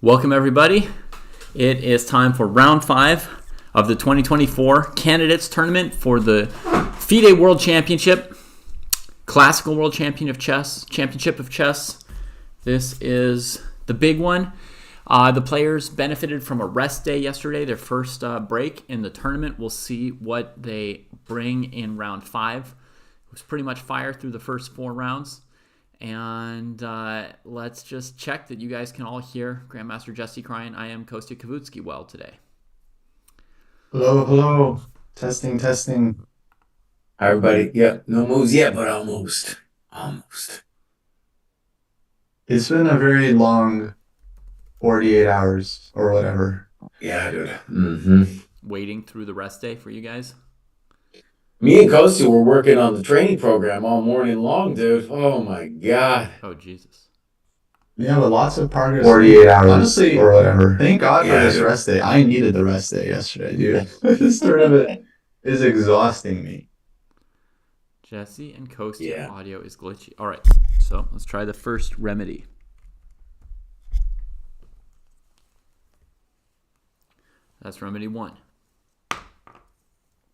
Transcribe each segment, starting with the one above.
Welcome, everybody. It is time for round 5 of the 2024 Candidates Tournament for the FIDE World Championship, Classical World Championship of Chess. This is the big one. The players benefited from a rest day yesterday, their first break in the tournament. We'll see what they bring in round 5. It was pretty much fire through the first 4 rounds. And let's just check that you guys can all hear Grandmaster Jesse crying, I am Kostya Kavutsky well today. Hello, hello. Testing, testing. Hi, everybody. Yeah, no moves yet, but almost. Almost. It's been a very long 48 hours or whatever. Yeah, dude. Mm-hmm. Waiting through the rest day for you guys. Me and Kostya were working on the training program all morning long, dude. Oh, my God. Oh, Jesus. Yeah, but lots of progress. 48 hours honestly, or whatever. Thank God for this rest day. I needed the rest day yesterday, dude. This tournament is exhausting me. Jesse and Kostya Yeah. audio is glitchy. All right, so let's try the first remedy. That's remedy 1.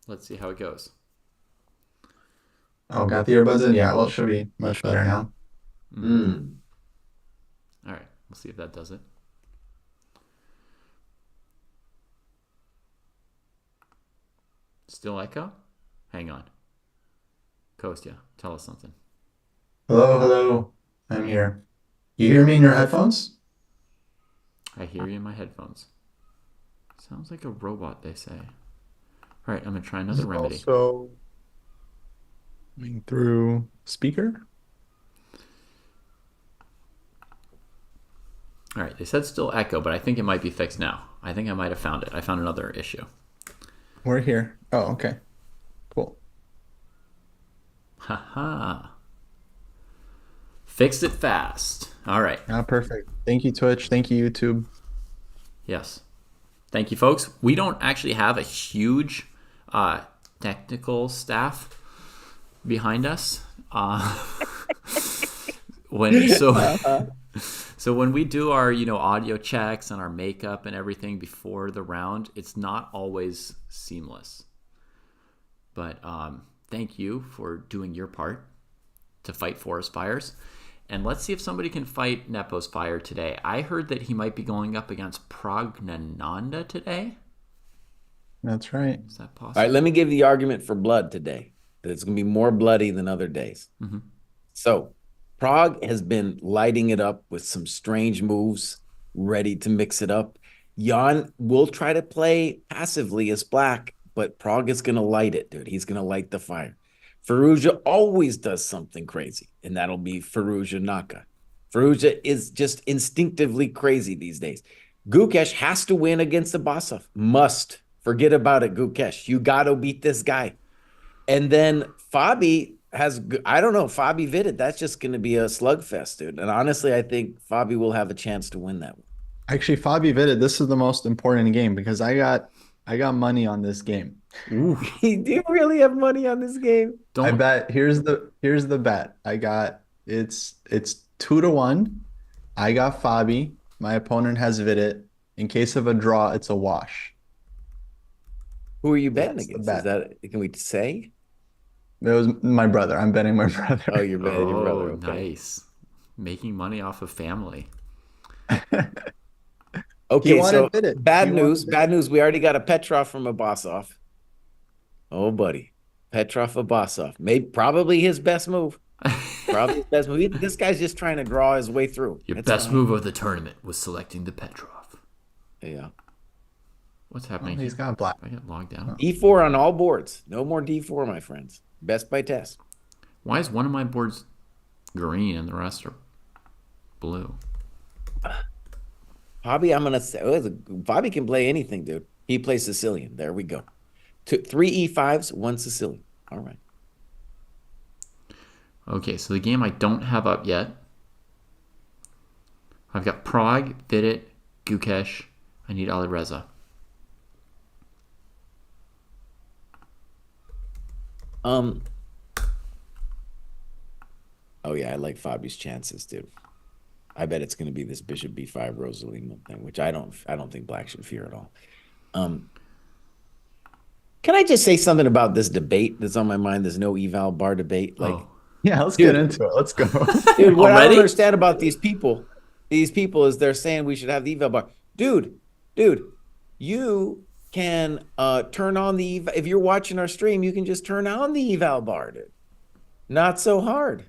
Let's see how it goes. Oh, got the earbuds in? Yeah, well, it should be much better now. Mm. All right, we'll see if that does it. Still echo? Hang on. Kostya, tell us something. Hello, hello. I'm here. You hear me in your headphones? I hear you in my headphones. Sounds like a robot, they say. All right, I'm going to try another remedy. Also coming through speaker. All right, they said still echo, but I think it might be fixed now. I think I might have found it. I found another issue. We're here. Oh, okay. Cool. Haha. Fixed it fast. All right. Perfect. Thank you, Twitch. Thank you, YouTube. Yes. Thank you, folks. We don't actually have a huge technical staff behind us. So when we do our audio checks and our makeup and everything before the round, it's not always seamless. But thank you for doing your part to fight forest fires. And let's see if somebody can fight Nepo's fire today. I heard that he might be going up against Pragnananda today. That's right. Is that possible? All right, let me give the argument for blood today. That it's going to be more bloody than other days. Mm-hmm. So, Prague has been lighting it up with some strange moves, ready to mix it up. Jan will try to play passively as black, but Prague is going to light it, dude. He's going to light the fire. Firouzja always does something crazy, and that'll be Firouzja Naka. Firouzja is just instinctively crazy these days. Gukesh has to win against Abasov. Must. Forget about it, Gukesh. You got to beat this guy. And then Fabi has, I don't know, Fabi Vidit. That's just going to be a slugfest, dude. And honestly, I think Fabi will have a chance to win that one. Actually, Fabi Vidit, this is the most important game because I got money on this game. Ooh. Do you really have money on this game? I bet here's the bet. I got it's 2-1. I got Fabi. My opponent has Vidit. In case of a draw, it's a wash. Who are you betting That's the against? bet. Is that, can we say? It was my brother. I'm betting my brother. Oh, you're betting your brother. Oh, Okay. nice. Making money off of family. Okay, so Vidit. bad news. Bad news. We already got a Petroff from Abasov. Oh, buddy. Petroff Abasov. Probably his best move. Probably his best move. This guy's just trying to draw his way through. Your That's best fine. move of the tournament was selecting the Petroff. Yeah. What's happening? He's got black. I get logged out. D4 on all boards. No more D4, my friends. Best by test. Why is one of my boards green and the rest are blue? Bobby, I'm gonna say, Bobby can play anything, dude. He plays Sicilian. There we go. 3 E5s, 1 Sicilian. All right. Okay, so the game I don't have up yet. I've got Prague, Vidit, Gukesh. I need Alireza. Oh yeah, I like Fabi's chances, dude. I bet it's going to be this Bishop B5 Rosalima thing, which I don't think black should fear at all. Um, can I just say something about this debate that's on my mind? There's no eval bar debate. Oh, Like, Yeah, let's get dude, into it. Let's go. dude, what I don't already? understand about these people is they're saying we should have the eval bar. Dude, you can turn on the eval. If you're watching our stream, you can just turn on the eval bar, dude. Not so hard.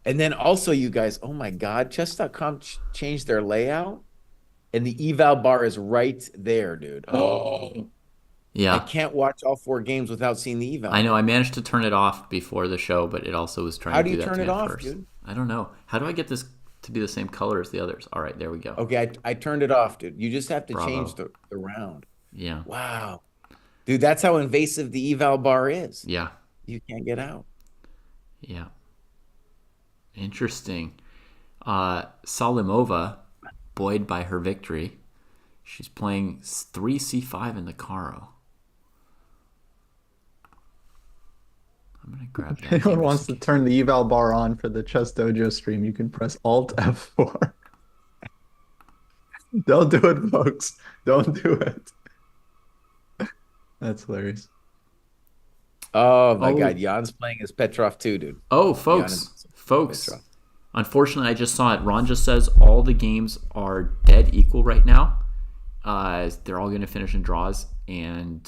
And then also, you guys, oh my God, chess.com changed their layout and the eval bar is right there, dude. Oh, I Yeah. can't watch all 4 games without seeing the eval I know I bar. managed to turn it off before the show, but it also was trying How to do do you that turn to me it at off, first. dude? I don't know. How do I get this to be the same color as the others? All right, there we go. Okay, I turned it off, dude. You just have to change Bravo. the round. Yeah. Wow. Dude, that's how invasive the eval bar is. Yeah. You can't get out. Yeah. Interesting. Salimova, buoyed by her victory, she's playing 3c5 in the Caro. I'm going to grab If that game anyone wants just to in case. turn the eval bar on for the Chess Dojo stream, you can press Alt F4. Don't do it, folks. Don't do it. That's hilarious. Oh my God. Oh, Jan's playing as Petroff too, dude. oh, Jan is folks. Petroff. Unfortunately, I just saw it. Ron just says all the games are dead equal right now. They're all going to finish in draws, and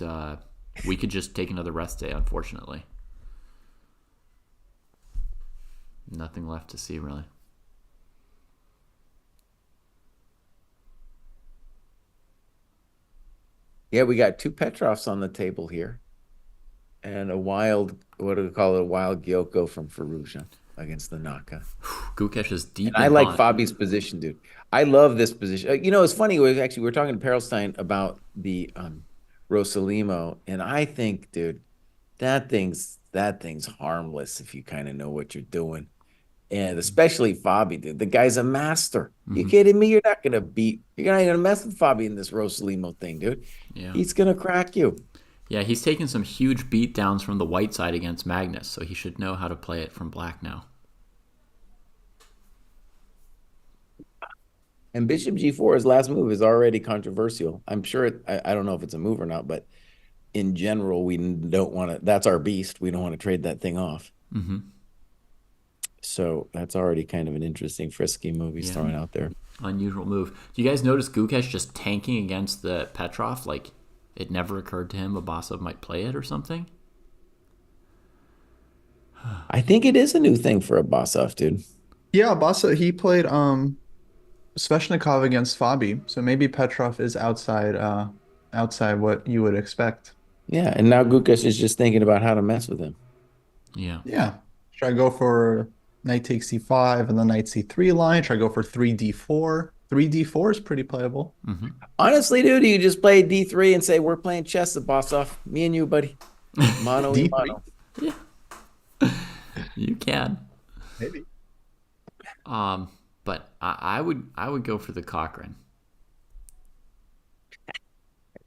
we could just take another rest day. Unfortunately, nothing left to see really. Yeah, we got 2 Petrovs on the table here. And a wild, what do we call it? A wild Gyoko from Faruja against the Naka. Gukesh is And deep I in like thought. Fabi's position, dude. I love this position. It's funny. We were talking to Perelstein about the Rosalimo, and I think, dude, that thing's harmless if you kind of know what you're doing. And especially Fabi, dude. The guy's a master. You Hmm. kidding me? You're not gonna mess with Fabi in this Rosalimo thing, dude. Yeah, He's gonna crack you. yeah. He's taken some huge beatdowns from the white side against Magnus, so he should know how to play it from black now. And Bishop G4, his last move is already controversial. I'm sure I don't know if it's a move or not, but in general, we don't want to. That's our beast. We don't want to trade that thing off. Hmm. So that's already kind of an interesting, frisky move he's Yeah, throwing out there. unusual move. Do you guys notice Gukesh just tanking against the Petrov? Like it never occurred to him Abasov might play it or something. I think it is a new thing for a boss off, dude. Yeah, Bassa, he played Sveshnikov against Fabi, so maybe Petrov is outside what you would expect. Yeah, and now Gukas is just thinking about how to mess with him. Yeah. Yeah. Should I go for knight takes c5 and the knight c3 line? Should I go for 3d4? 3d4 is pretty playable. Hmm. Honestly, dude, you just play D3 and say, we're playing chess, the boss off. Me and you, buddy. Mano y d3, mano. Yeah, you can. maybe. But I would go for the Cochrane.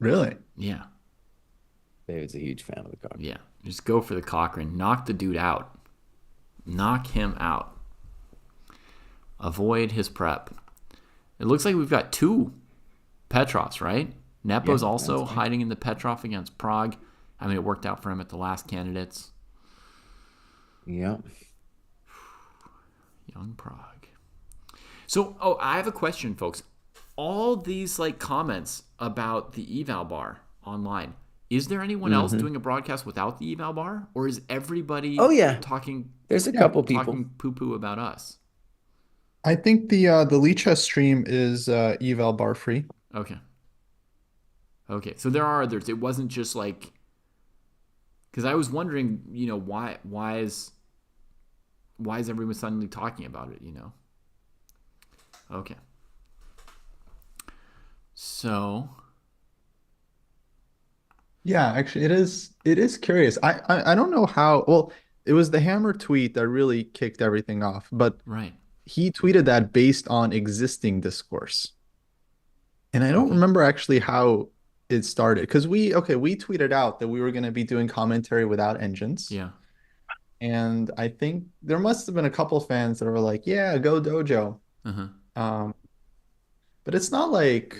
Really? Yeah, David's a huge fan of the card. yeah. Just go for the Cochrane. Knock the dude out. Knock him out. Avoid his prep. It looks like we've got two Petrovs, right? Yeah, Nepo's also that's right. hiding in the Petrov against Prague. I mean, it worked out for him at the last candidates. Yeah. Young Prague. So, I have a question, folks. All these like comments about the eval bar online. Is there anyone else Hmm. doing a broadcast without the eval bar, or is everybody Oh, yeah. talking There's a Yeah. couple people. poo poo about us? I think the Lichess stream is eval bar free. Okay. Okay. So there are others. It wasn't just like because I was wondering, why is everyone suddenly talking about it? Okay. So Yeah, actually it is curious. I don't know how, well, it was the Hammer tweet that really kicked everything off, but right. he tweeted that based on existing discourse. And I don't Okay. remember actually how it started because we tweeted out that we were going to be doing commentary without engines. Yeah. And I think there must have been a couple fans that were like, yeah, go Dojo. Uh-huh. Um, but it's not like,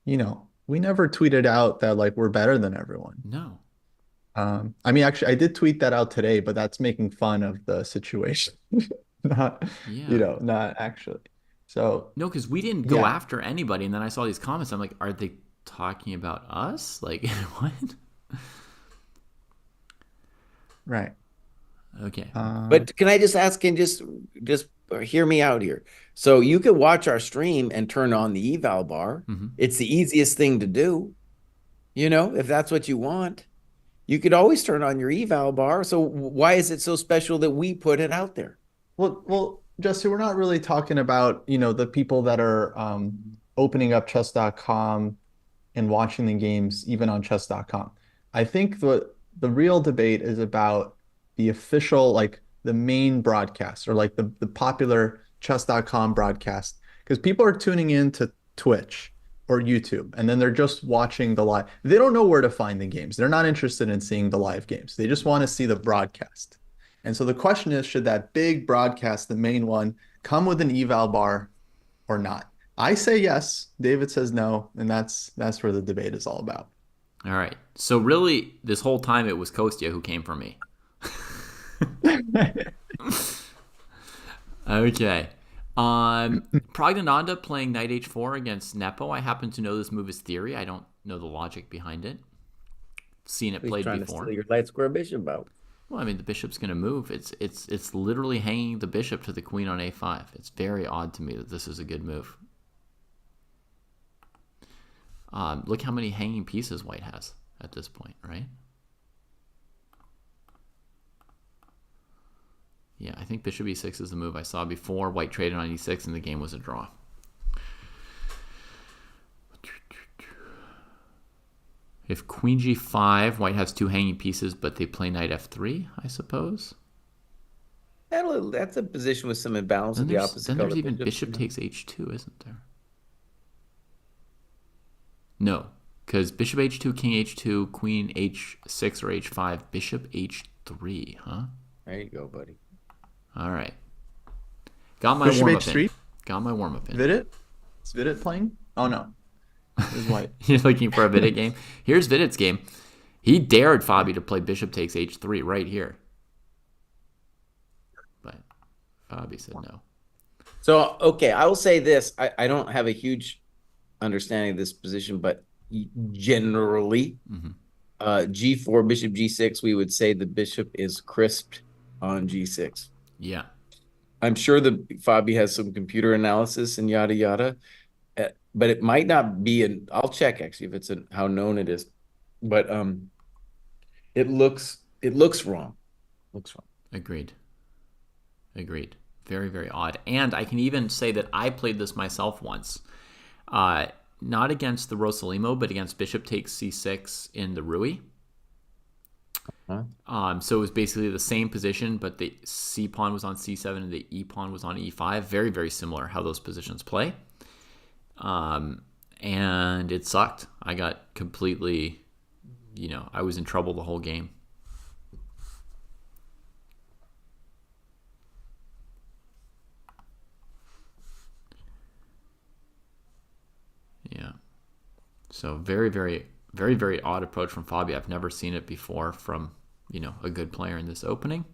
we never tweeted out that like we're better than everyone. No. I mean, actually, I did tweet that out today, but that's making fun of the situation, not, Yeah. not actually. So, No, because we didn't go yeah, after anybody, and then I saw these comments. I'm like, are they talking about us? Like, what? right. Okay. Um, But can I just ask and just hear me out here? So you could watch our stream and turn on the eval bar. Mm-hmm. It's the easiest thing to do, if that's what you want. You could always turn on your eval bar. So why is it so special that we put it out there? well, Jesse, we're not really talking about, the people that are opening up chess.com and watching the games even on chess.com. I think the real debate is about the official, like the main broadcast or like the popular chess.com broadcast because people are tuning in to Twitch or YouTube and then they're just watching the live. They don't know where to find the games. They're not interested in seeing the live games. They just want to see the broadcast. And so the question is, should that big broadcast, the main one, come with an eval bar or not? I say yes. David says no, and that's where the debate is all about. All right. So really, this whole time it was Kostya who came for me. Okay. Progdananda playing knight h4 against Nepo. I happen to know this move is theory. I don't know the logic behind it. Seen it He's played trying to before. steal your light square bishop out. Well, I mean, the bishop's going to move. It's literally hanging the bishop to the queen on a5. It's very odd to me that this is a good move. Look how many hanging pieces White has at this point, right? Yeah, I think bishop e6 is the move I saw before. White traded on e6 and the game was a draw. If queen g5, White has two hanging pieces, but they play knight f3, I suppose. That's a position with some imbalance Then with the there's, opposite then color there's even bishop. bishop takes h2, isn't there? No, because bishop h2, king h2, queen h6 or h5, bishop h3, huh? There you go, buddy. All right. Got my Bishop warm-up in. h3, Got my warm-up in. Vidit. Is Vidit playing? Oh no, there's White. You're looking for a Vidit game? Here's Vidit's game. He dared Fabi to play bishop takes h3 right here. But Fabi said no. So, okay, I will say this. I don't have a huge understanding of this position, but generally, g4, bishop g6, we would say the bishop is crisped on g6. Yeah. I'm sure the Fabi has some computer analysis and yada yada, but it might not be I'll check actually if it's how known it is, but it looks wrong. Looks wrong. Agreed. Very, very odd. And I can even say that I played this myself once. Not against the Rosalimo, but against bishop takes c6 in the Rui. Huh? So it was basically the same position, but the c pawn was on c7 and the e pawn was on e5. Very, very similar how those positions play. And it sucked. I got completely, I was in trouble the whole game. Yeah. So very, very, very, very odd approach from Fabi. I've never seen it before from, a good player in this opening.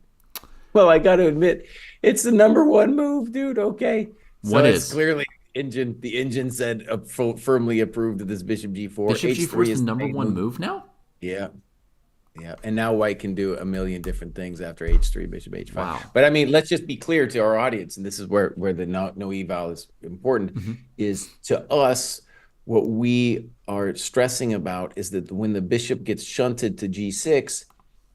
Well, I got to admit, it's the number one move, dude. Okay, so What it's is? clearly engine. The engine said firmly approved of this bishop g4. Bishop H3 g4 is is the number one move now? Yeah, yeah. And now White can do a million different things after h3, bishop h5. Wow. But I mean, let's just be clear to our audience, and this is where the no eval is important. Is to us what we are stressing about is that when the bishop gets shunted to g6.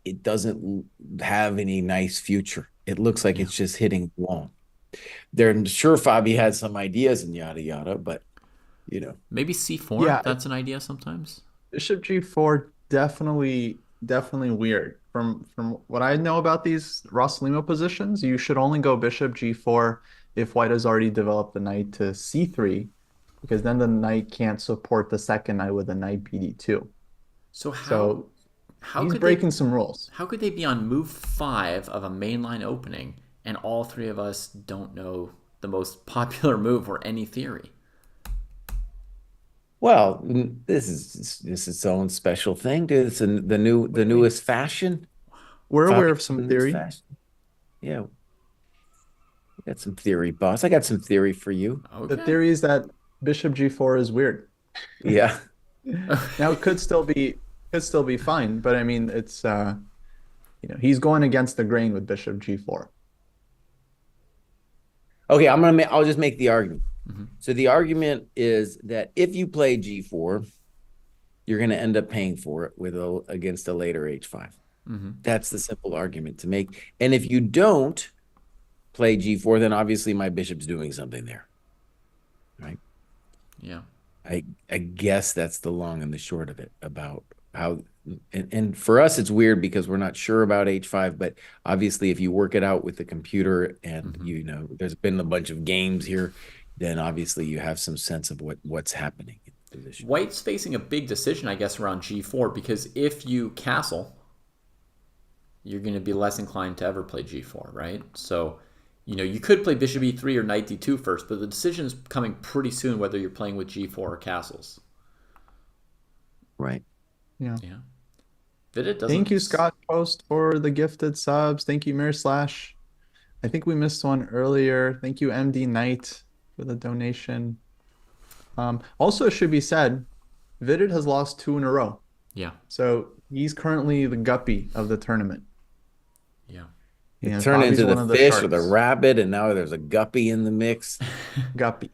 It doesn't have any nice future. It looks like it's just hitting wall. I'm sure Fabi had some ideas and yada yada, but Maybe c4. Yeah, That's an idea sometimes. Bishop g4 definitely weird. From what I know about these Rosalimo positions, you should only go bishop g4 if White has already developed the knight to c3, because then the knight can't support the second knight with a knight bd2. So how He's could breaking some rules. How could they be on move 5 of a mainline opening and all three of us don't know the most popular move or any theory. Well, this is its own special thing, dude. It's the newest fashion. We're aware Fabi's of some the newest theory. fashion. Yeah, we got some theory, boss. I got some theory for you. The Okay. theory is that bishop g4 is weird. Yeah. Now it could still be fine, but I mean it's he's going against the grain with bishop g4. Okay, I'll just make the argument. Mm-hmm. So the argument is that if you play g4, you're going to end up paying for it against a later h5. Mm-hmm. That's the simple argument to make. And if you don't play g4, then obviously my bishop's doing something there. Right? Yeah. I guess that's the long and the short of it about how and for us it's weird because we're not sure about h5, but obviously if you work it out with the computer and there's been a bunch of games here, then obviously you have some sense of what's happening in the position. White's facing a big decision, I guess, around g4 because if you castle, you're going to be less inclined to ever play g4, right? So, you could play bishop e3 or knight d2 first, but the decision is coming pretty soon whether you're playing with g4 or castles. Right. Yeah. Yeah. Doesn't... Thank you, Scott Post, for the gifted subs. Thank you, Mirror Slash. I think we missed one earlier. Thank you, MD Knight, for the donation. Also, it should be said, Vidit has lost 2 in a row. Yeah. So he's currently the guppy of the tournament. Yeah. It turned into the fish or the rabbit, and now there's a guppy in the mix. Guppy.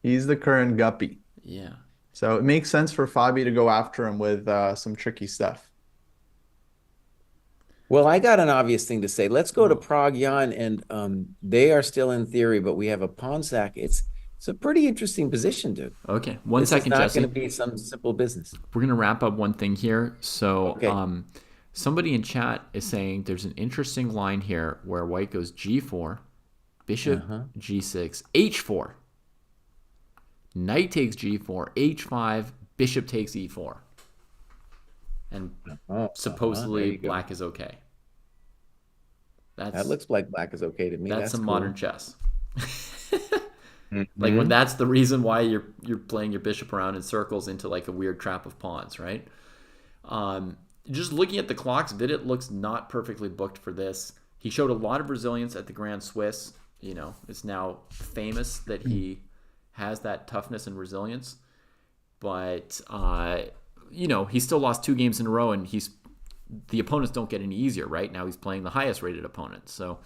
He's the current guppy. Yeah. So it makes sense for Fabi to go after him with some tricky stuff. Well, I got an obvious thing to say. Let's go to Prague, Jan, and they are still in theory, but we have a pawn sack. It's a pretty interesting position, dude. Okay, one second, Jesse. Jesse. It's not going to be some simple business. We're going to wrap up one thing here. So, okay. Somebody in chat is saying there's an interesting line here where white goes g4, bishop g6, h4. Knight takes g4, h5, bishop takes e4. And supposedly black is okay. That looks like black is okay to me. That's some cool. modern chess. Like when that's the reason why you're playing your bishop around in circles into like a weird trap of pawns, right? Just looking at the clocks, Vidit looks not perfectly booked for this. He showed a lot of resilience at the Grand Swiss. It's now famous that he has that toughness and resilience. But, he still lost 2 games in a row, and the opponents don't get any easier, right? Now he's playing the highest rated opponent. So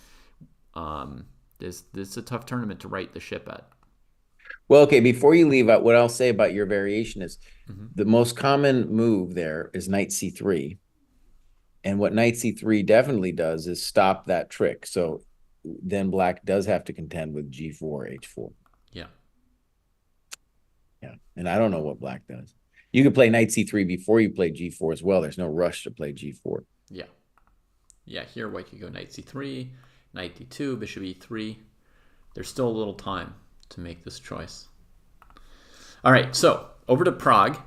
this is a tough tournament to right the ship at. Well, okay, before you leave out, what I'll say about your variation is the most common move there is knight c3. And what knight c3 definitely does is stop that trick. So then black does have to contend with g4, h4. Yeah. Yeah. And I don't know what black does. You could play knight c3 before you play g4 as well. There's no rush to play g4. Yeah. Yeah, here white could go knight c3, knight d2, bishop e3. There's still a little time to make this choice. All right, so over to Prague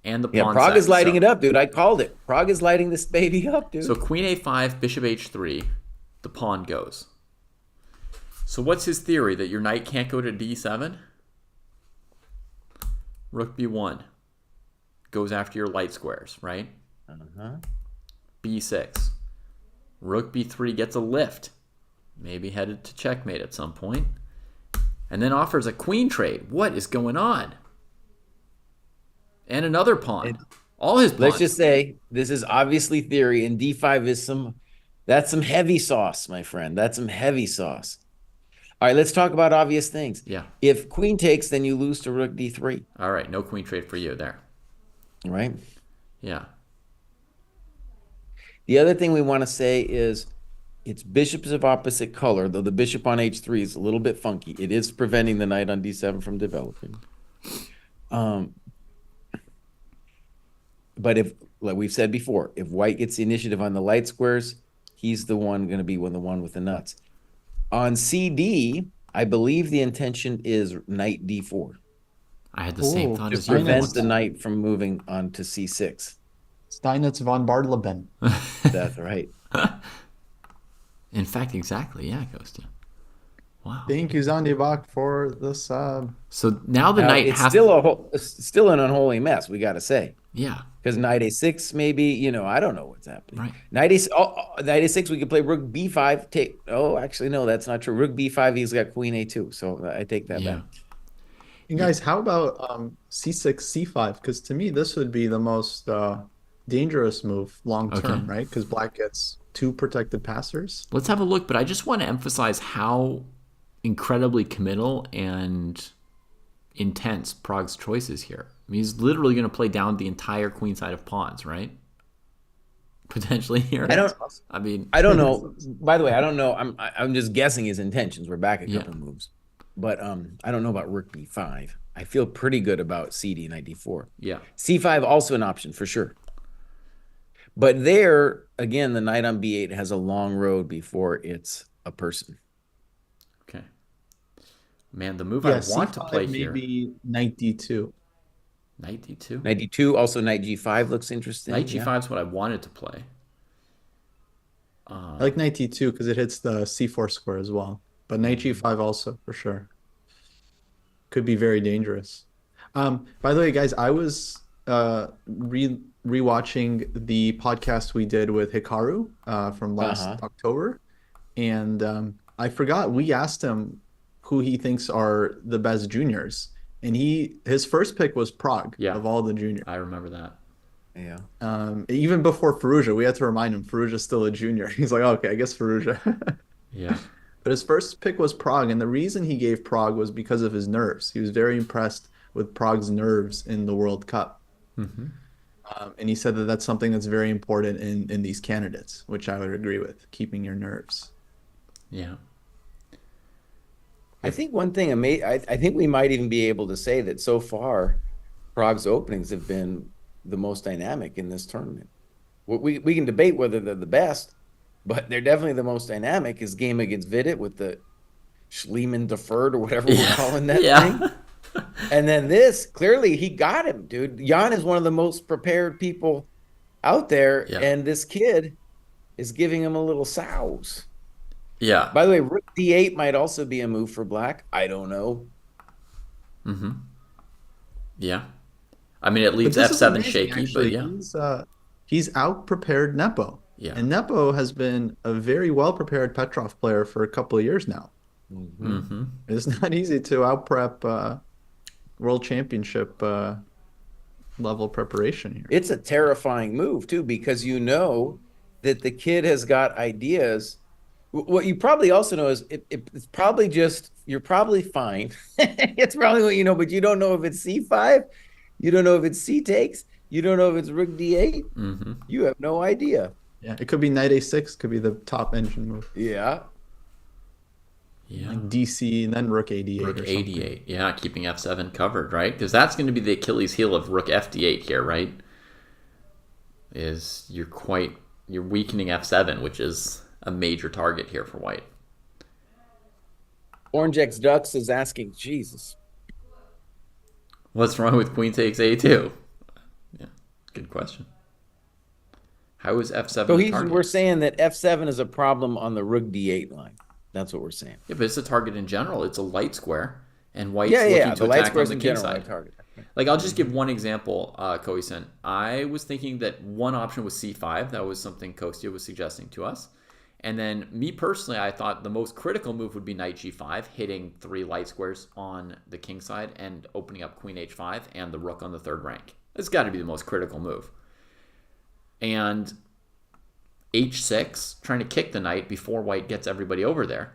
and the pawn. Yeah, Prague is lighting it up, dude. I called it. Prague is lighting this baby up, dude. So queen a5, bishop h3, the pawn goes. So what's his theory? That your knight can't go to d7? Rook b1 goes after your light squares, right? b6. Rook b3 gets a lift. Maybe headed to checkmate at some point. And then offers a queen trade. What is going on? And another pawn. All his pawns. Let's just say this is obviously theory, and d5 is that's some heavy sauce, my friend. That's some heavy sauce. All right, let's talk about obvious things. Yeah. If queen takes, then you lose to rook d3. All right, no queen trade for you there. Right? Yeah. The other thing we want to say is it's bishops of opposite color, though the bishop on h3 is a little bit funky. It is preventing the knight on d7 from developing. But if, like we've said before, if white gets the initiative on the light squares, he's the one going to be the one with the nuts. On CD, I believe the intention is knight d4. I had the same thought as you. you. Prevents the knight from moving on to c6. Steinitz von Bartleben. That's right. In fact, exactly. Yeah, Ghosty. Wow. Thank you, Zandibak, for the sub. So now the Now knight it's has, it's still an unholy mess, we got to say. yeah, Because knight a6, maybe, I don't know what's happening. right. Knight a6, we could play rook b5. Take. Oh, actually, no, that's not true. Rook b5, he's got queen a2. So I take that Yeah. back. And Yeah. guys, how about c6, c5? Because to me, this would be the most dangerous move long Okay. term, right? Because black gets two protected passers. Let's have a look, but I just want to emphasize how incredibly committal and intense Prague's choice is here. I mean, he's literally going to play down the entire queen side of pawns, right? Potentially I here. don't. I mean, I don't know. By the way, I don't know. I'm just guessing his intentions. We're back a yeah, couple moves, but I don't know about rook b5. I feel pretty good about cd knight d4. yeah. c5 also an option for sure. But there again, the knight on b8 has a long road before it's a person. Okay. Man, the move I Yeah, want to play c5 here, maybe knight d2. knight d2. Knight d2, also knight g5 looks interesting. Knight Yeah. g5 is what I wanted to play. I like knight d2 because it hits the c4 square as well. But knight g5 also for sure. Could be very dangerous. By the way, guys, I was rewatching the podcast we did with Hikaru from last Uh-huh. October, and I forgot we asked him who he thinks are the best juniors, and his first pick was Prague Yeah, of all the juniors. I remember that. Yeah. Even before Faruja, we had to remind him Faruja's still a junior. He's like, okay, I guess Faruja. Yeah. But his first pick was Prague, and the reason he gave Prague was because of his nerves. He was very impressed with Prague's nerves in the World Cup. Hmm. And he said that that's something that's very important in these candidates, which I would agree with, keeping your nerves. Yeah. I think one thing I think we might even be able to say that so far, Prague's openings have been the most dynamic in this tournament. We can debate whether they're the best, but they're definitely the most dynamic. His game against Vidit with the Schliemann deferred or whatever we're Yeah. calling that thing. Yeah. And then this, clearly he got him, dude. Jan is one of the most prepared people out there, Yeah. and this kid is giving him a little souse. Yeah. By the way, rook d8 might also be a move for black. I don't know. Hmm. Yeah. I mean, it But leaves this is f7 amazing, shaky, but actually. yeah. He's out prepared Nepo. Yeah. And Nepo has been a very well prepared Petroff player for a couple of years now. Mm-hmm. Hmm. It's not easy to out prep World Championship level preparation here. It's a terrifying move too, because you know that the kid has got ideas. What you probably also know is it's probably just you're probably fine. It's probably what you know, but you don't know if it's c5, you don't know if it's c takes, you don't know if it's rook d8. Hmm. You have no idea. Yeah, it could be knight a6, could be the top engine move. Yeah. Yeah. Like DC and then rook a8 Rook or something. 88. Yeah, keeping f7 covered, right? Because that's going to be the Achilles heel of rook fd8 here, right? Is you're weakening f7, which is a major target here for white. Orange X Ducks is asking, Jesus. What's wrong with queen takes a2? Yeah, good question. How is f7 So a target? we're saying that f7 is a problem on the rook d8 line. That's what we're saying. Yeah, but it's a target in general. It's a light square, and white's Yeah, looking to the light attack on squares the in king general are side. target. Like, I'll just give one example, Koisen. I was thinking that one option was c5. That was something Kostya was suggesting to us. And then me personally, I thought the most critical move would be knight g5, hitting 3 light squares on the king side and opening up queen h5 and the rook on the third rank. It's got to be the most critical move. And h6, trying to kick the knight before white gets everybody over there.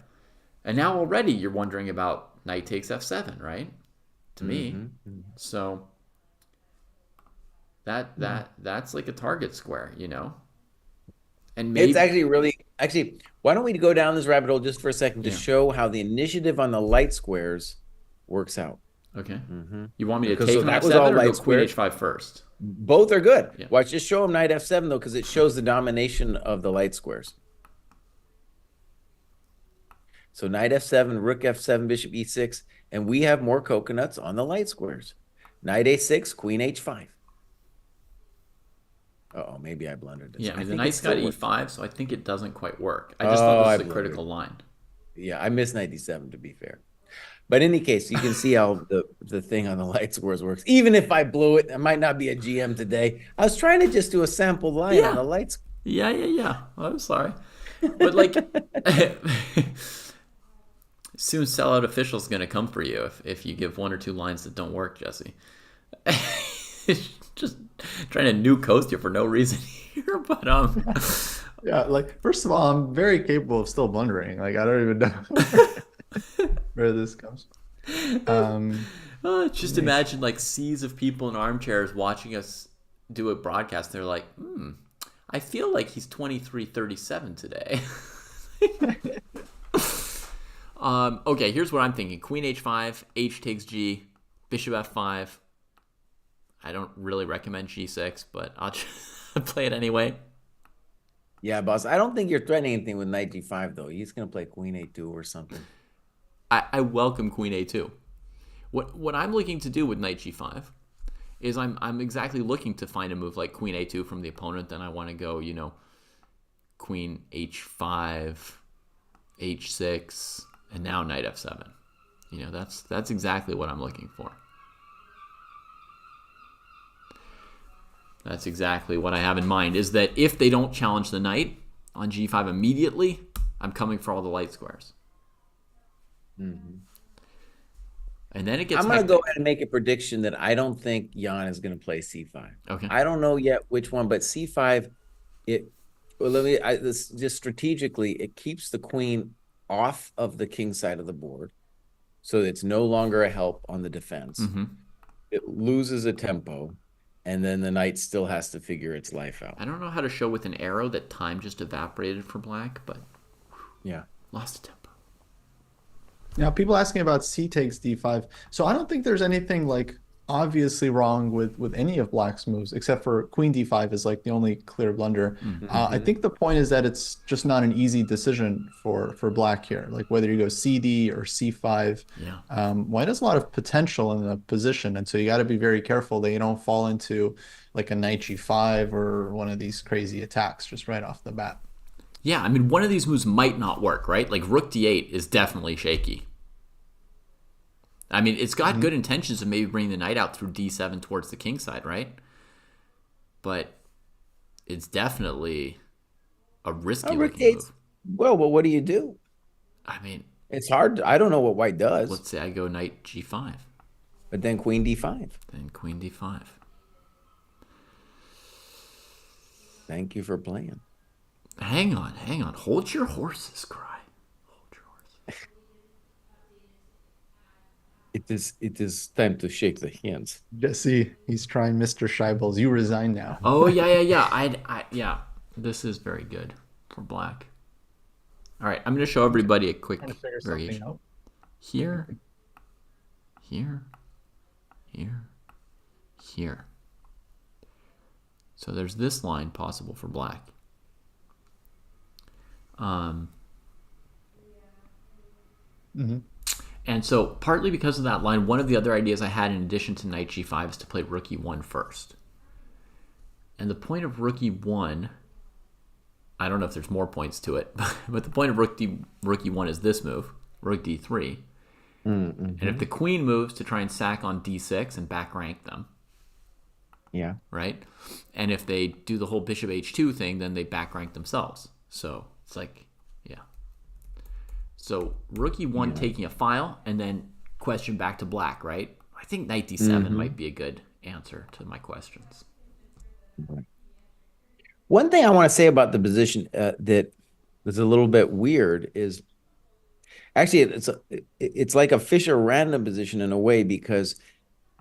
And now already you're wondering about knight takes f7, right? To me. Mm-hmm. So that's like a target square, you know? And maybe It's actually, why don't we go down this rabbit hole just for a second to Yeah. show how the initiative on the light squares works out? okay. Mm-hmm. You want me to Because take so on that was f7 all or go light queen squares. h5 first? Both are good. Yeah. Watch, just show him knight f7 though, because it shows the domination of the light squares. So knight f7, rook f7, bishop e6, and we have more coconuts on the light squares. Knight a6, queen h5. Oh, maybe I blundered this. Yeah, I mean, the think it knight's got still works. e5, so I think it doesn't quite work. I just thought I this was a blundered. critical line. Yeah, I miss knight d7 to be fair. But in any case, you can see how the thing on the light scores works. Even if I blew it, I might not be a GM today. I was trying to just do a sample line on Yeah, the lights. yeah. I'm sorry, but like, soon sellout official's gonna come for you if you give one or two lines that don't work, Jesse. Just trying to nuke host you for no reason here, but Yeah, like first of all, I'm very capable of still blundering. Like I don't even know where this comes from. just imagine like seas of people in armchairs watching us do a broadcast. They're like, I feel like he's 23-37 today. Okay, here's what I'm thinking. Queen h5, h takes g, bishop f5. I don't really recommend g6, but I'll play it anyway. Yeah, boss. I don't think you're threatening anything with knight g5 though. He's gonna play queen a2 or something. I welcome queen a2. What I'm looking to do with knight g5 is I'm exactly looking to find a move like queen a2 from the opponent. Then I want to go, queen h5, h6, and now knight f7. That's exactly what I'm looking for. That's exactly what I have in mind, is that if they don't challenge the knight on g5 immediately, I'm coming for all the light squares. Mm-hmm. And then it gets I'm going to go ahead and make a prediction that I don't think Jan is going to play c5. Okay. I don't know yet which one, but c5, this just strategically, it keeps the queen off of the king side of the board. So it's no longer a help on the defense. Mm-hmm. It loses a tempo. And then the knight still has to figure its life out. I don't know how to show with an arrow that time just evaporated for black, but yeah, lost a tempo. Now, people asking about c takes d5. So I don't think there's anything like obviously wrong with any of black's moves, except for queen d5 is like the only clear blunder. I think the point is that it's just not an easy decision for black here, like whether you go cd or c5. Yeah. White has a lot of potential in the position, and so you got to be very careful that you don't fall into like a knight g5 or one of these crazy attacks just right off the bat. Yeah, I mean, one of these moves might not work, right? Like rook d8 is definitely shaky. I mean, it's got good intentions of maybe bringing the knight out through d7 towards the king side, right? But it's definitely a risky looking move. Well, but what do you do? I mean, it's hard. I don't know what white does. Let's say I go knight g5. But then queen d5. Then queen d5. Thank you for playing. Hang on. Hold your horses, Cry. Hold your horses. It is time to shake the hands. Jesse, he's trying Mr. Scheibels. You resign now. Oh, yeah. Yeah. This is very good for black. All right, I'm going to show everybody a quick variation. Here. So there's this line possible for black. And so partly because of that line, one of the other ideas I had in addition to knight g5 is to play rook e1 first. And the point of rook e1, I don't know if there's more points to it, but the point of rook e1 is this move, rook d3. And if the queen moves to try and sack on d6 and back rank them, yeah, right? And if they do the whole bishop h2 thing, then they back rank themselves. So it's like, yeah. So rook e1 taking a file and then question back to black, right? I think knight d7 might be a good answer to my questions. One thing I want to say about the position that was a little bit weird is actually it's like a Fisher random position in a way, because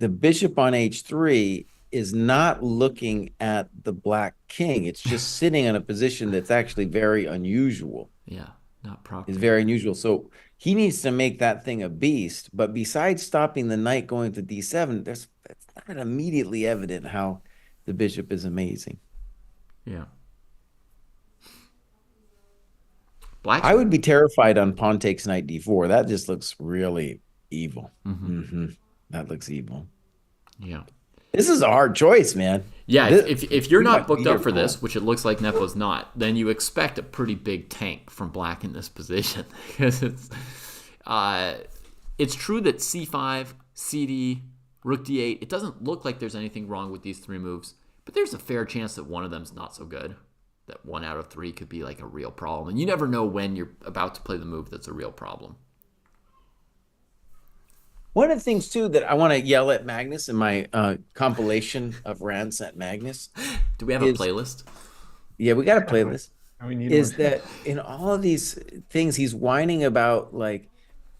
the bishop on h3 is not looking at the black king. It's just sitting in a position that's actually very unusual. Yeah, not proper. It's very unusual. So he needs to make that thing a beast. But besides stopping the knight going to d7, it's not immediately evident how the bishop is amazing. Yeah. I would be terrified on pawn takes knight d4. That just looks really evil. That looks evil. Yeah. This is a hard choice, man. Yeah, This, if you're we not might be booked up here for for this, which it looks like Nepo's not, then you expect a pretty big tank from black in this position. Because it's true that c5, cd, rook d8, it doesn't look like there's anything wrong with these three moves, but there's a fair chance that one of them's not so good. That 1 out of 3 could be like a real problem. And you never know when you're about to play the move that's a real problem. One of the things too that I want to yell at Magnus in my compilation of rants at Magnus. Do we have a playlist? Yeah, we got a playlist. We need Is one. that in all of these things he's whining about? Like,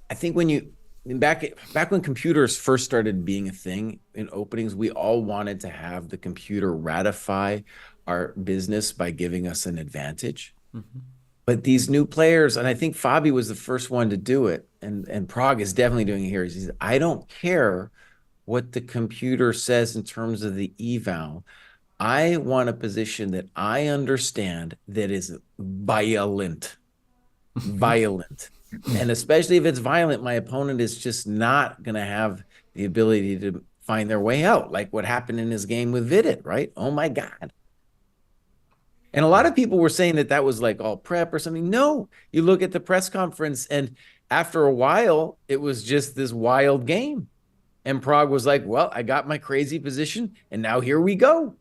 I think when you back when computers first started being a thing in openings, we all wanted to have the computer ratify our business by giving us an advantage. Mm-hmm. But these new players, and I think Fabi was the first one to do it, and Prague is definitely doing it here. He says, I don't care what the computer says in terms of the eval. I want a position that I understand that is violent. Violent. And especially if it's violent, my opponent is just not going to have the ability to find their way out, like what happened in his game with Vidit, right? Oh my God. And a lot of people were saying that that was like all prep or something. No, you look at the press conference, and after a while, it was just this wild game. And Prague was like, well, I got my crazy position, and now here we go.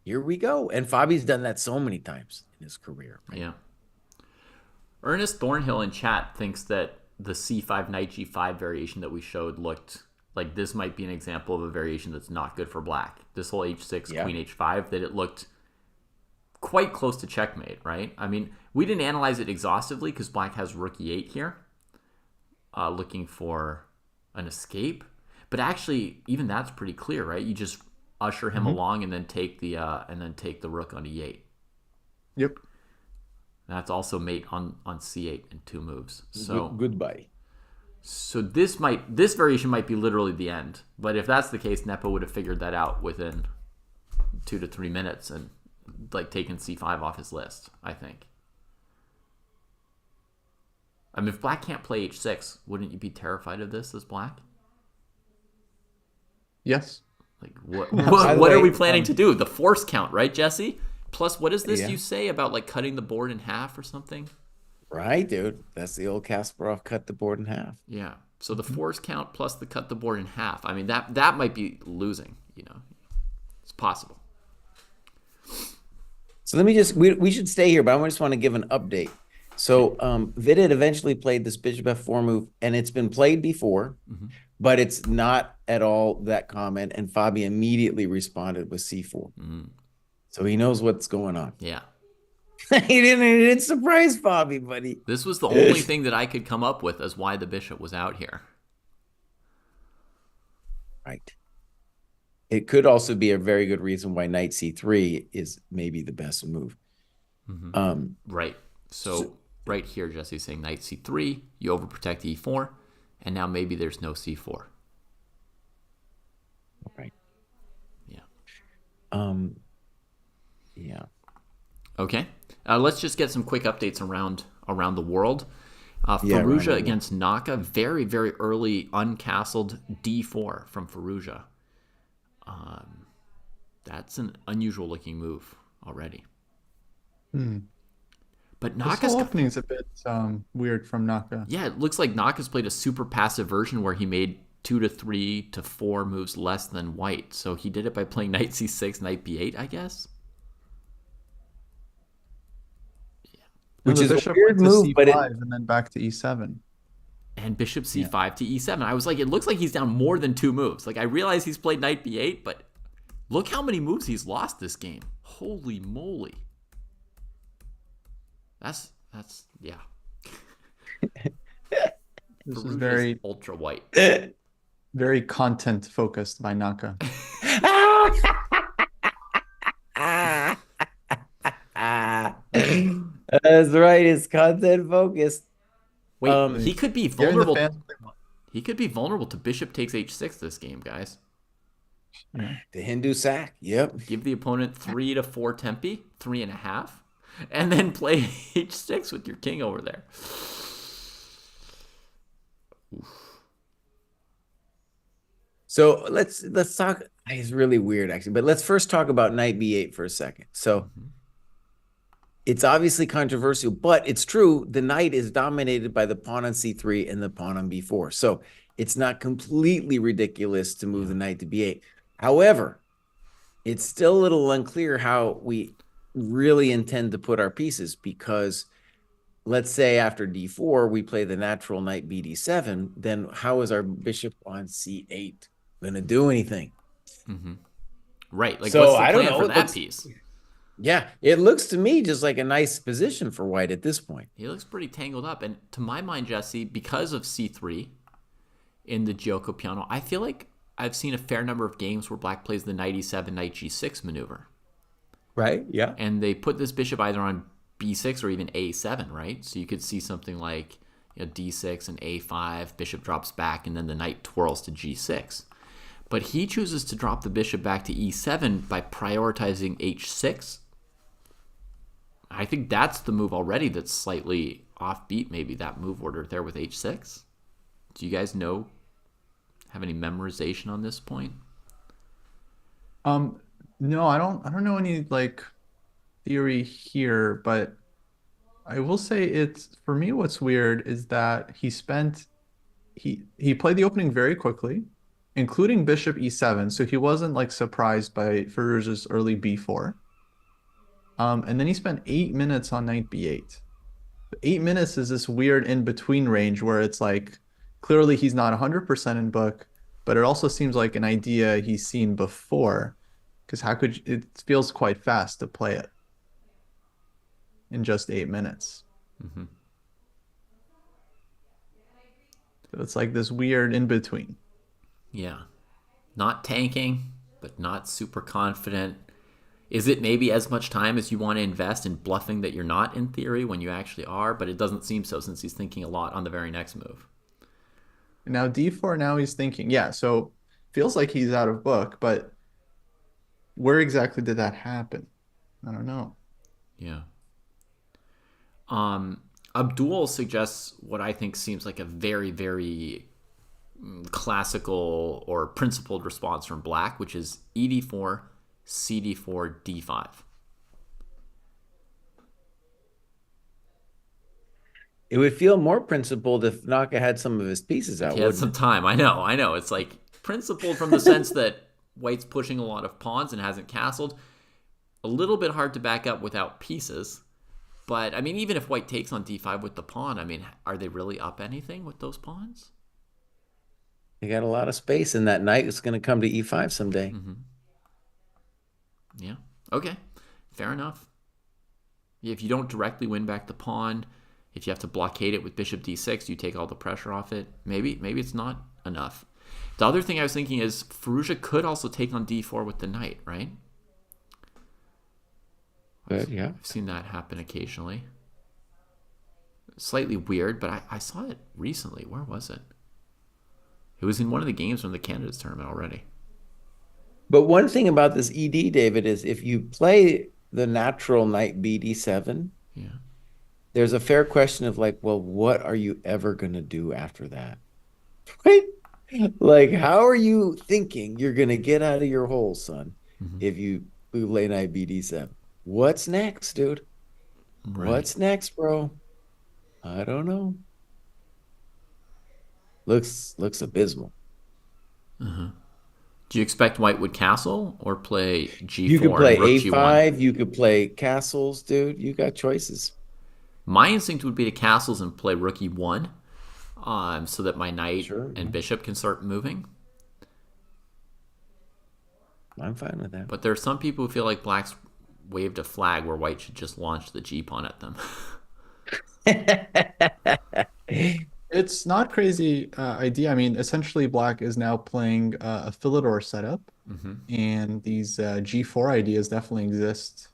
Here we go. And Fabi's done that so many times in his career. Right? Yeah. Ernest Thornhill in chat thinks that the c5 knight g5 variation that we showed looked like this might be an example of a variation that's not good for black. This whole h6, queen h5, that it looked quite close to checkmate, right? I mean, we didn't analyze it exhaustively because black has rook e8 here, looking for an escape. But actually, even that's pretty clear, right? You just usher him along and then take the rook on e8. Yep. That's also mate on c8 in 2 moves. So goodbye. So this variation might be literally the end. But if that's the case, Nepo would have figured that out within 2 to 3 minutes and like taken c5 off his list, I think. I mean, if black can't play h6, wouldn't you be terrified of this as black? Yes. Like what are we planning to do? The force count, right, Jesse? Plus, what is this you say about like cutting the board in half or something? Right, dude. That's the old Kasparov cut the board in half. Yeah. So the force count plus the cut the board in half. I mean, that might be losing, you know. It's possible. So let me just, we should stay here, but I just want to give an update. So Vidit eventually played this bishop f4 move, and it's been played before, but it's not at all that common. And Fabi immediately responded with c4. So he knows what's going on. Yeah. He didn't surprise Fabi, buddy. This was the only thing that I could come up with as why the bishop was out here. Right. It could also be a very good reason why knight c3 is maybe the best move. Right. So right here, Jesse's saying knight c3, you overprotect e4, and now maybe there's no c4. Right. Yeah. Yeah. Okay. Let's just get some quick updates around the world. Firouzja against Naka, very, very early uncastled d4 from Firouzja. That's an unusual looking move already. But Naka's opening is a bit weird from Naka. Yeah, it looks like Naka's played a super passive version where he made 2 to 3 to 4 moves less than white. So he did it by playing knight c6, knight b8, I guess. Which is a weird move, but and then back to e7. And bishop c5 to e7. I was like, it looks like he's down more than 2 moves. Like, I realize he's played knight b8, but look how many moves he's lost this game. Holy moly. That's yeah. This is very ultra white. Very content focused by Naka. That's right. It's content focused. Wait, he could be vulnerable. He could be vulnerable to bishop takes h6 this game, guys. The Hindu sack. Yep. Give the opponent 3 to 4 tempi, 3.5, and then play h6 with your king over there. So let's talk. It's really weird actually, but let's first talk about knight b8 for a second. So Mhm. it's obviously controversial, but it's true. The knight is dominated by the pawn on c3 and the pawn on b4. So it's not completely ridiculous to move Yeah. the knight to b8. However, it's still a little unclear how we really intend to put our pieces because let's say after d4 we play the natural knight bd7, then how is our bishop on c8 going to do anything? Right. Like, So what's the I don't plan know. for It that looks, piece? yeah, it looks to me just like a nice position for white at this point. He looks pretty tangled up. And to my mind, Jesse, because of c3 in the Gioco Piano, I feel like I've seen a fair number of games where black plays the knight e7, knight g6 maneuver. Right? Yeah. And they put this bishop either on b6 or even a7, right? So you could see something like d6 and a5, bishop drops back, and then the knight twirls to g6. But he chooses to drop the bishop back to e7 by prioritizing h6. I think that's the move already that's slightly offbeat, maybe that move order there with h6. Do you guys have any memorization on this point? Um, no, I don't know any like theory here, but I will say it's for me what's weird is that he played the opening very quickly, including bishop e7, so he wasn't like surprised by Firouzja's early b4. And then he spent 8 minutes on knight b8. 8 minutes is this weird in between range where it's like clearly he's not 100% in book, but it also seems like an idea he's seen before. Because how could it feels quite fast to play it in just 8 minutes. So it's like this weird in between. Yeah. Not tanking, but not super confident. Is it maybe as much time as you want to invest in bluffing that you're not in theory when you actually are? But it doesn't seem so since he's thinking a lot on the very next move. And now d4, now he's thinking, yeah, so feels like he's out of book, but where exactly did that happen? I don't know. Yeah. Um, Abdul suggests what I think seems like a very, very classical or principled response from black, which is ed4, cd4, d5. It would feel more principled if Naka had some of his pieces If out, he had some wouldn't time, I know. It's like principled from the sense that white's pushing a lot of pawns and hasn't castled. A little bit hard to back up without pieces. But I mean, even if white takes on d5 with the pawn, I mean, are they really up anything with those pawns? it? He got a lot of space, and that knight is going to come to e5 someday. Yeah. Okay. Fair enough. If you don't directly win back the pawn, if you have to blockade it with bishop d6, you take all the pressure off it. Maybe it's not enough. The other thing I was thinking is Firouzja could also take on d4 with the knight, right? But yeah. I've seen that happen occasionally. Slightly weird, but I saw it recently. Where was it? It was in one of the games from the candidates tournament already. But one thing about this ED, David, is if you play the natural knight BD7, Yeah. there's a fair question of like, well, what are you ever going to do after that? Right? Like, how are you thinking you're going to get out of your hole, son, if you play knight BD7? What's next, dude? Right. What's next, bro? I don't know. Looks abysmal. Do you expect white would castle or play g4 You could play and rook g1? A5, you could play castles, dude. You got choices. My instinct would be to castles and play rook e1, so that my knight Sure, and bishop can start moving. I'm fine with that. But there are some people who feel like black's waved a flag where white should just launch the g pawn at them. It's not crazy idea. I mean, essentially, Black is now playing a Philidor setup, and these G4 ideas definitely exist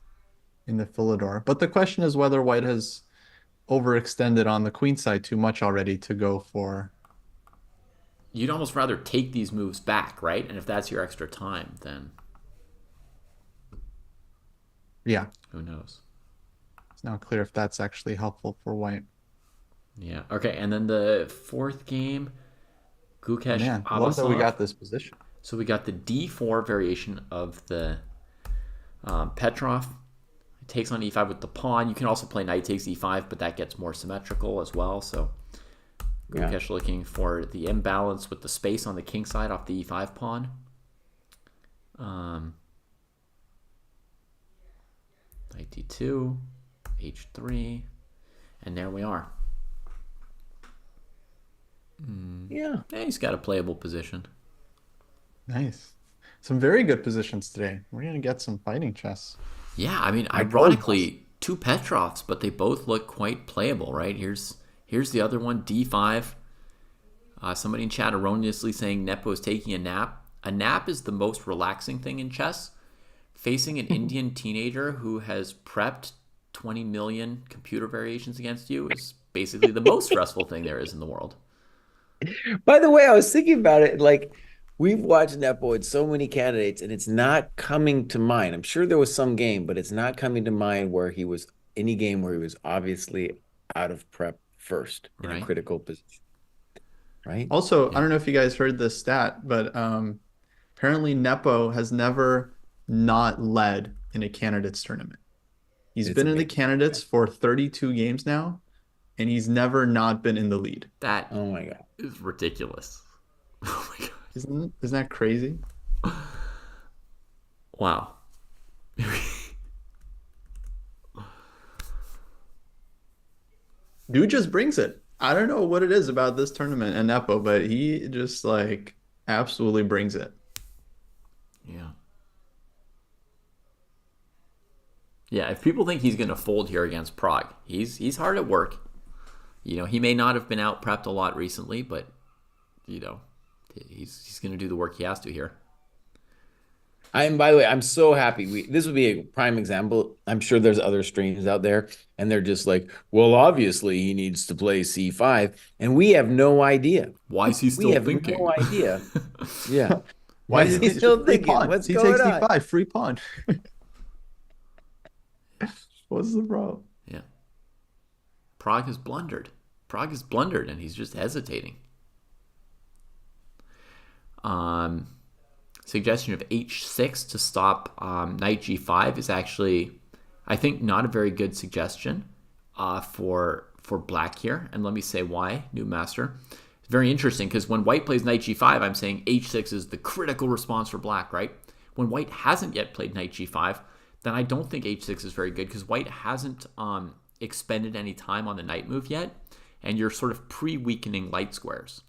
in the Philidor. But the question is whether White has overextended on the queen side too much already to go for. You'd almost rather take these moves back, right? And if that's your extra time, then Yeah, who knows? it's not clear if that's actually helpful for White. Yeah. Okay. And then the fourth game, Gukesh Man, love that we Abbasov. got this position. So we got the D4 variation of the Petroff. It takes on E5 with the pawn. You can also play knight takes E5, but that gets more symmetrical as well. So Gukesh looking for the imbalance with the space on the king side off the E5 pawn. Knight D2, H3, and there we are. Yeah. He's got a playable position. Nice. Some very good positions today. We're gonna get some fighting chess. Yeah, I mean, I told ironically, two Petrovs, but they both look quite playable, right? Here's the other one, D5. Somebody in chat erroneously saying Nepo is taking a nap. A nap is the most relaxing thing in chess. Facing an Indian teenager who has prepped 20 million computer variations against you is basically the most stressful thing there is in the world. By the way, I was thinking about it. Like, we've watched Nepo in so many candidates, and it's not coming to mind. I'm sure there was some game, but it's not coming to mind where he was any game where he was obviously out of prep first in a Right. critical position. Right? Also, I don't know if you guys heard this stat, but apparently Nepo has never not led in a candidates tournament. He's It's been in the amazing. candidates for 32 games now, and he's never not been in the lead. That Oh my God. is ridiculous. Oh my god. Isn't that crazy? Wow. Dude just brings it. I don't know what it is about this tournament and Nepo, but he just like absolutely brings it. Yeah. Yeah, if people think he's going to fold here against Prague, he's hard at work. You know, he may not have been out prepped a lot recently, but you know, he's going to do the work he has to here. And by the way, I'm so happy. This would be a prime example. I'm sure there's other streams out there, and they're just like, well, obviously he needs to play C5, and we have no idea. Why is he We still have thinking? no idea. Yeah. Why is is he he still free thinking? pawn? What's He going takes on? D5, free pawn. What's the problem? Yeah. Prague has blundered. Prague has blundered, and he's just hesitating. Suggestion of H6 to stop knight G5 is actually, I think, not a very good suggestion for black here. And let me say why, new master. It's very interesting because when white plays knight G5, I'm saying H6 is the critical response for black, right? When white hasn't yet played knight G5, then I don't think H6 is very good because white hasn't expended any time on the knight move yet, and you're sort of pre-weakening light squares.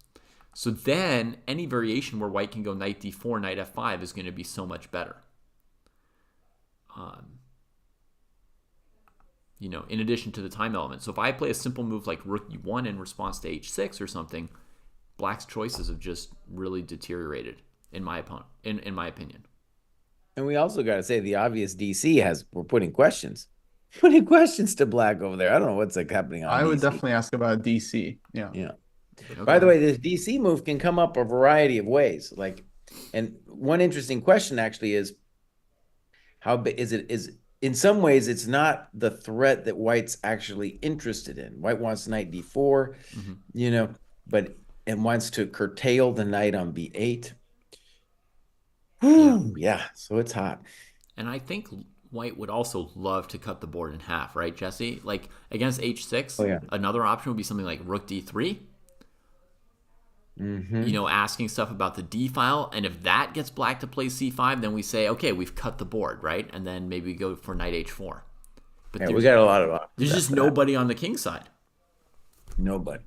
So then any variation where white can go knight d4, knight f5 is going to be so much better. You know, in addition to the time element. So if I play a simple move like rook e1 in response to h6 or something, black's choices have just really deteriorated in my opinion. And we also got to say the obvious DC we're putting questions. Putting questions to black over there. I don't know what's like happening on I would DC. definitely ask about DC. Yeah. Yeah. Okay. By the way, this DC move can come up a variety of ways. Like, and one interesting question actually is how big is in some ways it's not the threat that white's actually interested in. White wants knight d4, you know, but it wants to curtail the knight on b8. Yeah, so it's hot. And I think white would also love to cut the board in half, right, Jesse? Like against h6, another option would be something like rook d3. You know, asking stuff about the d file, and if that gets black to play c5, then we say, okay, we've cut the board, right? And then maybe we go for knight h4. But yeah, we got a lot of options. There's just nobody on the king side. Nobody.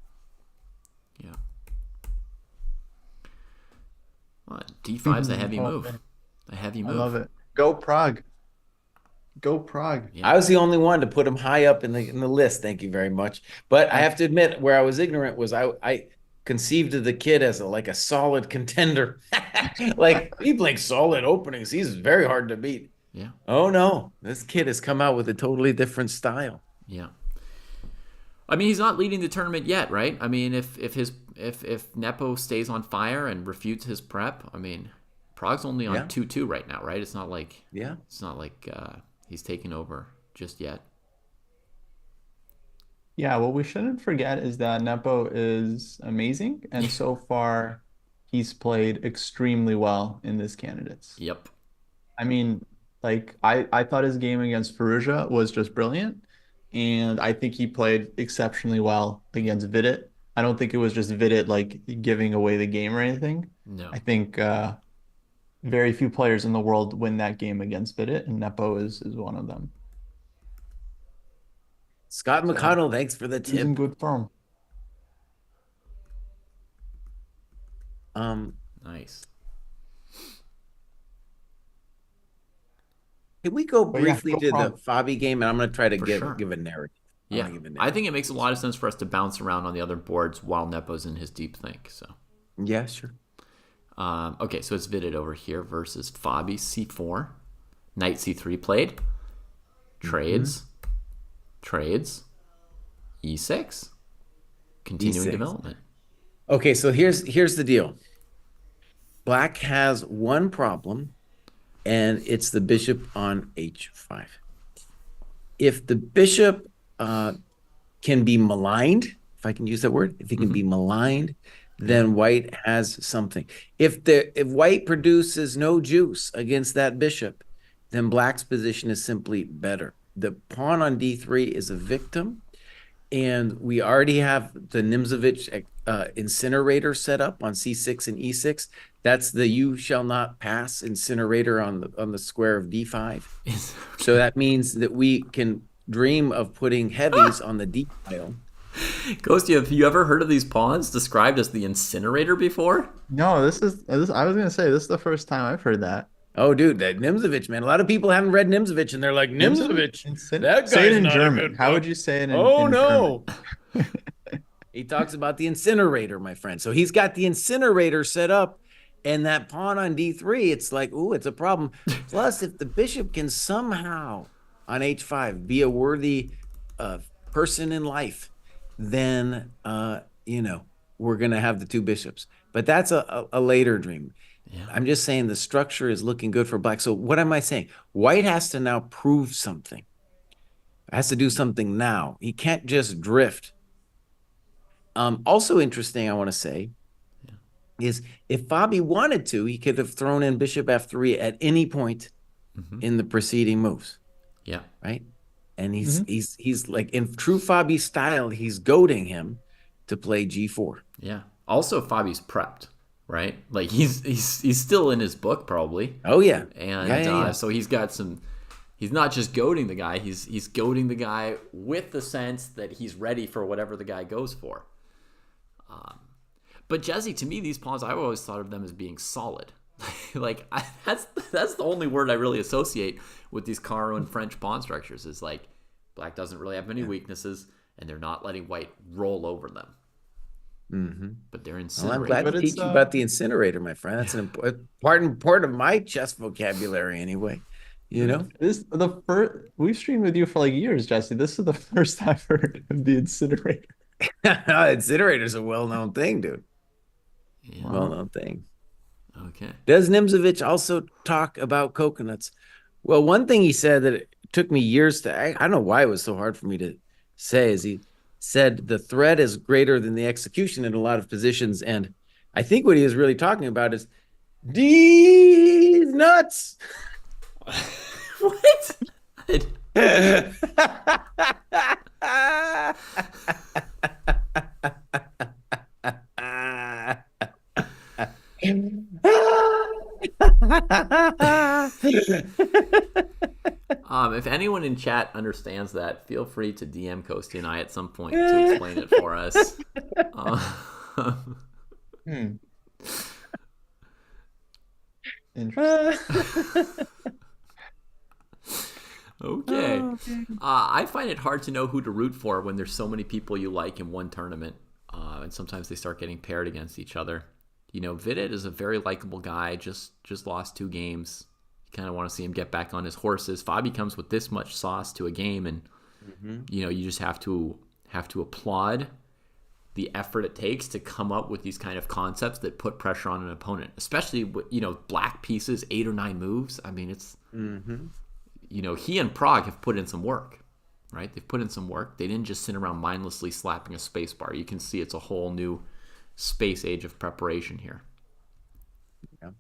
Yeah. Well, d5 is a heavy move. A heavy move. I love it. Go Prague. Go Prague. Yeah. I was the only one to put him high up in the list. Thank you very much. But I have to admit, where I was ignorant was I conceived of the kid as a solid contender. Like, he plays solid openings. He's very hard to beat. Yeah. Oh no, this kid has come out with a totally different style. Yeah. I mean, he's not leading the tournament yet, right? I mean, if Nepo stays on fire and refutes his prep, I mean, Prague's only on 2-2 right now, right? It's not like he's taken over just yet. Yeah, what we shouldn't forget is that Nepo is amazing, and so far he's played extremely well in this candidates. Yep. I mean, like I thought his game against Perugia was just brilliant, and I think he played exceptionally well against Vidit. I don't think it was just Vidit like giving away the game or anything. No. I think very few players in the world win that game against Vidit, and Nepo is one of them. Scott So McConnell, thanks for the he's in tip. good form. Um, Nice. can we go But yeah, briefly no to the problem. Fabi game? And I'm going to try to For give sure. give a narrative. I want Yeah. to give a I narrative. think it makes a lot of sense for us to bounce around on the other boards while Nepo's in his deep think. So, Yeah, sure. okay, so it's Vidit over here versus Fabi C4. Knight C3 played. Trades. Trades. E6. Continuing E6. development. Okay, so here's the deal. Black has one problem, and it's the bishop on H5. If the bishop can be maligned, if I can use that word, if he can be maligned, then white has something. If white produces no juice against that bishop, then black's position is simply better. The pawn on D3 is a victim, and we already have the Nimzovich incinerator set up on C6 and E6. That's the "you shall not pass" incinerator on the square of D5. So that means that we can dream of putting heavies on the D file. Ghosty, have you ever heard of these pawns described as the incinerator before? No, this. I was gonna say this is the first time I've heard that. Oh, dude, that Nimzovich, man. A lot of people haven't read Nimzovich, and they're like, Nimzovich, that Say it guy's in not a German. good How would book. you say it Oh, in no. German? He talks about the incinerator, my friend. So he's got the incinerator set up, and that pawn on D3, it's like, ooh, it's a problem. Plus, if the bishop can somehow on H5 be a worthy person in life, then, we're going to have the two bishops. But that's a later dream. Yeah. I'm just saying the structure is looking good for black. So what am I saying? White has to now prove something. Has to do something now. He can't just drift. Also interesting, I want to say, is if Fabi wanted to, he could have thrown in bishop F3 at any point in the preceding moves. Yeah. Right? And he's like, in true Fabi style, he's goading him to play G4. Yeah. Also, Fabi's prepped, right? Like he's still in his book probably. Oh yeah. And Yeah. so he's got some. He's not just goading the guy. He's goading the guy with the sense that he's ready for whatever the guy goes for. But Jesse, to me, these pawns, I've always thought of them as being solid. That's the only word I really associate with these Caro and French pawn structures is like black doesn't really have many weaknesses, and they're not letting white roll over them. But they're Well, incinerating. I'm glad to teach you about the incinerator, my friend. That's an important part of my chess vocabulary, anyway. The first we've streamed with you for like years, Jesse. This is the first I've heard of the incinerator. Incinerator's a well-known thing, dude. Yeah. Well-known thing. Okay. Does Nimzovich also talk about coconuts? Well, one thing he said that it took me years to, I don't know why it was so hard for me to say, is he said the threat is greater than the execution in a lot of positions. And I think what he was really talking about is these nuts. What? If anyone in chat understands that, feel free to DM Coasty and I at some point to explain it for us. Interesting. Okay. I find it hard to know who to root for when there's so many people you like in one tournament, and sometimes they start getting paired against each other. Vidit is a very likable guy. Just lost 2 games. You kind of want to see him get back on his horses. Fabi comes with this much sauce to a game, and you just have to applaud the effort it takes to come up with these kind of concepts that put pressure on an opponent, especially with black pieces, 8 or 9 moves. I mean, it's he and Prague have put in some work, right? They've put in some work. They didn't just sit around mindlessly slapping a space bar. You can see it's a whole new space age of preparation here. Yeah.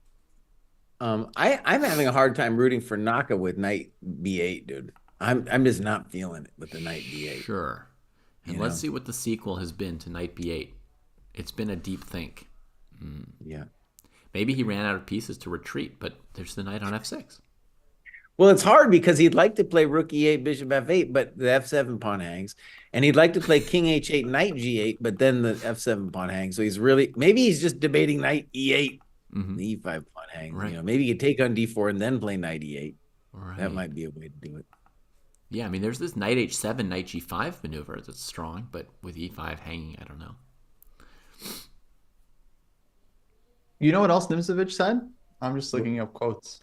I'm having a hard time rooting for Naka with knight b8, dude. I'm just not feeling it with the knight b8. Sure. And You let's know? see what the sequel has been to Knight B8. It's been a deep think. Yeah. Maybe he ran out of pieces to retreat, but there's the knight on F6. Well, it's hard because he'd like to play rook e8, bishop f8, but the f7 pawn hangs, and he'd like to play king h8, knight g8, but then the f7 pawn hangs. So maybe he's just debating knight e8, the e5 pawn hangs. Right. Maybe you could take on d4 and then play knight e8. Right. That might be a way to do it. Yeah, I mean, there's this knight h7, knight g5 maneuver that's strong, but with e5 hanging, I don't know. You know what else Nimzovich said? I'm just looking up quotes.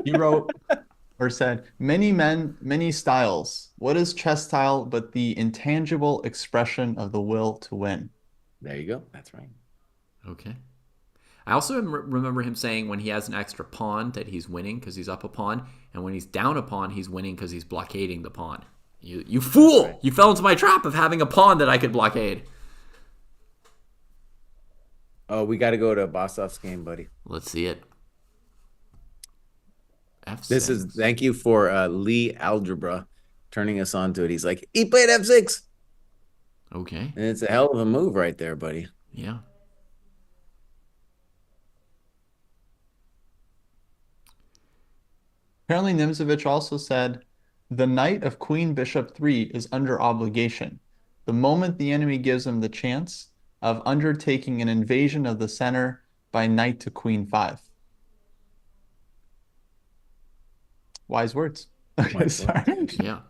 He wrote or said, "Many men, many styles. What is chess style but the intangible expression of the will to win?" There you go. That's right. Okay. I also remember him saying when he has an extra pawn that he's winning because he's up a pawn, and when he's down a pawn, he's winning because he's blockading the pawn. You fool! Right. You fell into my trap of having a pawn that I could blockade. Oh, we got to go to Bossov's game, buddy. Let's see it. F6. Thank you for Lee Algebra turning us on to it. He's like, he played F6. Okay. And it's a hell of a move right there, buddy. Yeah. Apparently, Nimzovich also said, "The knight of Queen Bishop 3 is under obligation. The moment the enemy gives him the chance of undertaking an invasion of the center by knight to Queen 5. Wise words. Okay, sorry. Yeah.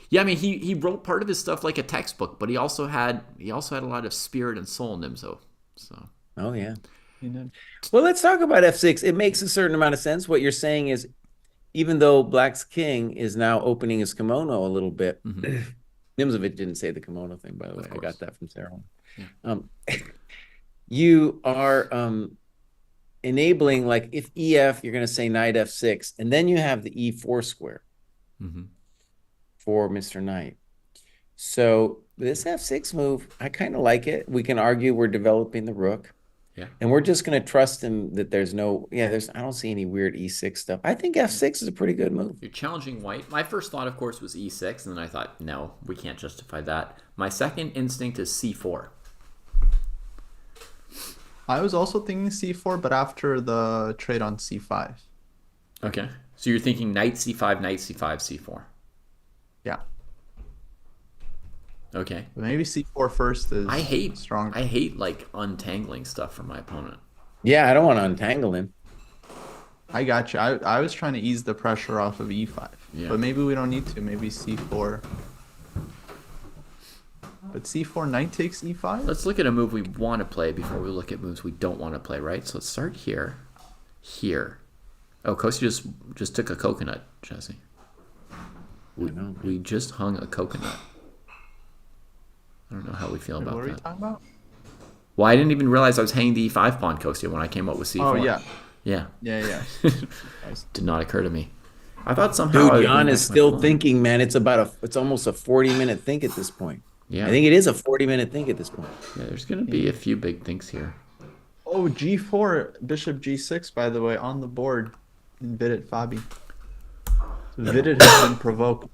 Yeah, I mean he wrote part of his stuff like a textbook, but he also had a lot of spirit and soul, Nimzo. So. Oh yeah. He did. Well, let's talk about F6. It makes a certain amount of sense. What you're saying is, even though Black's king is now opening his kimono a little bit, Nimzovich didn't say the kimono thing, by the way. I got that from Sarah. Yeah. You are enabling, like, if EF, you're going to say knight F6, and then you have the E4 square for Mr. Knight. So this F6 move, I kind of like it. We can argue we're developing the rook. Yeah. And we're just going to trust him that I don't see any weird E6 stuff. I think F6 is a pretty good move. You're challenging white. My first thought, of course, was E6, and then I thought, no, we can't justify that. My second instinct is C4. I was also thinking C4, but after the trade on C5. Okay. So you're thinking knight C5, knight C5, C4. Yeah. Okay. But maybe C4 first is strong. I hate like untangling stuff from my opponent. Yeah, I don't want to untangle him. I got you. I was trying to ease the pressure off of E5. Yeah. But maybe we don't need to. Maybe C4. But C4 knight takes E5? Let's look at a move we want to play before we look at moves we don't want to play, right? So let's start here. Here. Oh, Kosi just took a coconut, Jesse. We just hung a coconut. I don't know how we feel about that. What are we talking about? Well, I didn't even realize I was hanging the E5 pawn, Kosi, when I came up with C4. Oh, yeah. Yeah. Yeah. Did not occur to me. I thought somehow... Dude, Jan is still thinking, man. It's almost a 40-minute think at this point. Yeah. I think it is a 40-minute think at this point. Yeah, there's going to be a few big things here. Oh, G4, Bishop G6, by the way, on the board in Vidit Fabi. So Vidit has been provoked.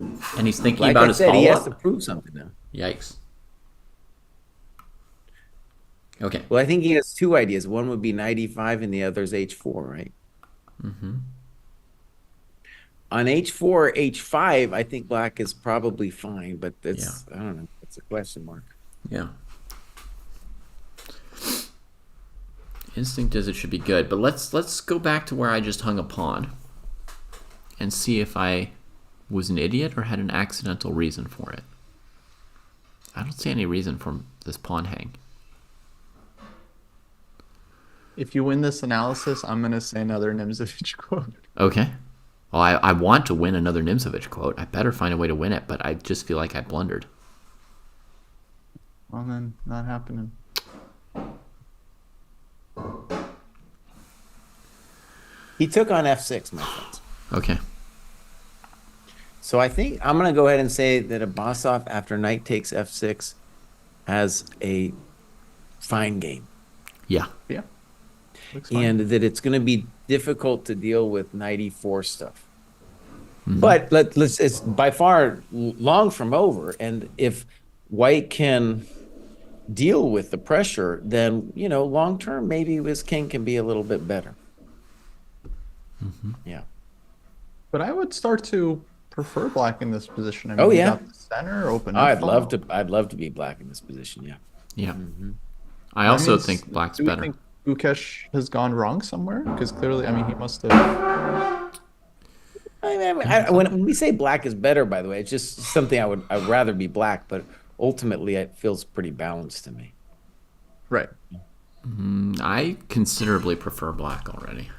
And he's thinking about his follow-up. He has to prove something now. Yikes. Okay. Well, I think he has two ideas. One would be knight E5 and the other is H4, right? Mm-hmm. On H4, H5, I think Black is probably fine, but I don't know. It's a question mark. Yeah. Instinct is it should be good, but let's go back to where I just hung a pawn and see if I was an idiot or had an accidental reason for it. I don't see any reason for this pawn hang. If you win this analysis, I'm going to say another Nimzovich quote. Okay. Well, I want to win another Nimzovich quote. I better find a way to win it, but I just feel like I blundered. Well, then, not happening. He took on F6, my friends. Okay. So I think I'm going to go ahead and say that a Bossov after knight takes F6 has a fine game. Yeah. Yeah, looks fine. and that it's going to be difficult to deal with knight e4 stuff. Mm-hmm. But let's it's by far long from over. And if white can deal with the pressure, then long term maybe his king can be a little bit better. Mm-hmm. Yeah. But I would start to prefer black in this position. I Oh mean, you yeah. got the center, open I'd love f-file. to. I'd love to be black in this position. Yeah. Yeah. Mm-hmm. I That also means, think black's do we better. think Gukesh has gone wrong somewhere? Because clearly, I mean, he must have. When we say black is better, by the way, it's just something I'd rather be black, but ultimately it feels pretty balanced to me. Right. I considerably prefer black already.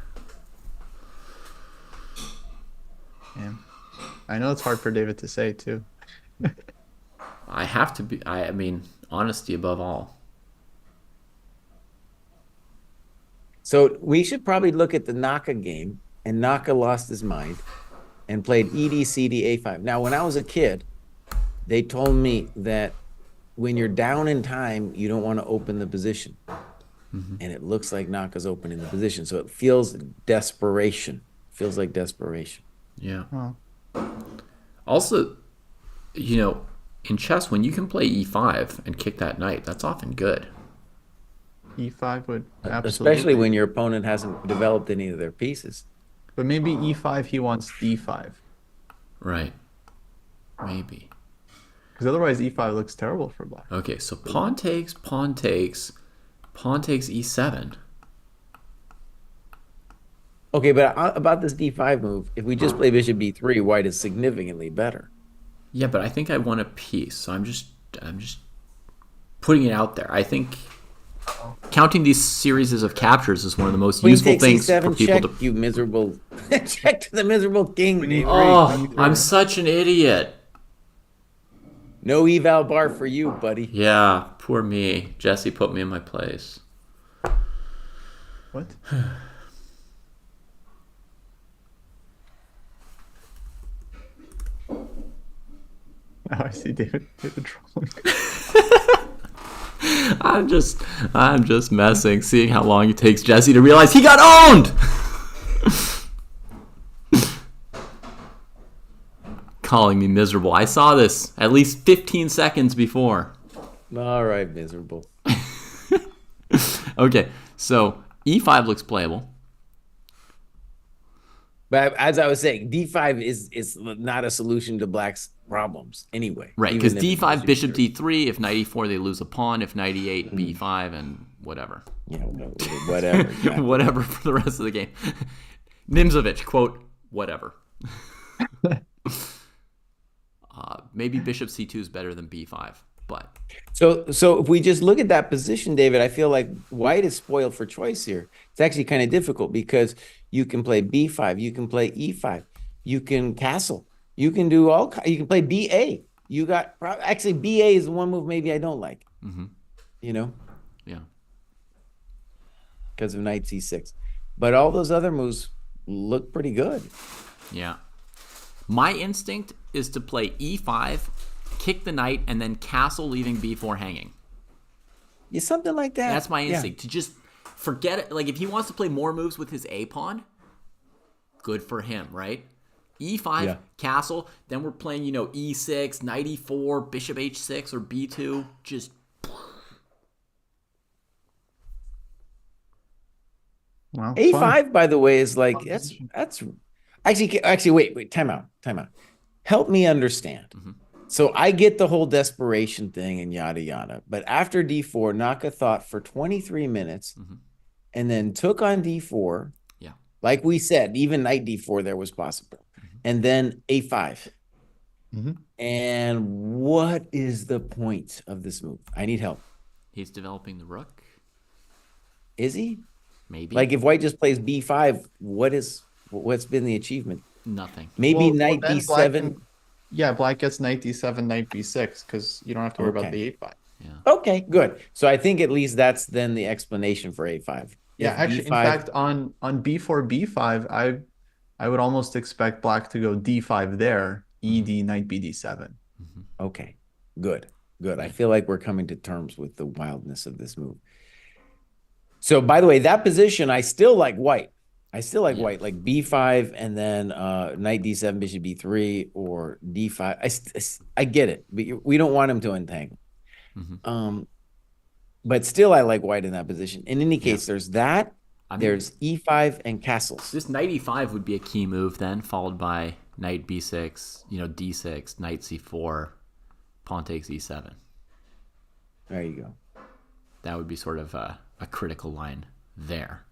Yeah. I know it's hard for David to say too. I have to be. I mean, honesty above all. So we should probably look at the Naka game, and Naka lost his mind and played ED, CD, A5. Now, when I was a kid, they told me that when you're down in time, you don't want to open the position. And it looks like Naka's opening the position. So it feels desperation. Feels like desperation. Yeah. Oh. Also, in chess, when you can play e5 and kick that knight, that's often good. E5 would absolutely. Especially when your opponent hasn't developed any of their pieces. But maybe E5 he wants D5. Right. Maybe. Because otherwise E5 looks terrible for black. Okay, so pawn takes, pawn takes, pawn takes e7. Okay, but about this D5 move, if we just play bishop B3, white is significantly better. Yeah, but I think I won a piece, so I'm just putting it out there. I think counting these series of captures is one of the most useful things for people check, you miserable check to the miserable king. Oh, I'm such an idiot. No eval bar for you, buddy. Yeah, poor me. Jesse put me in my place. What? Now I see David trolling. I'm just messing, seeing how long it takes Jesse to realize he got owned. Calling me miserable. I saw this at least 15 seconds before. All right, miserable. Okay, so e5 looks playable. But as I was saying, D5 is not a solution to black's problems anyway. Right, because d5, bishop d3. If knight e4, they lose a pawn. If knight e8, b5, and whatever. Yeah, whatever. Exactly. Whatever for the rest of the game. Nimzovich, quote, whatever. Maybe bishop c2 is better than b5, but... So if we just look at that position, David, I feel like white is spoiled for choice here. It's actually kind of difficult because you can play b5, you can play e5, you can castle, you can do you can play ba. You got actually ba is the one move maybe I don't like. Mm-hmm. Yeah, because of knight c6, but all those other moves look pretty good. Yeah, my instinct is to play e5, kick the knight, and then castle, leaving b4 hanging. Yeah, something like that. That's my instinct. To just forget it. Like, if he wants to play more moves with his a pawn, good for him, right? e5, castle. Then we're playing, e6, knight e4, bishop h6, or b2. Just... Wow, A5, fun. by the way, is like that's actually wait, time out. Help me understand. Mm-hmm. So I get the whole desperation thing and yada yada, but after D4, Naka thought for 23 minutes and then took on D4. Yeah. Like we said, even knight D4 there was possible. And then A5. And what is the point of this move? I need help. He's developing the rook. Is he? Maybe. Like if white just plays B5, what's been the achievement? Nothing. Maybe knight then D7. Black gets knight d7, knight b6, because you don't have to worry about the a5. Yeah. Okay, good. So I think at least that's then the explanation for a5. Yeah, If actually, B5, in fact, on b4, b5, I would almost expect black to go d5 there, ed, knight bd7. okay, good. I feel like we're coming to terms with the wildness of this move. So by the way, that position, I still like white. I still like Yeah. white, like b5 and then knight d7, bishop b3, or d5. I get it, but we don't want him to entangle. Hmm. But still, I like white in that position. In any Yeah. case, there's that. I mean, There's e5 and castles. this knight e5 would be a key move then, followed by knight b6, d6, knight c4, pawn takes e7. There you go. That would be sort of a critical line there.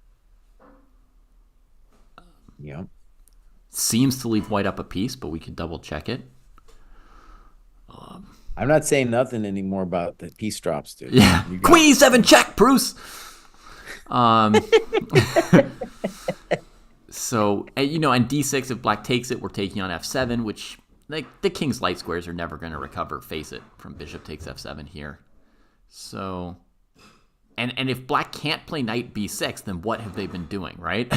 Yeah. Seems to leave white up a piece, but we could double check it. I'm not saying nothing anymore about the piece drops, dude. Yeah. Queen e7 check, Bruce. So, and d6, if black takes it, we're taking on f7, which, like, the king's light squares are never going to recover, face it, from bishop takes f7 here. So, and if black can't play knight b6, then what have they been doing, right?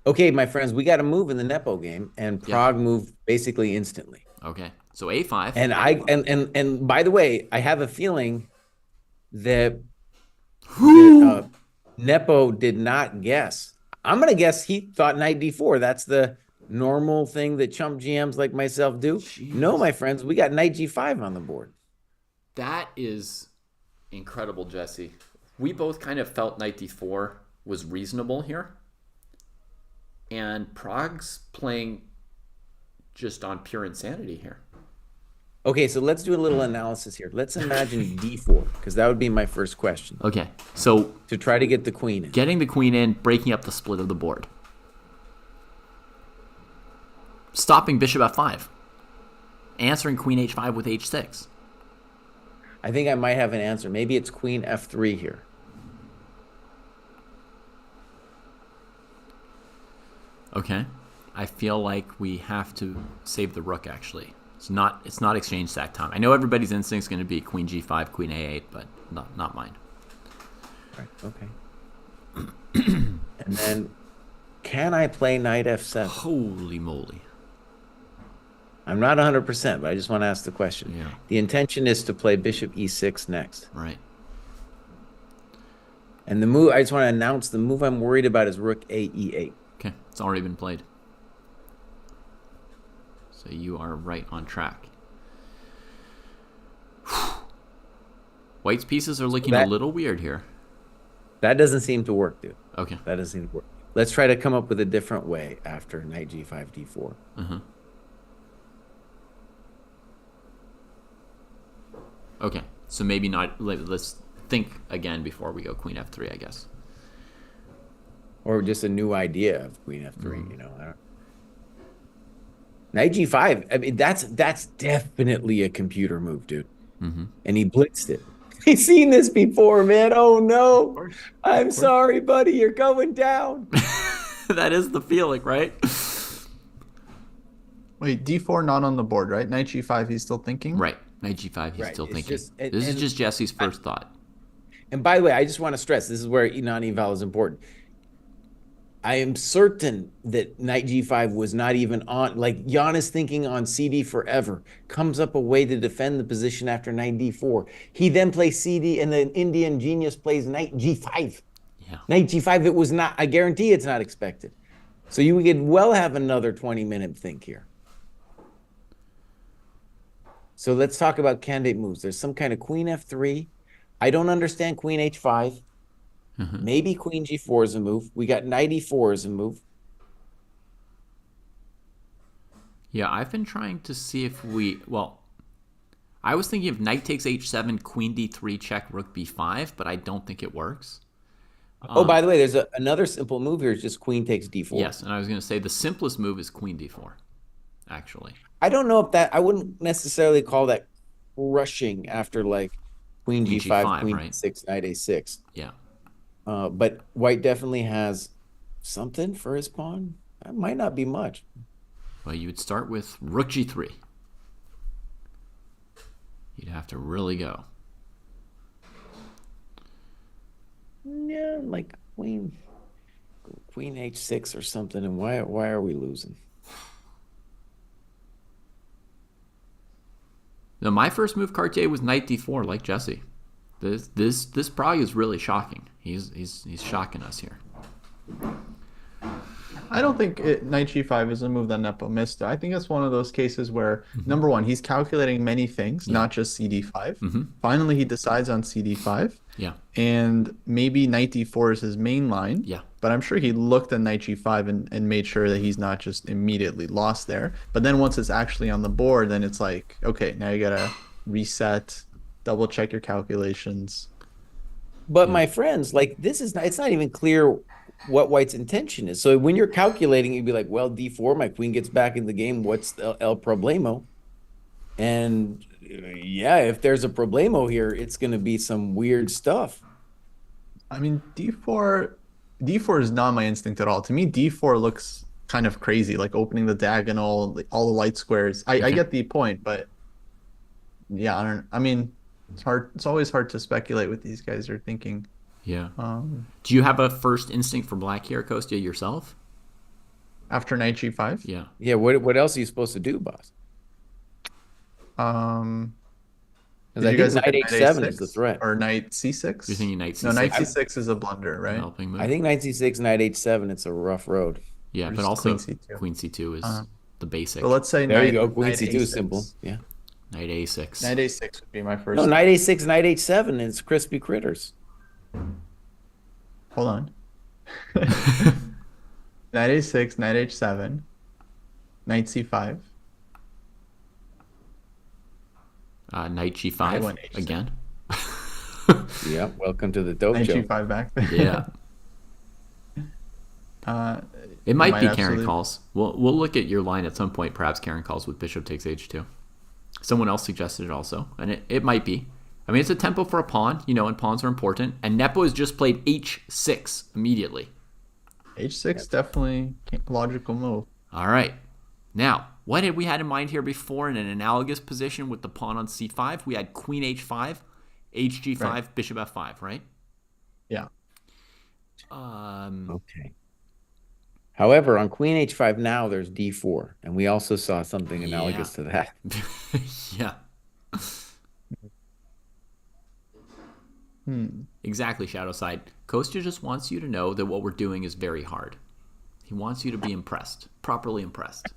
Okay, my friends, we got to move in the Nepo game, and Prague moved basically instantly. Okay, so a5. And by the way, I have a feeling that Nepo did not guess. I'm gonna guess he thought knight d4. That's the normal thing that chump GMs like myself do. Jeez. No, my friends, we got knight g5 on the board. That is incredible, Jesse. We both kind of felt knight d4 was reasonable here. And Prague's playing just on pure insanity here. Okay, so let's do a little analysis here. Let's imagine d4, because that would be my first question. Okay, so To try to get the queen in. getting the queen in, breaking up the split of the board. Stopping bishop f5. Answering queen h5 with h6. I think I might have an answer. Maybe it's queen f3 here. Okay. I feel like we have to save the rook, actually. It's not exchange sack time. I know everybody's instinct is going to be queen g5, queen a8, but not mine. Right, okay. And then, can I play knight f7? Holy moly. I'm not 100%, but I just want to ask the question. Yeah. The intention is to play bishop e6 next. Right. And the move, I just want to announce the move I'm worried about is rook a e8. Okay, it's already been played. So you are right on track. White's pieces are looking a little weird here. That doesn't seem to work, dude. Okay. That doesn't seem to work. Let's try to come up with a different way after knight g5, d4. Uh-huh. Okay, so maybe not. Let's think again before we go queen f3, I guess. Or just a new idea of queen f3, you know. Knight g5, I mean, that's definitely a computer move, dude. And he blitzed it. He's seen this before, man. Oh, no. I'm sorry, buddy. You're going down. That is the feeling, right? Wait, d4 not on the board, right? Knight g5, he's still thinking? Right. Knight g5, he's Right, still it's thinking. just- and- This is and just Jesse's first thought. And by the way, I just want to stress, this is where non-eval is important. I am certain that knight g5 was not even on, like Jan is thinking on CD forever, comes up a way to defend the position after knight d4. He then plays CD and the Indian genius plays knight g5. Yeah. Knight g5, it was not, I guarantee it's not expected. So you could well have another 20-minute think here. So let's talk about candidate moves. There's some kind of queen f3. I don't understand queen h5. Maybe queen g4 is a move. We got knight e4 as a move. Yeah, I've been trying to see if I was thinking of knight takes h7, queen d3, check, rook b5, but I don't think it works. Oh, by the way, there's another simple move here. It's just queen takes d4. Yes, and I was going to say the simplest move is queen d4, actually. I don't know if that, I wouldn't necessarily call that crushing after like queen g5, queen right? d6, knight a6. Yeah. But white definitely has something for his pawn. That might not be much. Well, you would start with rook g3. You'd have to really go. Yeah, like queen h6 or something. And why are we losing? No, my first move Cartier was knight d4, like Jesse. This Prague is really shocking. He's shocking us here. I don't think knight g5 is a move that Nepo missed. I think it's one of those cases where, number one, he's calculating many things, not just cd5. Finally, he decides on cd5. Yeah. And maybe knight d4 is his main line. Yeah. But I'm sure he looked at knight g5 and made sure that he's not just immediately lost there. But then once it's actually on the board, then it's like, okay, now you got to reset, double check your calculations. But my friends, like it's not even clear what White's intention is. So when you're calculating, you'd be like, well, d4, my queen gets back in the game. What's el problemo? And yeah, if there's a problemo here, it's going to be some weird stuff. I mean, d4 is not my instinct at all. To me, d4 looks kind of crazy, like opening the diagonal, all the light squares. I get the point, but yeah, I mean, it's hard. It's always hard to speculate what these guys are thinking. Yeah. Do you have a first instinct for black here, Kostya, yourself? After knight g5? Yeah. Yeah. What else are you supposed to do, boss? Did I you think guys look knight at h7 a6 is the threat. or knight c6? You're thinking knight c6? No, knight c6 is a blunder, right? Developing move. I think knight c6, knight h7, it's a rough road. Yeah, Or but just also queen c2. queen c2 is the basic. So let's say There knight, you go. Queen knight c2 is a6. simple. Yeah. Knight a6. Knight a6 would be my first. No, knight a6, knight h7, and it's crispy critters. Hold on. Knight a6, knight h7, knight c5. Knight I g5 went h6. again. Yeah. Welcome to the Knight dojo. g5 back there. Yeah. It might be Karen absolutely- calls. We'll look at your line at some point. Perhaps Karen calls with bishop takes h2. Someone else suggested it also, and it might be. I mean, it's a tempo for a pawn, and pawns are important. And Nepo has just played h6 immediately. h6 definitely a logical move. All right. Now, what had we had in mind here before in an analogous position with the pawn on c5? We had queen h5, hg5, Right. bishop f5, right? Yeah. Okay. However, on queen h5 now, there's d4, and we also saw something analogous to that. Yeah. Exactly, Shadow Side. Kostya just wants you to know that what we're doing is very hard. He wants you to be impressed, properly impressed.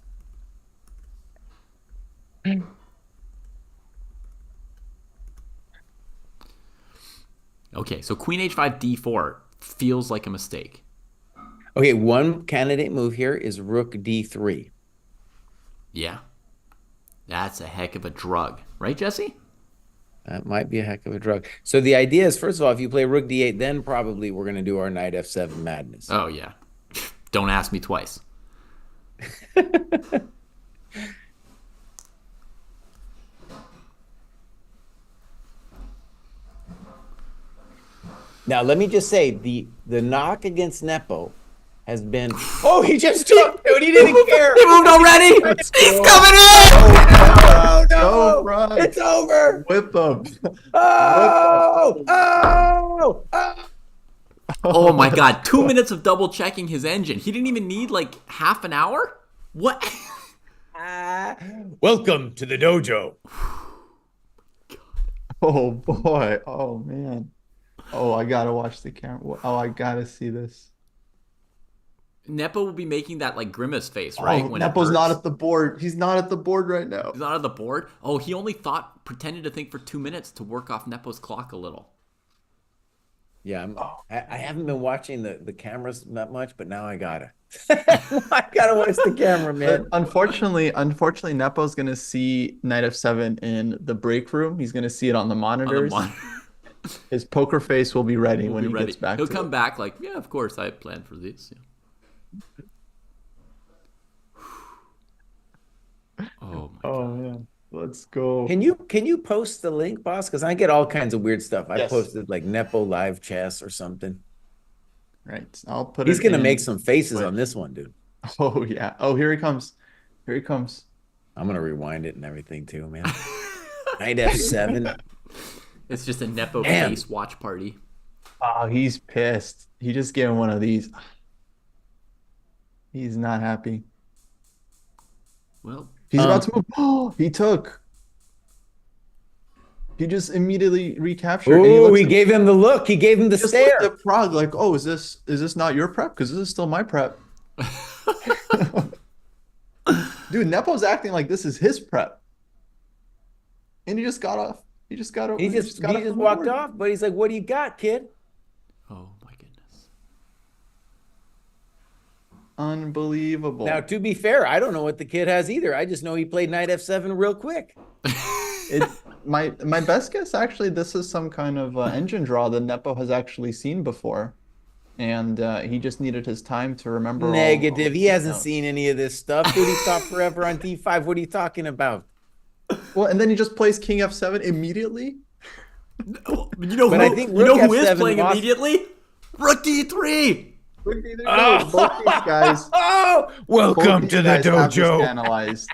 Okay, so queen h5, d4 feels like a mistake. Okay, one candidate move here is rook d3. Yeah. That's a heck of a drug. Right, Jesse? That might be a heck of a drug. So the idea is, first of all, if you play rook d8, then probably we're going to do our knight f7 madness. Oh, yeah. Don't ask me twice. Now, let me just say, the knock against Nepo has been... Oh, he just took, dude. He didn't care. He moved already. He's coming in. Oh, no. Go, Rod. It's over. Whip him. Oh, oh, oh. Oh my God! 2 minutes of double checking his engine. He didn't even need like half an hour. What? Welcome to the dojo. Oh boy. Oh man. Oh, I gotta watch the camera. Oh, I gotta see this. Nepo will be making that like grimace face, right? Oh, when it Nepo's hurts. not at the board. He's not at the board right now. He's not on the board. Oh, he only pretended to think for 2 minutes to work off Nepo's clock a little. Yeah, I haven't been watching the cameras that much, but now I gotta. I gotta watch the camera, man. But unfortunately, Nepo's gonna see knight f7 in the break room. He's gonna see it on the monitors. His poker face will be ready when he gets back. He'll to come it. back like, yeah, of course, I planned for this. Yeah. Oh my Oh God. man, let's go. Can you post the link, boss? Because I get all kinds of weird stuff. I Yes. posted like Nepo live chess or something. Right, I'll put. He's it gonna in. make some faces on this one, dude. Oh yeah. Oh, here he comes. Here he comes. I'm gonna rewind it and everything too, man. Knight f7. It's just a Nepo Damn. face watch party. Oh, he's pissed. He just gave him one of these. He's not happy. Well, He's about to move. Oh, he took. He just immediately recaptured, and he Oh, looks he at gave him the look. He gave him the just looked stare. at Prague like, oh, is this not your prep? Because this is still my prep. Dude, Nepo's acting like this is his prep, and he just got off. He just got He he just just got he off just from the walked board. off, but he's like, "What do you got, kid?" Oh my goodness. Now, Unbelievable. to be fair, I don't know what the kid has either. I just know he played knight f7 real quick. It my best guess actually, this is some kind of engine draw that Nepo has actually seen before, and he just needed his time to remember all Negative. the He key hasn't notes. seen any of this stuff, dude. He thought forever on d5. What are you talking about? Well, and then he just plays King F7 immediately. But I think You rook know who is f7 playing lost. immediately? Rook D3. Look, there you go. Both Welcome these to the guys have this dojo. analyzed.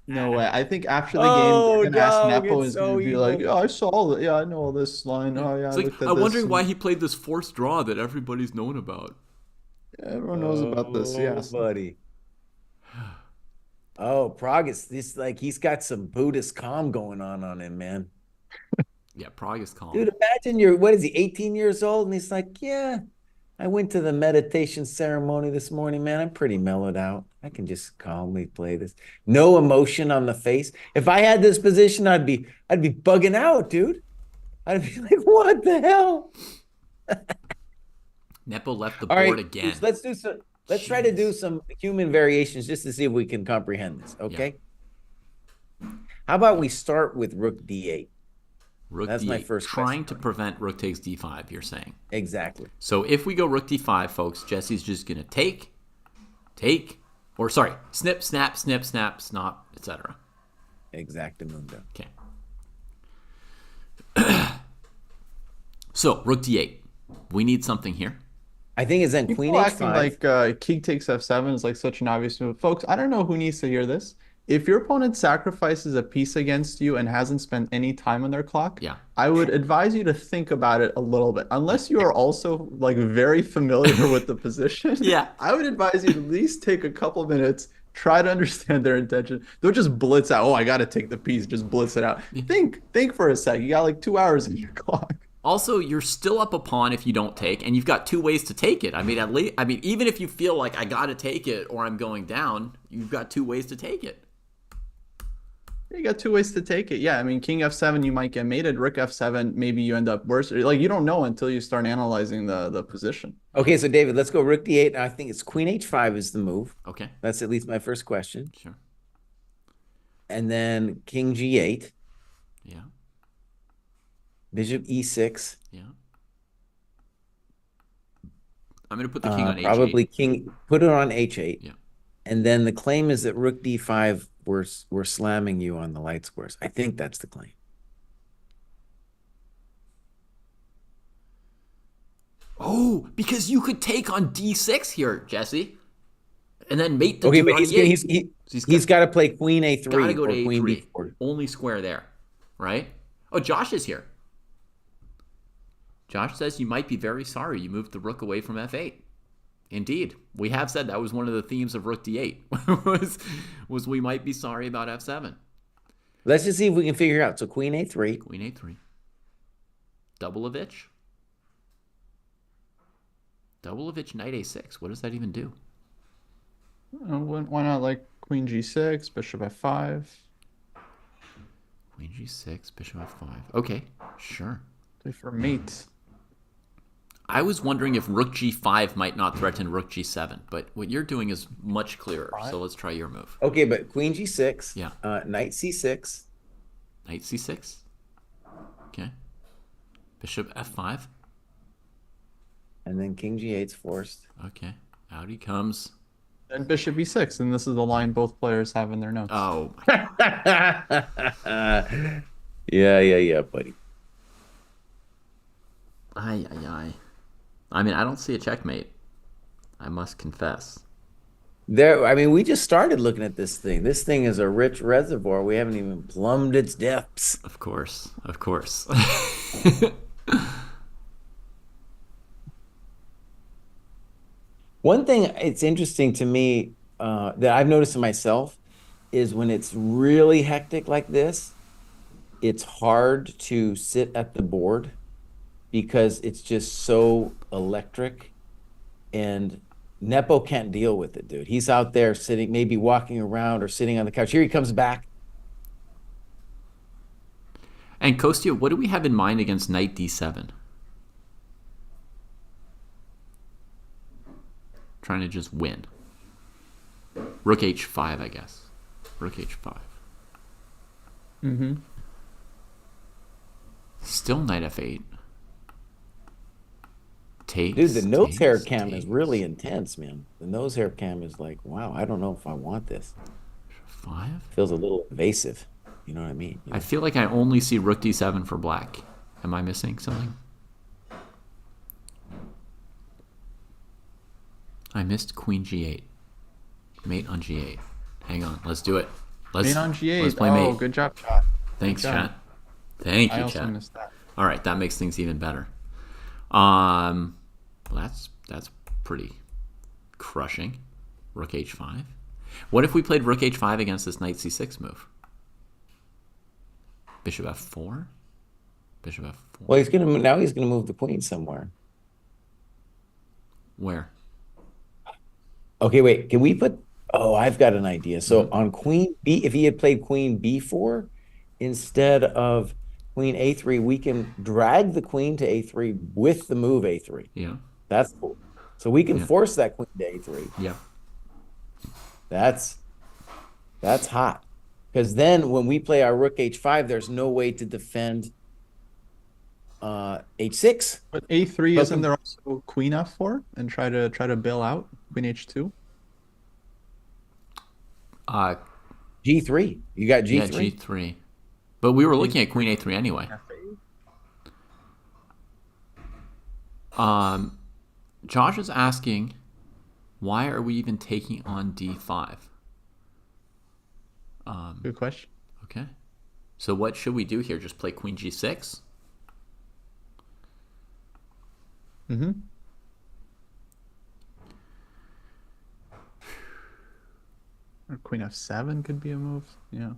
No way. I think after the game, they're Oh, gonna ask dog, Nepo it's is gonna so be like, evil. yeah, I saw all the, yeah, I know all this line. Oh yeah, I It's like looked at I'm this. wondering why And he played this forced draw that everybody's known about. everyone knows about this. Oh, Yes. buddy. Oh, Prague is this like he's got some Buddhist calm going on him, man. Yeah, Prague is calm. Dude, imagine you're what is he, 18 years old? And he's like, yeah, I went to the meditation ceremony this morning, man. I'm pretty mellowed out. I can just calmly play this. No emotion on the face. If I had this position, I'd be bugging out, dude. I'd be like, what the hell? Nepo left the All board right, again. let's try to do some human variations just to see if we can comprehend this. Okay. How about we start with rook d8? Rook That's D8. my first Trying question. to prevent rook takes D5, you're saying. Exactly. So if we go rook D5, folks, Jesse's just going to take, or sorry, snip, snap, snop, etc. Exactamundo. Okay. So rook D8. We need something here. I think it's then queen People acting h5. like king takes F7 is like such an obvious move. Folks, I don't know who needs to hear this. If your opponent sacrifices a piece against you and hasn't spent any time on their clock, Yeah. I would advise you to think about it a little bit. Unless you are also like very familiar with the position, Yeah. I would advise you to at least take a couple minutes, try to understand their intention. Don't just blitz out. Oh, I got to take the piece. Just blitz it out. Think for a sec. You got like 2 hours in your clock. Also, you're still up a pawn if you don't take, and you've got two ways to take it. I mean, even if you feel like I got to take it or I'm going down, you've got two ways to take it. You got 2 ways to take it. Yeah, I mean, King F7, you might get mated. Rook F7, maybe you end up worse. Like you don't know until you start analyzing the position. Okay, so David, let's go rook d8. I think it's queen h5 is the move. Okay, That's at least my first question. sure. And then king g8, Yeah, bishop e6. yeah. I'm going to put the king on H8. Probably king, put it on h8. Yeah. And then the claim is that rook d5, we're slamming you on the light squares. I think that's the claim. Oh, because you could take on D6 here, Jesse, and then mate the Okay, dude but on he's E8. he's got to play queen a3 Gotta go or to queen A3. b4. Only square there, right? Oh, Josh is here. Josh says you might be very sorry you moved the rook away from F8. Indeed, we have said that was one of the themes of rook D8 was we might be sorry about F7. Let's just see if we can figure it out. So queen a3. Queen A3. Doubleovich. Doubleovich knight A6. What does that even do? Why not like Queen G6, Bishop F5? Queen G6, Bishop F5. Okay, sure. For mate. I was wondering if Rook G5 might not threaten Rook G7, but what you're doing is much clearer. So let's try your move. Okay, but queen g6. Yeah. Knight c6. Knight C6. Okay. Bishop F5. And then king g8's forced. Okay. Out he comes. And Bishop E6, and this is the line both players have in their notes. Oh. Yeah, buddy. Ay. I mean, I don't see a checkmate. I must confess. I mean, we just started looking at this thing. This thing is a rich reservoir. We haven't even plumbed its depths. Of course. One thing it's interesting to me that I've noticed in myself is when it's really hectic like this, it's hard to sit at the board because it's just so electric, and Nepo can't deal with it, dude. He's out there sitting, maybe walking around or sitting on the couch. Here he comes back. And Kostya, what do we have in mind against knight d7? Trying to just win. Rook h5, I guess. Rook h5. Mm-hmm. Still knight f8. Takes. Dude, the nose hair takes, cam takes. is really intense, man. The nose hair cam is like, wow, I don't know if I want this. 5? Feels a little invasive. You know what I mean? I feel like I only see rook d7 for black. Am I missing something? I missed queen g8. Mate on g8. Hang on, let's do it. Mate on G8. Let's play oh, mate. good job, chat. Thanks, Good job. chat. Thank I you, also chat. missed that. All right, that makes things even better. Well, that's pretty crushing. Rook h5. What if we played rook h5 against this knight c6 move? Bishop f4. Bishop f4. Well, he's gonna move the queen somewhere. Where? Okay, wait. Can we put? Oh, I've got an idea. So on queen B, if he had played queen b4 instead of queen a3, we can drag the queen to a3 with the move a3. Yeah. That's cool. So we can Yeah. force that queen to a3. Yeah. That's hot. Because then when we play our rook h5, there's no way to defend h6. But A3 But isn't there also queen F4 and try to bail out queen H2? g3. You got g3. Yeah, g3. But we were looking at queen a3 anyway. Josh is asking, why are we even taking on d5? Good question. Okay. So what should we do here? Just play queen g6? Mm-hmm. Or queen F7 could be a move. Yeah.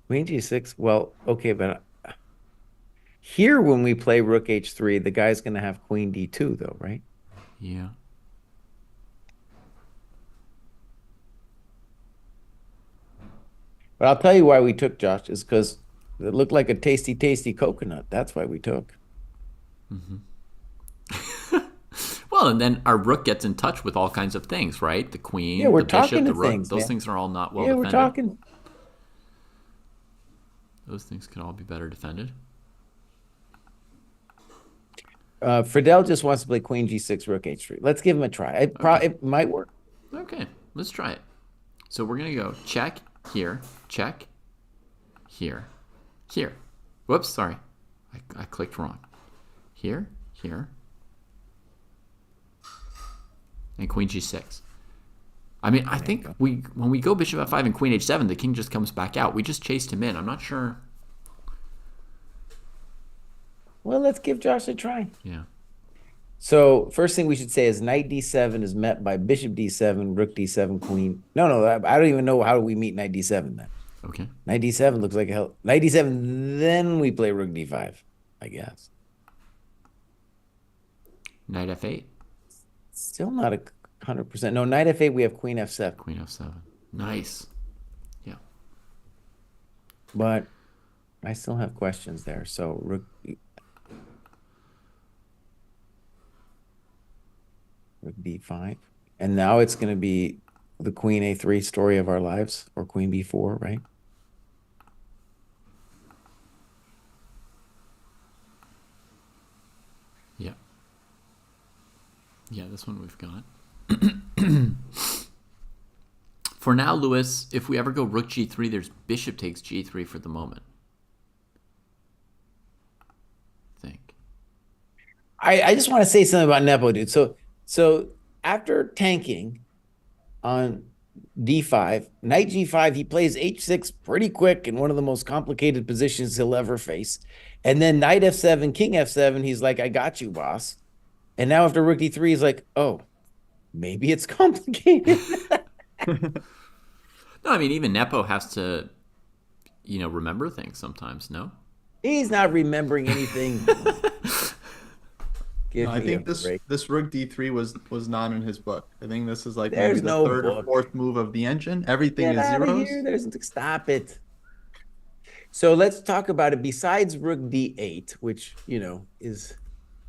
Queen g6. Well, okay, but here when we play rook h3, the guy's going to have queen d2 though, right? Yeah. But I'll tell you why we took, Josh, is because it looked like a tasty, tasty coconut. That's why we took. Well, and then our rook gets in touch with all kinds of things, right? The queen, Yeah, we're the bishop, talking the to rook. things, Those man. things are all not well Yeah, defended. we're talking. Those things could all be better defended. Friedel just wants to play queen g6, rook h3. Let's give him a try. It might work. Okay, let's try it. So we're going to go check here, check here, here. Whoops, sorry. I clicked wrong. Here, here, and queen g6. I mean, I think when we go bishop f5 and queen h7, the king just comes back out. We just chased him in. I'm not sure. Well, let's give Josh a try. Yeah. So first thing we should say is knight d7 is met by bishop d7, rook d7, queen. No, I don't even know how we meet knight d7 then. Okay. Knight d7 looks like a hell. Knight d7, then we play rook d5, I guess. Knight f8. Still not 100%. No, knight f8, we have queen f7. Queen f7. Nice. Yeah. But I still have questions there. So rook b5. And now it's going to be the queen a3 story of our lives, or queen b4, right? Yeah. Yeah, this one we've got. For now, Lewis, if we ever go rook g3, there's bishop takes g3 for the moment. I think. I just want to say something about Nepo, dude. So after tanking on d5, knight g5, he plays h6 pretty quick in one of the most complicated positions he'll ever face. And then knight f7, king f7, he's like, I got you, boss. And now after rook d3, he's like, oh, maybe it's complicated. No, I mean, even Nepo has to remember things sometimes. No. He's not remembering anything. Give No, I me a think this break. this rook d3 was not in his book. I think this is like maybe There's the no third or book. fourth move of the engine. Everything Get is out of here. zeros. Stop it. So let's talk about it. Besides rook d8, which, is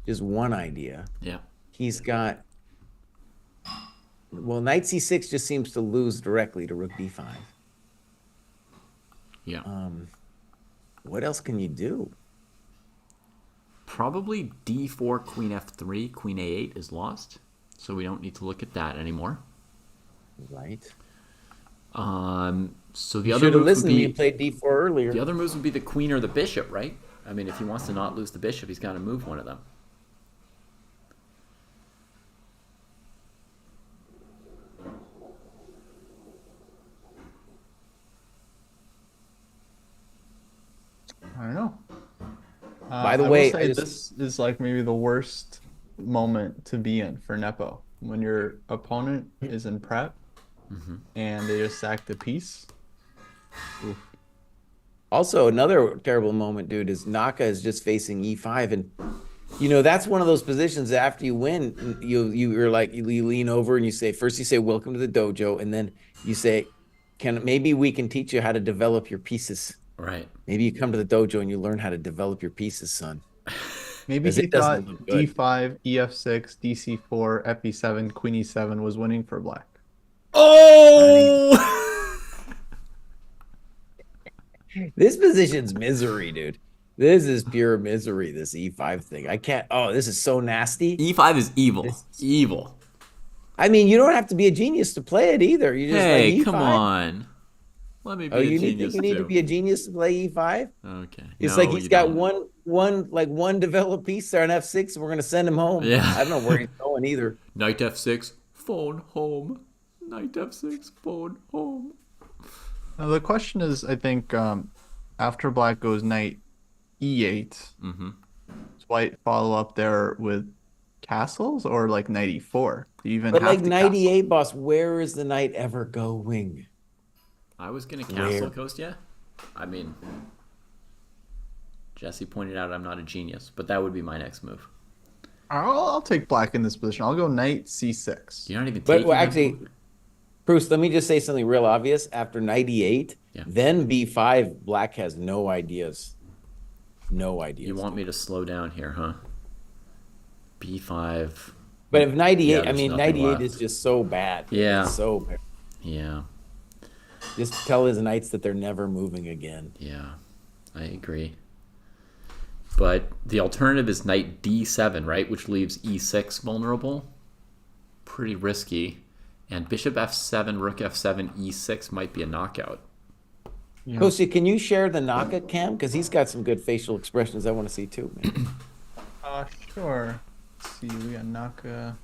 just one idea, Yeah. he's got, well, knight c6 just seems to lose directly to rook d5. Yeah. What else can you do? Probably d4, queen f3, queen a8 is lost. So we don't need to look at that anymore. Right. So the You other should have moves would listened to me be and played d4 earlier. the other moves would be the queen or the bishop, right? I mean, if he wants to not lose the bishop, he's got to move one of them. I don't know. By the I way, will say this is like maybe the worst moment to be in for Nepo when your opponent is in prep and they just sack the piece. Oof. Also, another terrible moment, dude, is Naka is just facing e5, and that's one of those positions that after you win, you're like you lean over and you say, first you say welcome to the dojo, and then you say, maybe we can teach you how to develop your pieces. Right. Maybe you come to the dojo and you learn how to develop your pieces, son. Maybe 'Cause he it doesn't thought look good. d5, ef6, dc4, fe7, queen e7 was winning for black. Oh! This position's misery, dude. This is pure misery, this e5 thing. I can't. Oh, this is so nasty. e5 is evil. Evil. I mean, you don't have to be a genius to play it either. You just like Hey, e5. come on. Let me be Oh, a you genius need to too. be a genius to play e5? Okay. It's No, like he's you got don't. one developed piece there on f6, and we're gonna send him home. Yeah. I don't know where he's going either. Knight f6, phone home. Knight f6, phone home. Now the question is, I think after black goes knight e8, does white follow up there with castles or like knight e4? Do you even But have like to knight castle? e8, boss, where is the knight ever going? I was going to Where? castle Kostya. I mean, Jesse pointed out I'm not a genius, but that would be my next move. I'll take black in this position. I'll go knight c6. You're not even But taking well, my actually, move? Bruce, let me just say something real obvious. After knight e8, Yeah. then b5, black has no ideas. No ideas. You want me to slow down here, huh? b5. But if knight e8, Yeah, I there's mean, nothing knight e8 left. is just so bad. Yeah. It's so bad. Yeah. Just tell his knights that they're never moving again. Yeah. I agree. But the alternative is knight d7, right? Which leaves e6 vulnerable. Pretty risky. And bishop f7, rook f7, e6 might be a knockout. Yeah. Kostya, can you share the Naka cam? Because he's got some good facial expressions I want to see too, man. Sure. Let's see, we got Naka.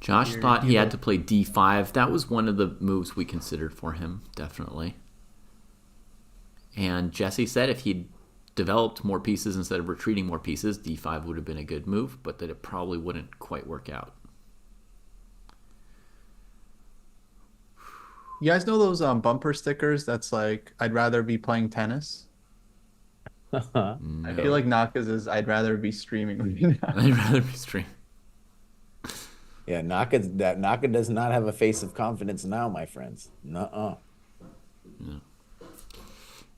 Josh Here, thought he had Eval. to play d5. That was one of the moves we considered for him, definitely. And Jesse said if he'd developed more pieces instead of retreating more pieces, d5 would have been a good move, but that it probably wouldn't quite work out. You guys know those bumper stickers that's like, I'd rather be playing tennis? I feel like Naka's is, I'd rather be streaming right now. I'd rather be streaming. Yeah, Naka does not have a face of confidence now, my friends. Nuh-uh.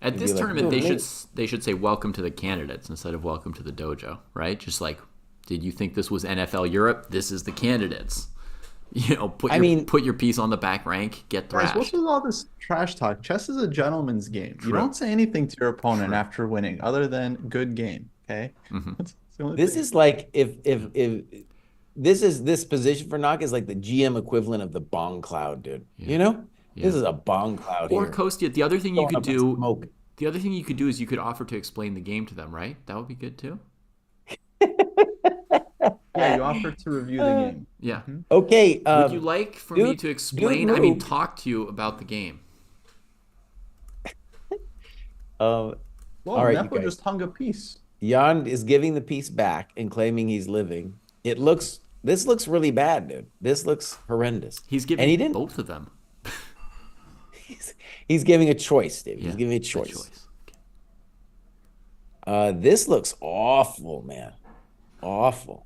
At You'd this be like, tournament, "Oh, they should say welcome to the candidates instead of welcome to the dojo, right? Just like, did you think this was NFL Europe? This is the candidates. Put your piece on the back rank, get Guys, thrashed. what's with all this trash talk? Chess is a gentleman's game. You True. don't say anything to your opponent True. after winning other than good game, okay? That's the only This thing. is like if this position for Naka is like the GM equivalent of the bong cloud, dude. Yeah. This is a bong cloud Or here. Kostya, the other thing you Going could up in do, smoke. the other thing you could do is you could offer to explain the game to them, right? That would be good too. Yeah, you offer to review the game. Yeah. Okay. Would you like for me dude- to explain? I mean, talk to you about the game. Whoa, all right, you Nepo guys. just hung a piece. Jan is giving the piece back and claiming he's living. This looks really bad, dude. This looks horrendous. He's giving And he didn't. both of them. He's giving a choice, Dave. He's Yeah, giving a a choice. Okay. This looks awful, man. Awful.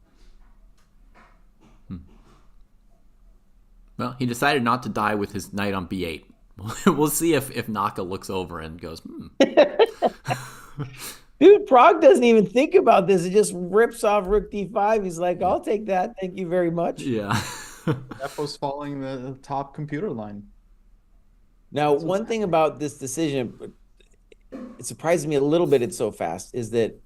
Well, he decided not to die with his knight on b8. We'll see if Naka looks over and goes, Dude, Prague doesn't even think about this. It just rips off rook d5. He's like, Yeah. I'll take that. Thank you very much. Yeah. Nepo's following the top computer line. Now, one thing about this decision, it surprises me a little bit it's so fast, is that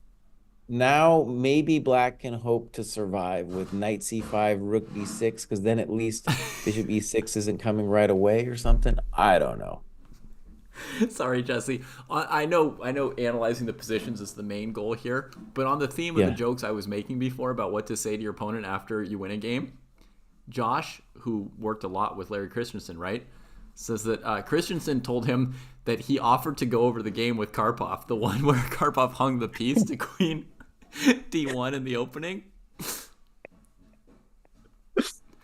now maybe black can hope to survive with knight c5, rook d6, because then at least bishop e6 isn't coming right away or something. I don't know. Sorry, Jesse. I know analyzing the positions is the main goal here, but on the theme of the jokes I was making before about what to say to your opponent after you win a game, Josh, who worked a lot with Larry Christensen, right, says that Christensen told him that he offered to go over the game with Karpov, the one where Karpov hung the piece to queen d1 in the opening.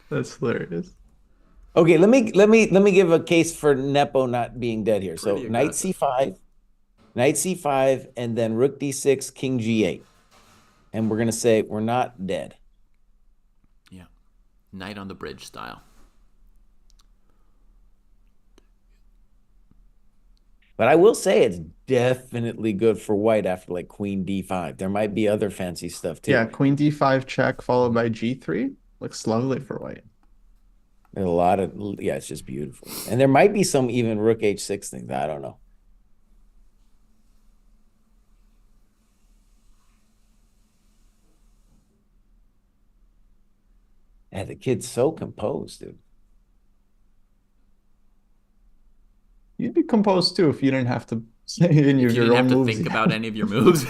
That's hilarious. Okay, let me give a case for Nepo not being dead here. So knight c5, and then rook d6, king g8. And we're gonna say we're not dead. Yeah. Knight on the bridge style. But I will say it's definitely good for white after like queen d5. There might be other fancy stuff too. Yeah, queen d5 check followed by g3. Looks lovely for white. There's a lot of, yeah, it's just beautiful. And there might be some even rook h6 things. I don't know. And the kid's so composed, dude. You'd be composed too if you didn't have to say any of If you your didn't own have to moves. think about any of your moves.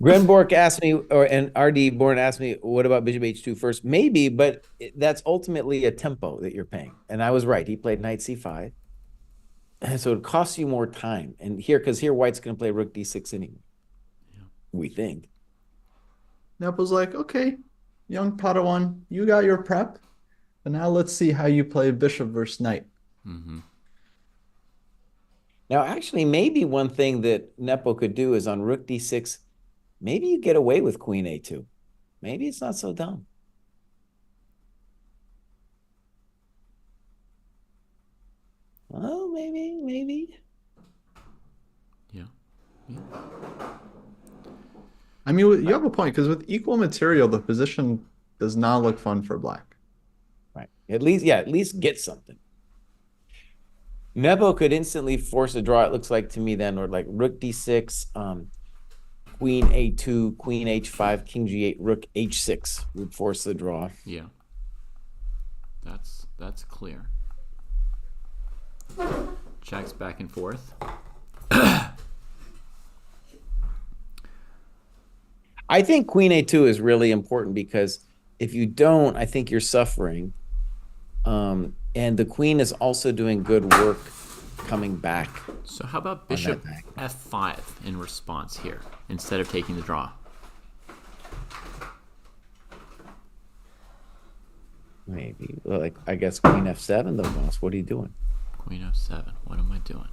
Grenbork asked me, and RD Born asked me, what about bishop h2 first? Maybe, but that's ultimately a tempo that you're paying. And I was right. He played knight c5. And so it costs you more time. And because here white's going to play rook d6 anyway. Yeah. We think. Nepo's like, okay, young Padawan, you got your prep. And now let's see how you play bishop versus knight. Mm-hmm. Now, actually, maybe one thing that Nepo could do is on rook d6, maybe you get away with queen a2. Maybe it's not so dumb. Well, maybe. Yeah. I mean, you have a point, because with equal material, the position does not look fun for black. Right. At least get something. Nepo could instantly force a draw, it looks like to me then, or like rook d6, queen a2, queen h5, king g8, rook h6 would force the draw. Yeah. That's clear. Checks back and forth. I think queen a2 is really important because if you don't, I think you're suffering. And the queen is also doing good work coming back. So how about bishop f5 in response here instead of taking the draw? Maybe. Like, I guess queen f7 though, boss. What are you doing? Queen f7. What am I doing?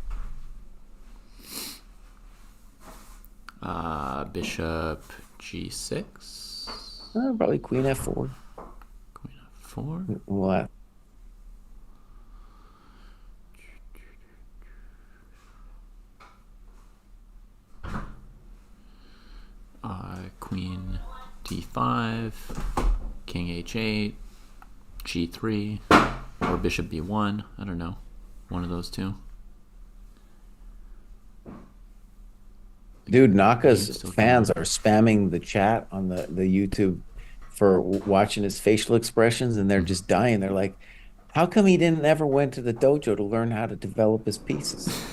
Bishop g6. Probably queen f4. Queen f4. What? Queen d5, king h8, g3, or bishop b1. I don't know. One of those two. Dude, Naka's fans are spamming the chat on the YouTube for watching his facial expressions, and they're just dying. They're like, how come he didn't ever went to the dojo to learn how to develop his pieces?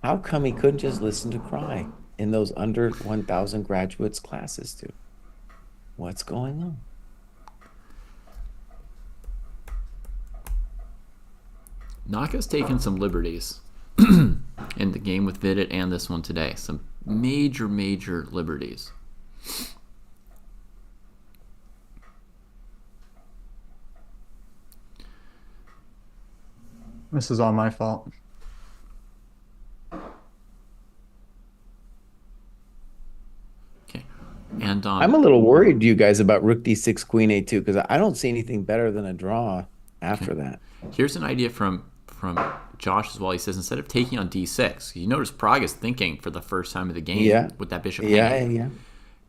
How come he couldn't just listen to Cry in those under 1,000 graduates classes, dude? What's going on? Naka's taken some liberties in the game with Vidit and this one today. Some major liberties. This is all my fault. Okay. And I'm a little worried, you guys, about rook d6, queen a2, because I don't see anything better than a draw after that. here's an idea from Josh as well. He says instead of taking on d6, you notice Prague is thinking for the first time of the game Yeah. with that bishop Yeah, hanging. yeah.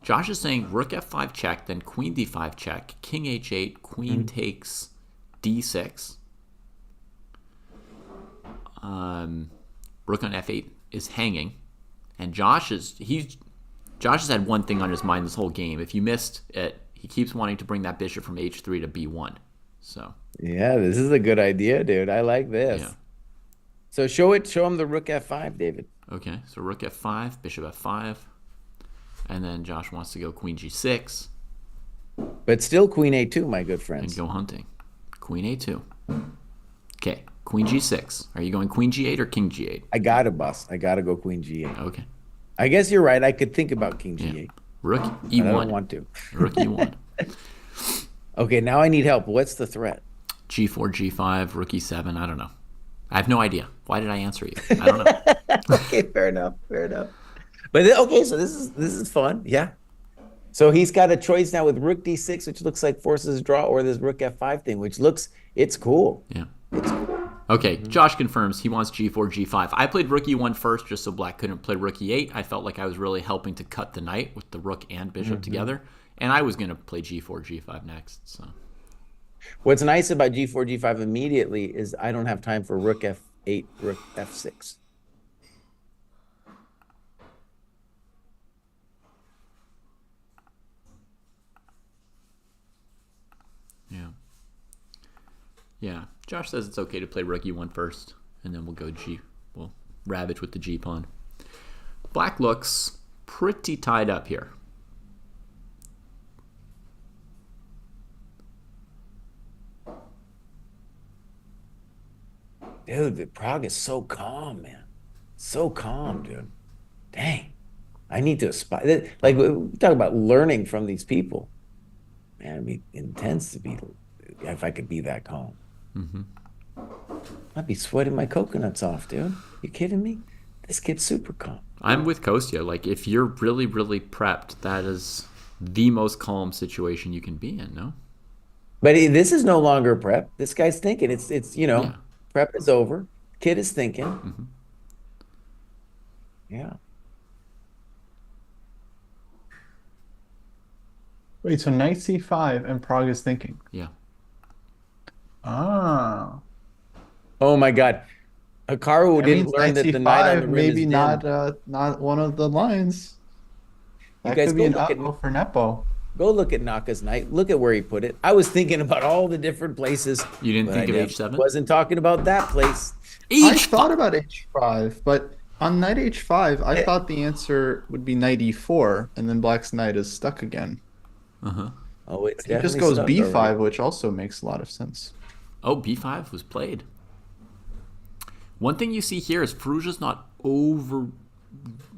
Josh is saying rook f5 check, then queen d5 check, king h8, queen takes d6. Rook on f8 is hanging, and Josh has had one thing on his mind this whole game. If you missed it, he keeps wanting to bring that bishop from h3 to b1. So Yeah, this is a good idea, dude. I like this. yeah. So show him the rook f5, David. Okay, so rook f5, bishop f5, and then Josh wants to go queen g6 But still queen a2, my good and friends. go hunting. Queen a2. Okay, queen g6. Are you going queen g8 or king g8? I gotta bust. I gotta go queen g8. Okay. I guess you're right. I could think about king g8. Yeah. Rook But e1. I don't want to. Rook e1. Okay, now I need help. What's the threat? G4, G5, rook e7. I don't know. I have no idea. Why did I answer you? I don't know. Okay, fair enough. Fair enough. But okay, so this is fun. Yeah. So he's got a choice now with rook d6, which looks like forces a draw, or this rook f5 thing, which it's cool. Yeah. It's cool. Okay, Josh confirms he wants G4, G5. I played rook E1 first just so black couldn't play rook E8. I felt like I was really helping to cut the knight with the rook and bishop together. And I was going to play G4, G5 next. So What's nice about g4, g5 immediately is I don't have time for rook f8, rook f6. yeah. Yeah. Josh says it's okay to play rook E1 first. And then we'll ravage with the G pawn. Black looks pretty tied up here. Dude, the Prague is so calm, man. So calm, dude. Dang. I need to aspire. Like, we talk about learning from these people. Man, it'd be intense to be, if I could be that calm. I'd be sweating my coconuts off, dude. You kidding me? This kid's super calm. I'm with Kostya. Like, if you're really, really prepped, that is the most calm situation you can be in, no? But this is no longer prep. This guy's thinking. It's Yeah. prep is over. Kid is thinking. Yeah. Wait, so knight c5 and Prague is thinking. Yeah. Ah. Oh my God. Hikaru That didn't means learn knight that the knight on the c5 rim maybe is not one of the lines. You That guys could be go an look at uh-oh for Nepo. Go look at Naka's knight. Look at where he put it. I was thinking about all the different places. You didn't but think I of h7? Wasn't talking about that place. I thought about h5, but on knight h5, I thought the answer would be knight e4, and then black's knight is stuck again. Oh, it's He just definitely goes stuck b5, already. which also makes a lot of sense. Oh, b5 was played. One thing you see here is Firouzja's not over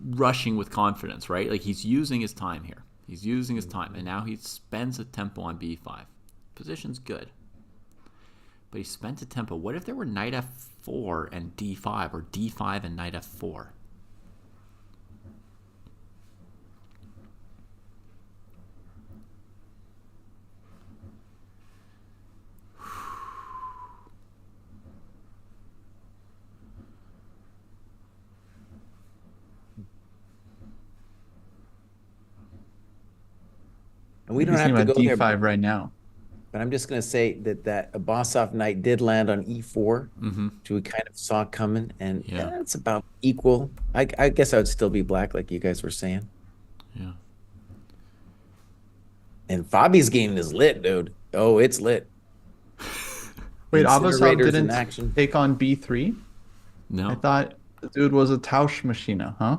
rushing with confidence, right? Like, he's using his time here. He's using his time, and now he spends a tempo on b5. Position's good. But he spent a tempo. What if there were knight f4 and d5, or d5 and knight f4? And we don't He's have thinking to about go there, d5 right now. but I'm just going to say that Abasov knight did land on e4, which we kind of saw coming, and Yeah. it's about equal. I guess I would still be black, like you guys were saying. Yeah. And Fabi's game is lit, dude. Oh, it's lit. Wait, Abasov Incinerators in didn't action. take on b3? No. I thought the dude was a Tausch Machina, huh?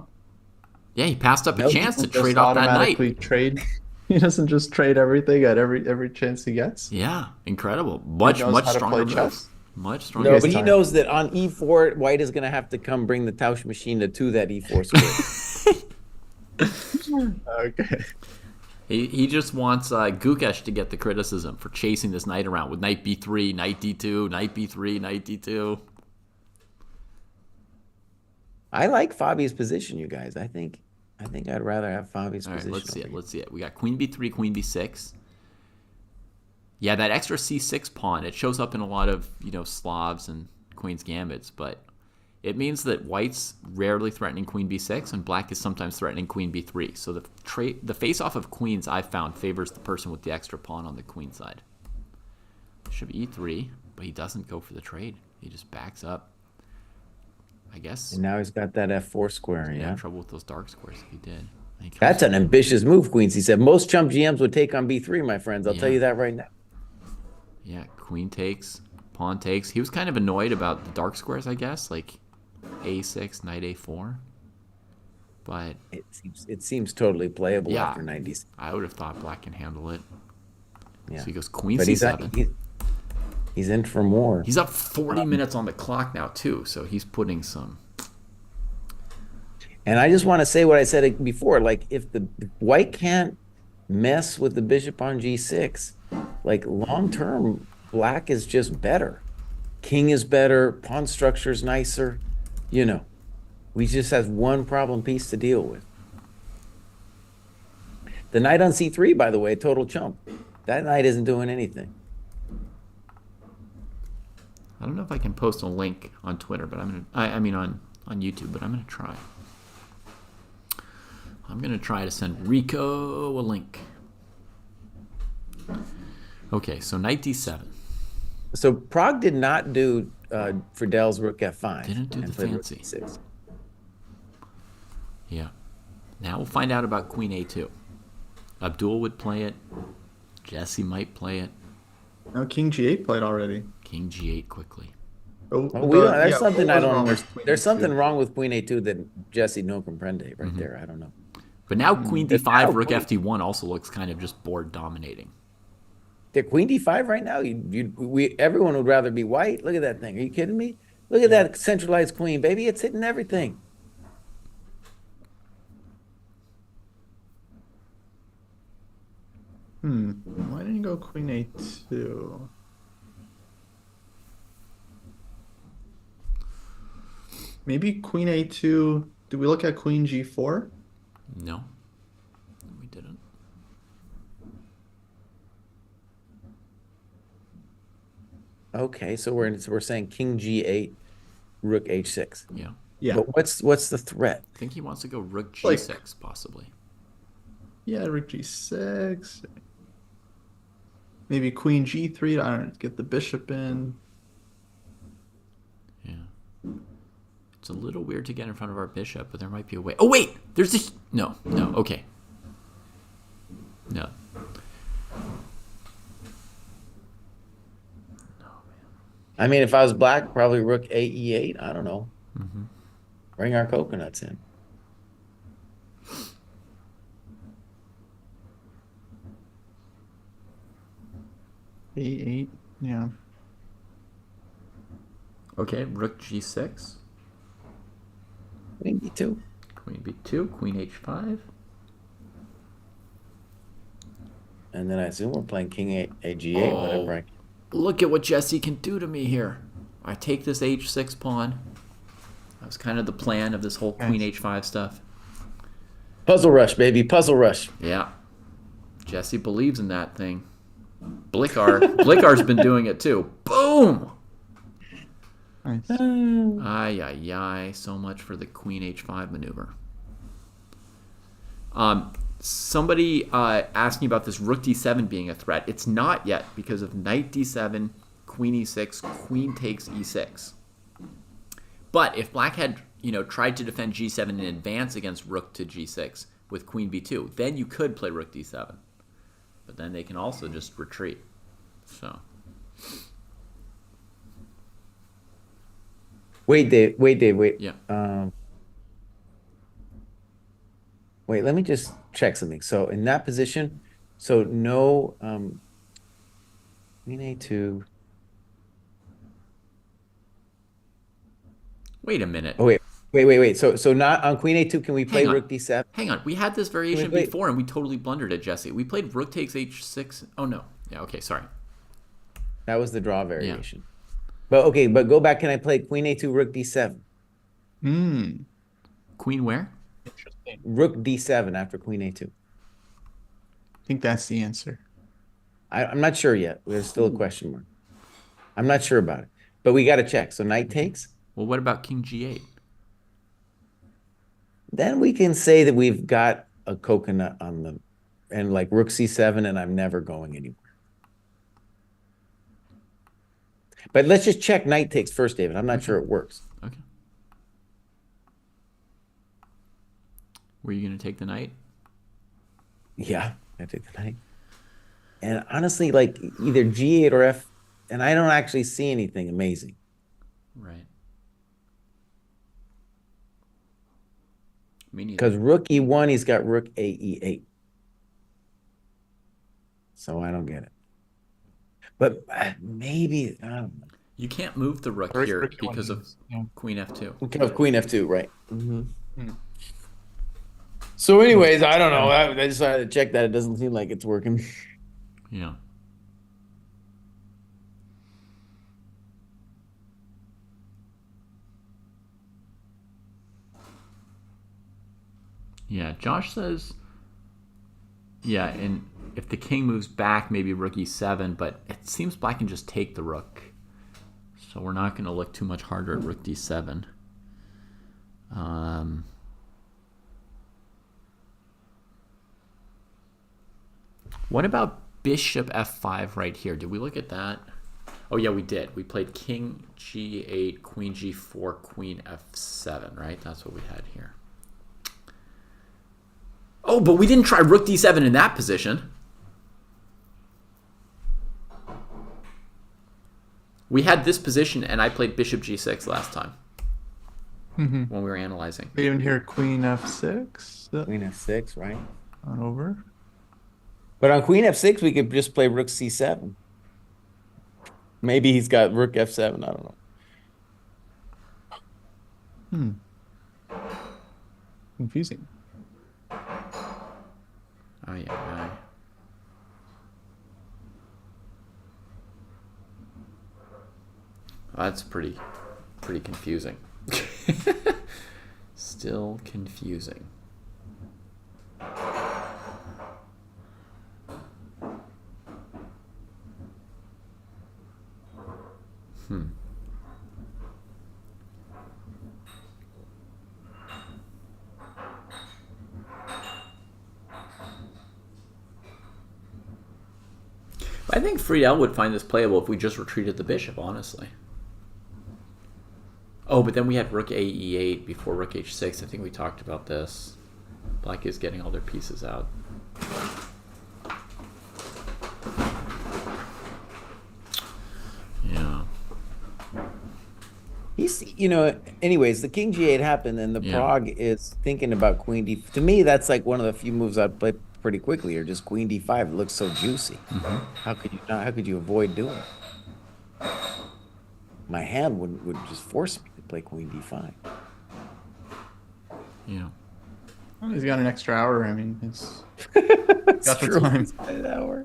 Yeah, he passed up a Nope. chance to Just trade off that knight. automatically trade. He doesn't just trade everything at every chance he gets. Yeah, incredible. Much knows much how to stronger play move. chess. Much stronger. No, guys but he time. knows that on e4, white is going to have to come bring the Tausch machine to that e4 square. Okay. He just wants Gukesh to get the criticism for chasing this knight around with knight b3, knight d2, knight b3, knight d2. I like Fabi's position, you guys. I think I'd rather have Fabi's All right, position let's see over it. here. Let's see it. We got queen b3, queen b6. Yeah, that extra c6 pawn, it shows up in a lot of, Slavs and queen's gambits, but it means that white's rarely threatening queen b6 and black is sometimes threatening queen b3. So the face-off of queens I've found favors the person with the extra pawn on the queen side. Bishop e3, but he doesn't go for the trade. He just backs up. I guess And now he's got that F4 square, he'd yeah. have trouble with those dark squares if he did. That's an ambitious move, Queens. He said most chump GMs would take on b3, my friends. I'll tell Yeah. you that right now. Yeah, queen takes, pawn takes. He was kind of annoyed about the dark squares, I guess, like a6, knight a4. But It seems totally playable yeah, after 90s. I would have thought black can handle it. Yeah. So he goes queen But c7. he's in for more. He's up 40 minutes on the clock now, too, so he's putting some. And I just want to say what I said before. Like, if white can't mess with the bishop on g6, like long term, black is just better. King is better, pawn structure is nicer. We just have one problem piece to deal with. The knight on c3, by the way, total chump. That knight isn't doing anything. I don't know if I can post a link on Twitter, but I mean on YouTube, but I'm gonna try. I'm gonna try to send Rico a link. Okay, so knight d7. So Prague did not do Friedel's rook f5. Didn't do the played rook fancy. e6. Yeah. Now we'll find out about queen a2. Abdul would play it. Jesse might play it. No, King G8 played already. King g8 quickly. Oh, There's yeah, something what I was don't wrong with understand. Queen There's A2? something wrong with queen a2 that Jesse no comprende right there. I don't know. But now queen Now d5, rook queen- ft1 also looks kind of just board dominating. The queen d5 right now. Everyone would rather be white. Look at that thing. Are you kidding me? Look at that centralized queen, baby. It's hitting everything. Why didn't you go Queen A2? Maybe Queen A2. Do we look at Queen G4? No, we didn't. Okay, so we're saying king g8, rook h6. Yeah. Yeah. But what's the threat? I think he wants to go rook g6, Like- possibly. Yeah, Rook G6. Maybe Queen G3. I don't know, get the bishop in. Yeah. It's a little weird to get in front of our bishop, but there might be a way. Oh, wait! There's a... No, okay. No. I mean, if I was black, probably rook a e8. I don't know. Bring our coconuts in. A8. Yeah. Okay, rook g6. Queen b2. Queen b2, queen h5. And then I assume we're playing king a g8, whatever. Look at what Jesse can do to me here. I take this h6 pawn. That was kind of the plan of this whole queen h5 stuff. Puzzle rush, baby. Puzzle rush. Yeah. Jesse believes in that thing. Blickar's been doing it too. Boom! Nice. Ay, ay, ay. So much for the queen h5 maneuver. Somebody asked me about this rook d7 being a threat. It's not yet because of knight d7, queen e6, queen takes e6. But if black had, tried to defend g7 in advance against rook to g6 with queen b2, then you could play rook d7. But then they can also just retreat. So... Wait, Dave. Yeah. Wait, let me just check something. So in that position, so no queen a2. Wait a minute. Oh wait. So not on queen a2 can we play Hang on. rook d7? Hang on. We had this variation Wait. before, and we totally blundered it, Jesse. We played rook takes h6. Oh, no. Yeah, okay, sorry. That was the draw variation. But go back. Can I play queen a2 rook d7? Queen where? Interesting. Rook d7 after queen a2. I think that's the answer. I'm not sure yet. There's still a question mark. I'm not sure about it, but we got to check. So knight takes. Well, what about king g8? Then we can say that we've got a coconut on the, and like rook c7, and I'm never going anywhere. But let's just check knight takes first, David. I'm not sure it works. Okay. Were you going to take the knight? Yeah, I take the knight. And honestly, like either g8 or f, and I don't actually see anything amazing. Right. Me neither. Because rook e1, he's got rook a e8. So I don't get it. But maybe, I don't know. You can't move the rook Very here tricky one because of is, yeah. queen f2. Of queen f2, right? So anyways, I don't know. I decided to check that. It doesn't seem like it's working. Yeah. Yeah, Josh says, yeah, and if the king moves back, maybe rook e7, but it seems black can just take the rook. So we're not going to look too much harder at rook d7. What about bishop f5 right here? Did we look at that? Oh, yeah, we did. We played king g8, queen g4, queen f7, right? That's what we had here. Oh, but we didn't try rook d7 in that position. We had this position, and I played bishop g6 last time when we were analyzing. We even hear queen f6 Queen f6, right? on over. But on queen f6, we could just play rook c7. Maybe he's got rook f7. I don't know. Confusing. Oh, yeah. That's pretty confusing. Still confusing. I think Friedel would find this playable if we just retreated the bishop, honestly. Oh, but then we had rook a e8 before rook h6. I think we talked about this. Black is getting all their pieces out. Yeah. He's, anyways, the king g8 happened, and the Prague is thinking about queen d. To me, that's like one of the few moves I'd play pretty quickly, or just queen d5. It looks so juicy. How could you not? How could you avoid doing it? My hand would just force me to play queen d5. Yeah. Well, he's got an extra hour. I mean, it's got True. the time. He's got an hour.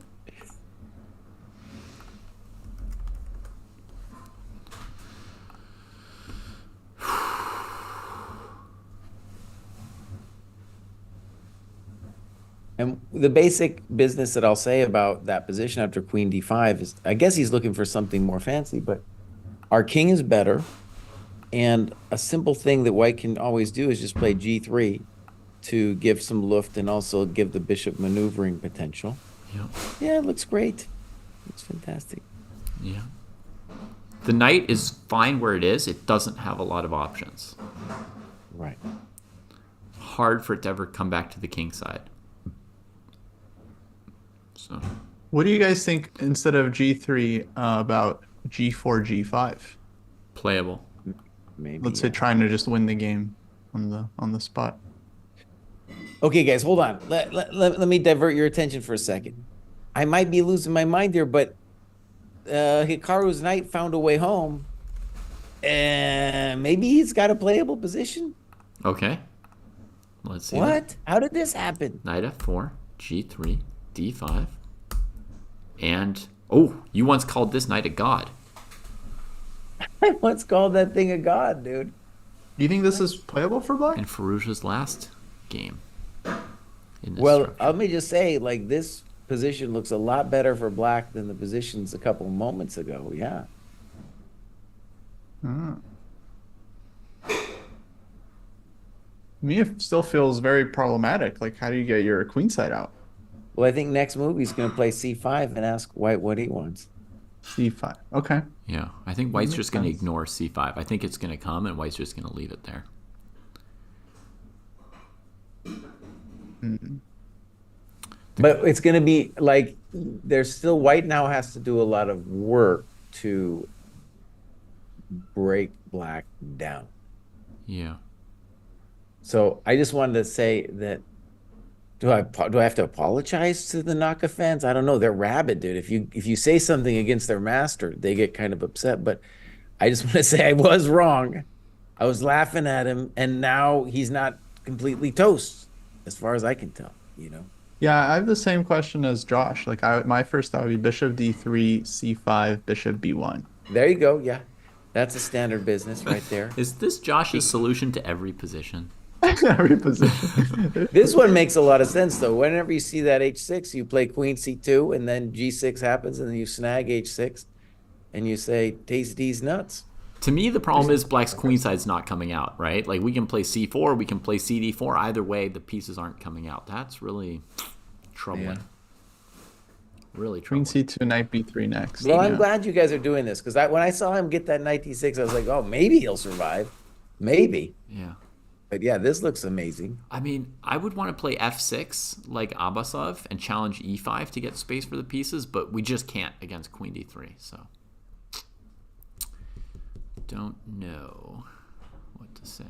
And the basic business that I'll say about that position after queen d5 is, I guess he's looking for something more fancy, but our king is better. And a simple thing that white can always do is just play g3 to give some luft and also give the bishop maneuvering potential. Yeah. Yeah, it looks great. It's fantastic. Yeah. The knight is fine where it is. It doesn't have a lot of options. Right. Hard for it to ever come back to the king side. So, What do you guys think instead of g3 about g4, g5? playable. Maybe. Let's say trying to just win the game on the spot. Okay, guys, hold on. Let me divert your attention for a second. I might be losing my mind here, but Hikaru's knight found a way home. And maybe he's got a playable position. Okay. Let's see. What? How did this happen? Knight f4, g3, d5. And, oh, you once called this knight a god. I once called that thing a god, dude. Do you think this is playable for in black? Farouja's last game in this Well, structure. let me just say, like this position looks a lot better for black than the positions a couple moments ago. Yeah. Hmm. Me, it still feels very problematic. Like, how do you get your queen side out? Well, I think next move he's going to play c5 and ask White what he wants. C5. Okay, Yeah, I think that White's makes just going to sense. ignore c5. I think it's going to come, and White's just going to leave it there. Hmm. But it's going to be like there's still White now has to do a lot of work to break black down. Yeah. So I just wanted to say that do I have to apologize to the Naka fans? I don't know. They're rabid, dude. If you say something against their master, they get kind of upset. But I just want to say I was wrong. I was laughing at him, and now he's not completely toast, as far as I can tell, you know. Yeah, I have the same question as Josh. Like, my first thought would be bishop D3, C5, bishop B1. There you go. Yeah. That's a standard business right there. Is this Josh's Be- solution to every position? Every position. This one makes a lot of sense though. Whenever you see that H6, you play Queen C2 and then G6 happens and then you snag H6 and you say, taste these nuts. To me, the problem is black's queen side's not coming out, right? Like, we can play c4, we can play cd4. Either way, the pieces aren't coming out. That's really Yeah. troubling. Really Queen troubling. C2, knight B3 next. Well, I'm Yeah. glad you guys are doing this because when I saw him get that knight D6, I was like, oh, maybe he'll survive. Maybe. Yeah. But yeah, this looks amazing. I mean, I would want to play f6 like Abbasov and challenge e5 to get space for the pieces, but we just can't against queen d3. So, don't know what to say.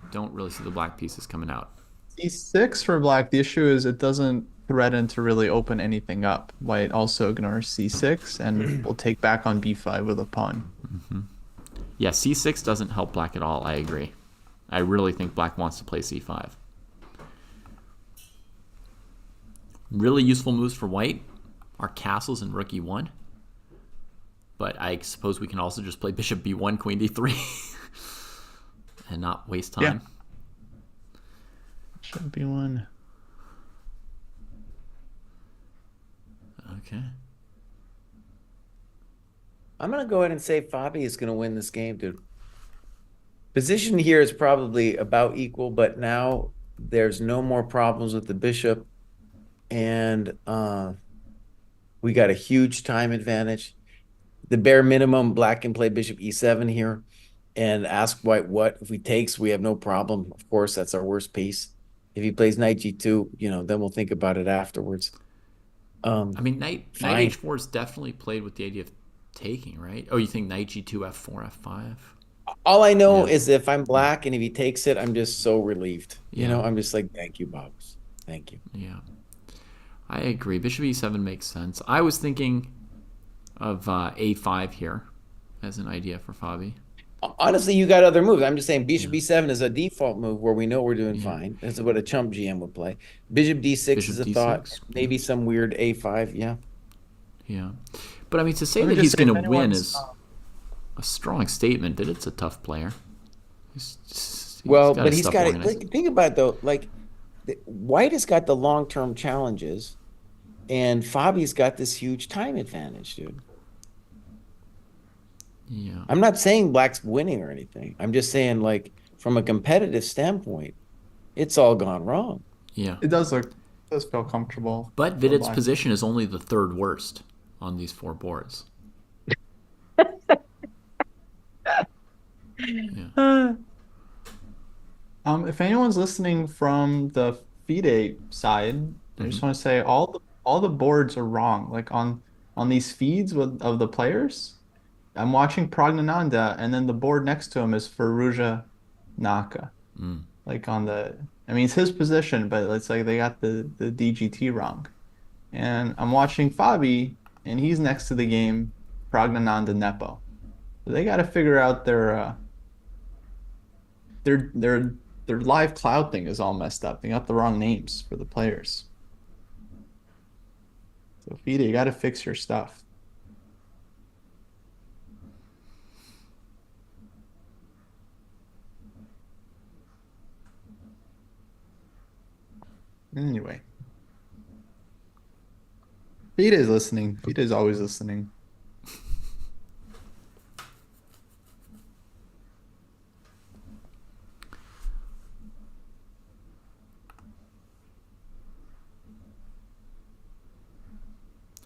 I don't really see the black pieces coming out. C6 for black, the issue is it doesn't threaten to really open anything up. White also ignores C6 and will take back on B5 with a pawn. Yeah, c6 doesn't help black at all. I agree. I really think black wants to play c5. Really useful moves for white are castles and rook e1. But I suppose we can also just play bishop b1, queen d3 and not waste time. Yeah. Should be one. Okay. I'm going to go ahead and say Fabi is going to win this game, dude. Position here is probably about equal, but now there's no more problems with the bishop. And we got a huge time advantage. The bare minimum, black can play bishop e7 here and ask white what. If he takes, we have no problem. Of course, that's our worst piece. If he plays knight g2, then we'll think about it afterwards. I mean, knight Fine. h4 is definitely played with the idea of taking, right? Oh, you think knight g2, f4, f5? All I know Yeah. is if I'm black and if he takes it, I'm just so relieved. Yeah. I'm just like, thank you, Bobs. Thank you. Yeah. I agree. Bishop e7 makes sense. I was thinking of a5 here as an idea for Fabi. Honestly, you got other moves. I'm just saying bishop b7 is a default move where we know we're doing fine. That's what a chump GM would play. Bishop d6 Bishop is a d6, thought. Maybe some weird a5. Yeah. Yeah. But I mean, to say Let me that just he's say, going if to win anyone's, is a strong statement, but it's a tough player. He's Well, got but his he's stuff got it. organized. Like, think about it though. Like, White has got the long-term challenges, and Fabi's got this huge time advantage, dude. Yeah. I'm not saying Black's winning or anything. I'm just saying, like, from a competitive standpoint, it's all gone wrong. Yeah. it does feel comfortable But for Vidit's black. position is only the third worst on these four boards. Yeah. If anyone's listening from the FIDE side, I just want to say all the boards are wrong. Like on these feeds of the players, I'm watching Pragnananda, and then the board next to him is Faruja Naka. Like I mean, it's his position, but it's like they got the DGT wrong. And I'm watching Fabi, and he's next to the game Pragnananda Nepo. So they got to figure out their their their live cloud thing is all messed up. They got the wrong names for the players. So FIDE, you got to fix your stuff. Anyway, FIDE is listening. FIDE is always listening.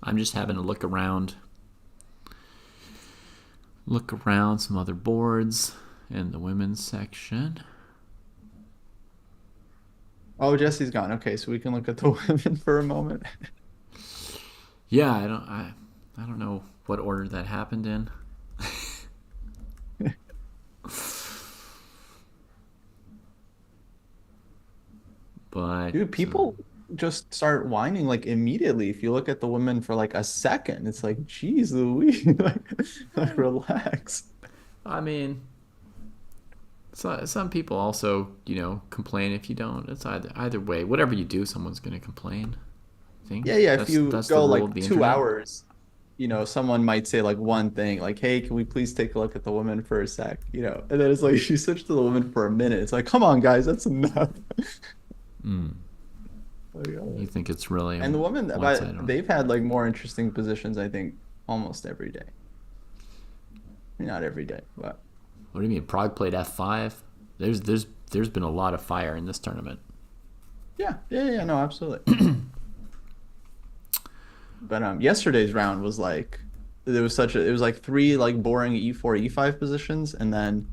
I'm just having a look around some other boards in the women's section. Oh, Jesse's gone. Okay, so we can look at the women for a moment. Yeah, I don't know what order that happened in. But Dude, people just start whining like immediately. If you look at the women for like a second, it's like, geez, Louise, like relax. I mean, some people also, complain if you don't. It's either way. Whatever you do, someone's going to complain. I think Yeah, if that's you that's the go rule of like the 2 internet. hours, someone might say like one thing, like, hey, can we please take a look at the woman for a sec? And then it's like she switched to the woman for a minute. It's like, come on, guys, that's enough. Mm. Like, You think it's really and the women, one-sided? but they've had like more interesting positions, I think, almost every day. Not every day, but What do you mean? Prague played F5. There's been a lot of fire in this tournament. yeah, no, absolutely. But yesterday's round was like it was like three like boring E4, E5 positions, and then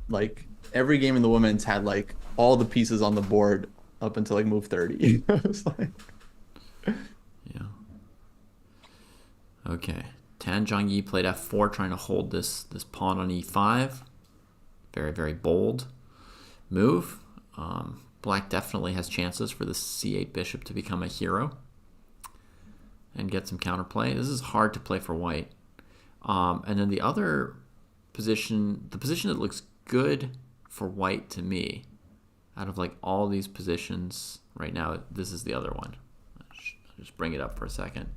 like every game in the women's had like all the pieces on the board up until like move 30. It was like Yeah. Okay. Tan Zhongyi played F4, trying to hold this pawn on E5. Very, very bold move. Black definitely has chances for the C8 bishop to become a hero and get some counterplay. This is hard to play for white. And then the other position, the position that looks good for white to me, out of like all these positions right now, this is the other one. I'll just bring it up for a second.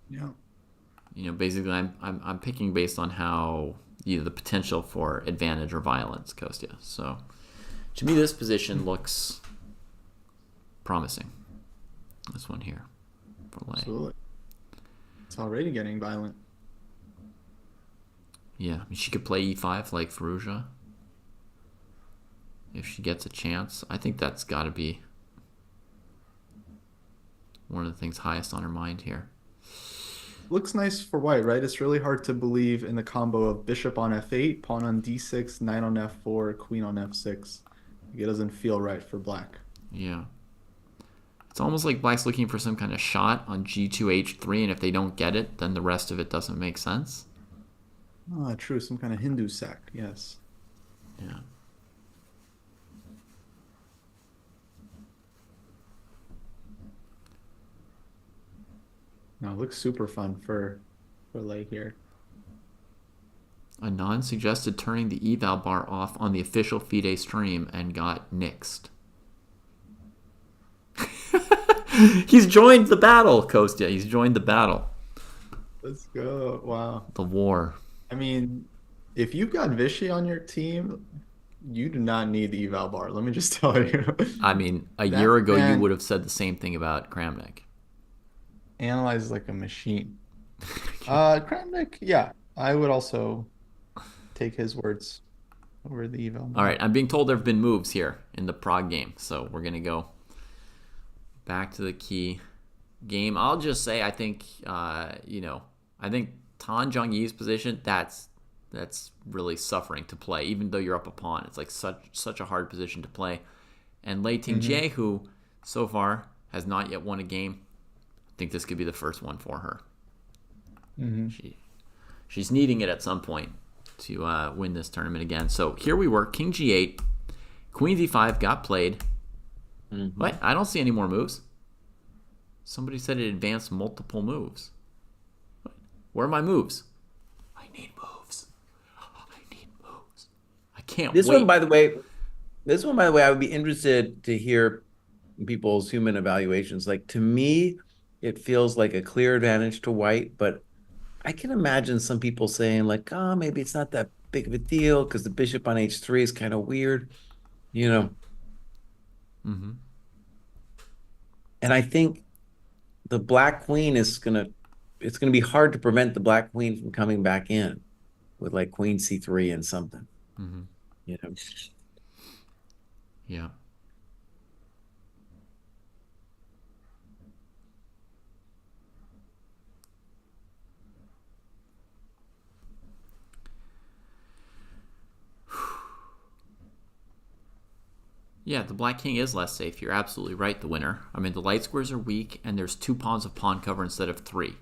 yeah. Basically, I'm picking based on how the potential for advantage or violence, Kostya. So, to me, this position looks promising. This one here for Lei. Absolutely. It's already getting violent. Yeah, I mean, she could play E5 like Firouzja if she gets a chance. I think that's got to be one of the things highest on her mind here. Looks nice for white, right? It's really hard to believe in the combo of bishop on F8, pawn on D6, knight on F4, queen on F6. It doesn't feel right for black. Yeah. It's almost like black's looking for some kind of shot on G2, H3, and if they don't get it, then the rest of it doesn't make sense. Ah, true. Some kind of Hindu sect. Yes. Yeah. No, it looks super fun for Lei here. Anon suggested turning the eval bar off on the official FIDE stream and got nixed. He's joined the battle, Kostya. He's joined the battle. Let's go. Wow. The war. I mean, if you've got Vichy on your team, you do not need the eval bar. Let me just tell you. I mean, a That year ago, you man would have said the same thing about Kramnik. analyzes like a machine. Kramnik, yeah, I would also take his words over the eval All bar. right, I'm being told there have been moves here in the Prague game, so we're going to go back to the key game. I'll just say I think, I think Tan Zhongyi's position, that's really suffering to play, even though you're up a pawn. It's like such a hard position to play. And Lei Tingjie, who so far has not yet won a game, I think this could be the first one for her. She's needing it at some point to win this tournament again. So here we were, King G8, Queen D5 got played. What? I don't see any more moves. Somebody said it advanced multiple moves. What? Where are my moves? I need moves. I need moves. I can't This wait. one, by the way, I would be interested to hear people's human evaluations. Like, to me, it feels like a clear advantage to white, but I can imagine some people saying like, oh, maybe it's not that big of a deal because the bishop on h3 is kind of weird, you know. Mm-hmm. And I think the black queen it's gonna be hard to prevent the black queen from coming back in with like queen c3 and something, Mm-hmm. you know. Yeah. Yeah, the black king is less safe. You're absolutely right, the winner. I mean, the light squares are weak, and there's 2 pawns of pawn cover instead of 3.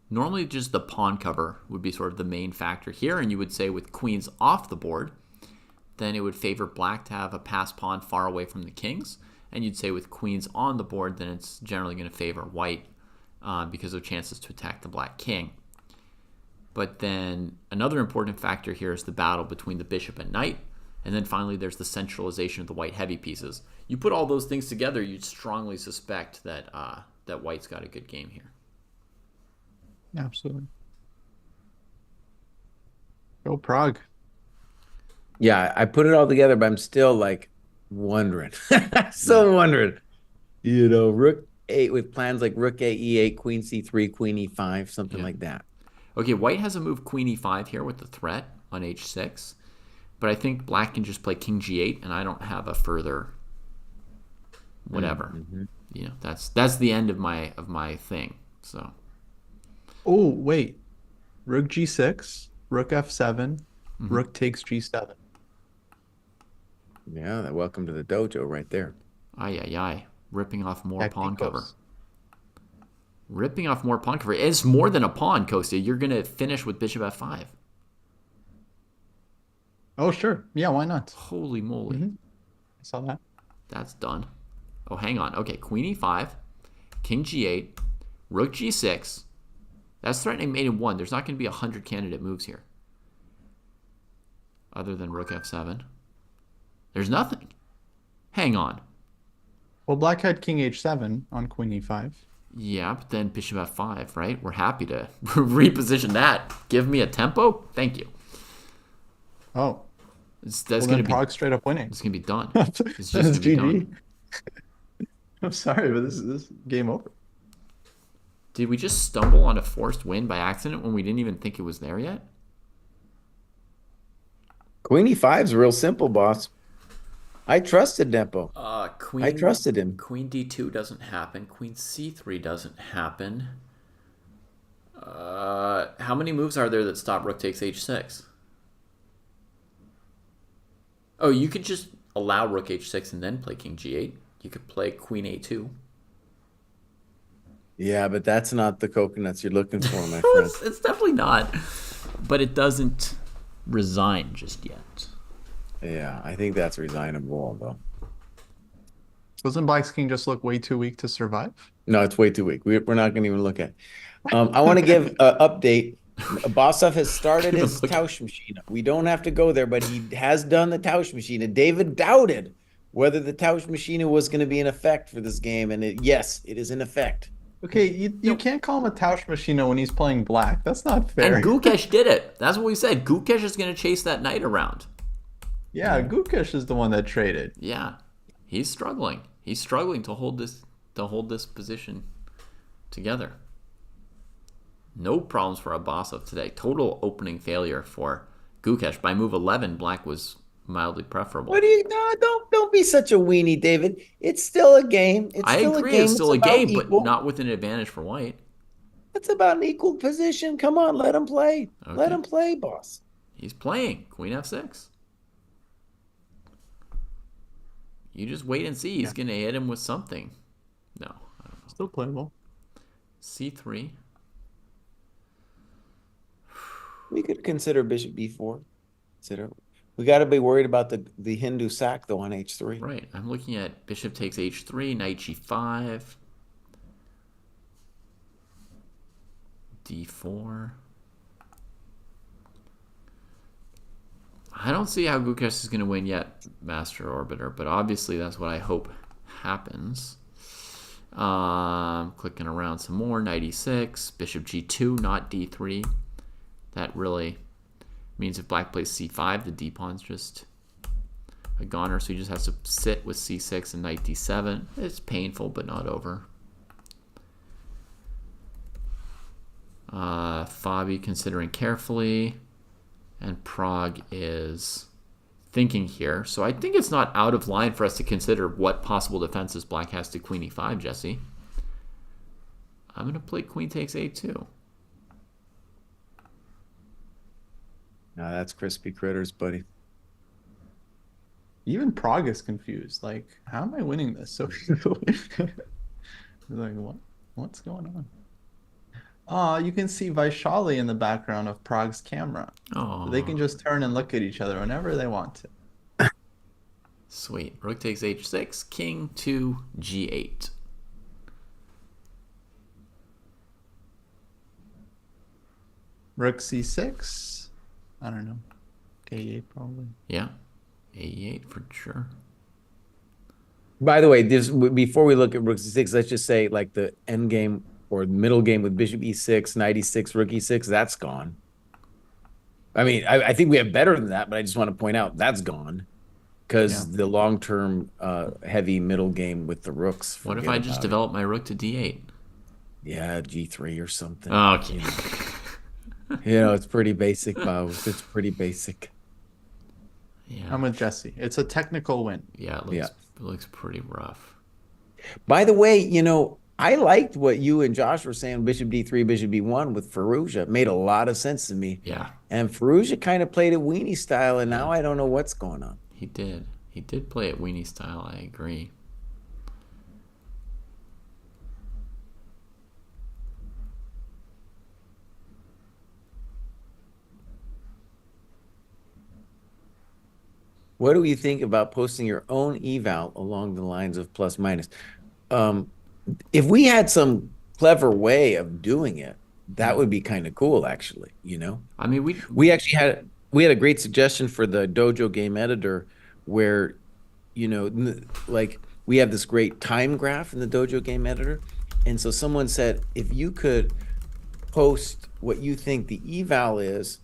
Normally, just the pawn cover would be sort of the main factor here, and you would say with queens off the board, then it would favor black to have a passed pawn far away from the kings, and you'd say with queens on the board, then it's generally going to favor white because of chances to attack the black king. But then another important factor here is the battle between the bishop and knight. And then finally, there's the centralization of the white heavy pieces. You put all those things together, you'd strongly suspect that that white's got a good game here. Absolutely. Go Prague. Yeah, I put it all together, but I'm still like wondering. Still wondering. You know, rook 8 with plans like rook a e8, queen c3, queen e5, something like that. Okay, white has a move queen e5 here with the threat on h6. But I think black can just play king g8, and I don't have a further whatever. Mm-hmm. You know, that's the end of my thing. So. Oh, wait. Rook g6, rook f7, rook takes g7. Yeah, welcome to the dojo right there. Ay, ay, ay. Ripping off more pawn cover. Technicals. Ripping off more pawn cover. It's more than a pawn, Kostya. You're going to finish with bishop f5. Oh, sure. Yeah, why not? Holy moly. I saw that. That's done. Oh, hang on. Okay, queen e5, king g8, rook g6. That's threatening mate in 1. There's not going to be 100 candidate moves here. Other than rook f7. There's nothing. Hang on. Well, black had king h7 on queen e5. Yeah, but then bishop f5, right? We're happy to reposition that. Give me a tempo? Thank you. Oh. That's Well, going then to be Prague straight up winning. It's going to be done. It's It's just going to be GG. done. I'm sorry, but this is game over. Did we just stumble on a forced win by accident when we didn't even think it was there yet? Queen e5 is real simple, boss. I trusted Nepo. Queen. I trusted him. Queen d2 doesn't happen. Queen c3 doesn't happen. How many moves are there that stop rook takes h6? Oh, you could just allow rook h6 and then play king g8. You could play queen a2. Yeah, but that's not the coconuts you're looking for, my No, friend. it's definitely not. But it doesn't resign just yet. Yeah, I think that's resignable, though. Doesn't black's king just look way too weak to survive? No, it's way too weak. We're not going to even look at it. I want to give an update. Bossov has started his Tausch machine. We don't have to go there, but he has done the Tausch machine. And David doubted whether the Tausch machine was going to be in effect for this game. And yes, it is in effect. Okay, you can't call him a Tausch Machina when he's playing black. That's not fair. And Gukesh did it. That's what we said. Gukesh is going to chase that knight around. Yeah, Gukesh is the one that traded. Yeah, he's struggling. He's struggling to hold this position together. No problems for Abbasov today. Total opening failure for Gukesh. By move 11, black was mildly preferable. What do you? No, don't be such a weenie, David. It's still a game. I agree, it's still a game, but not with an advantage for white. It's about an equal position. Come on, let him play. Okay. Let him play, boss. He's playing queen f6. You just wait and see. He's going to hit him with something. No, I don't know. Still playable. c3. We could consider bishop b4. We got to be worried about the Hindu sack though on h3. Right. I'm looking at bishop takes h3, knight g5, d4. I don't see how Gukesh is going to win yet, Master Orbiter, but obviously that's what I hope happens. Clicking around some more, knight e6, bishop g2, not d3. That really Means if black plays c5, the d-pawn's just a goner, so he just has to sit with c6 and knight d7. It's painful, but not over. Fabi considering carefully, and Prague is thinking here. So I think it's not out of line for us to consider what possible defenses black has to queen e5, Jesse. I'm going to play queen takes a2. Now that's crispy critters, buddy. Even Prague is confused. Like, how am I winning this so easily? Like, what's going on? You can see Vaishali in the background of Prague's camera. Oh, They can just turn and look at each other whenever they want to. sweet. Rook takes h6, king to g8. Rook c6. I don't know. a8 probably. Yeah, a8 for sure. By the way, this before we look at rook c6, let's just say like the end game or middle game with bishop e6, knight e6, rook e6, that's gone. I mean, I think we have better than that, but I just want to point out that's gone because the long-term heavy middle game with the rooks. What if I just develop my rook to d8? Yeah, g3 or something. Okay. It's pretty basic, Bob. It's pretty basic. Yeah. I'm with Jesse. It's a technical win. Yeah, it looks pretty rough. By the way, I liked what you and Josh were saying, bishop d3, bishop b1 with Firouzja. It made a lot of sense to me. Yeah. And Firouzja kind of played it weenie style, and now I don't know what's going on. He did. He did play it weenie style, I agree. What do you think about posting your own eval along the lines of plus minus? If we had some clever way of doing it, that would be kind of cool, actually. I mean, we actually had a great suggestion for the Dojo game editor, where like we have this great time graph in the Dojo game editor, and so someone said if you could post what you think the eval is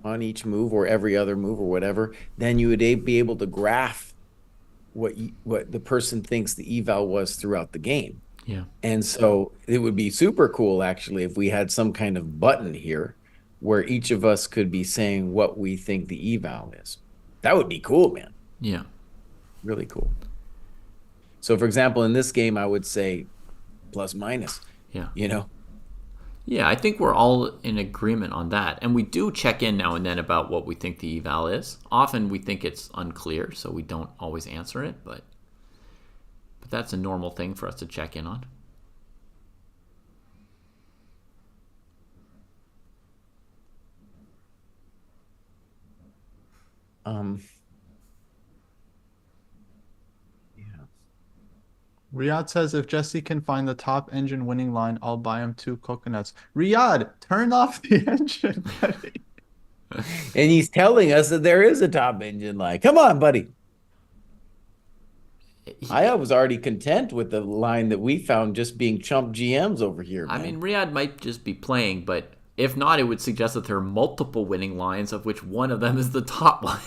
on each move or every other move or whatever, then you would be able to graph what the person thinks the eval was throughout the game. Yeah. And so it would be super cool, actually, if we had some kind of button here where each of us could be saying what we think the eval is. That would be cool, man. Yeah. Really cool. So, for example, in this game, I would say plus minus. Yeah. Yeah, I think we're all in agreement on that. And we do check in now and then about what we think the eval is. Often we think it's unclear, so we don't always answer it, but that's a normal thing for us to check in on. Riyadh says if Jesse can find the top engine winning line, I'll buy him 2 coconuts. Riyadh, turn off the engine, buddy. And he's telling us that there is a top engine line. Come on, buddy. I was already content with the line that we found just being chump GMs over here, man. I mean, Riyadh might just be playing, but if not, it would suggest that there are multiple winning lines, of which one of them is the top line.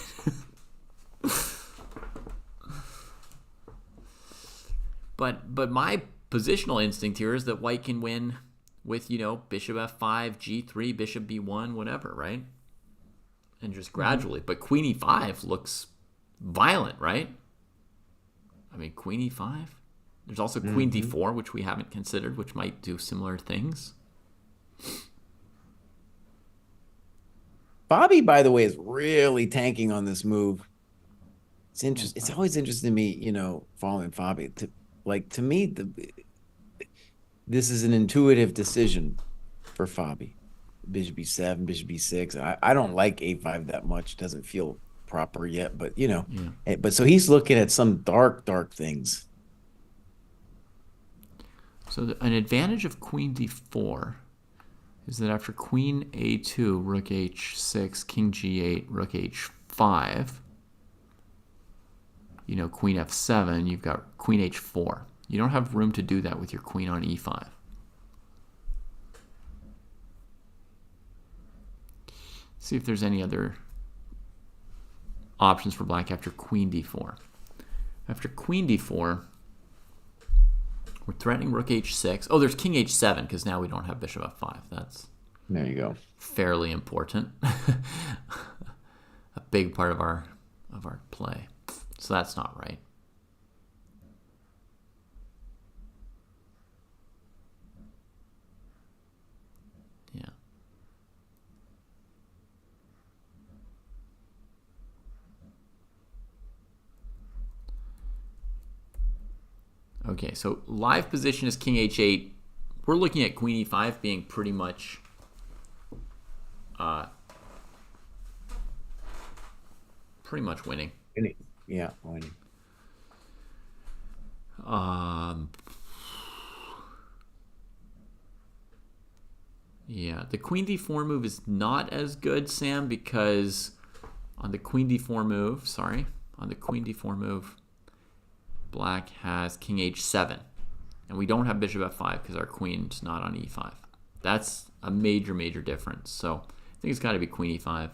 But my positional instinct here is that white can win with, bishop f5, g3, bishop b1, whatever, right? And just gradually. But queen e5 looks violent, right? I mean, queen e5. There's also queen d4, which we haven't considered, which might do similar things. Bobby, by the way, is really tanking on this move. It's interesting. It's always interesting to me, following Bobby. To me, this is an intuitive decision for Fabi. Bishop b7, bishop b6. I don't like a5 that much. It doesn't feel proper yet, but But so he's looking at some dark things. So an advantage of queen d4 is that after queen a2, rook h6, king g8, rook h5, queen f7, you've got queen h4. You don't have room to do that with your queen on e5. See if there's any other options for black after queen d4. After queen d4, we're threatening rook h6. Oh, there's king h7 because now we don't have bishop f5. That's There you go. fairly important. A big part of our play. So that's not right. Yeah. Okay, so live position is king h8. We're looking at queen e5 being pretty much winning. Yeah, winning. Yeah, the queen d4 move is not as good, Sam, because on the queen d4 move, black has king h7, and we don't have bishop f5 because our queen's not on e5. That's a major difference. So I think it's got to be queen e5.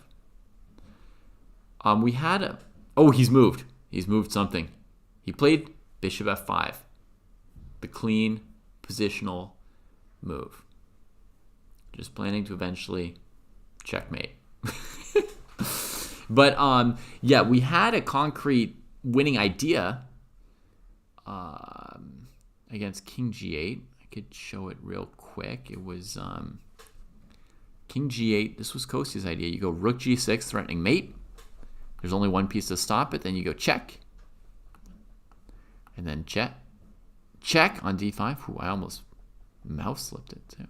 We had a... Oh, he's moved. He's moved something. He played bishop f5, the clean positional move. Just planning to eventually checkmate. But yeah, we had a concrete winning idea against king g8. I could show it real quick. It was king g8. This was Kosti's idea. You go rook g6, threatening mate. There's only one piece to stop it. Then you go check. And then check on d5. Ooh, I almost mouse slipped it too.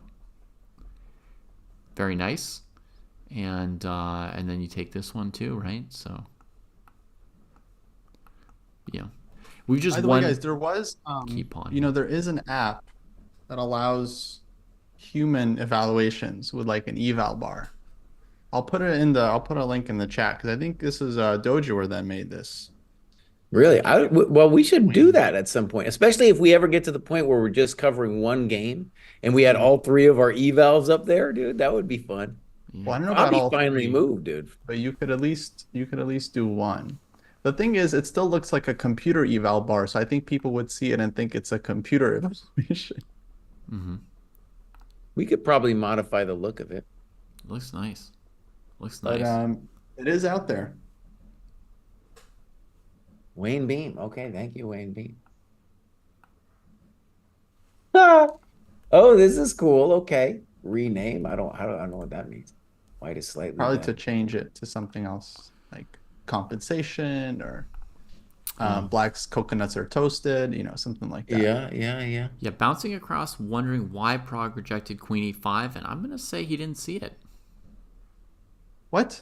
Very nice. And then you take this one too, right? So yeah, we've just By the won. way, guys, there was, Key pawn. there is an app that allows human evaluations with like an eval bar. I'll put a link in the chat because I think this is Dojoer that made this. Really? Well, we should do that at some point, especially if we ever get to the point where we're just covering one game and we had all three of our evals up there, dude. That would be fun. Well, I don't know about all finally three, moved, dude. but you could at least do one. The thing is, it still looks like a computer eval bar, so I think people would see it and think it's a computer evaluation. Mm-hmm. We could probably modify the look of it. Looks nice. But it is out there. Wayne Beam. Okay, thank you, Wayne Beam. Oh, this is cool. Okay. Rename. I don't know what that means. White is slightly Probably better. to change it to something else, like compensation or black's coconuts are toasted, something like that. Yeah. Yeah, bouncing across, wondering why Prague rejected queen e5, and I'm going to say he didn't see it. What?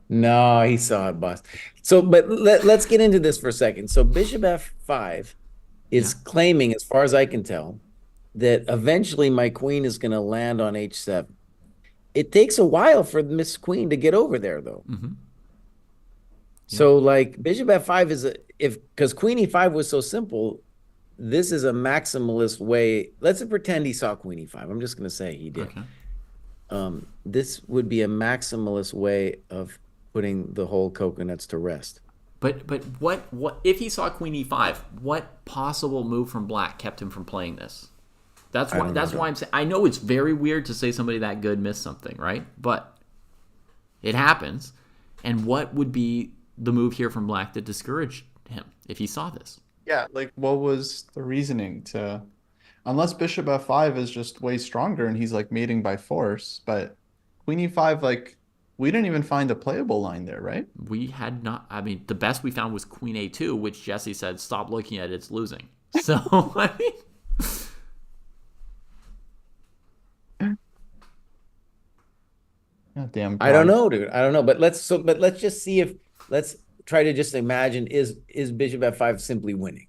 No, he saw it bust. So, but let's get into this for a second. So bishop f5 is claiming, as far as I can tell, that eventually my queen is going to land on h7. It takes a while for Miss Queen to get over there, though. Mm-hmm. So, like, bishop f5 is because queen e5 was so simple, this is a maximalist way. Let's pretend he saw queen e5. I'm just going to say he did. Okay. This would be a maximalist way of putting the whole coconuts to rest. But what if he saw queen e5? What possible move from black kept him from playing this? That's why I'm saying, I know it's very weird to say somebody that good missed something, right? But it happens. And what would be the move here from black that discouraged him if he saw this? Yeah, like what was the reasoning to, unless bishop f5 is just way stronger and he's like mating by force, but queen e5, like we didn't even find a playable line there, right? We had not. I mean, the best we found was queen a2, which Jesse said, stop looking at it, it's losing. So, I mean... Oh, damn. I don't know, dude. I don't know. But let's just see if let's try to just imagine is bishop f5 simply winning?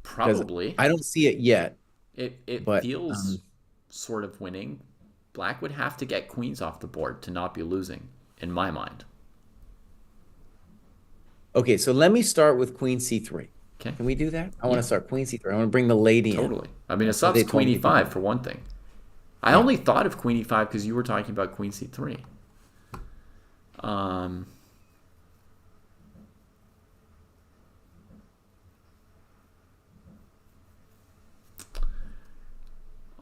Probably. I don't see it yet. It feels sort of winning. Black would have to get queens off the board to not be losing, in my mind. Okay, so let me start with queen c3. Okay. Can we do that? I want to start queen c3. I want to bring the lady in. Totally. I mean, it stops queen e5 for one thing. I only thought of queen e5 because you were talking about queen c3. Um,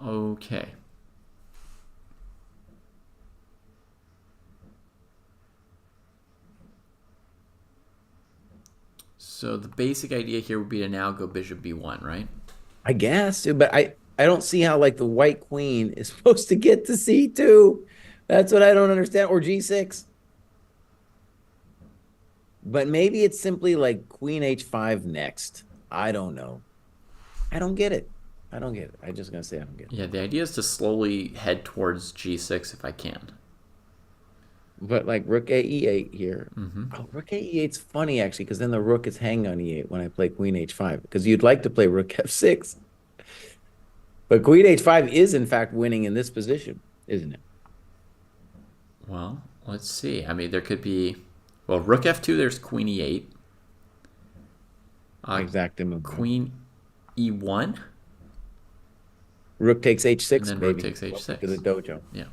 okay. So the basic idea here would be to now go bishop b1, right? I guess, but I don't see how like the white queen is supposed to get to c2. That's what I don't understand. Or g6. But maybe it's simply like queen h5 next. I don't know. I don't get it. I don't get it. I'm just gonna say I don't get it. Yeah, the idea is to slowly head towards g6 if I can. But like rook a e8 here. Oh, rook a e8's funny actually, because then the rook is hanging on e8 when I play queen h5. Because you'd like to play rook f6. But queen h5 is in fact winning in this position, isn't it? Well, let's see. I mean, there could be... Well, rook f2, there's queen e8. Exactly. Queen e1. Rook takes h6, And then baby. rook takes h6. To the dojo. Yeah.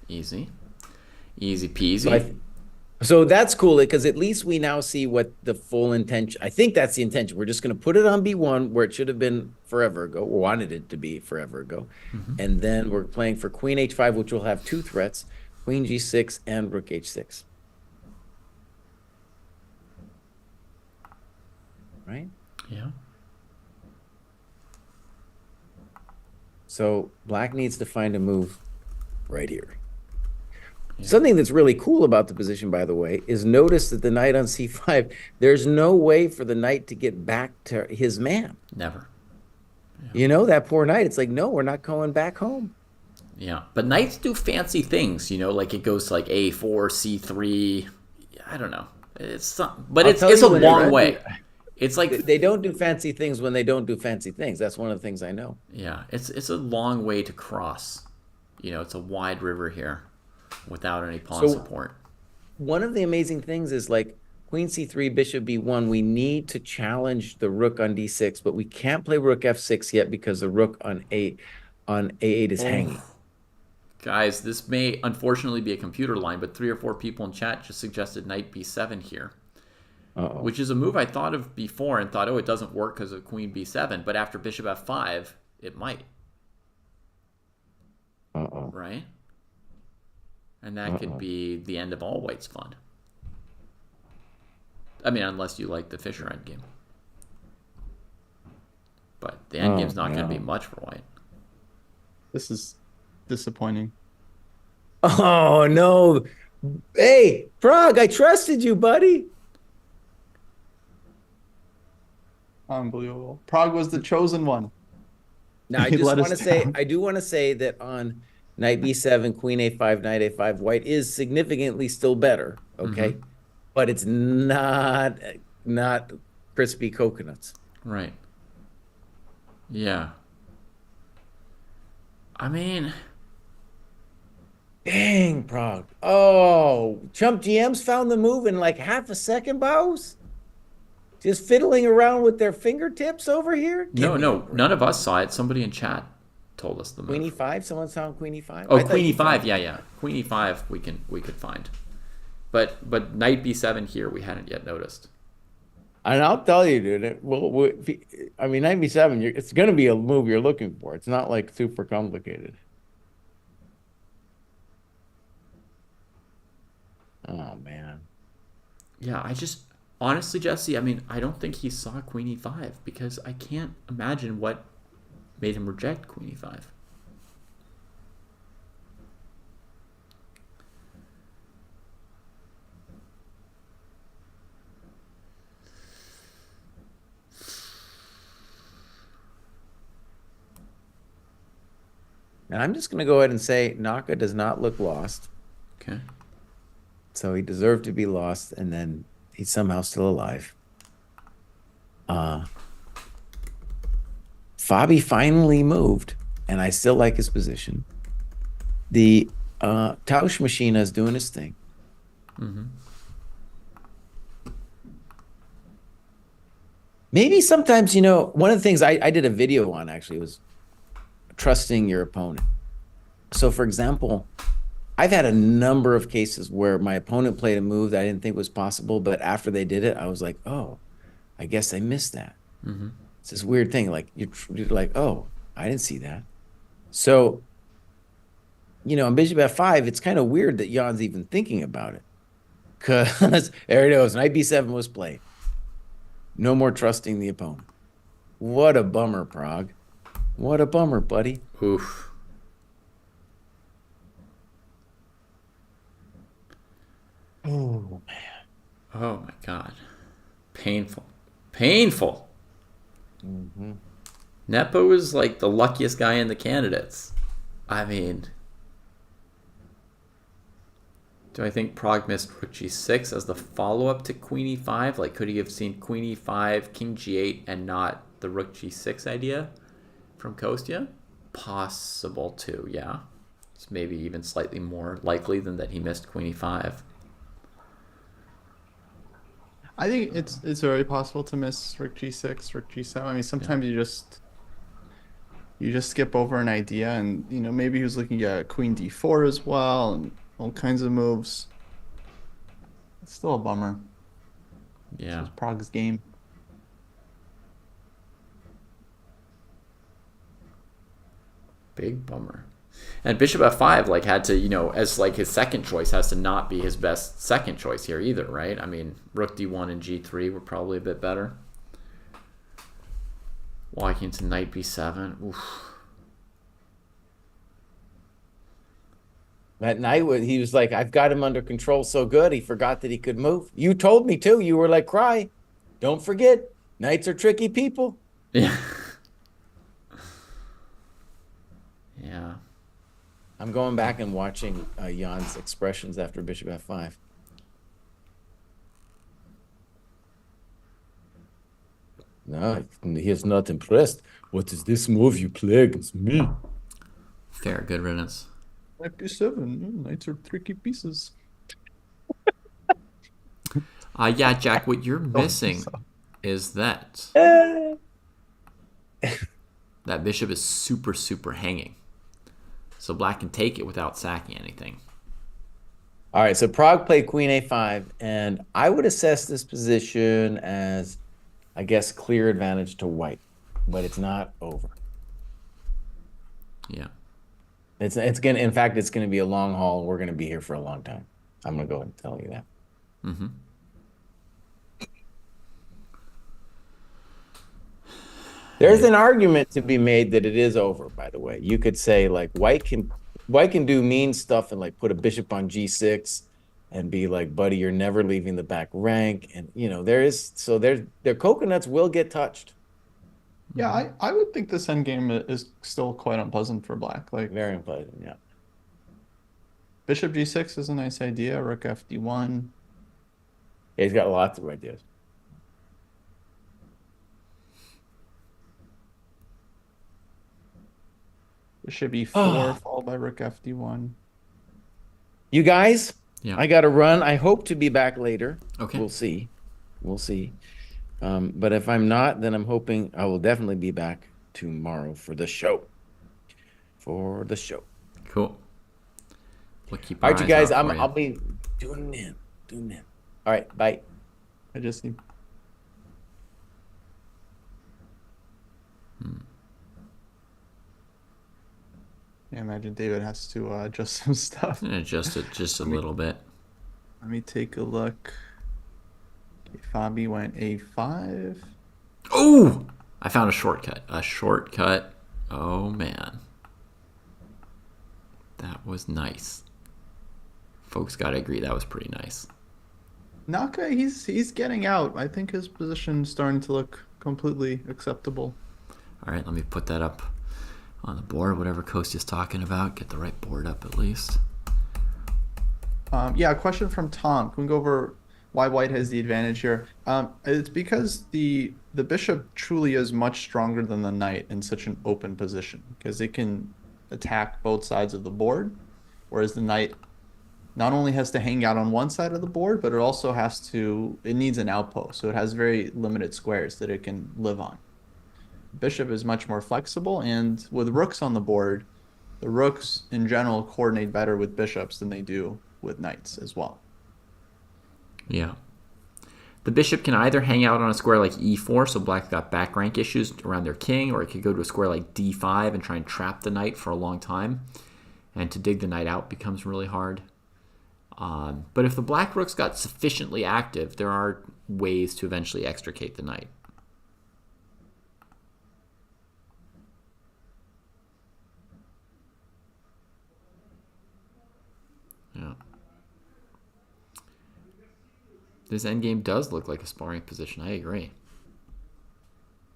Easy. Easy peasy. So that's cool because at least we now see what the full intention. I think that's the intention. We're just going to put it on b1 where it should have been forever ago, or wanted it to be forever ago. And then we're playing for queen h5, which will have two threats, queen g6 and rook h6. Right? Yeah. So black needs to find a move right here. Yeah. Something that's really cool about the position, by the way, is notice that the knight on c5, there's no way for the knight to get back to his man. Never. Yeah. You know, that poor knight, it's like, no, we're not going back home. Yeah, but knights do fancy things, you know, like it goes to like a4, c3. I don't know. It's some, but it's a long way. It's like they don't do fancy things when they don't do fancy things. That's one of the things I know. Yeah, it's a long way to cross. You know, it's a wide river here without any pawn support. One of the amazing things is like queen c3, bishop b1. We need to challenge the rook on d6, but we can't play rook f6 yet because the rook on a8 is hanging. Guys, this may unfortunately be a computer line, but 3 or 4 people in chat just suggested knight b7 here. Which is a move I thought of before and thought, oh, it doesn't work because of queen b7. But after bishop f5, it might. Right? And that could be the end of all white's fun. I mean, unless you like the Fischer endgame. But the endgame's not going to be much for white. This is disappointing. Oh, no. Hey, Prague, I trusted you, buddy. Unbelievable. Prague was the chosen one. Now, I just want to say, I do want to say that on knight b7, queen a5, knight a5, white is significantly still better, okay? But it's not crispy coconuts. Right. Yeah. I mean... Dang, Prague. Oh, Chump GMs found the move in like half a second, boss? Just fiddling around with their fingertips over here? No, none of us saw it. Somebody in chat told us the move. Queen e5? Someone found queen e5? Oh, queen e5. Yeah. Queen e5 we could find. But knight b7 here we hadn't yet noticed. And I'll tell you, dude. I mean, knight b7, it's going to be a move you're looking for. It's not like super complicated. Oh, man. Yeah, I just... Honestly, Jesse, I mean, I don't think he saw queen e5 because I can't imagine what made him reject queen e5. And I'm just going to go ahead and say Naka does not look lost. Okay. So he deserved to be lost, and then he's somehow still alive. Fabi finally moved, and I still like his position. The Tausch Machina is doing his thing. Maybe sometimes, you know, one of the things I did a video on actually was trusting your opponent. So, for example, I've had a number of cases where my opponent played a move that I didn't think was possible, but after they did it, I was like, oh, I guess I missed that. Mm-hmm. It's this weird thing. Like you're like, oh, I didn't see that. So, on Bishop F5, it's kind of weird that Jan's even thinking about it. Because there it goes. Knight B7 was played. No more trusting the opponent. What a bummer, Prague. What a bummer, buddy. Oof. Oh, Oh my God. Painful. Painful. mm-hmm. Nepo is like the luckiest guy in the candidates. I mean, do I think Prague missed rook g6 as the follow-up to queen e5? Like, could he have seen queen e5, king g8, and not the rook g6 idea from Kostya? Possible too, yeah. It's maybe even slightly more likely than that he missed queen e5. I think it's very possible to miss rook g6, rook g7. I mean, sometimes you just skip over an idea, and maybe he was looking at queen d4 as well, and all kinds of moves. It's still a bummer. This Yeah, was Prague's game. big bummer. And bishop f5 like had to, as like his second choice has to not be his best second choice here either, right? I mean, rook d1 and g3 were probably a bit better. Walking to knight b7. Oof. That night, he was like, I've got him under control so good, he forgot that he could move. You told me too. You were like, cry. Don't forget, knights are tricky people. Yeah. Yeah. I'm going back and watching Jan's expressions after bishop f5. No, he is not impressed. What is this move you play against me? Fair, good riddance. Knight b7. Knights are tricky pieces. Yeah, Jack, what you're missing is that that bishop is super, super hanging. So black can take it without sacking anything. All right, so Prague played queen a5, and I would assess this position as, I guess, clear advantage to white, but it's not over. Yeah. It's gonna, in fact, it's gonna be a long haul. We're gonna be here for a long time. I'm gonna go ahead and tell you that. Mm-hmm. There's an argument to be made that it is over, by the way. You could say like white can do mean stuff and like put a bishop on g6 and be like, buddy, you're never leaving the back rank. And their coconuts will get touched. Yeah, I would think this endgame is still quite unpleasant for black. Like Very unpleasant, yeah. bishop g6 is a nice idea. Rook fd1. Yeah, he's got lots of ideas. Bishop e4 followed by rook fd1. You guys, Yeah. I got to run. I hope to be back later. Okay. We'll see. We'll see. But if I'm not, then I'm hoping I will definitely be back tomorrow for the show. For the show. Cool. We'll keep All our right, you eyes guys, out for I'll be tuning in. All right, bye. I just need. Yeah, imagine David has to adjust some stuff. adjust it just a little bit. Let me take a look. Okay, Fabi went a5. Oh! I found a shortcut. A shortcut. Oh, man. That was nice. Folks got to agree that was pretty nice. Naka, he's getting out. I think his position's starting to look completely acceptable. All right, let me put that up on the board, whatever Coast is talking about. Get the right board up at least. Yeah, a question from Tom. Can we go over why white has the advantage here? It's because the bishop truly is much stronger than the knight in such an open position because it can attack both sides of the board, whereas the knight not only has to hang out on one side of the board, but it needs an outpost, so it has very limited squares that it can live on. Bishop is much more flexible, and with rooks on the board, the rooks in general coordinate better with bishops than they do with knights as well. Yeah. The bishop can either hang out on a square like e4, so black's got back rank issues around their king, or it could go to a square like d5 and try and trap the knight for a long time. And to dig the knight out becomes really hard. But if the black rook's got sufficiently active, there are ways to eventually extricate the knight. Yeah. This endgame does look like a sparring position. I agree.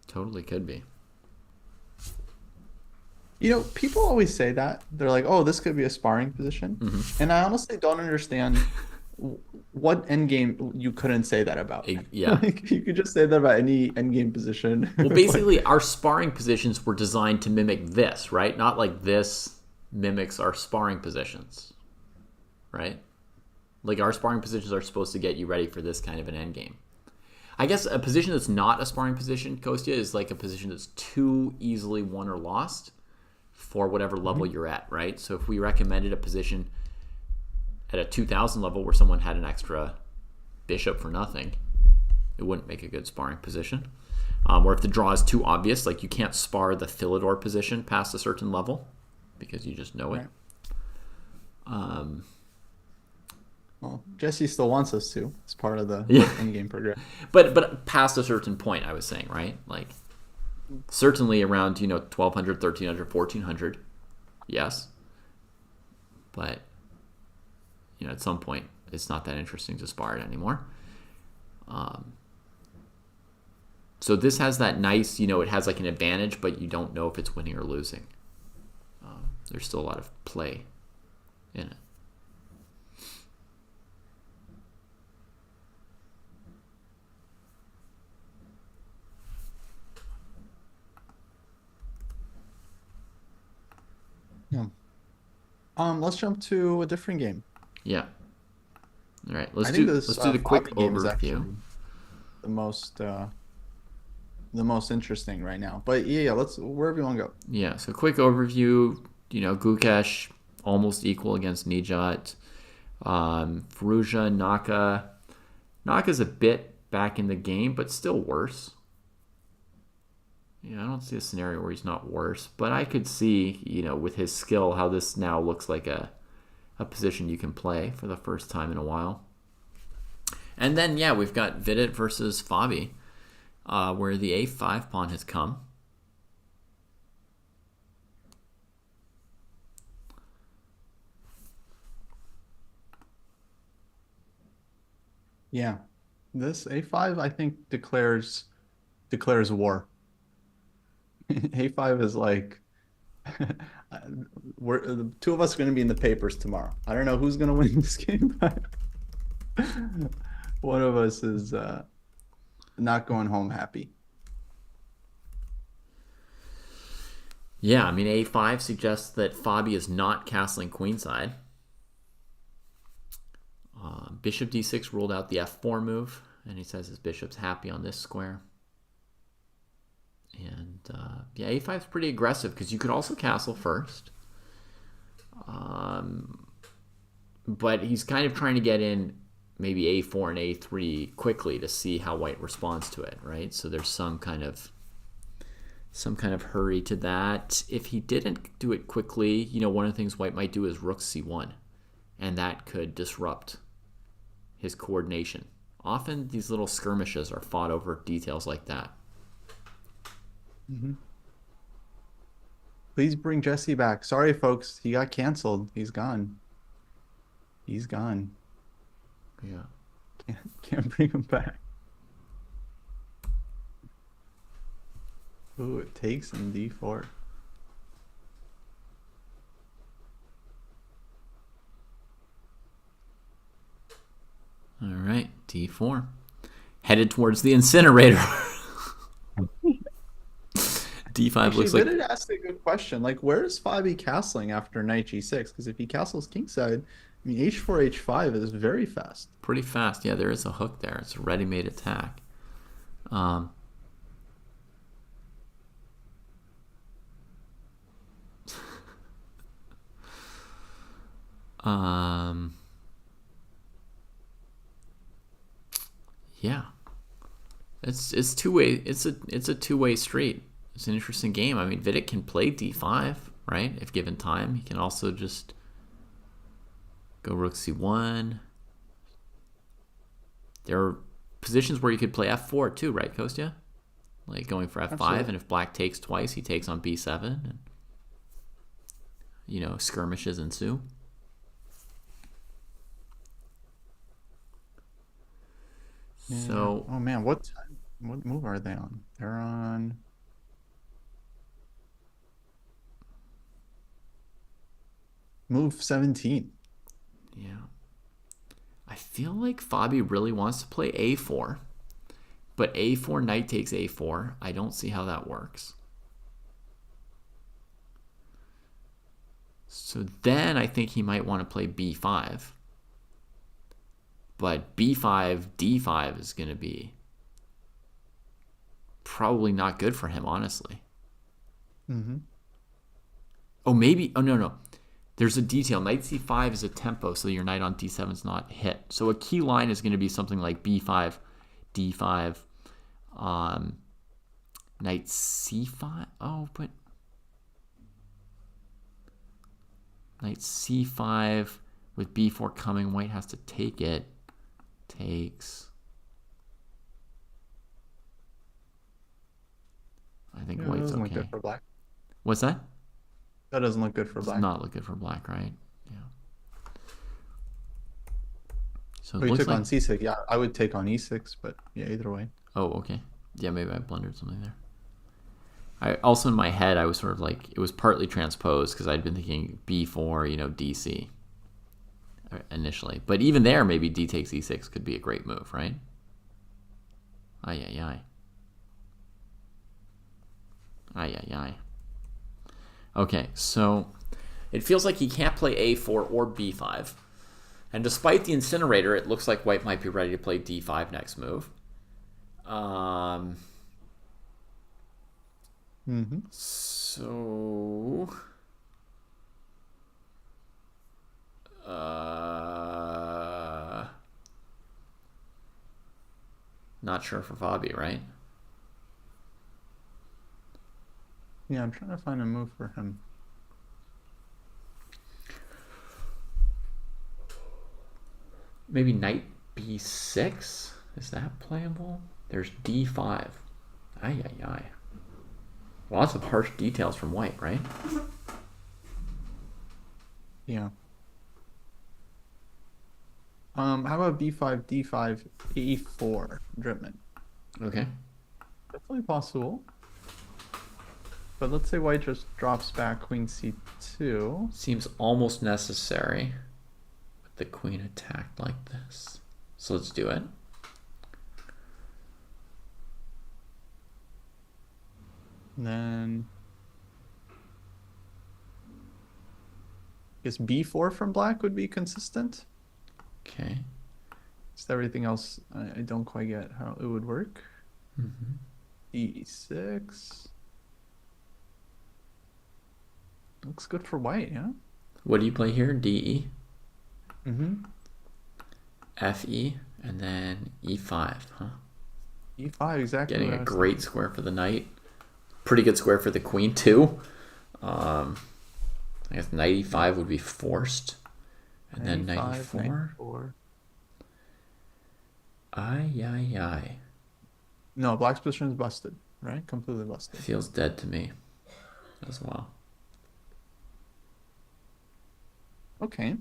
Totally could be. You know, people always say that. They're like, oh, this could be a sparring position. And I honestly don't understand what endgame you couldn't say that about. Yeah. Like, you could just say that about any endgame position. Well, basically, our sparring positions were designed to mimic this, right? Not like this mimics our sparring positions, right? Like, our sparring positions are supposed to get you ready for this kind of an endgame. I guess a position that's not a sparring position, Kostya, is like a position that's too easily won or lost for whatever level you're at, right? So if we recommended a position at a 2000 level where someone had an extra bishop for nothing, it wouldn't make a good sparring position. Or if the draw is too obvious, like you can't spar the Philidor position past a certain level because you just know it. Right. Well, Jesse still wants us to. It's part of the endgame progression. But past a certain point, I was saying, right? Like certainly around 1200, 1300, 1400, yes. But at some point, it's not that interesting to spar it anymore. So this has that nice, it has like an advantage, but you don't know if it's winning or losing. There's still a lot of play in it. Yeah. Let's jump to a different game. Yeah. All right. Let's do the quick overview. The most interesting right now. But yeah, let's wherever you want to go. Yeah. So quick overview. Gukesh almost equal against Nijat. Firouzja, Naka. Naka's a bit back in the game, but still worse. I don't see a scenario where he's not worse, but I could see, with his skill, how this now looks like a position you can play for the first time in a while. And then, we've got Vidit versus Fabi, where the a5 pawn has come. Yeah. This a5, I think, declares war. A5 is like the two of us are going to be in the papers tomorrow. I don't know who's going to win this game, but one of us is not going home happy. Yeah, I mean, a5 suggests that Fabi is not castling queenside. Bishop d6 ruled out the f4 move, and he says his bishop's happy on this square. And a5 is pretty aggressive because you could also castle first. But he's kind of trying to get in maybe a4 and a3 quickly to see how white responds to it, right? So there's some kind of hurry to that. If he didn't do it quickly, one of the things white might do is rook c1, and that could disrupt his coordination. Often these little skirmishes are fought over details like that. Mm-hmm. Please bring Jesse back. Sorry, folks. He got canceled. He's gone. He's gone. Yeah. Can't bring him back. Ooh, it takes in d4. All right, d4. Headed towards the incinerator. d5 Actually, looks like... Vidit asked a good question. Like, where is Fabi castling after knight g6? Because if he castles kingside, I mean, h4, h5 is very fast. Pretty fast. Yeah, there is a hook there. It's a ready-made attack. Um, yeah, it's two way. It's a two-way street. It's an interesting game. I mean, Vidic can play d5, right? If given time, he can also just go rook c1. There are positions where you could play f4 too, right, Kostya? Like going for f5, Absolutely. and if black takes twice, he takes on b7, and skirmishes ensue. Yeah. So Oh man, what move are they on? They're on move 17. yeah, I feel like Fabi really wants to play a4, but a4 knight takes a4. I don't see how that works. So then I think he might want to play b5. But b5, d5 is going to be probably not good for him, honestly. Mm-hmm. Oh, maybe. Oh, no, no. There's a detail. Knight c5 is a tempo, so your knight on d7 is not hit. So a key line is going to be something like b5, d5, knight c5. Oh, but knight c5 with b4 coming. White has to take it. Takes. I think Yeah, that white's doesn't look okay. good for black. What's that? That doesn't look good for Does black. not look good for black, right? Yeah. So Oh, it you looks took like. on c6. Yeah, I would take on e6, but yeah, either way. Oh, okay. Yeah, maybe I blundered something there. I also in my head I was sort of like it was partly transposed because I'd been thinking b4, dc initially, but even there maybe d takes e6 could be a great move, right? Ay ay ay. Ay ay ay. Okay, so it feels like he can't play a4 or b5. And despite the incinerator, it looks like white might be ready to play d5 next move. Mm-hmm. So, not sure for Fabi, right? Yeah, I'm trying to find a move for him. Maybe knight b6? Is that playable? There's d5. Ay, ay, ay. Lots of harsh details from white, right? Yeah. How about b5, d5, e4, dripman? Okay. Definitely possible. But let's say white just drops back queen c2. Seems almost necessary with the queen attacked like this. So let's do it. And then I guess b4 from black would be consistent. Okay. Just everything else, I don't quite get how it would work. e6. Looks good for white, yeah? What do you play here? DE, Mm-hmm. FE, and then E5, huh? e5, exactly Getting what a I was great square for the knight. Pretty good square for the queen, too. I guess knight E5 would be forced. And then knight knight E4. knight 4. Ay, ay, ay. No, black's position is busted, right? Completely busted. Feels dead to me as well. Okay.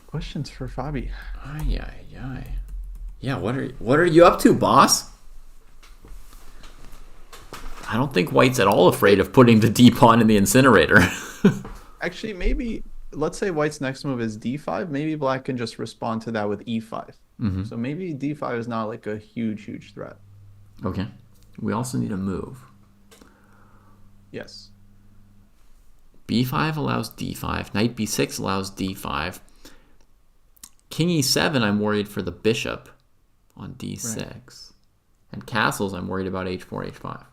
Questions for Fabi. Ay, ay, ay. Yeah, what are you up to, boss? I don't think white's at all afraid of putting the D pawn in the incinerator. Actually, maybe let's say white's next move is d5. Maybe black can just respond to that with e5. So maybe d5 is not like a huge threat. Okay. We also need a move. Yes. B5 allows D5. Knight B6 allows D5. King E7, I'm worried for the bishop on D6. Right. And castles, I'm worried about H4, H5.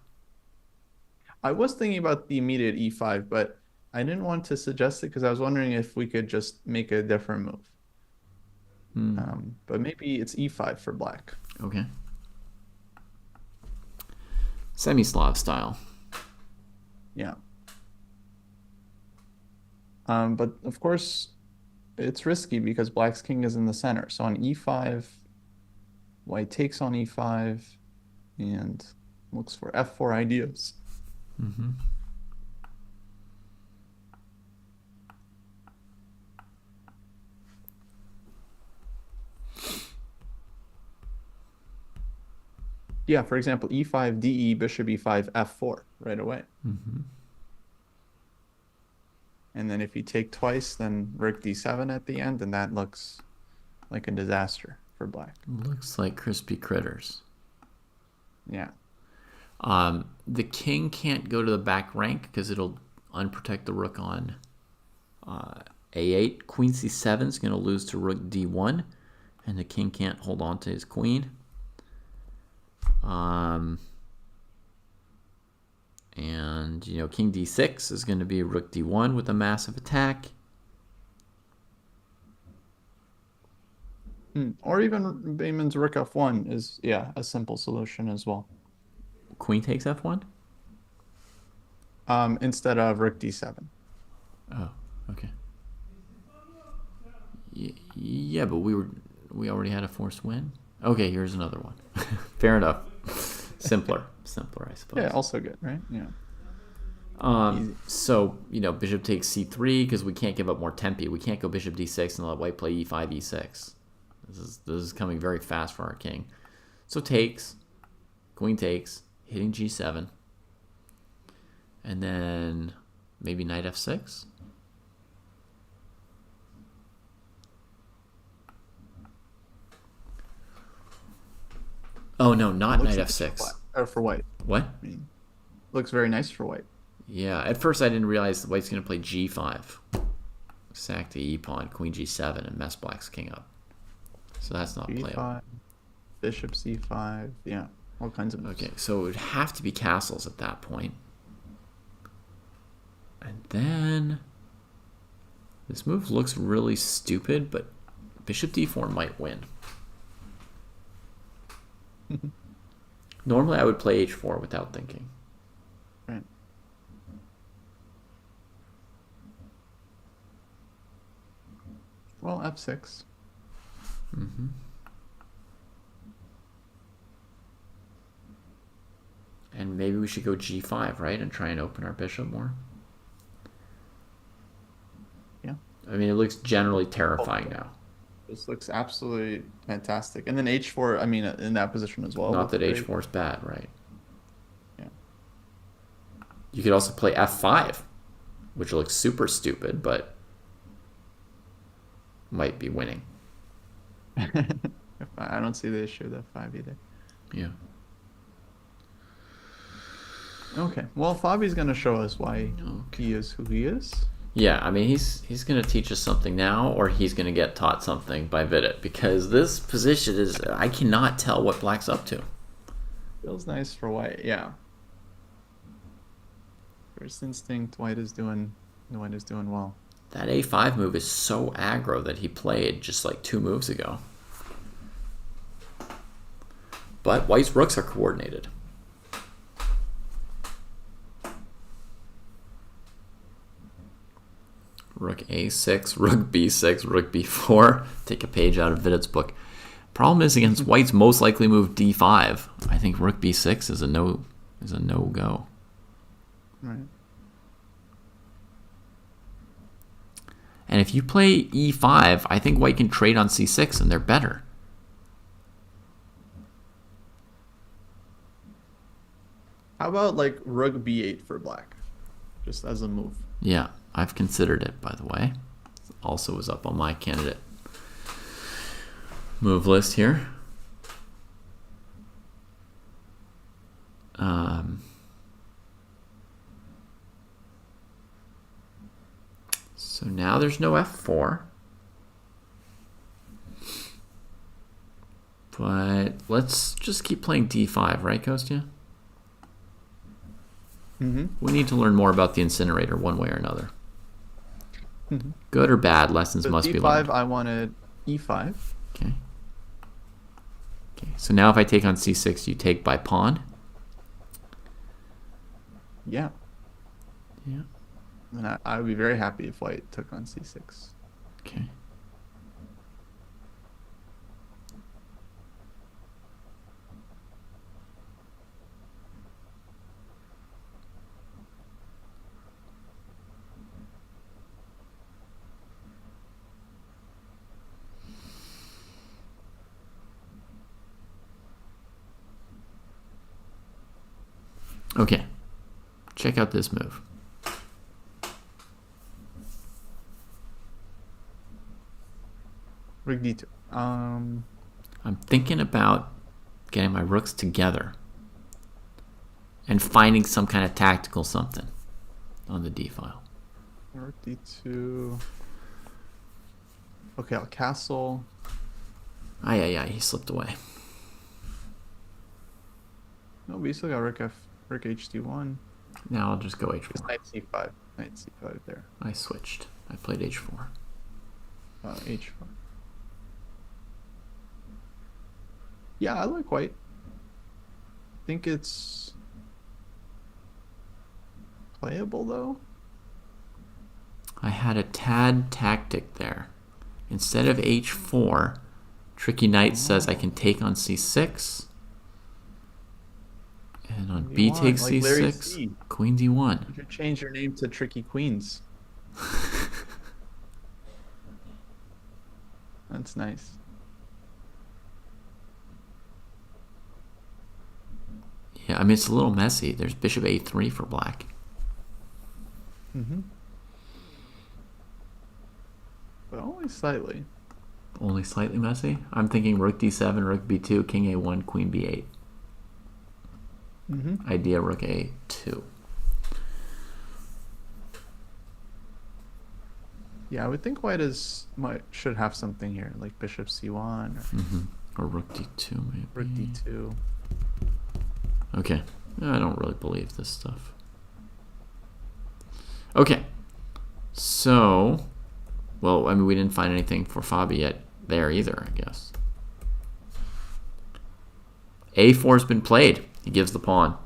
I was thinking about the immediate e5, but I didn't want to suggest it because I was wondering if we could just make a different move. But maybe it's e5 for black. Okay. Semi-Slav style. Yeah. But of course, it's risky because black's king is in the center. So on e5, white takes on e5 and looks for f4 ideas. Mm-hmm. Yeah, for example, e5, de, bishop e5, f4 right away. Mm-hmm. And then if you take twice, then rook d7 at the end, and that looks like a disaster for black. Looks like crispy critters. Yeah. The king can't go to the back rank because it'll unprotect the rook on a8. Queen c7 is going to lose to rook d1, and the king can't hold on to his queen. And, you know, king d6 is going to be rook d1 with a massive attack. Or even Bayman's rook f1 is, yeah, a simple solution as well. Queen takes f1? Instead of rook d7. Oh, okay. Yeah, but we already had a forced win. Okay, here's another one. Fair enough. Simpler, I suppose. Yeah, also good, right? Yeah. So, you know, bishop takes c3 because we can't give up more tempi. We can't go bishop d6 and let white play e5, e6. This is coming very fast for our king. So takes, queen takes, hitting g7, and then maybe knight f6. Oh no, not knight f6. For white. What? I mean, looks very nice for white. Yeah, at first I didn't realize white's going to play g5. Sack the e-pawn, queen g7, and mess black's king up. So that's not G5, playable. bishop c5, yeah, all kinds of moves. Okay, so it would have to be castles at that point. And then this move looks really stupid, but bishop d4 might win. Normally I would play h4 without thinking. Right. Well, f6. Mm-hmm. And maybe we should go g5, right? And try and open our bishop more. Yeah. I mean, it looks generally terrifying now. This looks absolutely fantastic. And then h4, I mean, in that position as well. Not that h4 is bad, right? Yeah. You could also play f5, which looks super stupid, but might be winning. I don't see the issue with f5 either. Yeah. Okay. Well, Fabi's going to show us why he is who he is. Yeah, I mean, he's going to teach us something now, or he's going to get taught something by Vidit, because this position is, I cannot tell what black's up to. Feels nice for white, yeah. First instinct, white is doing well. That a5 move is so aggro that he played just like 2 moves ago. But white's rooks are coordinated. Rook a6, rook b6, rook b4. Take a page out of Vidit's book. Problem is against white's most likely move d5. I think rook b6 is a no-go. Right. And if you play e5, I think white can trade on c6 and they're better. How about like rook b8 for black? Just as a move. Yeah, I've considered it, by the way. Also was up on my candidate move list here. So now there's no f4. But let's just keep playing d5, right, Kostya? Mm-hmm. We need to learn more about the incinerator one way or another. Mhm. Good or bad? Lessons So must be d5, learned. I wanted e5. Okay. Okay. So now if I take on c6, you take by pawn. Yeah. Yeah. And I would be very happy if white took on c6. Okay. Okay. Check out this move. Rook d2. I'm thinking about getting my rooks together and finding some kind of tactical something on the d file. Rook d2. Okay, I'll castle. Aye, he slipped away. No, we still got rook hd1. Now I'll just go It's h4. knight c5. Knight c5 there. I switched. I played h4. H4. Yeah, I like white. I think it's playable though. I had a tad tactic there. Instead of h4, Tricky Knight says I can take on c6. And on b takes like Larry c6, C. queen d1. You should change your name to Tricky Queens. That's nice. Yeah, I mean, it's a little messy. There's bishop a3 for black. Mm-hmm. But only slightly. Only slightly messy. I'm thinking rook d7, rook b2, king a1, queen b8. Mm-hmm. Idea rook a2. Yeah, I would think white should have something here, like bishop c1 Or rook d2 maybe. rook d2. Okay. I don't really believe this stuff. Okay. So, well, I mean, we didn't find anything for Fabi yet there either, I guess. a4's been played. He gives the pawn.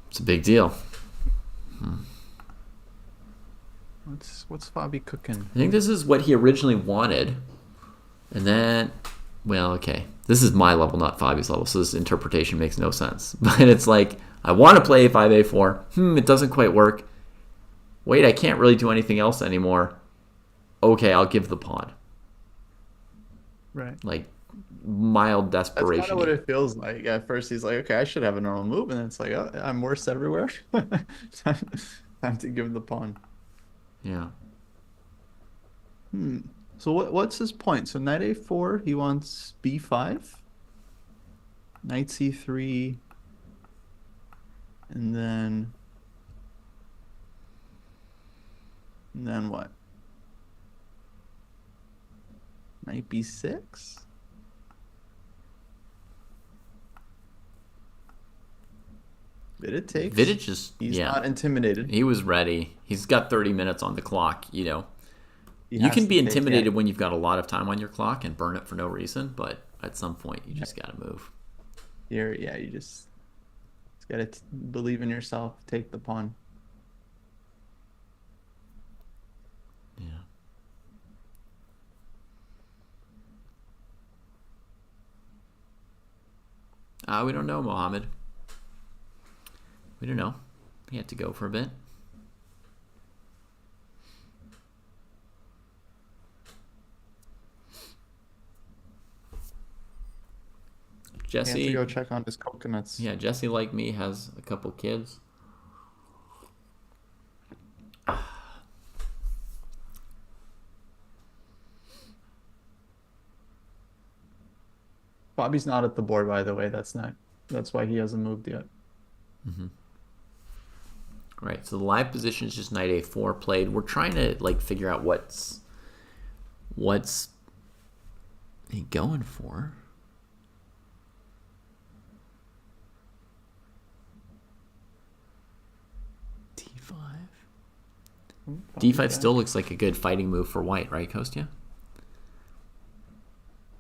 It's a big deal. What's Fabi cooking? I think this is what he originally wanted. And then, well, okay. This is my level, not Fabi's level, so this interpretation makes no sense. But it's like, I want to play a5, a4. It doesn't quite work. Wait, I can't really do anything else anymore. Okay, I'll give the pawn. Right. Like, mild That's desperation. kind of what it feels like. At first, he's like, okay, I should have a normal move. And then it's like, oh, I'm worse everywhere. Time to give the pawn. Yeah. So what's his point? So knight a4, he wants b5, knight c3, and then what? Knight b6? Vidit takes. Vidit just, He's yeah. not intimidated. He was ready. He's got 30 minutes on the clock, you know. He You has can to be take, intimidated yeah. when you've got a lot of time on your clock and burn it for no reason, but at some point you just got to move. You just gotta believe in yourself. Take the pawn. Yeah. We don't know, Mohammed. We don't know. He had to go for a bit. He has to Jesse, go check on his coconuts. yeah, Jesse, like me, has a couple kids. Bobby's not at the board, by the way. That's why he hasn't moved yet. Right, so the live position is just knight a4 played. We're trying to like figure out what's he going for. D5 still looks like a good fighting move for white, right, Kostya?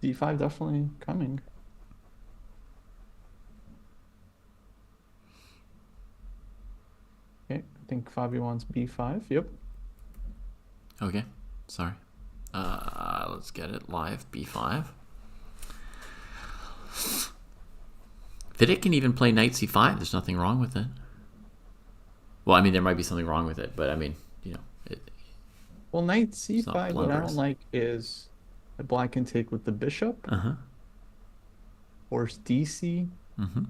D5 definitely coming. Okay, I think Fabio wants B5. Yep. Okay, sorry. Let's get it live. B5. FIDE can even play knight C5. There's nothing wrong with it. Well, I mean, there might be something wrong with it, but I mean, Well, knight not C5, what I blunderous. don't like is that black can take with the bishop, Uh-huh. force DC, Mm-hmm.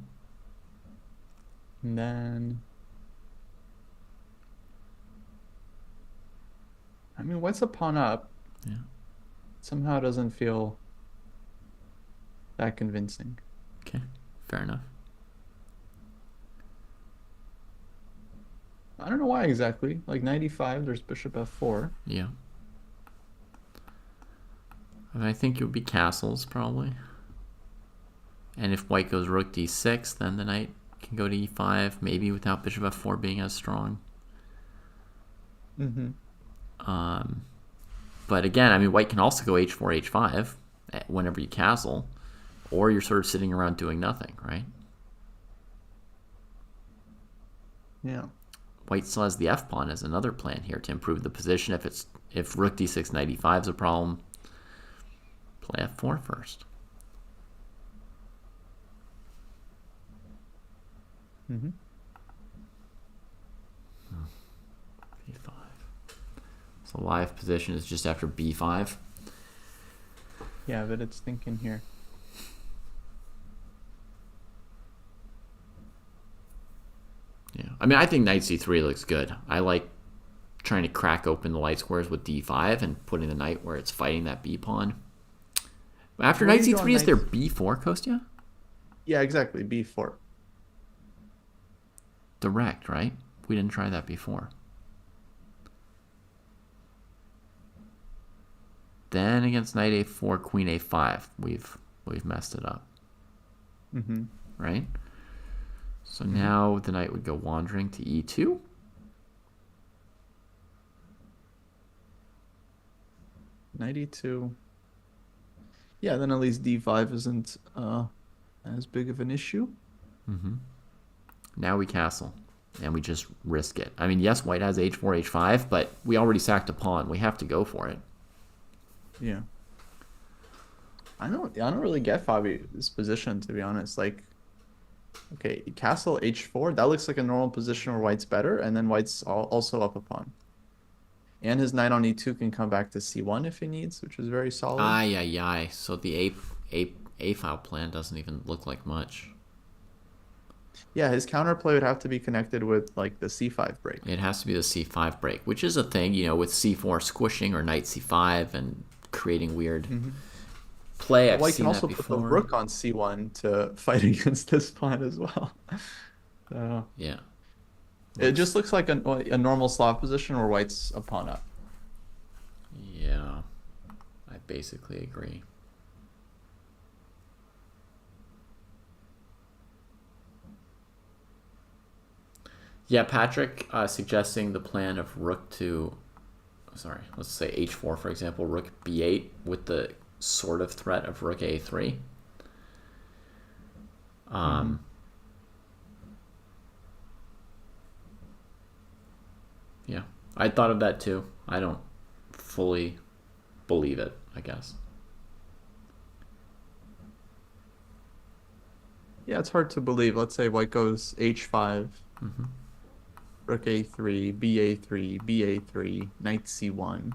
and then I mean, white's a pawn up. Yeah. Somehow doesn't feel that convincing. Okay, fair enough. I don't know why exactly. Like 95, there's bishop F4. Yeah. I think it would be castles, probably. And if white goes rook d6, then the knight can go to e5, maybe without bishop f4 being as strong. Mm-hmm. But again, I mean, white can also go h4, h5 whenever you castle, or you're sort of sitting around doing nothing, right? Yeah. White still has the f-pawn as another plan here to improve the position. If rook d6, knight e5 is a problem, play f4 first. Mm-hmm. b5. So live position is just after b5. Yeah, but it's thinking here. Yeah, I mean, I think knight c3 looks good. I like trying to crack open the light squares with d5 and putting the knight where it's fighting that b pawn. After Where knight do you go on c3, is there knights? b4, Kostya? Yeah, exactly. B4. Direct, right? We didn't try that before. Then against knight a4, queen a5, we've messed it up, Mm-hmm. right? So now the knight would go wandering to e2. Knight E2. Yeah, then at least D5 isn't as big of an issue. Now we castle, and we just risk it. I mean, yes, white has h4, h5, but we already sacked a pawn. We have to go for it. Yeah. I don't really get Fabio's position, to be honest. Like, okay, castle H4, that looks like a normal position where white's better, and then white's also up a pawn. And his knight on E2 can come back to C1 if he needs, which is very solid. Ay, ay, ay. So the a file plan doesn't even look like much. Yeah, his counterplay would have to be connected with like the C5 break. It has to be the c5 break, which is a thing, with c4 squishing or knight c5 and creating weird play. I've White seen can that also put the before. rook on C1 to fight against this pawn as well. So Yeah. it just looks like a normal Slav position where white's a pawn up. Yeah. I basically agree. Yeah, Patrick suggesting the plan of rook to, sorry, let's say h4, for example, rook b8 with the sort of threat of rook a3. Yeah, I thought of that too. I don't fully believe it, I guess. Yeah, it's hard to believe. Let's say white goes H5, rook A3, BA3, BA3, knight C1.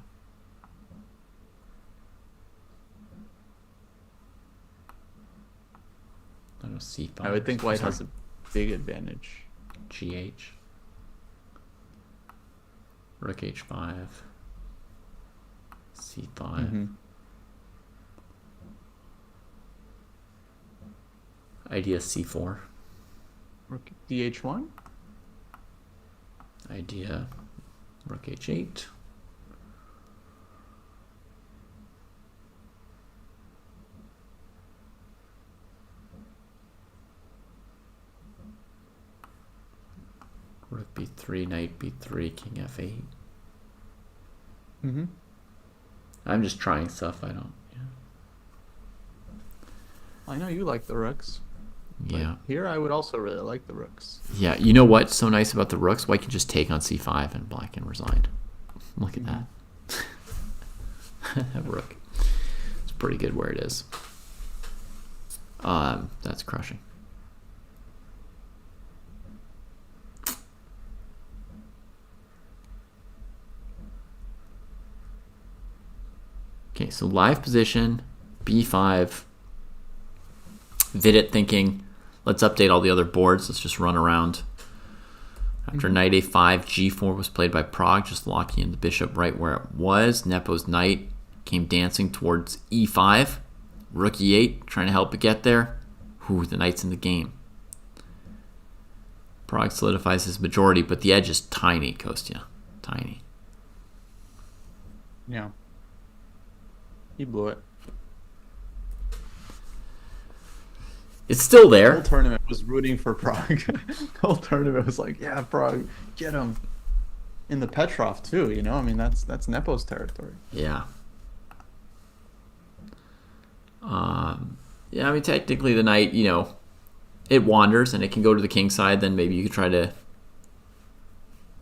I don't know, c5. I would think white Sorry. has a big advantage. GH. Rook h5. c5. Idea c4. Rook DH1. Idea rook h8. Rook Rook b3, knight b3, king f8. Mm-hmm. I'm just trying stuff. I don't. I know you like the rooks. Yeah. Here, I would also really like the rooks. Yeah. You know what's so nice about the rooks? White can just take on c5 and black can resign. Look at that. That rook. It's pretty good where it is. That's crushing. Okay, so live position, b5. Vidit thinking, let's update all the other boards. Let's just run around. After knight a5, g4 was played by Prague, just locking in the bishop right where it was. Nepo's knight came dancing towards e5. Rook e8, trying to help it get there. Ooh, the knight's in the game. Prague solidifies his majority, but the edge is tiny, Kostya. Tiny. Yeah. He blew it. It's still The there. whole tournament was rooting for Prague. The whole tournament was like, yeah, Prague, get him. In the Petroff too, you know? I mean, that's Nepo's territory. Yeah. Yeah, I mean, technically the knight, you know, it wanders and it can go to the king side. Then maybe you could try to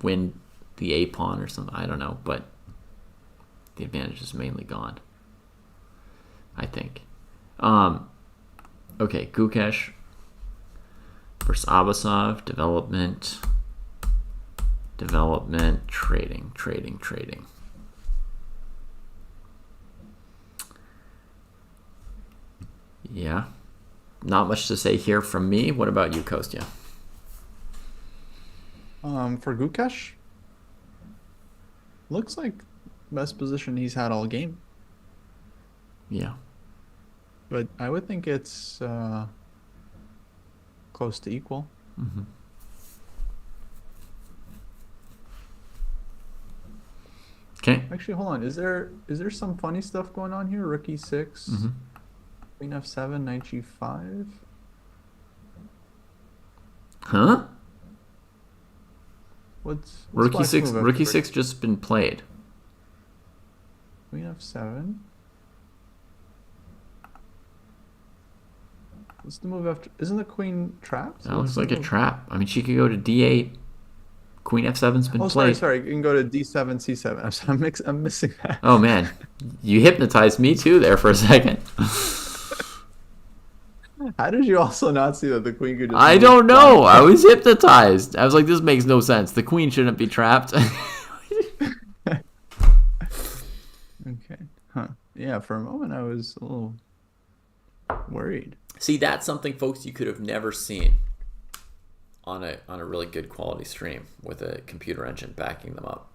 win the a pawn or something. I don't know, but the advantage is mainly gone, I think. Okay, Gukesh versus Abasov. Development, trading. Yeah. Not much to say here from me. What about you, Kostya? For Gukesh, looks like best position he's had all game. Yeah. But I would think it's close to equal. Mm-hmm. Okay. Actually, hold on. Is there some funny stuff going on here? Rook e6, Mm-hmm. Queen f7, Knight g5. Huh? What's Rook Black's e6. move Rook after e6 just been played. Queen f7. What's the move after? Isn't the queen trapped? That looks like a trap. I mean, she could go to d8. Queen f7's been played. Sorry. You can go to d7, c7. I'm sorry, I'm missing that. Oh man, you hypnotized me too there for a second. How did you also not see that the queen could just I move don't know. flying? I was hypnotized. I was like, this makes no sense. The queen shouldn't be trapped. Okay. Huh. Yeah, for a moment I was a little worried. See, that's something, folks, you could have never seen on a really good quality stream with a computer engine backing them up.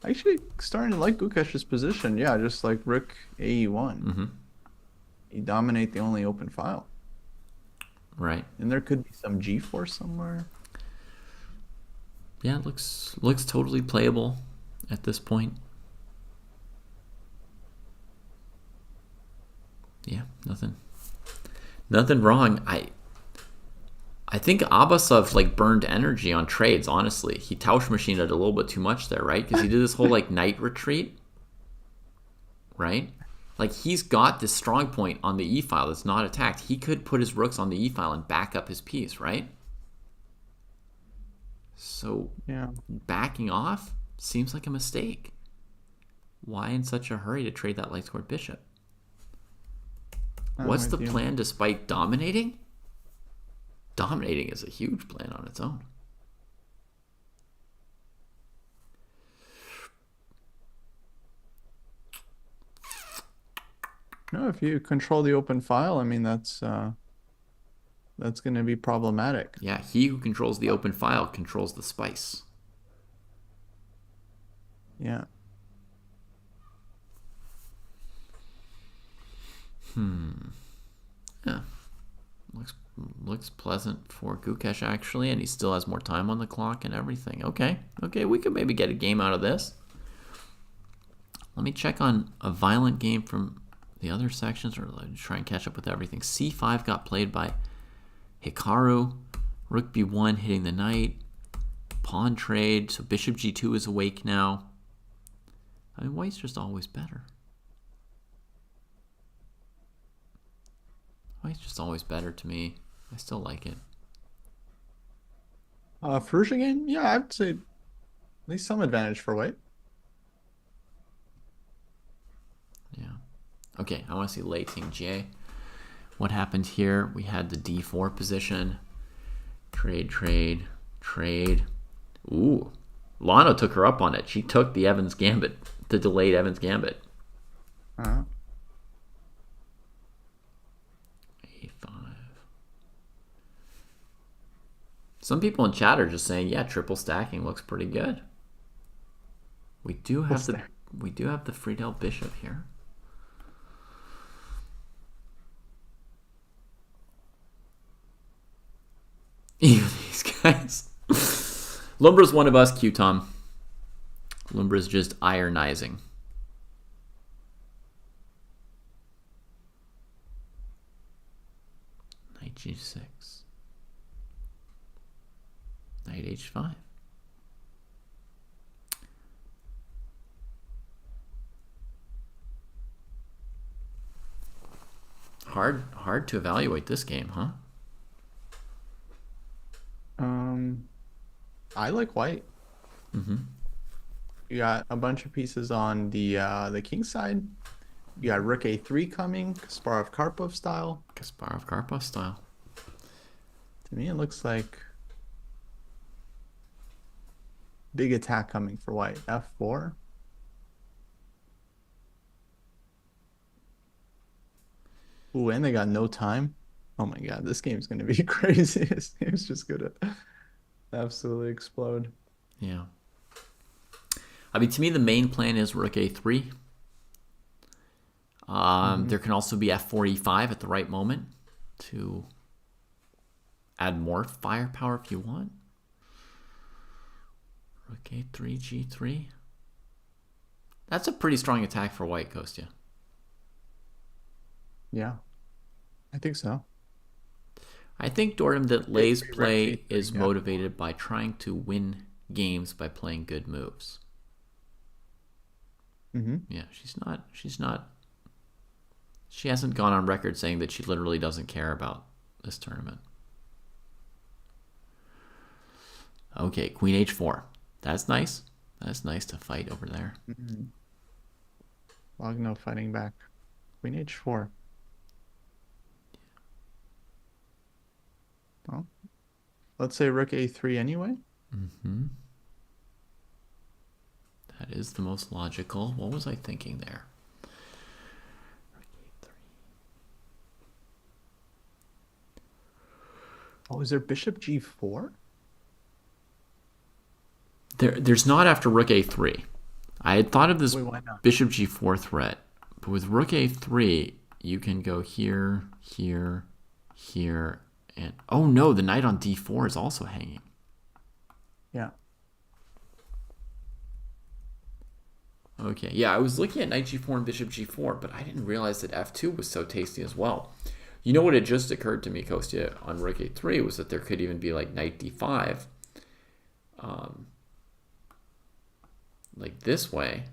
Actually, starting to like Gukesh's position. Yeah, just like Rook AE1. Mm-hmm. You dominate the only open file. Right. And there could be some G4 somewhere. Yeah, it looks totally playable at this point. Yeah, nothing wrong. I think Abasov like burned energy on trades, honestly. He Tausch machined it a little bit too much there, right? Because he did this whole like knight retreat, right? Like he's got this strong point on the e file that's not attacked. He could put his rooks on the e file and back up his piece, right? So Yeah. backing off seems like a mistake. Why in such a hurry to trade that light scored bishop? What's the plan despite dominating? Dominating is a huge plan on its own. No, if you control the open file, I mean that's going to be problematic. Yeah, he who controls the open file controls the spice. Yeah. Yeah. Looks pleasant for Gukesh actually, and he still has more time on the clock and everything. Okay, we could maybe get a game out of this. Let me check on a violent game from the other sections, or try and catch up with everything. C5 got played by Hikaru, rook b1 hitting the knight, pawn trade, so bishop g2 is awake now. I mean, white's just always better. White's just always better to me. I still like it. First game, yeah, I'd say at least some advantage for white. Yeah. Okay, I want to see late King J. What happened here? We had the d4 position. Trade, trade, trade. Ooh. Lano took her up on it. She took the Evans Gambit, the delayed Evans Gambit. Uh-huh. A5. Some people in chat are just saying, yeah, triple stacking looks pretty good. We do have the Friedel Bishop here. Even these guys. Lumbra's one of us, Q-Tom. Lumbra's just ironizing. Knight G6. Knight H5. Hard to evaluate this game, huh? I like white. Mm-hmm. You got a bunch of pieces on the king side. You got rook a3 coming, Kasparov-Karpov style. Kasparov-Karpov style. To me, it looks like big attack coming for white. F4. Ooh, and they got no time. Oh my god, this game's gonna be crazy. This game's just gonna absolutely explode. Yeah. I mean, to me, the main plan is rook a3. There can also be f4, e5 at the right moment to add more firepower if you want. Rook a3, g3. That's a pretty strong attack for white, Kostya. Yeah, I think so. I think, Dortem, that Lei's Rook play a3, is yeah. motivated by trying to win games by playing good moves. Yeah, she hasn't gone on record saying that she literally doesn't care about this tournament. Okay, queen h4. That's nice. That's nice to fight over there. Logno fighting back. Queen h4. Well, let's say rook a3 anyway. That is the most logical. What was I thinking there? Oh, is there bishop g4? There's not after rook a3. I had thought of this Wait, why not? bishop g4 threat, but with rook a3, you can go here, here, here, and oh no, the knight on d4 is also hanging. Yeah. Okay, yeah, I was looking at knight g4 and bishop g4, but I didn't realize that f2 was so tasty as well. You know what had just occurred to me, Kostya, on rook a3 was that there could even be like knight d5, like this way,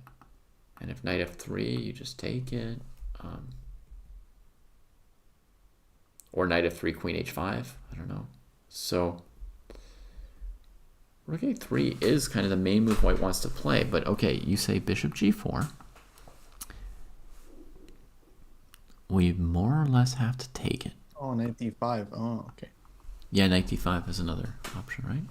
and if knight f3, you just take it, or knight f3, queen h5, I don't know. So rook a3 is kind of the main move white wants to play, but okay, you say bishop g4. We more or less have to take it. Oh, knight d5. Oh, okay. Yeah, knight d5 is another option, right?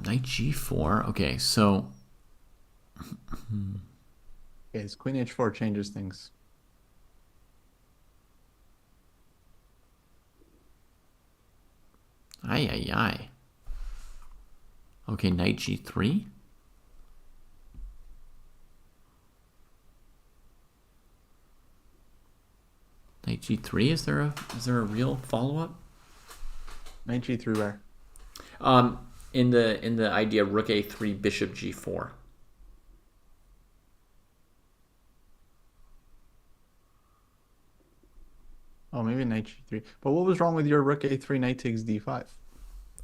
Knight g4. Okay, so Okay, it's queen h4 changes things. Ay, ay, ay. Okay, knight g3. Knight g3. Is there a real follow-up? Knight g3 where? In the idea rook a3, bishop g4. Oh, maybe knight g3. But what was wrong with your rook a3, knight takes d5?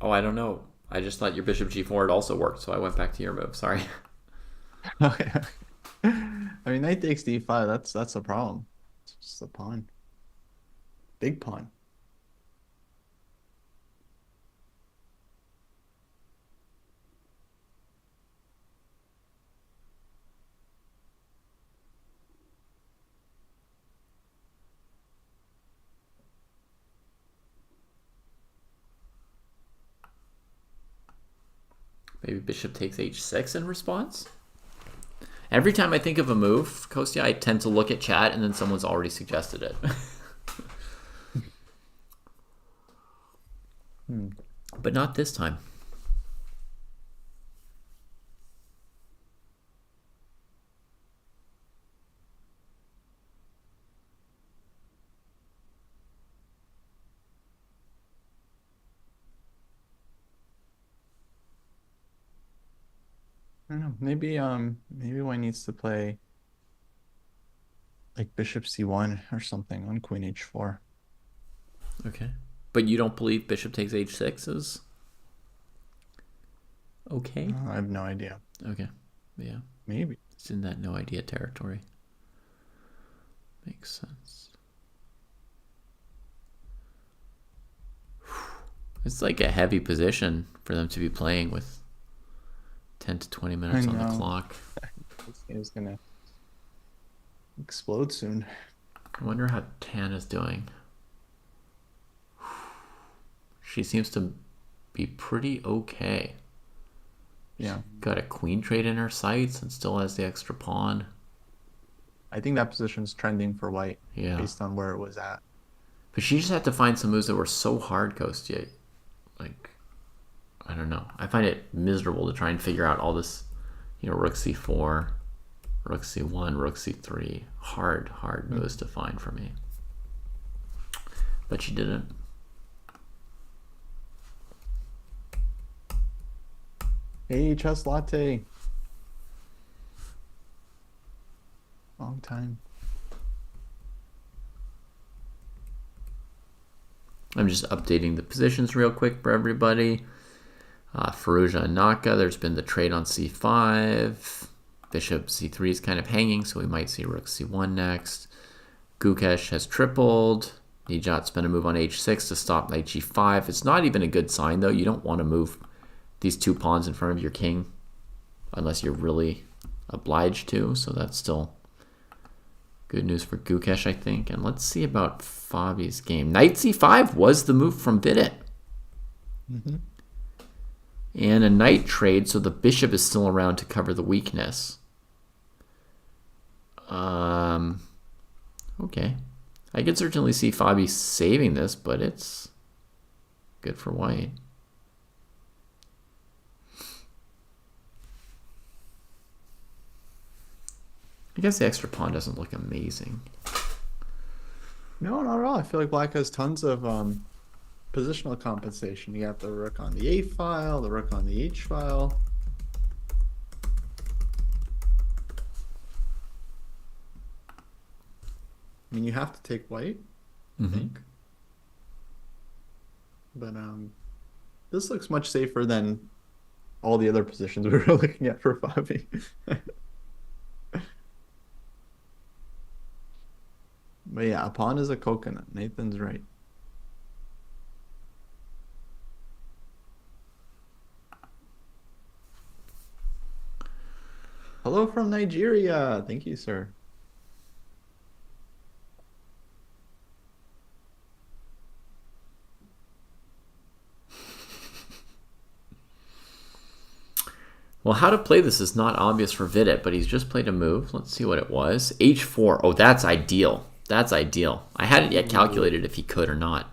Oh, I don't know. I just thought your bishop g4 had also worked, so I went back to your move. Sorry. Okay. I mean, knight takes d5. That's a problem. It's just a pawn. Big pawn. Maybe bishop takes h6 in response? Every time I think of a move, Kostya, I tend to look at chat and then someone's already suggested it. But not this time. I don't know. Maybe one needs to play like bishop c1 or something on queen h4. Okay. But you don't believe bishop takes h6 is okay? I have no idea. Okay. Yeah. Maybe. It's in that no idea territory. Makes sense. It's like a heavy position for them to be playing with 10 to 20 minutes on the clock. This game's gonna explode soon. I wonder how Tan is doing. She seems to be pretty okay. Yeah. Got a queen trade in her sights and still has the extra pawn. I think that position's trending for white Yeah. based on where it was at. But she just had to find some moves that were so hard, Kostya. Like, I don't know. I find it miserable to try and figure out all this, rook c4, rook c1, rook c3. Hard moves to find for me. But she didn't. Hey, chess latte. Long time. I'm just updating the positions real quick for everybody. Firouzja and Naka, there's been the trade on c5. Bishop c3 is kind of hanging, so we might see rook c1 next. Gukesh has tripled. Nijat's been a move on h6 to stop knight g5. It's not even a good sign, though. You don't want to move these two pawns in front of your king unless you're really obliged to, so that's still good news for Gukesh, I think. And let's see about Fabi's game. Knight c5 was the move from FIDE. And a knight trade, so the bishop is still around to cover the weakness. Okay. I could certainly see Fabi saving this, but it's good for white. I guess the extra pawn doesn't look amazing. No, not at all. I feel like black has tons of positional compensation. You got the rook on the A file, the rook on the H file. I mean, you have to take white, I think. But this looks much safer than all the other positions we were looking at for Fabi. But yeah, a pawn is a coconut. Nathan's right. Hello from Nigeria. Thank you, sir. Well, how to play this is not obvious for Vidit, but he's just played a move. Let's see what it was. H4. Oh, that's ideal. That's ideal. I hadn't yet calculated if he could or not.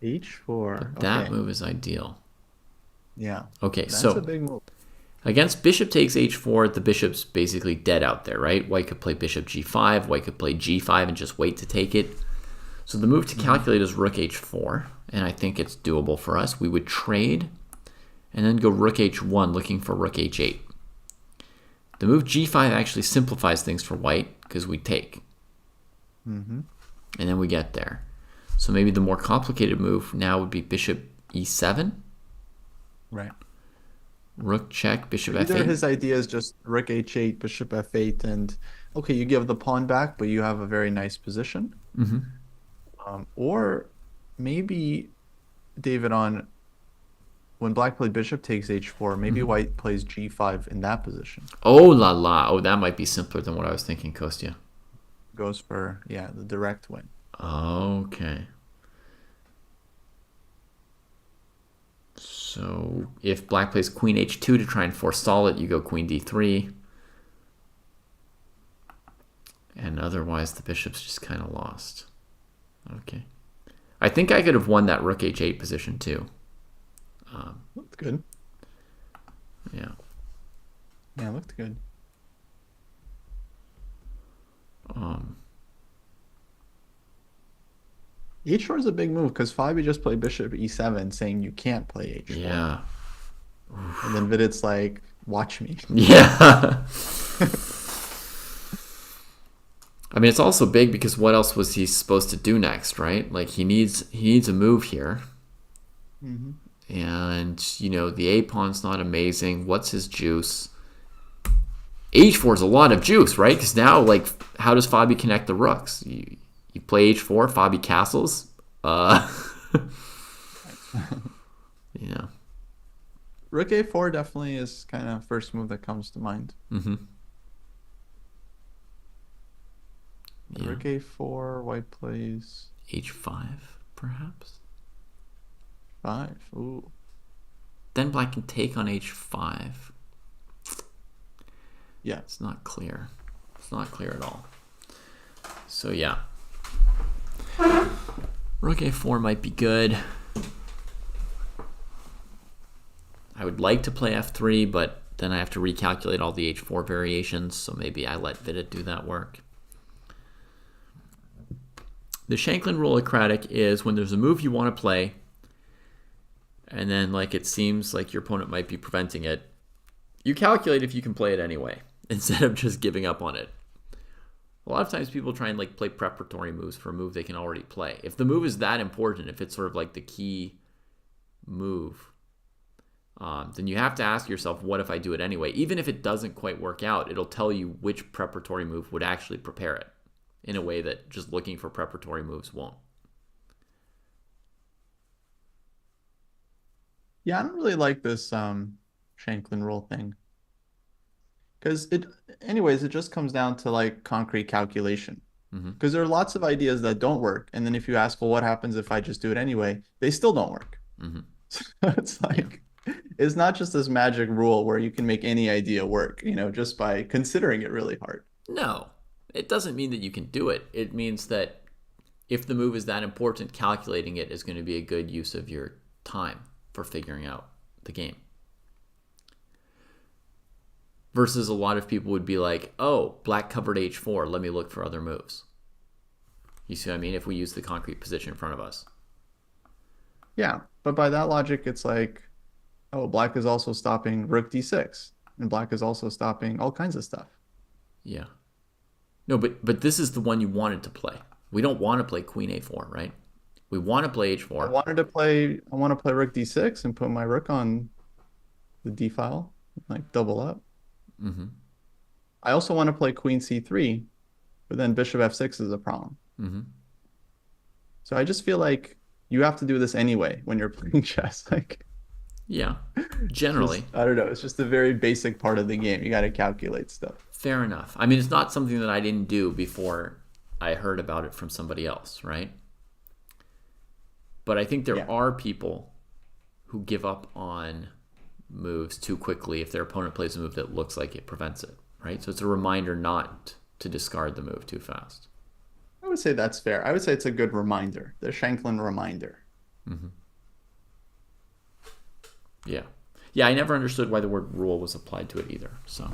H4. But that move is ideal. Yeah. Okay, That's so a big move. against bishop takes h4, the bishop's basically dead out there, right? White could play bishop g5. White could play g5 and just wait to take it. So the move to calculate is rook h4, and I think it's doable for us. We would trade and then go rook h1 looking for rook h8. The move g5 actually simplifies things for white because we take. And then we get there. So maybe the more complicated move now would be bishop e7, Right. rook check, bishop Either f8. his idea is just rook h8, bishop f8, and okay, you give the pawn back, but you have a very nice position. Mm-hmm. Or maybe David, on when black played bishop takes h4, maybe Mm-hmm. white plays g5 in that position. Oh la la. Oh, that might be simpler than what I was thinking, Kostya. Goes for, yeah, the direct win. Okay. So if black plays queen h2 to try and forestall it, you go queen d3. And otherwise, the bishop's just kind of lost. Okay. I think I could have won that rook h8 position too. Looked good. Yeah. Yeah, looked good. H4 is a big move because Fabi just played bishop e7 saying you can't play h4. Yeah. And then Vidit's like, watch me. Yeah. I mean, it's also big because what else was he supposed to do next, right? Like he needs a move here. Mm-hmm. And, you know, the A pawn's not amazing. What's his juice? H4 is a lot of juice, right? Because now, like, how does Fabi connect the rooks? You play H4, Fabi castles. You know. Rook a4 definitely is kind of first move that comes to mind. Mm-hmm. Yeah. Rook a4, white plays H5, perhaps. 5. Ooh. Then black can take on H5. Yeah. It's not clear. It's not clear at all. So yeah. Rook a4 might be good. I would like to play f3, but then I have to recalculate all the h4 variations, so maybe I let Vidit do that work. The Shanklin rule of Craddock is when there's a move you want to play, and then like it seems like your opponent might be preventing it, you calculate if you can play it anyway, instead of just giving up on it. A lot of times people try and like play preparatory moves for a move they can already play. If the move is that important, if it's sort of like the key move, then you have to ask yourself, what if I do it anyway? Even if it doesn't quite work out, it'll tell you which preparatory move would actually prepare it in a way that just looking for preparatory moves won't. Yeah, I don't really like this Shanklin rule thing. Because it just comes down to like concrete calculation. Mm-hmm. Because there are lots of ideas that don't work. And then if you ask, well, what happens if I just do it anyway? They still don't work. Mm-hmm. So it's like, it's not just this magic rule where you can make any idea work, just by considering it really hard. No, it doesn't mean that you can do it. It means that if the move is that important, calculating it is going to be a good use of your time for figuring out the game. Versus a lot of people would be like, oh, black covered h4, let me look for other moves. You see what I mean? If we use the concrete position in front of us. Yeah, but by that logic, it's like, oh, black is also stopping rook d6, and black is also stopping all kinds of stuff. Yeah. No, but this is the one you wanted to play. We don't want to play queen a4, right? We want to play h4. I want to play rook d6 and put my rook on the d file, like double up. Mm-hmm. I also want to play queen c3, but then bishop f6 is a problem. Mm-hmm. So I just feel like you have to do this anyway when you're playing chess. Like, yeah, generally. I don't know. It's just a very basic part of the game. You got to calculate stuff. Fair enough. I mean, it's not something that I didn't do before I heard about it from somebody else, right? But I think there are people who give up on moves too quickly if their opponent plays a move that looks like it prevents it, right? So it's a reminder not to discard the move too fast. I would say that's fair. I would say it's a good reminder, the Shanklin reminder. Mm-hmm. Yeah. Yeah, I never understood why the word rule was applied to it either, so.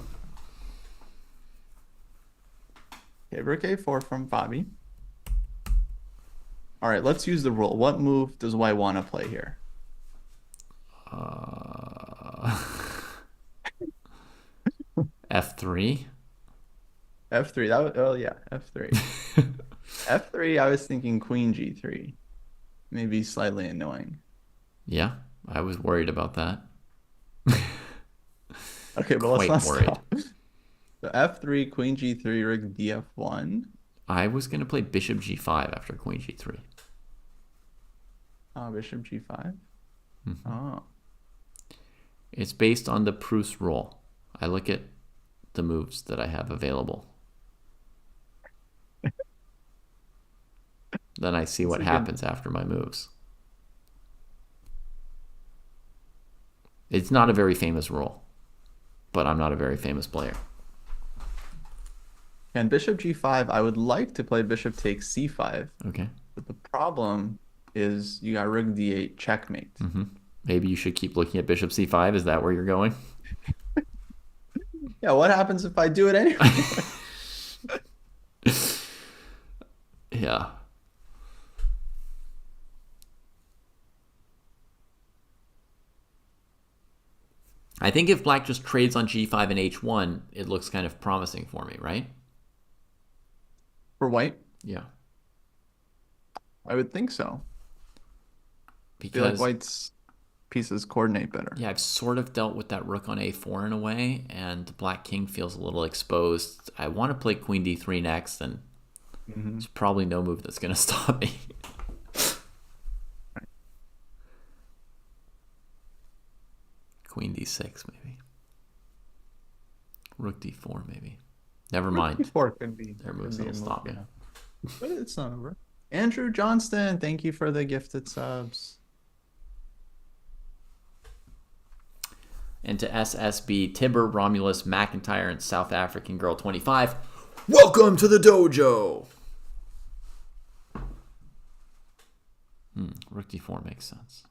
Okay, rook a4 from Fabi. All right, let's use the rule. What move does white want to play here? F3? F3. Oh yeah, F3. F3, I was thinking queen g3. maybe slightly annoying. Yeah, I was worried about that. Okay, but let's Quite not worried. stop. So F3, Queen G3, Rook DF1. I was going to play bishop g5 after queen g3. Bishop G5. Oh, It's based on the Proust rule. I look at the moves that I have available. Then I see that's what a good. happens after my moves. It's not a very famous rule, but I'm not a very famous player. And Bishop G5, I would like to play Bishop takes C5, Okay. but the problem is you got Rook D8 checkmate. Maybe you should keep looking at bishop c5. Is that where you're going? Yeah, what happens if I do it anyway? Yeah. I think if black just trades on g5 and h1, it looks kind of promising for me, right? For white, Yeah. I would think so. I feel like Because, white's pieces coordinate better. yeah, I've sort of dealt with that rook on a4 in a way, and the black king feels a little exposed. I want to play queen d3 next, and there's probably no move that's going to stop me. Queen d6, maybe. Rook d4, maybe. Never mind. D4 could be Their moves could be will a move, stop me. yeah. But it's not over. Andrew Johnston, thank you for the gifted subs. And to SSB, Tibber, Romulus, McIntyre, and South African Girl 25. Welcome to the dojo! Rook d4 makes sense.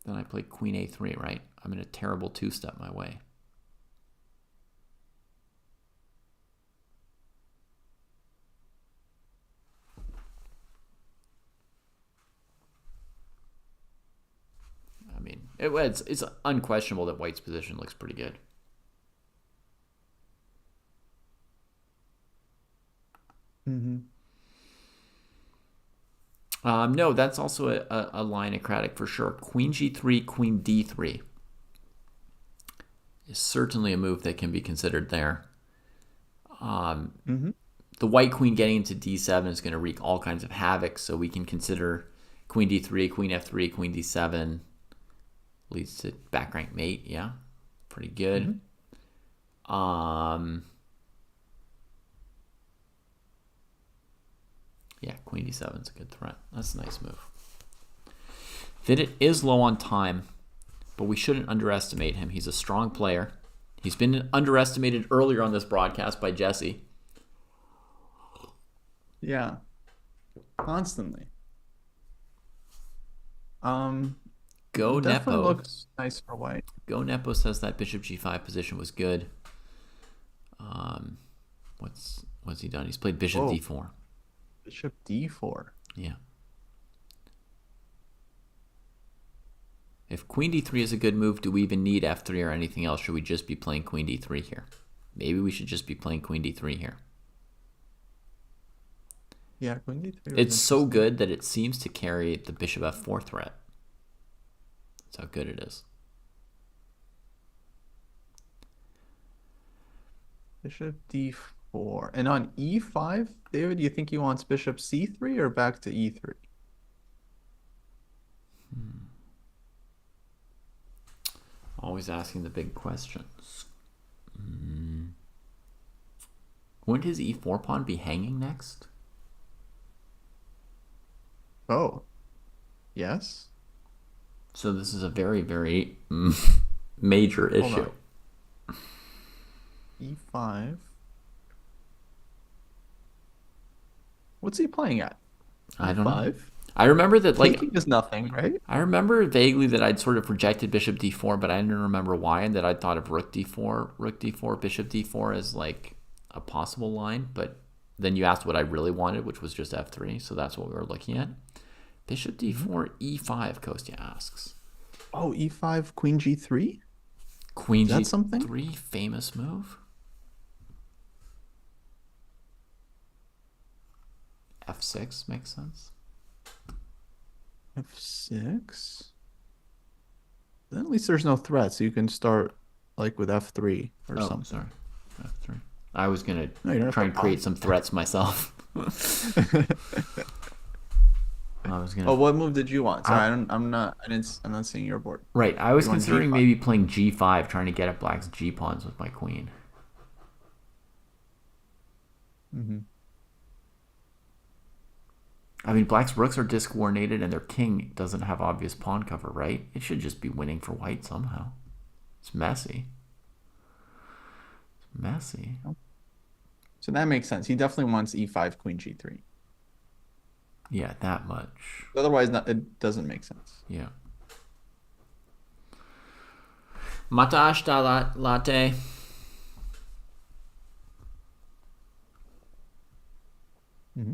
Then I play queen a3, right? I'm in a terrible two-step my way. I mean, it's unquestionable that white's position looks pretty good. No, that's also a line acratic for sure. Queen g3, queen d3 is certainly a move that can be considered there. The white queen getting into d7 is going to wreak all kinds of havoc, so we can consider queen d3, queen f3, queen d7 leads to back rank mate. Yeah, pretty good. Yeah, queen d7 is a good threat. That's a nice move. FIDE is low on time, but we shouldn't underestimate him. He's a strong player. He's been underestimated earlier on this broadcast by Jesse. Yeah, constantly. Go Definitely Nepo. looks nice for white. Go Nepo says that bishop g5 position was good. What's he done? He's played bishop d4. Bishop d4. Yeah. If queen d3 is a good move, do we even need f3 or anything else? Should we just be playing queen d3 here? Maybe we should just be playing queen d3 here. Yeah, queen d3. It's so good that it seems to carry the bishop f4 threat. That's how good it is. Bishop d4. And on e5, David, do you think he wants bishop c3 or back to e3? Always asking the big questions. Wouldn't his e4 pawn be hanging next? Oh, yes. So this is a very, very major issue. e5. What's he playing at? I don't know. E5? I remember that, like, Taking is nothing, right? I remember vaguely that I'd sort of rejected bishop d4, but I didn't remember why, and that I'd thought of rook d4, bishop d4 as like a possible line, but then you asked what I really wanted, which was just f3, so that's what we were looking at. Bishop d4, e5, Kostya asks. Oh, e5, queen g3? Queen Is that g3, something? famous move? f6 makes sense. F6. Then at least there's no threat, so you can start like with F3 or Oh, something. sorry. F3. I was going No, you to don't try have and to create pause. some threats myself. I was going Oh, to. what move did you want? Sorry, I'm not seeing your board. Right. I was You want considering G5. maybe playing G5, trying to get at black's G pawns with my queen. Mm-hmm. I mean, black's rooks are discoordinated and their king doesn't have obvious pawn cover, right? It should just be winning for white somehow. It's messy. It's messy. So that makes sense. He definitely wants E5, Queen G3. Yeah, that much. Otherwise, it doesn't make sense. Yeah. Mata ashta latte. Mm-hmm.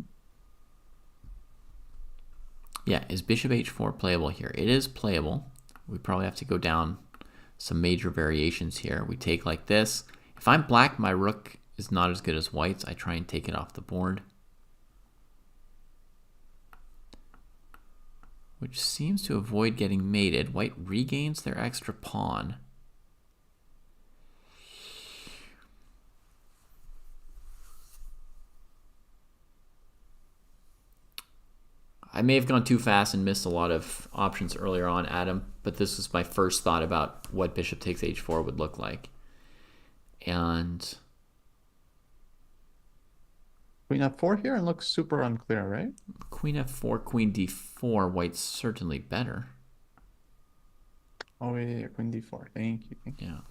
Yeah, is bishop h4 playable here? It is playable. We probably have to go down some major variations here. We take like this. If I'm black, my rook is not as good as white's. I try and take it off the board, which seems to avoid getting mated. White regains their extra pawn. I may have gone too fast and missed a lot of options earlier on, Adam, but this was my first thought about what bishop takes h4 would look like. And Queen F4 here and looks super unclear, right? queen f4, queen d4, white's certainly better. Oh, yeah, Queen D4. Thank you. Yeah.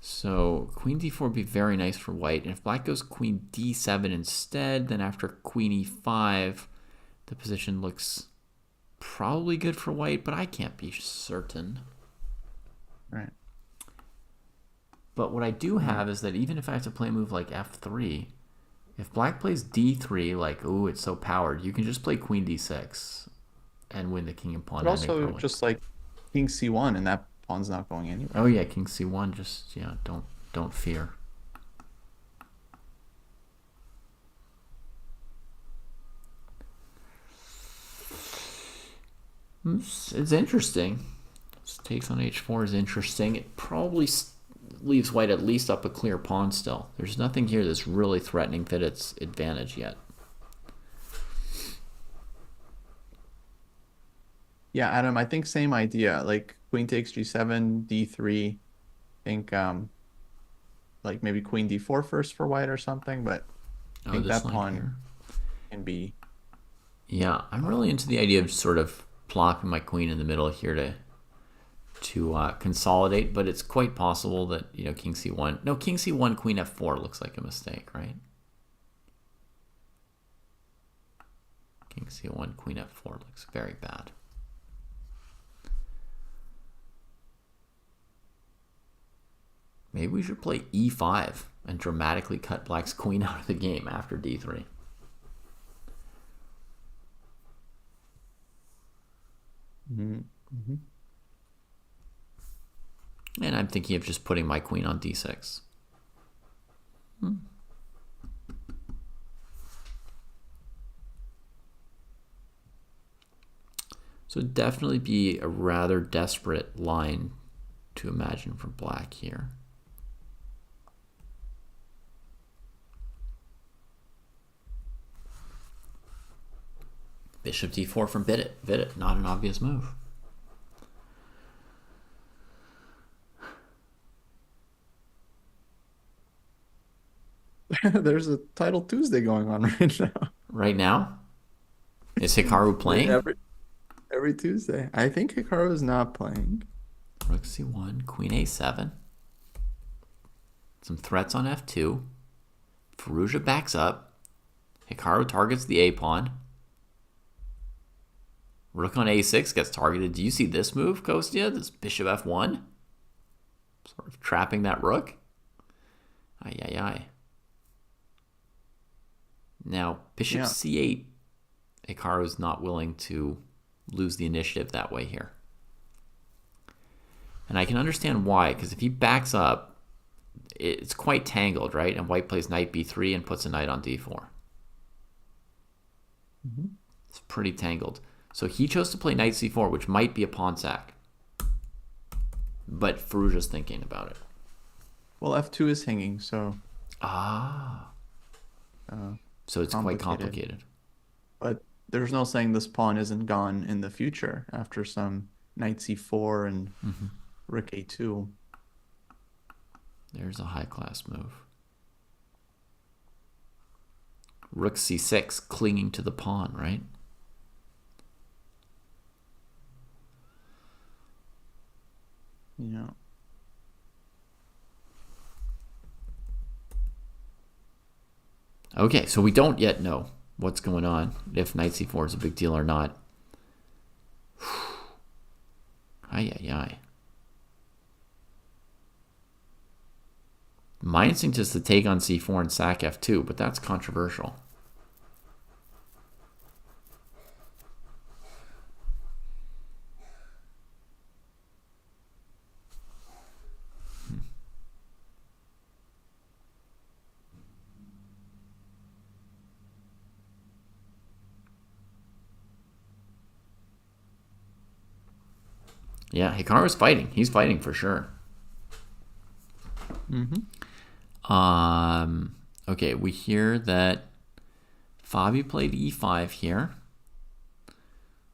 So queen d4 would be very nice for white. And if black goes queen d7 instead, then after queen e5, the position looks probably good for white, but I can't be certain. Right. But what I do have is that even if I have to play a move like f3, if black plays d3, like, ooh, it's so powered, you can just play queen d6 and win the king and pawn. But also just like King C1 and that pawn's not going anywhere. Oh yeah, king c1, just, yeah, don't fear. It's interesting. This takes on h4 is interesting. It probably leaves white at least up a clear pawn still. There's nothing here that's really threatening Fidet's advantage yet. Yeah, Adam, I think same idea. Like Queen takes G7, D3. I think like maybe Queen D4 first for white or something, but I think that pawn here can be. Yeah, I'm really into the idea of sort of plopping my queen in the middle here to consolidate, but it's quite possible that, you know, king c1. No, king c1, queen f4 looks like a mistake, right? King c1, queen f4 looks very bad. Maybe we should play e5 and dramatically cut black's queen out of the game after d3. Mm-hmm. And I'm thinking of just putting my queen on d6. So it'd definitely be a rather desperate line to imagine for black here. Bishop d4 from Vidit, not an obvious move. There's a Title Tuesday going on right now. Right now? Is Hikaru playing? Every Tuesday. I think Hikaru is not playing. Rook c1, queen a7. Some threats on f2. Firouzja backs up. Hikaru targets the a-pawn. Rook on a6 gets targeted. Do you see this move, Kostya? This bishop f1? Sort of trapping that rook. Ay, ay, ay. Now, bishop c8. Hikaru's not willing to lose the initiative that way here. And I can understand why, because if he backs up, it's quite tangled, right? And white plays knight b3 and puts a knight on d4. Mhm. It's pretty tangled. So he chose to play knight c4, which might be a pawn sack. But Farouja's thinking about it. Well, f2 is hanging, so Ah. So it's quite complicated. But there's no saying this pawn isn't gone in the future after some knight c4 and rook a2. There's a high-class move. Rook c6, clinging to the pawn, right? Yeah. Okay, so we don't yet know what's going on, if knight c4 is a big deal or not. Ay, ay, ay. My instinct is to take on c4 and sack f2, but that's controversial. Yeah, Hikaru's fighting. He's fighting for sure. Okay, we hear that Fabi played e5 here.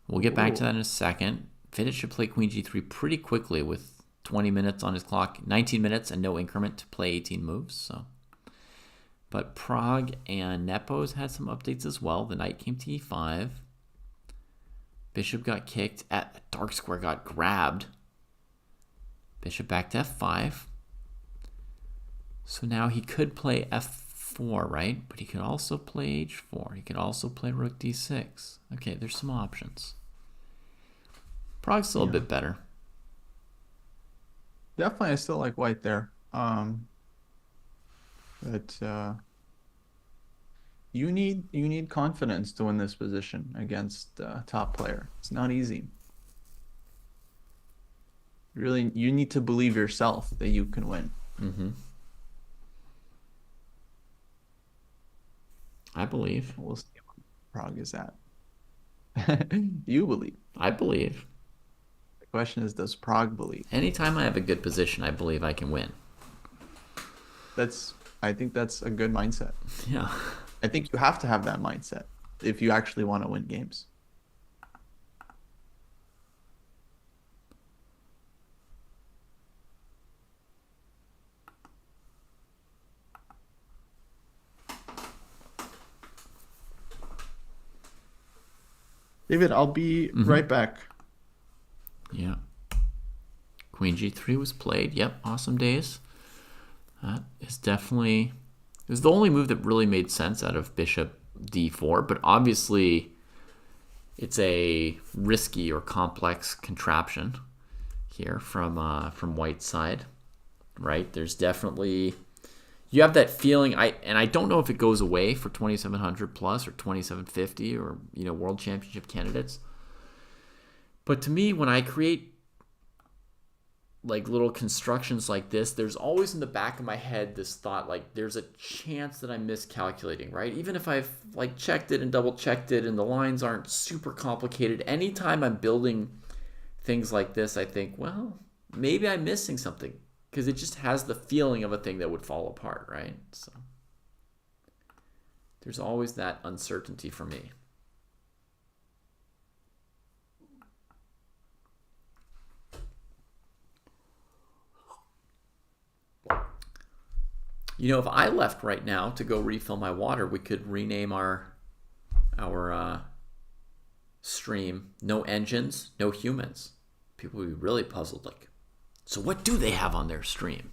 We'll get back to that in a second. FIDE should play queen g3 pretty quickly with 20 minutes on his clock, 19 minutes and no increment to play 18 moves. So, but Prague and Nepos had some updates as well. The knight came to e5. Bishop got kicked. At dark square got grabbed. Bishop back to f5. So now he could play f4, right? But he could also play h4. He could also play rook d6. Okay, there's some options. Prague's still a bit better. Definitely, I still like white there. But you need confidence to win this position against a top player. It's not easy. Really, you need to believe yourself that you can win. I believe. We'll see what Prague is at. You believe. I believe. The question is, does Prague believe? Anytime I have a good position, I believe I can win. I think that's a good mindset. Yeah. I think you have to have that mindset if you actually want to win games. David, I'll be right back. Yeah. Queen g3 was played. Yep, awesome days. That is definitely... It was the only move that really made sense out of bishop d4, but obviously it's a risky or complex contraption here from white's side, right? There's definitely... You have that feeling, and I don't know if it goes away for 2,700 plus or 2,750 or world championship candidates. But to me, when I create like little constructions like this, there's always in the back of my head this thought, like there's a chance that I'm miscalculating, right? Even if I've like checked it and double checked it and the lines aren't super complicated, anytime I'm building things like this, I think, well, maybe I'm missing something, because it just has the feeling of a thing that would fall apart, right? So there's always that uncertainty for me. If I left right now to go refill my water, we could rename our stream "No Engines, No Humans." People would be really puzzled, like, so what do they have on their stream?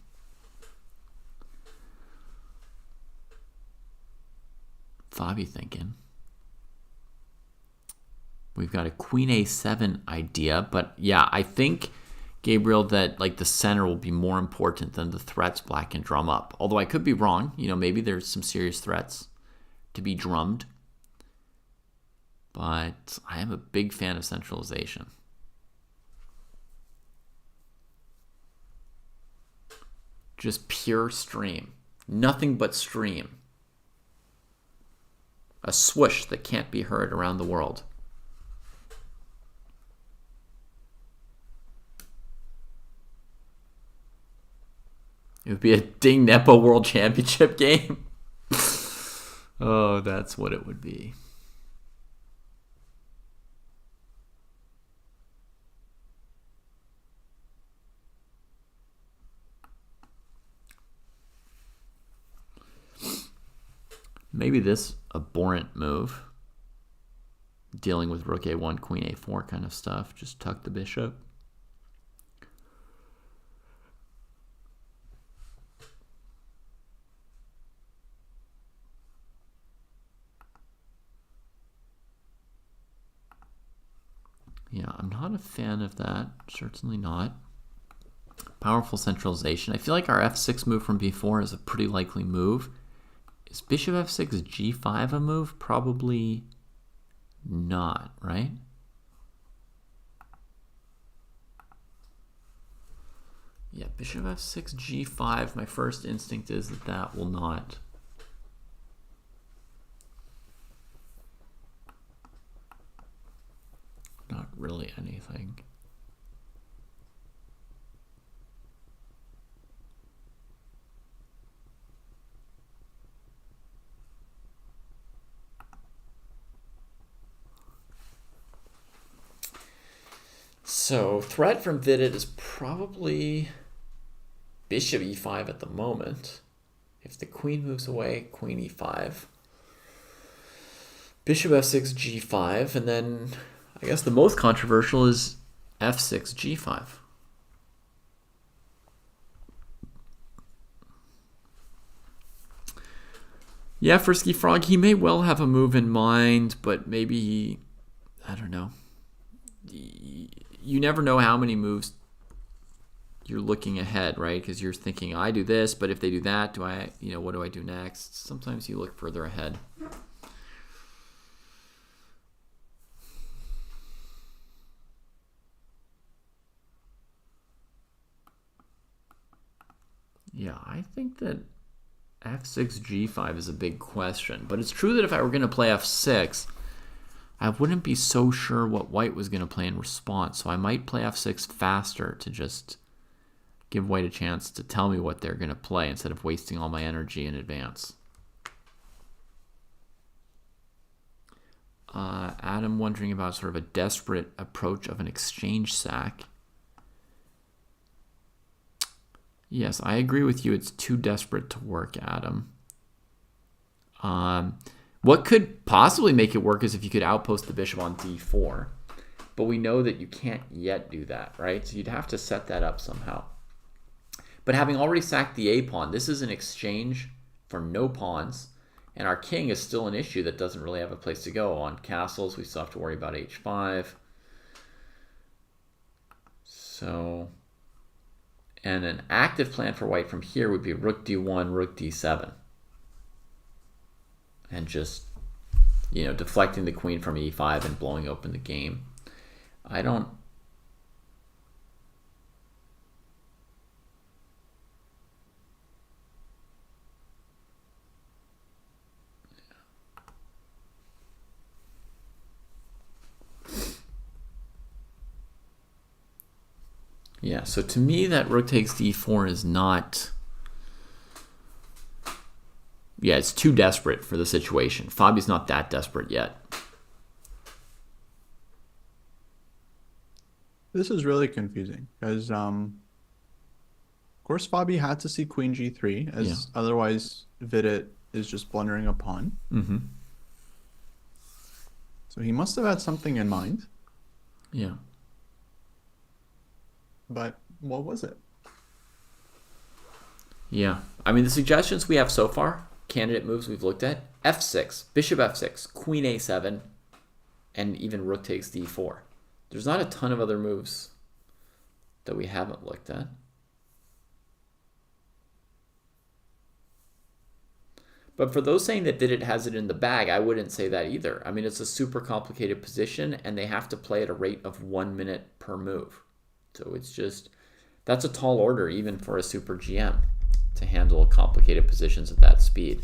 Fabi thinking. We've got a queen a7 idea, but yeah, I think, Gabriel, that like the center will be more important than the threats black can drum up. Although I could be wrong. Maybe there's some serious threats to be drummed. But I am a big fan of centralization. Just pure stream. Nothing but stream. A swoosh that can't be heard around the world. It would be a Ding Nepo World Championship game. Oh, that's what it would be. Maybe this abhorrent move, dealing with rook a1, queen a4 kind of stuff, just tuck the bishop. Yeah, I'm not a fan of that. Certainly not. Powerful centralization. I feel like our f6 move from b4 is a pretty likely move. Is bishop f6 g5 a move? Probably not, right? Yeah, bishop f6 g5. My first instinct is that that will not. Not really anything. So threat from Vidit is probably bishop e5 at the moment. If the queen moves away, queen e5. Bishop f6 g5, and then I guess the most controversial is f6 g5. Yeah, Frisky Frog, he may well have a move in mind, but maybe he, I don't know. You never know how many moves you're looking ahead, right? Because you're thinking, I do this, but if they do that, do I, what do I do next? Sometimes you look further ahead. Yeah, I think that f6 g5 is a big question, but it's true that if I were going to play f6, I wouldn't be so sure what white was going to play in response, so I might play f6 faster to just give white a chance to tell me what they're going to play instead of wasting all my energy in advance. Adam wondering about sort of a desperate approach of an exchange sack. Yes, I agree with you. It's too desperate to work, Adam. What could possibly make it work is if you could outpost the bishop on d4. But we know that you can't yet do that, right? So you'd have to set that up somehow. But having already sacked the a pawn, this is an exchange for no pawns. And our king is still an issue that doesn't really have a place to go. On castles, we still have to worry about h5. So, and an active plan for white from here would be rook d1, rook d7. And just, deflecting the queen from e5 and blowing open the game. I don't... Yeah, so to me that rook takes d4 is not... Yeah, it's too desperate for the situation. Fabi's not that desperate yet. This is really confusing because, of course, Fabi had to see queen g3, as otherwise Vidit is just blundering a pawn. Mm-hmm. So he must have had something in mind. Yeah. But what was it? Yeah. I mean, the suggestions we have so far, candidate moves we've looked at, f6, bishop f6, queen a7, and even rook takes d4. There's not a ton of other moves that we haven't looked at. But for those saying that Vidit has it in the bag, I wouldn't say that either. I mean, it's a super complicated position, and they have to play at a rate of 1 minute per move. So it's just, that's a tall order even for a super GM to handle complicated positions at that speed.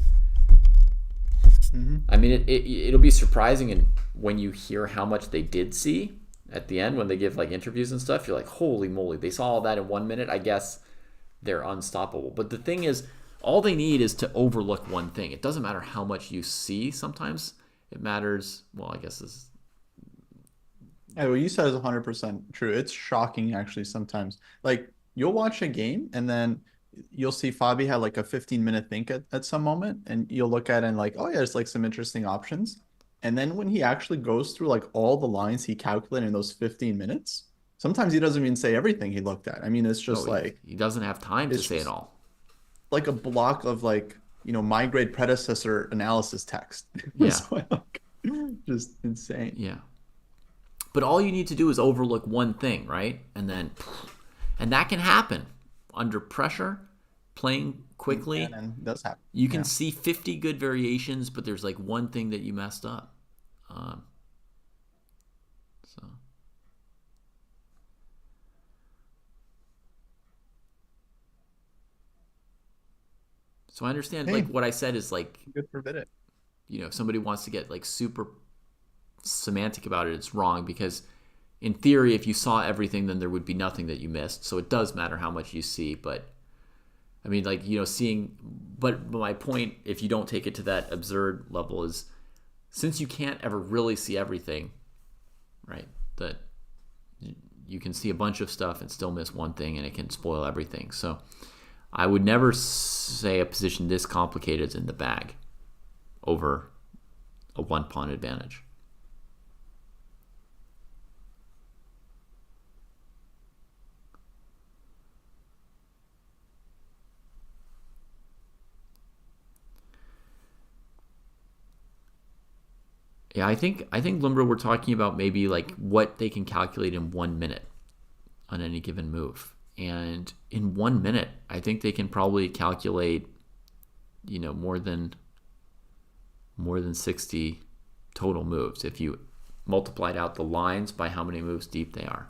Hmm. I mean, it'll be surprising, and when you hear how much they did see at the end when they give like interviews and stuff, you're like, holy moly, they saw all that in 1 minute. I guess they're unstoppable. But the thing is, all they need is to overlook one thing. It doesn't matter how much you see. Sometimes it matters. Well, I guess this. Yeah, what you said is 100% true. It's shocking actually sometimes. Like you'll watch a game and then you'll see Fabi had like a 15-minute think at some moment and you'll look at it and like, oh yeah, there's like some interesting options. And then when he actually goes through like all the lines he calculated in those 15 minutes, sometimes he doesn't even say everything he looked at. I mean, it's No, just like he doesn't have time to it's say it just all. like a block of like, my grade predecessor analysis text. Yeah, So like just insane. yeah. But all you need to do is overlook one thing, right? And that can happen under pressure, playing quickly. And it does happen. You can Yeah. see 50 good variations, but there's like one thing that you messed up. Um, so so I understand like Hey, what I said is like, good for Vidic. if somebody wants to get like super semantic about it, it's wrong because in theory, if you saw everything, then there would be nothing that you missed. So it does matter how much you see, but I mean, like, seeing, but my point, if you don't take it to that absurd level, is since you can't ever really see everything, right? That you can see a bunch of stuff and still miss one thing, and it can spoil everything. So I would never say a position this complicated is in the bag over a one pawn advantage. Yeah, I think Lumbro, we're talking about maybe like what they can calculate in 1 minute on any given move. And in 1 minute, I think they can probably calculate, more than 60 total moves if you multiplied out the lines by how many moves deep they are.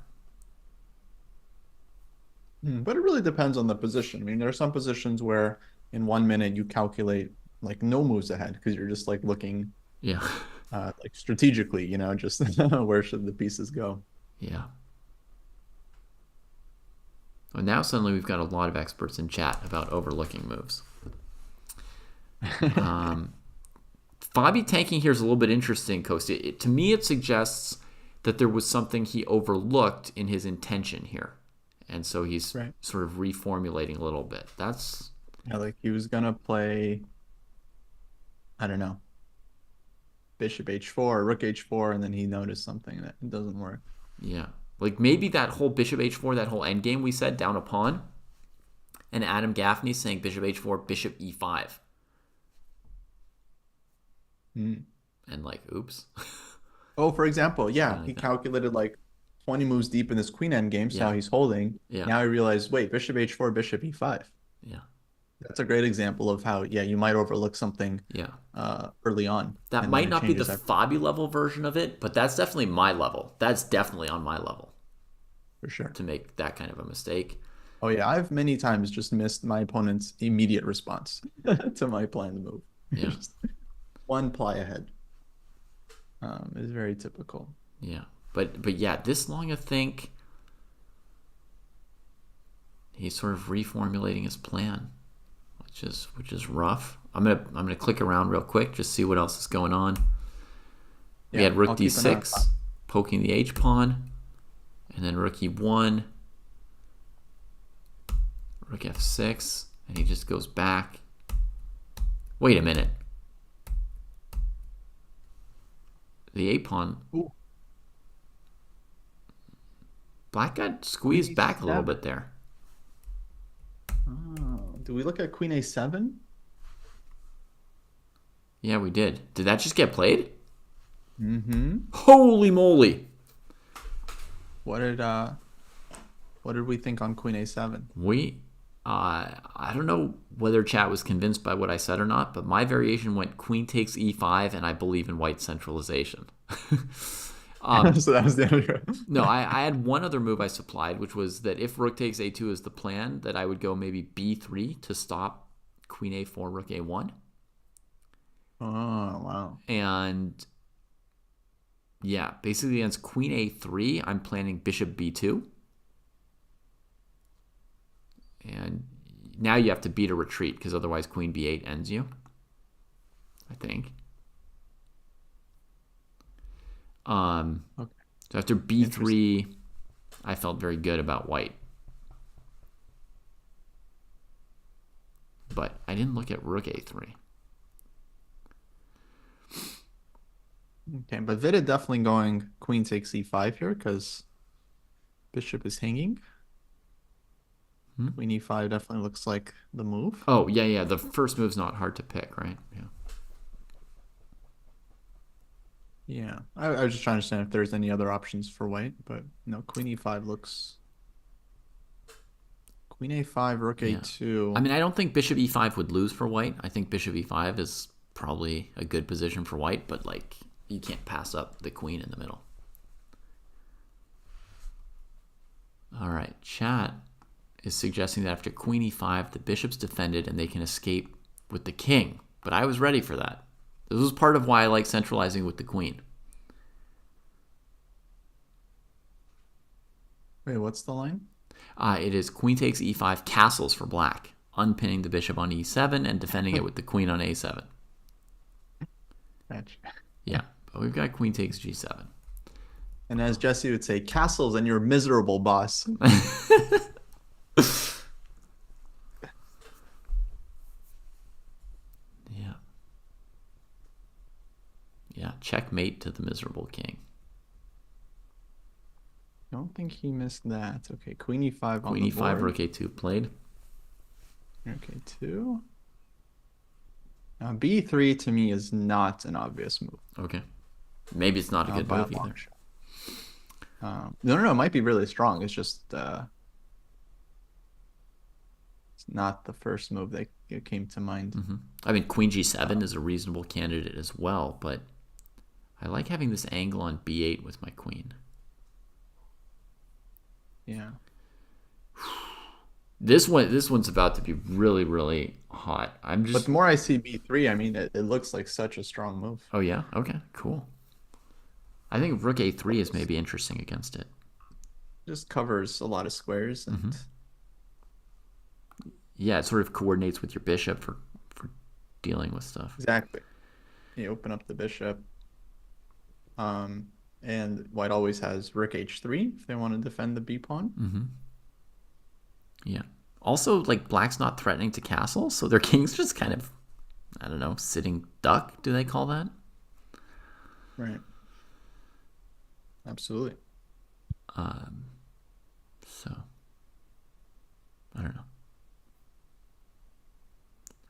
But it really depends on the position. I mean, there are some positions where in 1 minute you calculate like no moves ahead because you're just like looking Yeah. like strategically, just where should the pieces go. Yeah. Well, now suddenly we've got a lot of experts in chat about overlooking moves. Fabi tanking here is a little bit interesting, Costa. To me, it suggests that there was something he overlooked in his intention here. And so he's Right. sort of reformulating a little bit. That's, Yeah, like he was gonna play, I don't know, bishop h4 or rook h4, and then he noticed something that it doesn't work. yeah. Like maybe that whole bishop h4, that whole endgame we said, down a pawn, and Adam Gaffney saying bishop h4, bishop e5. Mm. And like, oops. Oh, for example, yeah, Something he like that. calculated like 20 moves deep in this queen endgame, so Yeah. now he's holding. Yeah. Now he realized, wait, bishop h4, bishop e5. Yeah. That's a great example of how, yeah, you might overlook something Yeah. early on, That and then might it not be the changes everything Fabi level version of it, but that's definitely my level. That's definitely on my level for sure. to make that kind of a mistake. Oh yeah, I've many times just missed my opponent's immediate response to my planned move. Yeah. Just one ply ahead is very typical. Yeah. But yeah, this long I think he's sort of reformulating his plan, which is rough. I'm gonna click around real quick, just see what else is going on. We had rook I'll keep an eye on d6, poking the h pawn, and then rook e1, rook f6, and he just goes back. Wait a minute. The a pawn. Ooh. Black got squeezed back a little bit there. Oh, do we look at queen a7? Yeah, we did. Did that just get played? Mm-hmm. Holy moly! What did we think on queen a7? I don't know whether chat was convinced by what I said or not, but my variation went queen takes e5, and I believe in white centralization. So that was the other. No, I had one other move I supplied, which was that if rook takes a2 is the plan, that I would go maybe b3 to stop queen a4, rook a1. Oh, wow. And yeah, basically against queen a3, I'm planning bishop b2. And now you have to beat a retreat because otherwise queen b8 ends you, I think. Okay. So after Interesting. b3, I felt very good about white. But I didn't look at rook a3. Okay, but Vida definitely going queen takes e5 here because bishop is hanging. Queen e5 definitely looks like the move. Oh, yeah, yeah. The first move's not hard to pick, right? Yeah. Yeah, I was just trying to understand if there's any other options for white, but no, queen e5 looks queen a5, rook Yeah. I a2. mean, I don't think bishop e5 would lose for white. I think bishop e5 is probably a good position for white, but like you can't pass up the queen in the middle. All right, chat is suggesting that after queen e5, the bishop's defended and they can escape with the king. But I was ready for that. This was part of why I like centralizing with the queen. Wait, what's the line? It is queen takes e5 castles for black, unpinning the bishop on e7 and defending it with the queen on a7. Gotcha. Yeah, but we've got queen takes g7. And as Jesse would say, castles and you're miserable, boss. Yeah. Yeah, checkmate to the miserable king. I don't think he missed that. Okay, queen e5 on Queen the e5, board. rook a2 played. Okay, two. Now, b3 to me is not an obvious move Okay. Maybe it's not a good by a move long either. shot. No, it might be really strong. It's just it's not the first move that came to mind. I mean, queen g7 is a reasonable candidate as well, but I like having this angle on b8 with my queen. Yeah. This one's about to be really, really hot. I'm But just. the more I see b3, I mean, it looks like such a strong move. Oh yeah. Okay. Cool. I think rook a3 is maybe interesting against it. Just covers a lot of squares and Yeah, it sort of coordinates with your bishop for dealing with stuff. exactly. You open up the bishop. And white always has rook h3 if they want to defend the b pawn. Yeah. Also, like black's not threatening to castle, so their king's just kind of, I don't know, sitting duck. Do they call that? Right. Absolutely. So, I don't know.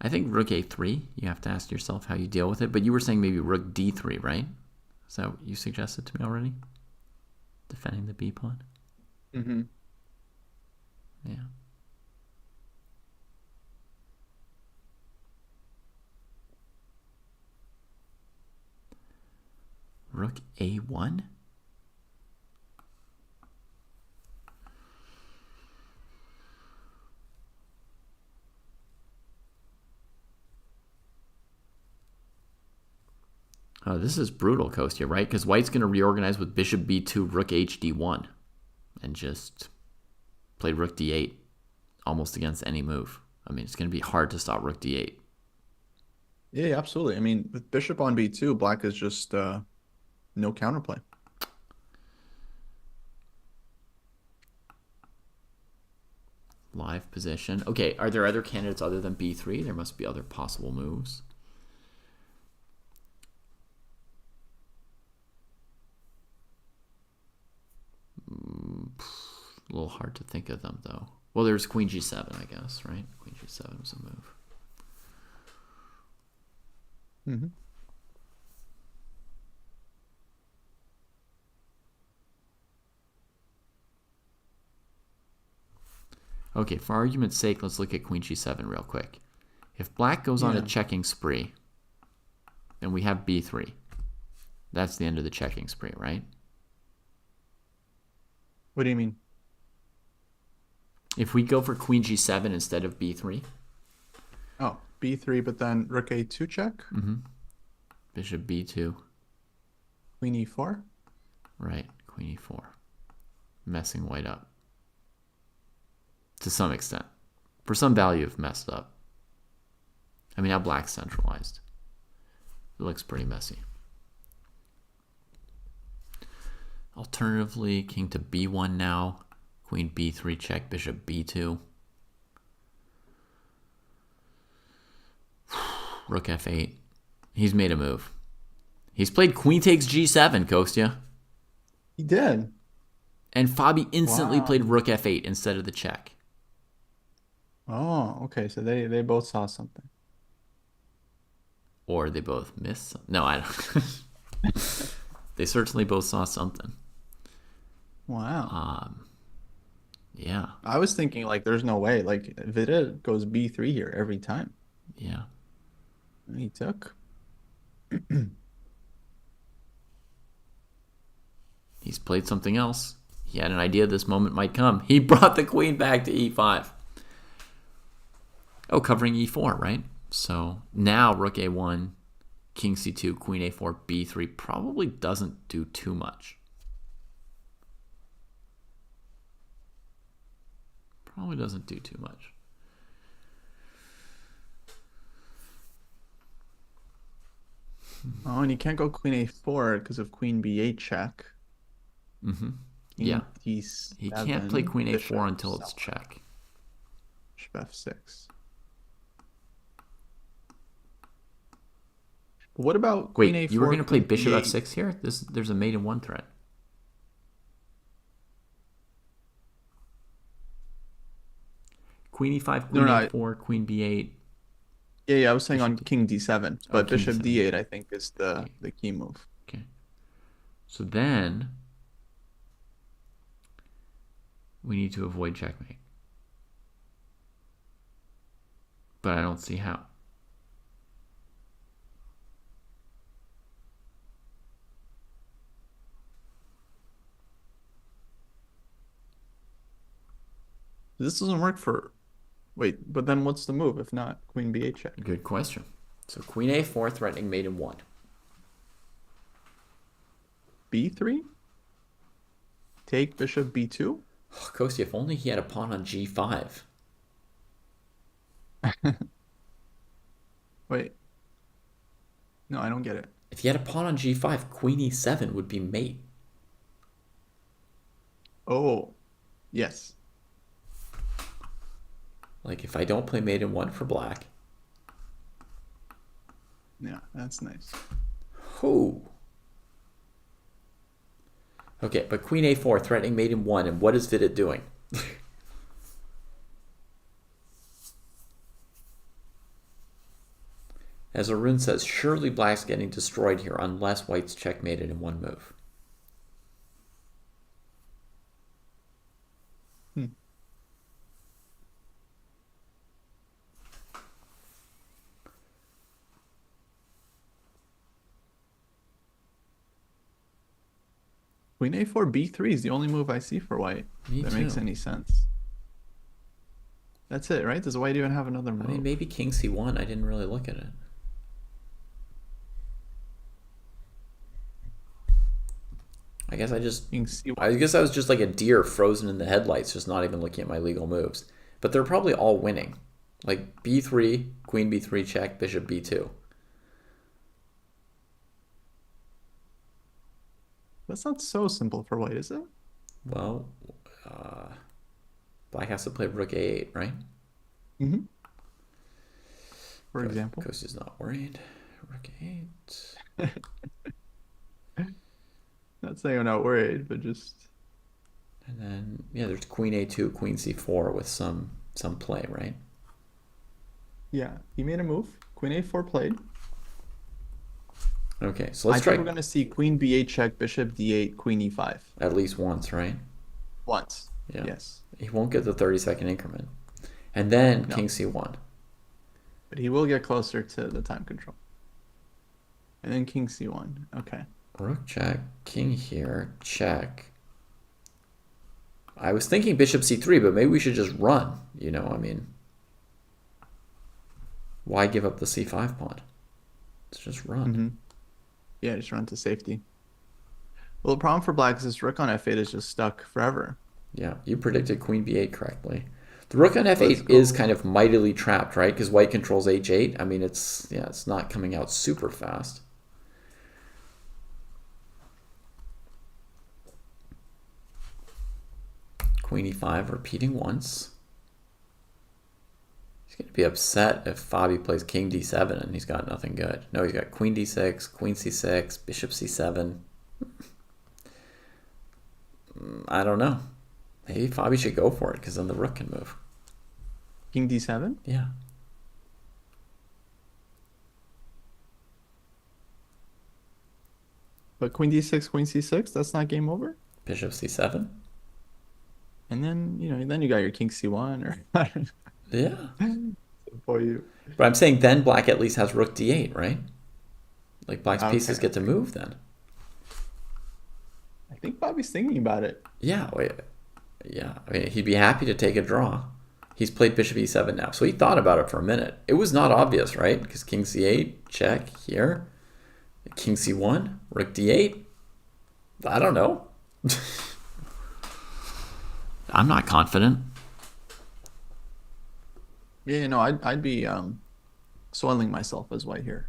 I think rook a3. You have to ask yourself how you deal with it. But you were saying maybe rook d3, right? Is that what you suggested to me already? Defending the b pawn. Mm-hmm. Yeah. Rook a1. Oh, this is brutal, Kostya, right? Because white's going to reorganize with bishop b2, rook hd1, and just play rook d8 almost against any move. I mean, it's going to be hard to stop rook d8. Yeah, absolutely. I mean, with bishop on b2, black is just no counterplay. Live position. Okay, are there other candidates other than b3? There must be other possible moves. A little hard to think of them, though. Well, there's queen g7, I guess, right? Queen g7 was a move. Mm-hmm. Okay, for argument's sake, let's look at queen g7 real quick. If black goes on a Yeah. checking spree, then we have b3. That's the end of the checking spree, right? What do you mean? If we go for queen g7 instead of b3, Oh, b3, but then rook a2 check? Bishop b2. Queen e4. Right, queen e4. Messing white up. To some extent. For some value of messed up. I mean, now black's centralized. It looks pretty messy. Alternatively, king to b1 now. Queen b3 check, bishop b2. Rook f8. He's made a move. He's played queen takes g7, Kostya. He did. And Fabi instantly Wow. played rook f8 instead of the check. Oh, okay. So they both saw something. Or they both missed. No, I don't. They certainly both saw something. Wow. Yeah. I was thinking like there's no way. Like FIDE goes b3 here every time. Yeah. And he took. He's played something else. He had an idea this moment might come. He brought the queen back to e5. Oh, covering e4, right? So now rook a1, king c2, queen a4, b3 probably doesn't do too much. Probably doesn't do too much. Oh, and you can't go queen a4 because of queen b8 check. Mm-hmm. King Yeah. d7, He can't play queen bishop a4 until it's somewhere. check. Bishop f6. But what about queen Wait, a4? you were going to play queen bishop b8? f6 here? There's a mate in one thread. Queen e5, queen No, a4, queen b8. yeah, I was saying on Bishop king d7, Oh, but king bishop d7. d8 I think is the key move. Okay. So then we need to avoid checkmate. But I don't see how. This doesn't work for. Wait, but then what's the move if not queen b8 check? Good question. So queen a4 threatening mate in 1. b3? Take bishop b2? Oh, Kostya, if only he had a pawn on g5. Wait. No, I don't get it. If he had a pawn on g5, queen e7 would be mate. Oh, yes. Like if I don't play mate in 1 for black. Yeah, that's nice. Who? Okay, but queen a4 threatening mate in 1, and what is FIDE doing? As Arun says, surely black's getting destroyed here unless white's checkmated in 1 move. Queen a4 b3 is the only move I see for white. Me that too. makes any sense. That's it, right? Does white even have another move? I mean, maybe king c1. I didn't really look at it. I guess I was just like a deer frozen in the headlights, just not even looking at my legal moves. But they're probably all winning. Like b3, queen b3 check, bishop b2. That's not so simple for white, is it? Well, black has to play rook a8, right? Mm-hmm. For example. Kostya's not worried. Rook a8. Not saying I'm not worried, but just. And then, yeah, there's queen a2, queen c4 with some play, right? Yeah, he made a move. Queen a4 played. Okay, so let's I try think we're going to see queen b8 check, bishop d8, queen e5. at least once, right? Once. Yeah. Yes. He won't get the 30-second increment. And then No. king c1. But he will get closer to the time control. And then king c1. Okay. Rook check, king here, check. I was thinking bishop c3, but maybe we should just run. You know, I mean, why give up the c5 pawn? Let's just run. Mm-hmm. Yeah, just run to safety. Well, the problem for black is this rook on f8 is just stuck forever. Yeah, you predicted queen b8 correctly. The rook on Let's f8 is go. kind of mightily trapped, right? Because white controls h8. I mean, it's not coming out super fast. Queen e5 repeating once. He's going to be upset if Fabi plays king d7 and he's got nothing good. No, he's got queen d6, queen c6, bishop c7. I don't know. Maybe Fabi should go for it because then the rook can move. King d7? Yeah. But queen d6, queen c6, that's not game over? Bishop c7. And then, then you got your king c1 or Yeah. for you. But I'm saying then black at least has rook d8, right? Like black's pieces Okay. get to move then. I think Bobby's thinking about it. Yeah, wait. Yeah, I mean, he'd be happy to take a draw. He's played bishop e7 now, so he thought about it for a minute. It was not obvious, right? Because king c8, check here. King c1, rook d8. I don't know. I'm not confident. Yeah, no, I'd be soiling myself as white here.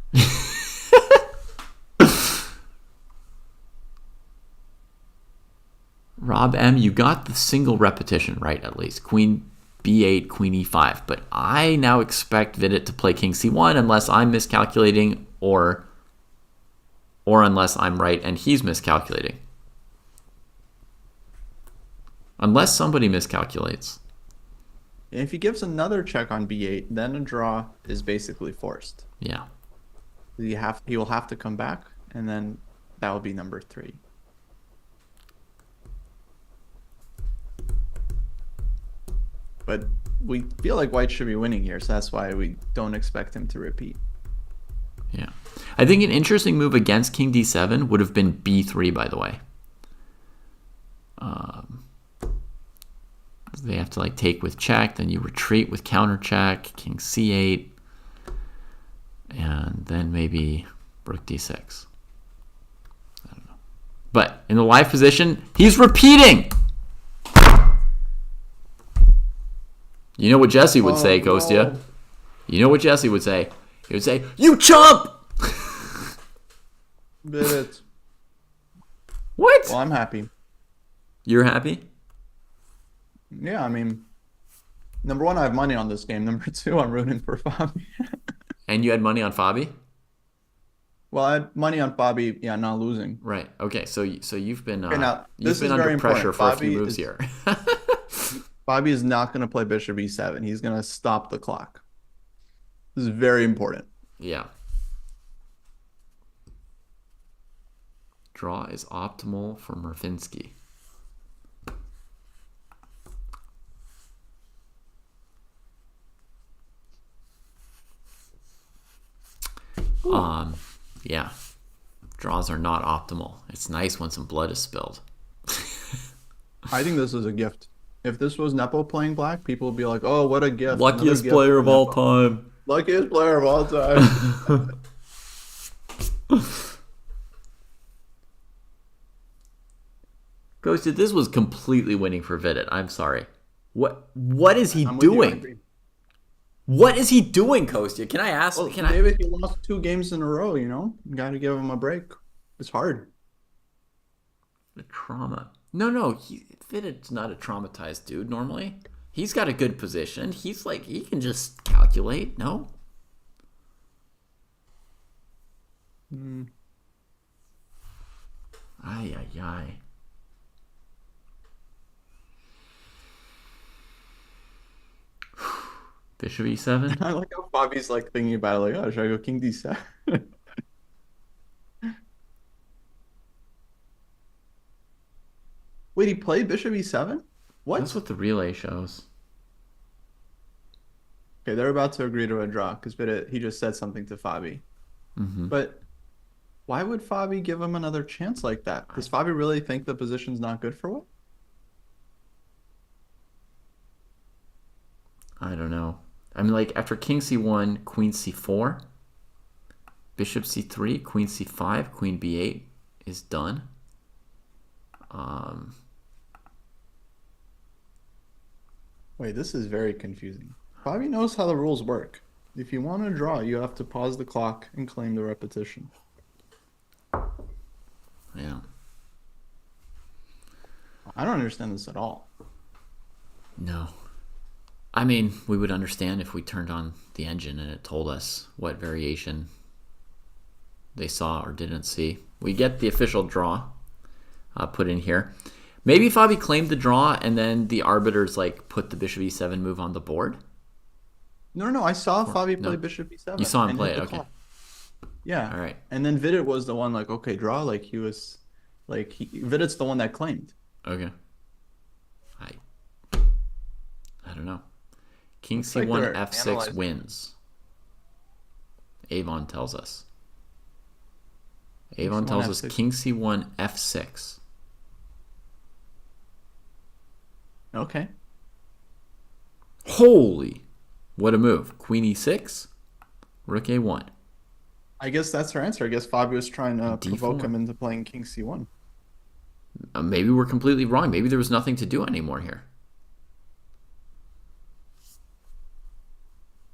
Rob M, you got the single repetition right at least. Queen b8, queen e5. But I now expect Vidit to play king c1 unless I'm miscalculating or unless I'm right and he's miscalculating. Unless somebody miscalculates. And if he gives another check on b8, then a draw is basically forced. Yeah. He will have to come back, and then that will be number 3. But we feel like white should be winning here, so that's why we don't expect him to repeat. Yeah. I think an interesting move against king d7 would have been b3, by the way. They have to like take with check, then you retreat with counter check, king c8, and then maybe rook d6. I don't know. But in the live position, he's repeating! You know what Jesse would say, Kostya? No. You know what Jesse would say? He would say, "You chump!" But What? well, I'm happy. You're happy? Yeah, I mean, number 1, I have money on this game. Number 2, I'm rooting for Fabi. And you had money on Fabi? Well, I had money on Fabi, yeah, not losing. Right. Okay. So you've been Okay, now, you've this been is under very pressure important. for a few Fabi moves is- here. Fabi is not going to play bishop e7. He's going to stop the clock. This is very important. Yeah. Draw is optimal for Murfinski. Yeah. Draws are not optimal. It's nice when some blood is spilled. I think this is a gift. If this was Nepo playing black, people would be like, "Oh, what a gift! Luckiest Another gift player for of all Nepo. time. Luckiest player of all time." Ghosted, this was completely winning for Vidit. I'm sorry. What is he I'm with you, I doing? agree. What is he doing, Kostya? Can I ask? Well, Can I? David, he lost 2 games in a row. You got to give him a break. It's hard. The trauma. No. Vidit's not a traumatized dude normally. He's got a good position. He's like, he can just calculate. No? Ay, ay, ay. Bishop e7. I like how Bobby's like thinking about it, like, "Oh, should I go king d7?" Wait, he played bishop e7? What? That's what the relay shows. Okay, they're about to agree to a draw because he just said something to Fabi. But why would Fabi give him another chance like that? Does Fabi really think the position's not good for what? I don't know. I mean, like, after king c1, queen c4, Bishop c3, queen c5, queen b8 is done. Wait, this is very confusing. Bobby knows how the rules work. If you want to draw, you have to pause the clock and claim the repetition. Yeah. I don't understand this at all. No. I mean, we would understand if we turned on the engine and it told us what variation they saw or didn't see. We get the official draw put in here. Maybe Fabi claimed the draw and then the arbiters like put the bishop e7 move on the board. No. I saw Fabi no. play bishop e7. You saw him and play hit it, the okay. clock. Yeah. All right. And then Vidit was the one like, okay, draw. Like he was, like Vidit's the one that claimed. Okay. I don't know. King Looks like c1 they're f6 analyzing. wins. Avon tells us. King Avon C1, tells us F6. king c1 f6. Okay. Holy, what a move. Queen e6, rook a1. I guess that's her answer. I guess Fabi was trying to provoke D4. him into playing king c1. Maybe we're completely wrong. Maybe there was nothing to do anymore here.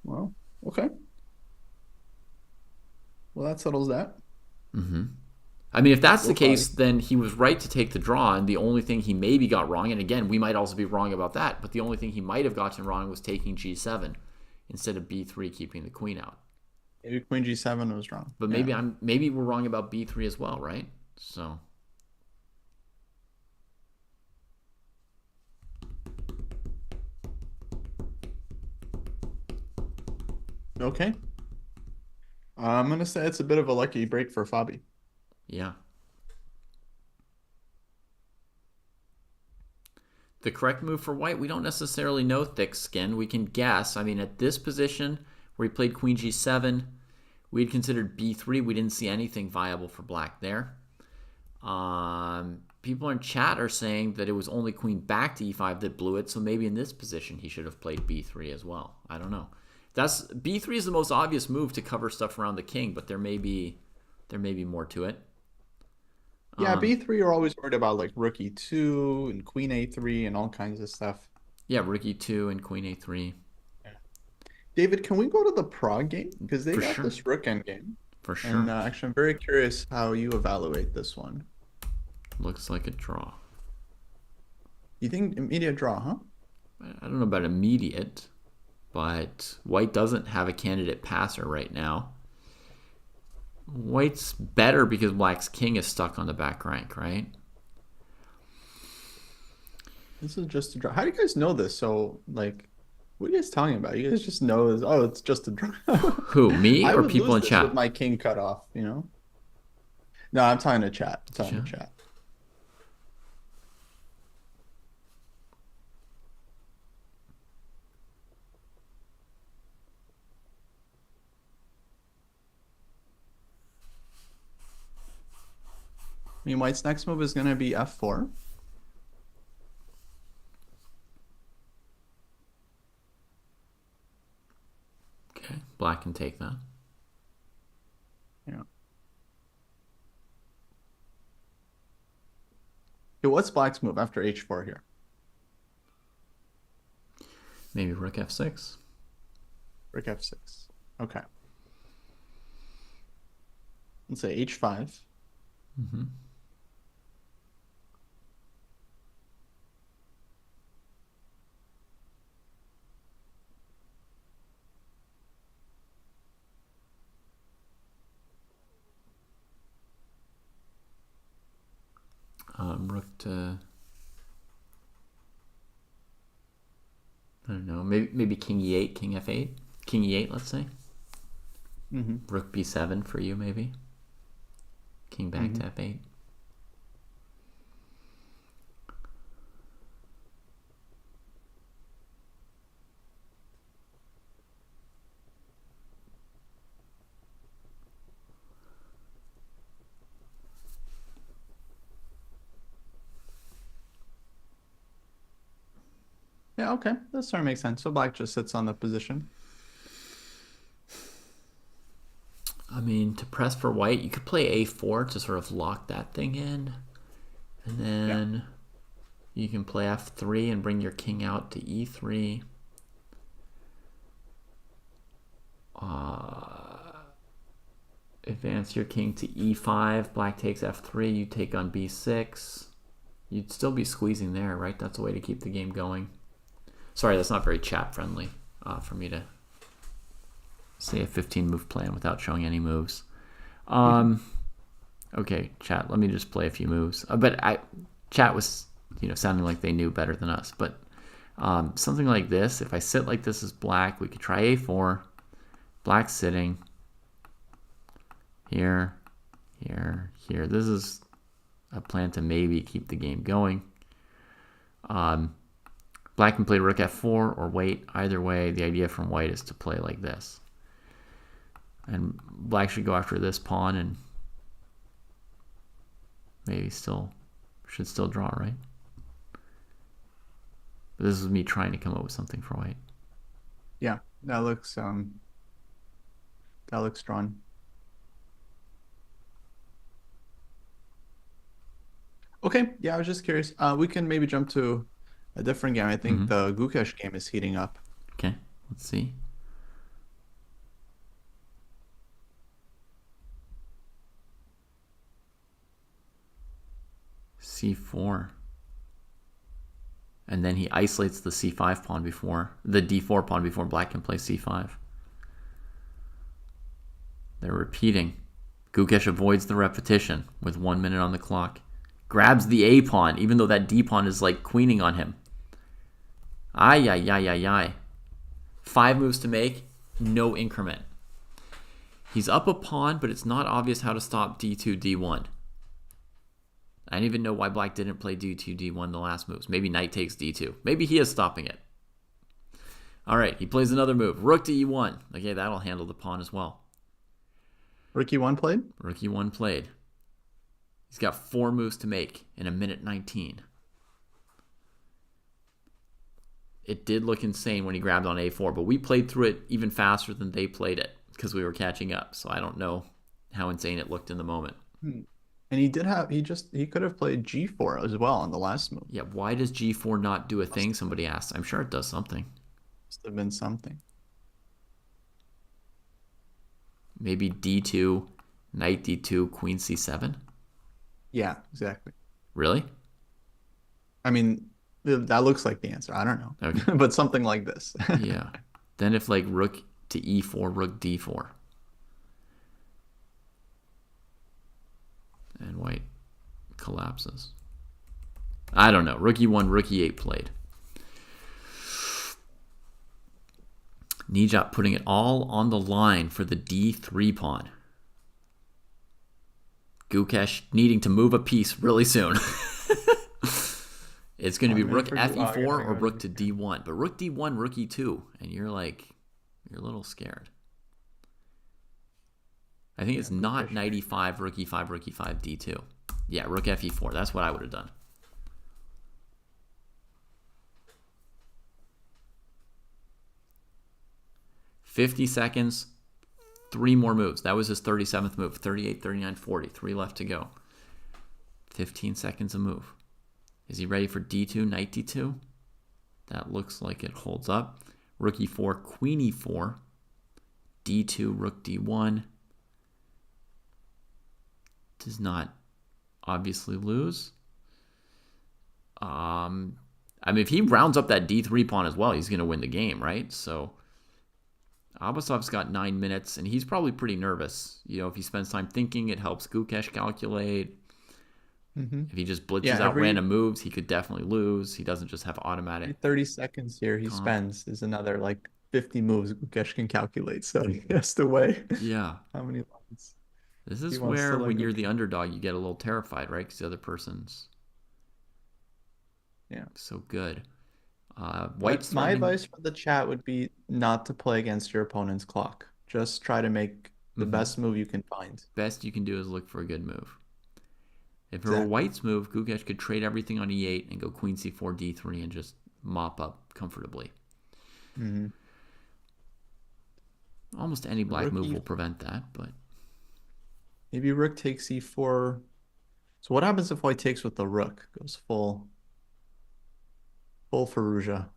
Well, okay. Well, that settles that. I mean, if that's the Go case, Fabi. then he was right to take the draw, and the only thing he maybe got wrong, and again, we might also be wrong about that, but the only thing he might have gotten wrong was taking g7 instead of b3, keeping the queen out. Maybe queen g7 was wrong. But maybe we're wrong about b3 as well, right? So Okay. I'm gonna say it's a bit of a lucky break for Fabi. yeah. The correct move for white, we don't necessarily know thick skin. We can guess. I mean, at this position where he played queen g7, we had considered b3. We didn't see anything viable for black there. People in chat are saying that it was only queen back to e5 that blew it, so maybe in this position he should have played b3 as well. I don't know. B3 is the most obvious move to cover stuff around the king, but there may be more to it. Yeah, b3 you're always worried about like rook e2 and queen a3 and all kinds of stuff. Yeah, rook e2 and queen a3. David, can we go to the Prague game? Because they For got sure. this rook endgame. For sure. And actually, I'm very curious how you evaluate this one. Looks like a draw. You think immediate draw, huh? I don't know about immediate, but white doesn't have a candidate passer right now. White's better because black's king is stuck on the back rank, right? This is just a draw. How do you guys know this? So, like, what are you guys talking about? You guys just know this, oh, it's just a draw. Who, me I or would people lose in this chat? with my king cut off, you know? No, I'm talking to chat. I'm talking to chat. I mean, white's next move is going to be f4. Okay, black can take that. Yeah. Okay, what's black's move after h4 here? Maybe rook f6. Rook f6. Okay. Let's say h5. Mm-hmm. Rook to, I don't know, maybe king e8, king f8, king e8, let's say. Rook b7 for you, maybe. King back to f8. Yeah, okay. That sort of makes sense. So black just sits on the position. I mean, to press for white, you could play a4 to sort of lock that thing in. And then you can play f3 and bring your king out to e3. Advance your king to e5. Black takes f3. You take on b6. You'd still be squeezing there, right? That's a way to keep the game going. Sorry, that's not very chat friendly for me to say a 15 move plan without showing any moves. Okay, chat. Let me just play a few moves. Chat was sounding like they knew better than us. But something like this. If I sit like this as black, we could try a4. Black sitting. Here, here, here. This is a plan to maybe keep the game going. Black can play rook f4 or wait. Either way, the idea from white is to play like this. And black should go after this pawn and maybe should still draw, right? But this is me trying to come up with something for white. Yeah, that looks drawn. Okay, yeah, I was just curious. We can maybe jump to a different game. I think the Gukesh game is heating up. Okay, let's see. c4. And then he isolates the c5 pawn before, the d4 pawn before black can play c5. They're repeating. Gukesh avoids the repetition with 1 minute on the clock. Grabs the a pawn, even though that d pawn is like queening on him. Ay, ay, ay, ay, ay. 5 moves to make, no increment. He's up a pawn, but it's not obvious how to stop d2, d1. I didn't even know why black didn't play d2, d1 the last moves. Maybe knight takes d2. Maybe he is stopping it. All right, he plays another move. Rook to e1. Okay, that'll handle the pawn as well. Rook e1 played? Rook e1 played. He's got 4 moves to make in a minute 19. It did look insane when he grabbed on a4, but we played through it even faster than they played it because we were catching up. So I don't know how insane it looked in the moment. And he could have played g4 as well on the last move. Yeah, why does g4 not do a thing? Somebody asked. I'm sure it does something. Must have been something. Maybe d2, knight d2, queen c7? Yeah, exactly. Really? I mean, that looks like the answer. I don't know. Okay. But something like this. Yeah. Then if like rook to e4, rook d4. And white collapses. I don't know. Rook e1, rook e8 played. Nijat putting it all on the line for the d3 pawn. Gukesh needing to move a piece really soon. It's going to be rook fe4 or rook to d1. But rook d1, rook e2. And you're a little scared. I think it's not knight e5, rook e5, rook e5, d2. Yeah, rook fe4. That's what I would have done. $50 seconds, 3 more moves. That was his 37th move. 38, 39, 40. 3 left to go. 15 seconds a move. Is he ready for d2, knight d2? That looks like it holds up. Rook e4, queen e4. d2, rook d1. Does not obviously lose. I mean, if he rounds up that d3 pawn as well, he's going to win the game, right? So Abasov's got 9 minutes, and he's probably pretty nervous. If he spends time thinking, it helps Gukesh calculate. If he just blitzes out random moves, he could definitely lose. He doesn't just have automatic. 30 seconds here he spends is another like 50 moves Gukesh can calculate. So he has to weigh how many lines. This is where, when you're the underdog, you get a little terrified, right? Because the other person's so good. My advice for the chat would be not to play against your opponent's clock. Just try to make the best move you can find. Best you can do is look for a good move. If it were white's move, Gukesh could trade everything on e8 and go queen c4, d3 and just mop up comfortably. Almost any black move will prevent that, but Maybe rook takes e4. So what happens if white takes with the rook? Goes full Fallujah.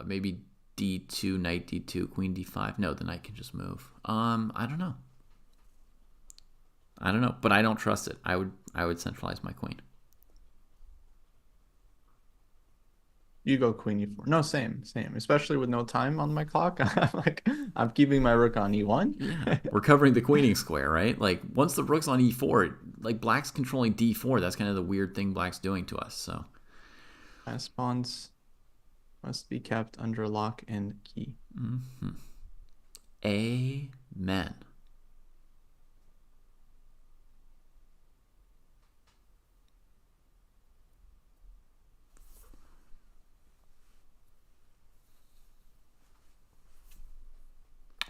Maybe d2, knight d2, queen d5. No, the knight can just move. I don't know. But I don't trust it. I would centralize my queen. You go queen e4. No, same. Especially with no time on my clock. I'm keeping my rook on e1. Yeah, we're covering the queening square, right? Like once the rook's on e4, like black's controlling d4. That's kind of the weird thing black's doing to us. So Last pawns must be kept under lock and key. amen.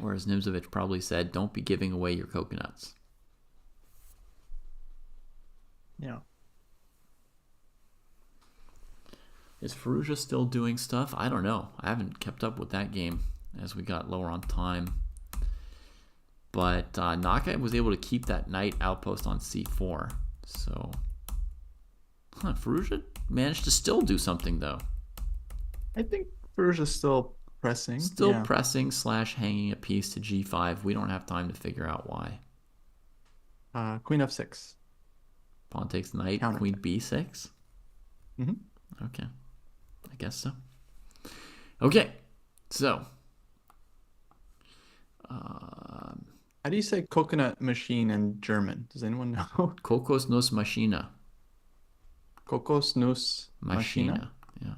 Or as Nimzovich probably said, don't be giving away your coconuts. Yeah. Is Fallujah still doing stuff? I don't know. I haven't kept up with that game as we got lower on time. But Naka was able to keep that knight outpost on c4. So, Fallujah managed to still do something, though. I think Fallujah's still pressing. Still pressing / hanging a piece to g5. We don't have time to figure out why. Queen f6. Pawn takes knight, Counter queen b6. Okay. I guess so. Okay. So. How do you say coconut machine in German? Does anyone know? Kokosnussmaschine. Kokosnuss Maschine. Yeah.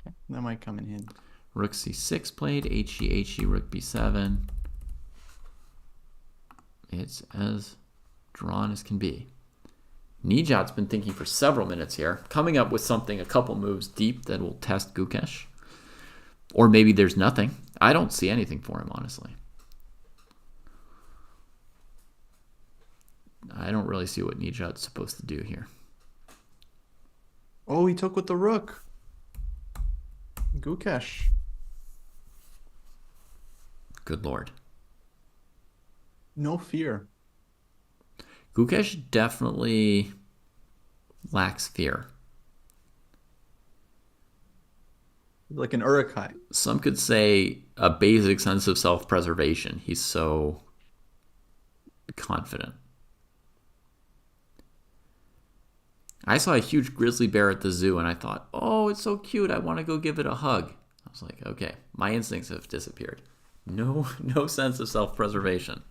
Okay, that might come in handy. Rook c6 played. HE, rook b7. It's as drawn as can be. Nijat's been thinking for several minutes here, coming up with something a couple moves deep that will test Gukesh. Or maybe there's nothing. I don't see anything for him, honestly. I don't really see what Nijat's supposed to do here. Oh, he took with the rook. Gukesh. Good lord. No fear. Gukesh definitely lacks fear. Like an Uruk-hai. Some could say a basic sense of self-preservation. He's so confident. I saw a huge grizzly bear at the zoo and I thought, oh, it's so cute. I want to go give it a hug. I was like, okay, my instincts have disappeared. No sense of self-preservation.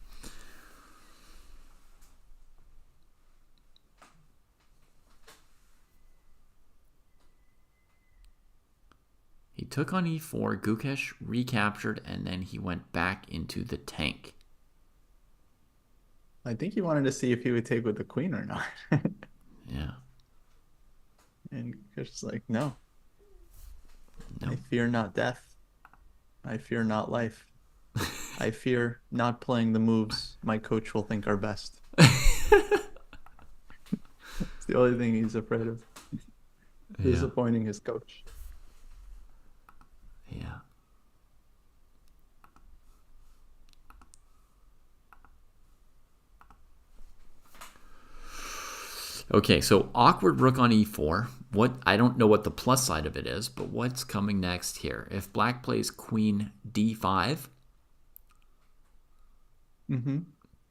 He took on e4, Gukesh recaptured, and then he went back into the tank. I think he wanted to see if he would take with the queen or not. Yeah. And Gukesh's like, no. I fear not death. I fear not life. I fear not playing the moves my coach will think are best. It's the only thing he's afraid of. Disappointing his coach. Yeah. Okay, so awkward rook on e4. I don't know what the plus side of it is, but what's coming next here? If black plays queen d5,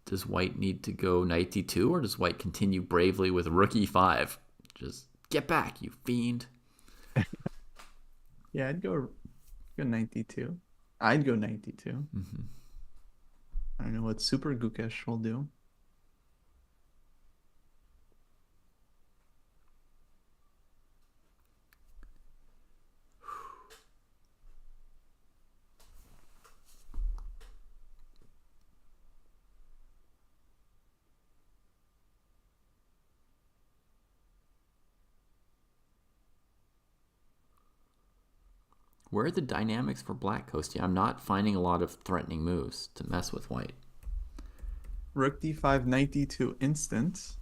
does white need to go knight d2, or does white continue bravely with rook e5? Just get back, you fiend. Yeah, I'd go knight d2. I'd go knight d2. I don't know what Super Gukesh will do. Where are the dynamics for black, Kosti? I'm not finding a lot of threatening moves to mess with white. Rook d5, knight d2 instant.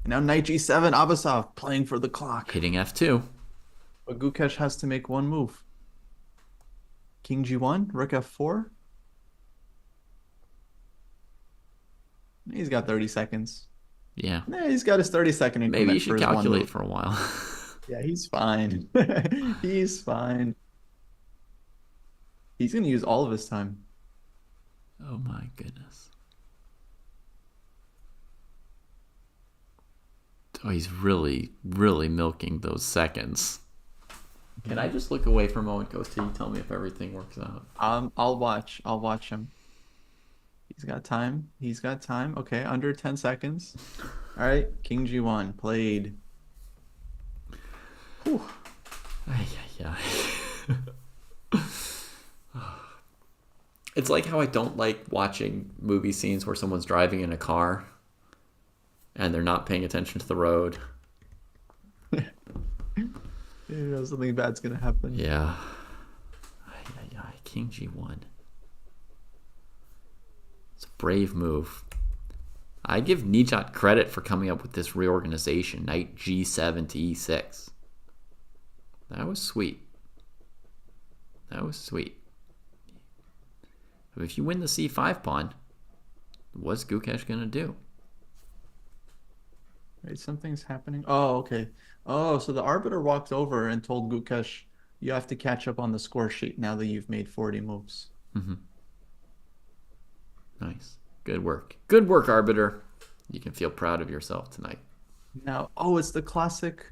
Now knight g7, Abasov playing for the clock. Hitting f2. But Gukesh has to make one move. King g1, rook f4. He's got 30 seconds. Yeah. Yeah, he's got his 30-second Maybe you increment should for his one calculate move. for a while. Yeah, he's fine. He's fine. He's going to use all of his time. Oh my goodness. Oh, he's really, really milking those seconds. Can I just look away for a moment, Ghost? You tell me if everything works out. I'll watch. I'll watch him. He's got time. He's got time. Okay, under 10 seconds. All right, King G1 played. Whew. Ay, ay, ay. It's like how I don't like watching movie scenes where someone's driving in a car and they're not paying attention to the road. You know something bad's gonna happen. Yeah. Ay, ay, ay. King G1. It's a brave move. I give Nijat credit for coming up with this reorganization. Knight G7 to E6. That was sweet. That was sweet. If you win the C5 pawn, what's Gukesh going to do? Right, something's happening. Oh, okay. Oh, so the arbiter walked over and told Gukesh, you have to catch up on the score sheet now that you've made 40 moves. Mm-hmm. Nice. Good work. Good work, arbiter. You can feel proud of yourself tonight. Now, oh, it's the classic.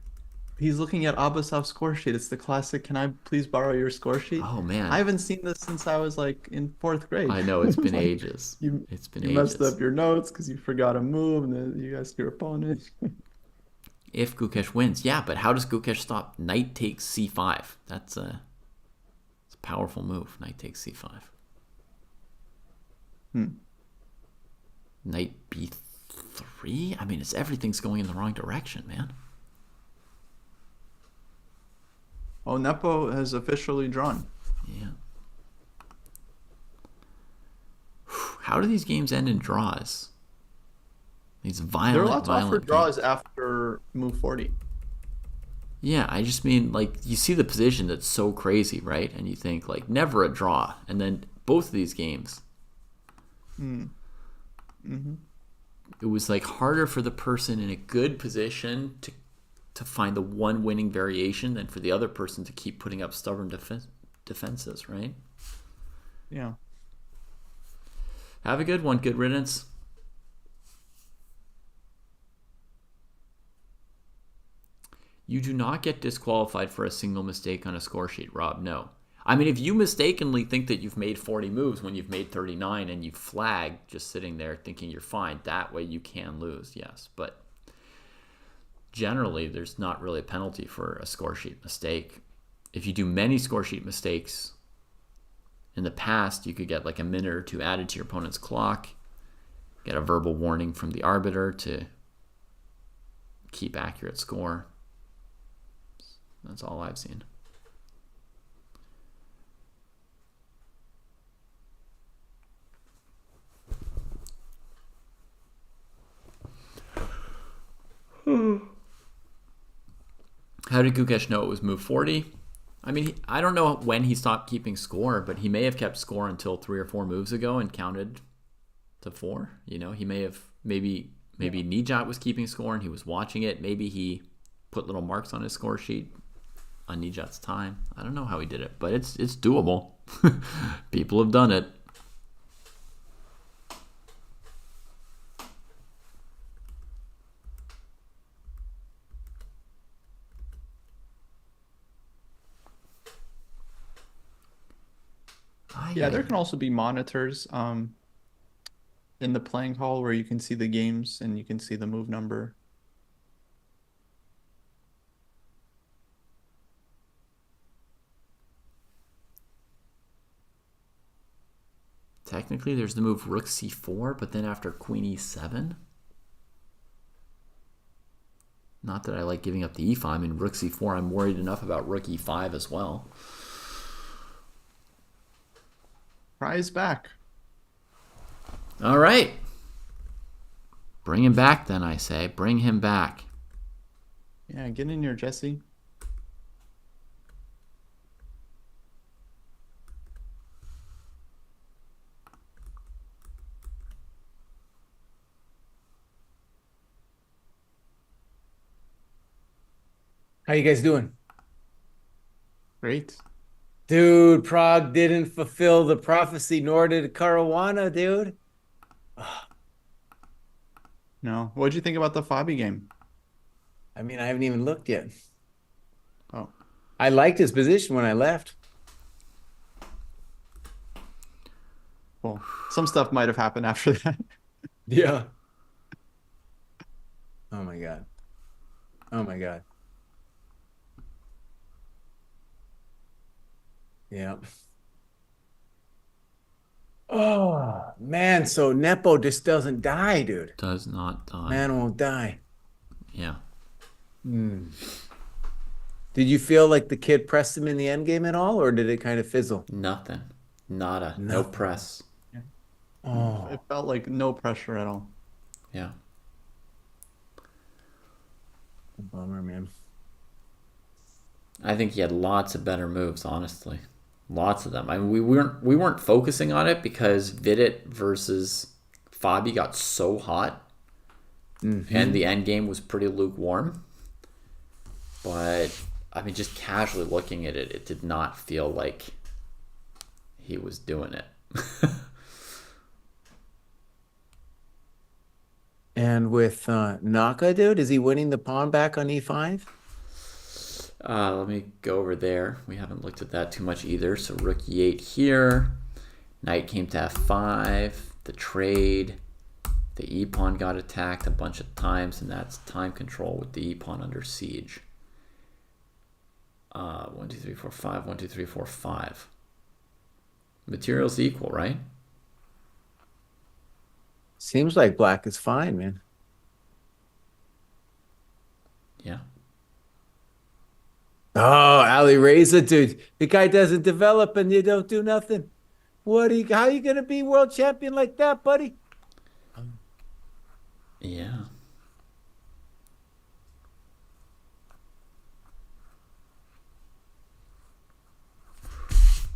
He's looking at Abasov's score sheet. It's the classic, can I please borrow your score sheet? Oh, man. I haven't seen this since I was like in 4th grade. I know, it's been Like, ages. You, It's been you ages. messed up your notes because you forgot a move and then you asked your opponent. If Gukesh wins. Yeah, but how does Gukesh stop? Knight takes C5. It's a powerful move. Knight takes C5. Knight B3? I mean, everything's going in the wrong direction, man. Oh, Nepo has officially drawn. Yeah. How do these games end in draws? These violent, There are lots of for draws games. after move 40. Yeah, I just mean, like, you see the position that's so crazy, right? And you think, like, never a draw. And then both of these games, it was, like, harder for the person in a good position to find the one winning variation than for the other person to keep putting up stubborn defenses, right? Yeah. Have a good one. Good riddance. You do not get disqualified for a single mistake on a score sheet, Rob. No. I mean, if you mistakenly think that you've made 40 moves when you've made 39 and you flag just sitting there thinking you're fine, that way you can lose, yes. But generally, there's not really a penalty for a score sheet mistake. If you do many score sheet mistakes, in the past, you could get like a minute or two added to your opponent's clock, get a verbal warning from the arbiter to keep accurate score. That's all I've seen. How did Gukesh know it was move 40? I mean, I don't know when he stopped keeping score, but he may have kept score until 3 or 4 moves ago and counted to 4. You know, he may have, maybe Nijat was keeping score and he was watching it. Maybe he put little marks on his score sheet on Nijat's time. I don't know how he did it, but it's doable. People have done it. Yeah, there can also be monitors in the playing hall where you can see the games and you can see the move number. Technically, there's the move rook c4, but then after queen e7. Not that I like giving up the e5. I mean, rook c4, I'm worried enough about rook e5 as well. Prize back. All right. Bring him back, then, I say. Bring him back. Yeah, get in here, Jesse. How you guys doing? Great. Dude, Prague didn't fulfill the prophecy, nor did Caruana, dude. No. What'd you think about the Fabi game? I mean, I haven't even looked yet. Oh, I liked his position when I left. well, some stuff might have happened after that. Yeah. Oh my God. Oh my God. Yeah. Oh man, so Nepo just doesn't die, dude. Does not die. Man won't die. Yeah. Hmm. Did you feel like the kid pressed him in the end game at all, or did it kind of fizzle? Nothing. Nada. No Nothing. press. Oh, It felt like no pressure at all. Yeah. bummer, man. I think he had lots of better moves, honestly. Lots of them. I mean, we weren't focusing on it because Vidit versus Fabi got so hot, and the end game was pretty lukewarm. But I mean, just casually looking at it, it did not feel like he was doing it. And with Naka, dude, is he winning the pawn back on e5? Let me go over there. We haven't looked at that too much either. So rook e8 here. Knight came to f5. The trade. The e-pawn got attacked a bunch of times, and that's time control with the e-pawn under siege. 1, 2, 3, 4, 5. 1, 2, 3, 4, 5. Materials equal, right? Seems like black is fine, man. Yeah. Oh, Ali Reza, dude. The guy doesn't develop and you don't do nothing. How are you gonna be world champion like that, buddy? Yeah.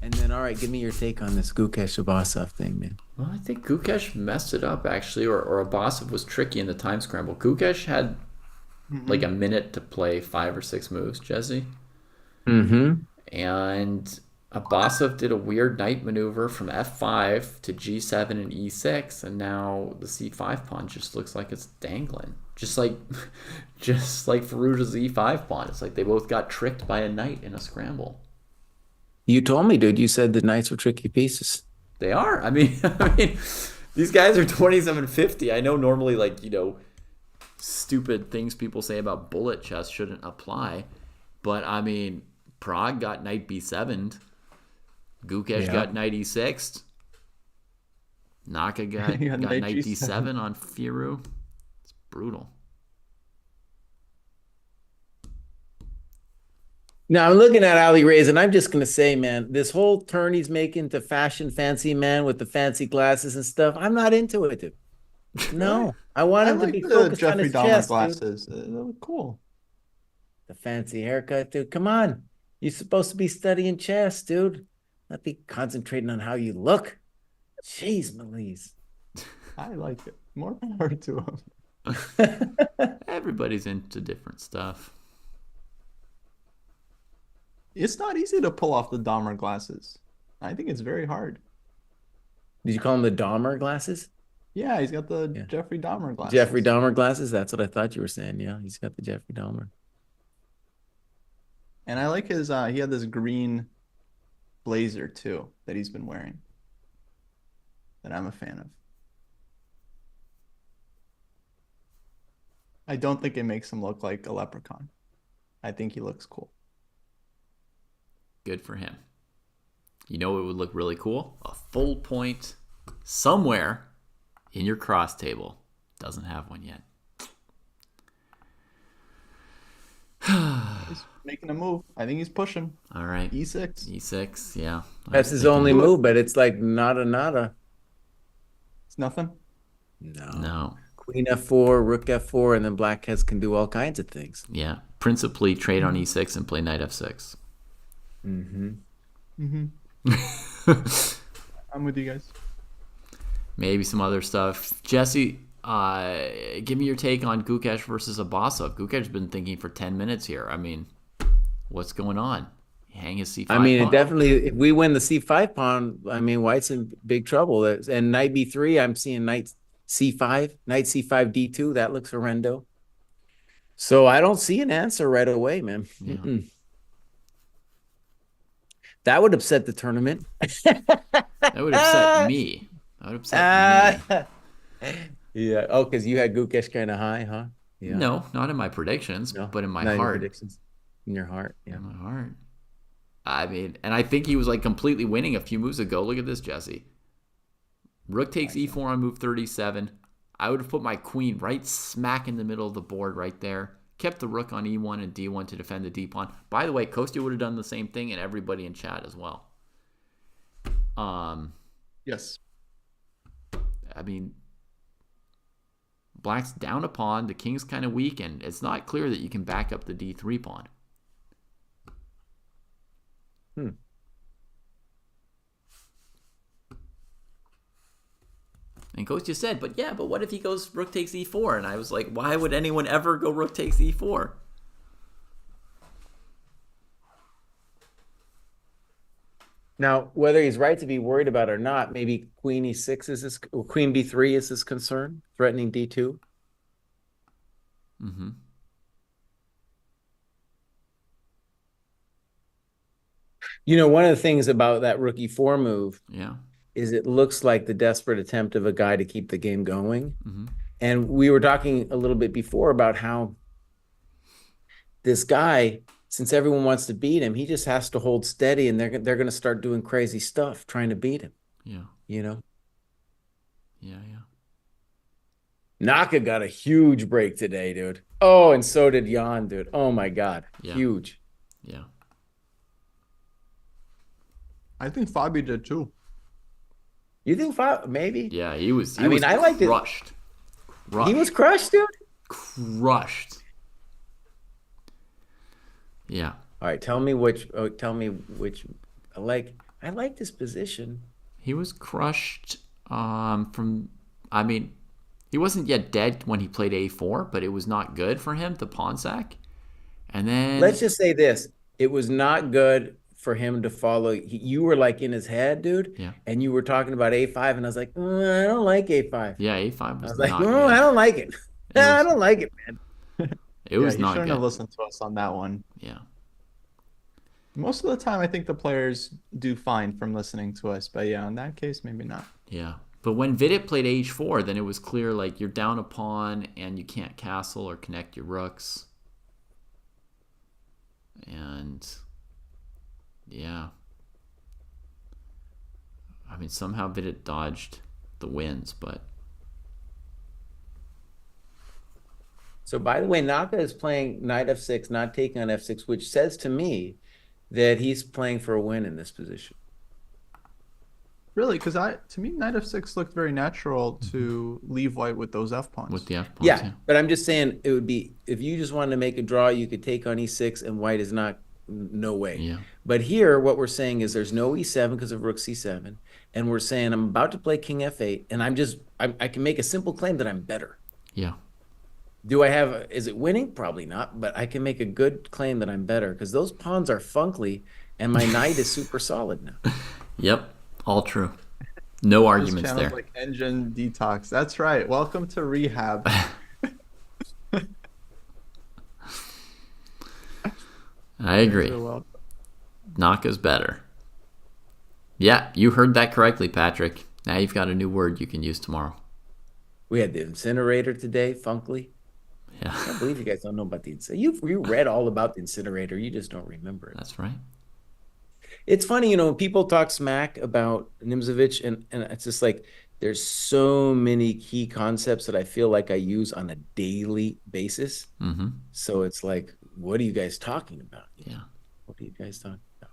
And then, all right, give me your take on this Gukesh Abasov thing, man. Well, I think Gukesh messed it up, actually, or Abasov was tricky in the time scramble. Gukesh had like a minute to play 5 or 6 moves, Jesse. Mm-hmm. And Abasov did a weird knight maneuver from f5 to g7 and e6, and now the c5 pawn just looks like it's dangling. Just like Farouja's e5 pawn. It's like they both got tricked by a knight in a scramble. You told me, dude. You said the knights were tricky pieces. They are. I mean, these guys are 2750. I know normally, stupid things people say about bullet chess shouldn't apply, but I mean, Prague got knight b7'd. Gukesh got knight e6'd. Naka got knight d7 on Firu. It's brutal. Now I'm looking at Ali Reza, and I'm just gonna say, man, this whole turn he's making to fashion fancy man with the fancy glasses and stuff, I'm not into it, dude. No, I want him to be focused on his chest, glasses. They look cool. The fancy haircut, dude. Come on, you're supposed to be studying chess, dude. Not be concentrating on how you look. Jeez, Melise. I like it. More power to him. Everybody's into different stuff. It's not easy to pull off the Dahmer glasses. I think it's very hard. Did you call him the Dahmer glasses? Yeah, he's got the Jeffrey Dahmer glasses. Jeffrey Dahmer glasses? That's what I thought you were saying. Yeah, he's got the Jeffrey Dahmer. And I like his, he had this green blazer too that he's been wearing that I'm a fan of. I don't think it makes him look like a leprechaun. I think he looks cool. Good for him. You know what would look really cool? A full point somewhere in your cross table. Doesn't have one yet. He's making a move. I think he's pushing. All right. E6. E6, yeah. That's his only move, but it's like nada. It's nothing. No. No. Queen F4, Rook F4, and then black can do all kinds of things. Yeah, principally trade on E6 and play knight F6. Mm-hmm. Mm-hmm. I'm with you guys. Maybe some other stuff. Jesse, give me your take on Gukesh versus Abasov. Gukesh's been thinking for 10 minutes here. I mean, what's going on? Hang his C5 I mean, pawn? definitely, if we win the C5 pawn, I mean, White's in big trouble. And knight B3, I'm seeing knight C5, knight C5 D2. That looks horrendo. So I don't see an answer right away, man. Yeah. That would upset the tournament. That would upset me. That would upset me. Yeah. Oh, because you had Gukesh kind of high, huh? Yeah. No, not in my predictions, No, but in my not in your heart. predictions. In your heart. Yeah. In my heart. I mean, and I think he was like completely winning a few moves ago. Look at this, Jesse. Rook takes E4 on move 37. I would have put my queen right smack in the middle of the board right there. Kept the rook on E1 and D1 to defend the D pawn. By the way, Kostya would have done the same thing, and everybody in chat as well. Yes. I mean, black's down a pawn. The king's kind of weak, and it's not clear that you can back up the D3 pawn. And Kostya said, but what if he goes rook takes E4? And I was like, why would anyone ever go rook takes E4? Now, whether he's right to be worried about it or not, maybe queen E6 is his, or queen B3 is his concern, threatening D2. Mm-hmm. You know, one of the things about that rook E4 move is it looks like the desperate attempt of a guy to keep the game going. Mm-hmm. And we were talking a little bit before about how this guy, since everyone wants to beat him, he just has to hold steady, and they're going to start doing crazy stuff trying to beat him. Yeah. You know? Yeah. Naka got a huge break today, dude. Oh, and so did Jan, dude. Oh my God. Yeah. Huge. Yeah. I think Fabi did too. You think Fabi? Maybe? Yeah, he was. I liked crushed. It. He was crushed, dude. Crushed. Yeah. All right, tell me which. I like this position. He was crushed. I mean, he wasn't yet dead when he played A4, but it was not good for him, the pawn sack. And then let's just say this: it was not good for him to follow. You were like in his head, dude. Yeah. And you were talking about A5, and I was like, I don't like A5. Yeah, A5 was. I was like, I don't like it. I don't like it, man. It was you not shouldn't good. have listened to us on that one. Yeah. Most of the time, I think the players do fine from listening to us, but yeah, in that case, maybe not. Yeah. But when Vidit played H4, then it was clear like you're down a pawn and you can't castle or connect your rooks. And yeah. I mean, somehow Vidit dodged the wins, but. So, by the way, Naka is playing knight F6, not taking on F6, which says to me that he's playing for a win in this position. Really, because to me, knight F6 looked very natural to leave white with those F pawns. With the F pawns, yeah. But I'm just saying it would be, if you just wanted to make a draw, you could take on E6 and white is not, no way. Yeah. But here, what we're saying is there's no E7 because of rook C7. And we're saying I'm about to play king F8, and I can make a simple claim that I'm better. Yeah. Do I have, is it winning? Probably not, but I can make a good claim that I'm better because those pawns are funkly and my knight is super solid now. Yep. All true. No arguments there. Like engine detox. That's right. Welcome to rehab. I agree. Naka's better. Yeah, you heard that correctly, Patrick. Now you've got a new word you can use tomorrow. We had the incinerator today, funkly. Yeah. I can't believe you guys don't know about the incinerator. You read all about the incinerator. You just don't remember it. That's right. It's funny, when people talk smack about Nimzovich, and it's just like there's so many key concepts that I feel like I use on a daily basis. Mm-hmm. So it's like, what are you guys talking about? Yeah. What are you guys talking about?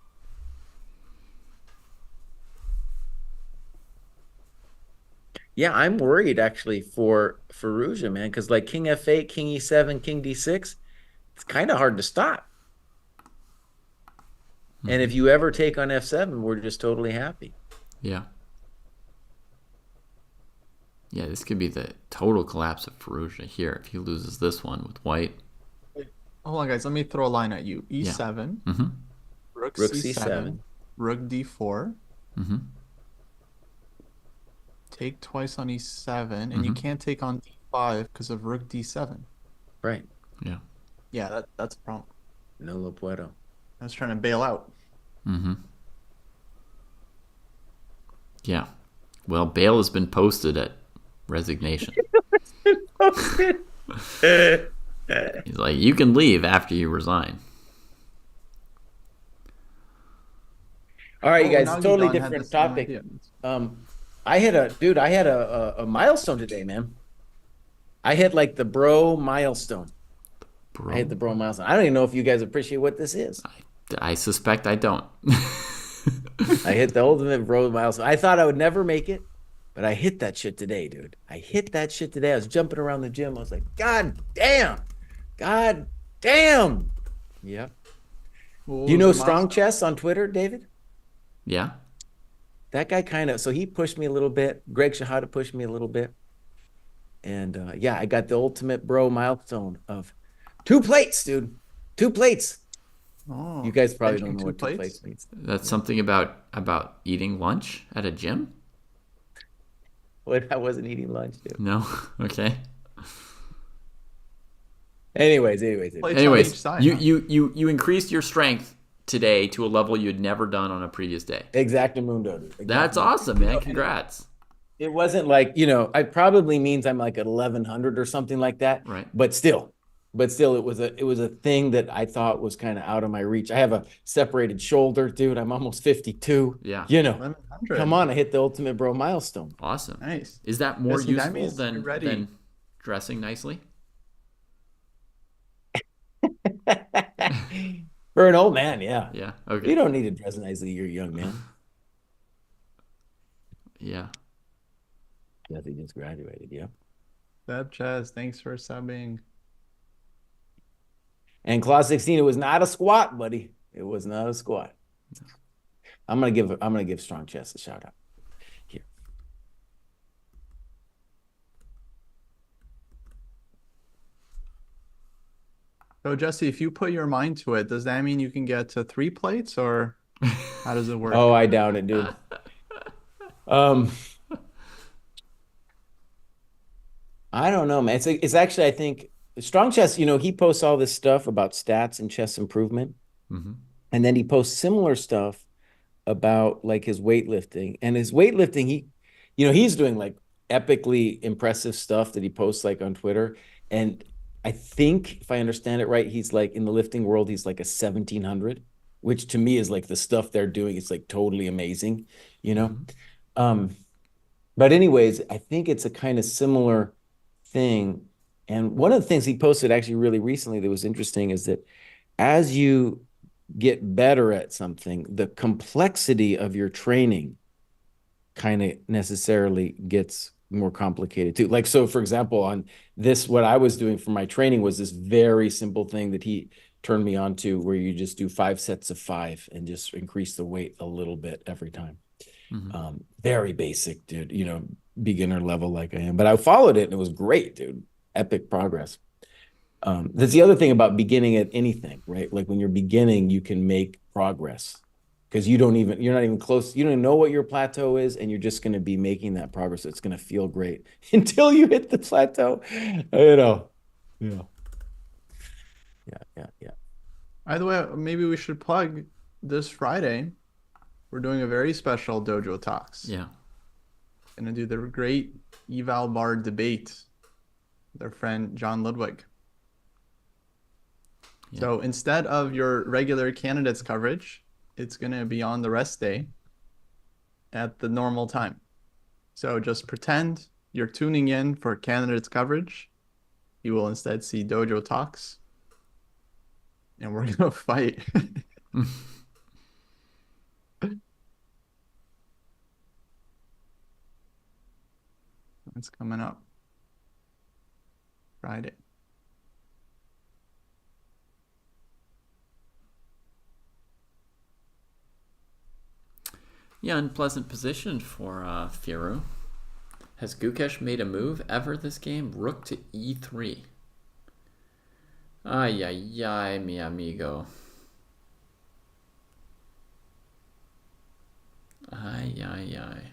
Yeah, I'm worried actually for Ferrugia, man, because like King F8, King E7, King D6, it's kind of hard to stop. And Hmm. if you ever take on F7, we're just totally happy. Yeah. Yeah, this could be the total collapse of Ferrugia here if he loses this one with white. Wait, hold on, guys. Let me throw a line at you. Yeah. E7, Mm-hmm. Rook Rook C7, C7. Rook D4, Mm-hmm. take twice on E7, and you Mm-hmm. can't take on D5 because of Rook D7. Right. Yeah. Yeah, that's a problem. No lo puedo. I was trying to bail out. Mm-hmm. Yeah. Well, bail has been posted at resignation. He's like, you can leave after you resign. All right, you Oh, guys, a totally Nagi-Dan had the different same topic. idea. I had a milestone today, man. I hit like the bro milestone. I hit the Bro, bro milestone. I don't even know if you guys appreciate what this is. I suspect I don't. I hit the ultimate bro milestone. I thought I would never make it, but I hit that shit today, dude. I hit that shit today. I was jumping around the gym. I was like, God damn. God damn. Yep. Well, what Do you was know the Strong milestone? Chess on Twitter, David? Yeah. That guy kind of, so he pushed me a little bit. Greg Shahada pushed me a little bit. And yeah, I got the ultimate bro milestone of 2 plates, dude. 2 plates. You Oh, guys probably don't benching know two what 2 plates plates? means. That's Yeah. something about eating lunch at a gym? Well, I wasn't eating lunch, dude. No. Okay. Anyways. Plates on each Anyways, side, you huh? you you you increased your strength today to a level you had never done on a previous day. Exactamundo, dude. That's Exactamundo. awesome, man. Congrats. It wasn't like, it probably means I'm like at 1100 or something like that. Right. But still, it was a thing that I thought was kind of out of my reach. I have a separated shoulder, dude. I'm almost 52. Yeah. Come 1100. on, I hit the ultimate bro milestone. Awesome. Nice. Is that more Jesse, that useful means you're than ready. dressing nicely? For an old man, yeah. Yeah. You Okay. don't need to dress nicely. You're a young man. Yeah. Yes, he just graduated, yeah. Seb Chess, thanks for subbing. And Clause 16, it was not a squat, buddy. It was not a squat. I'm gonna give Strong Chest a shout out here. So, Jesse, if you put your mind to it, does that mean you can get to 3 plates, or how does it work? Oh, I doubt it, dude. Um, I don't know, man. It's actually, I think Strong Chess, he posts all this stuff about stats and chess improvement. Mm-hmm. And then he posts similar stuff about like his weightlifting. And his weightlifting, he's doing like epically impressive stuff that he posts like on Twitter. And I think if I understand it right, he's like in the lifting world, he's like a 1700, which to me is like the stuff they're doing. It's like totally amazing, you know? Mm-hmm. Um, but anyways, I think it's a kind of similar thing. And one of the things he posted actually really recently that was interesting is that as you get better at something, the complexity of your training kind of necessarily gets more complicated too. Like, so for example, on this, what I was doing for my training was this very simple thing that he turned me on to where you just do 5 sets of 5 and just increase the weight a little bit every time. Mm-hmm. Very basic, dude, beginner level like I am, but I followed it and it was great, dude. Epic progress. That's the other thing about beginning at anything, right? Like when you're beginning, you can make progress because you're not even close. You don't even know what your plateau is, and you're just going to be making that progress. It's going to feel great until you hit the plateau, Yeah. Yeah. By the way, maybe we should plug this Friday. We're doing a very special Dojo Talks. Yeah. Gonna do the great Eval bar debate with our friend John Ludwig. Yeah. So instead of your regular candidates coverage, it's gonna be on the rest day at the normal time. So just pretend you're tuning in for candidates coverage. You will instead see Dojo Talks, and we're gonna fight. It's coming up. Friday. Yeah, unpleasant position for Firu. Has Gukesh made a move ever this game? Rook to e3. Ay, ay, ay, mi amigo. Ay, ay, ay.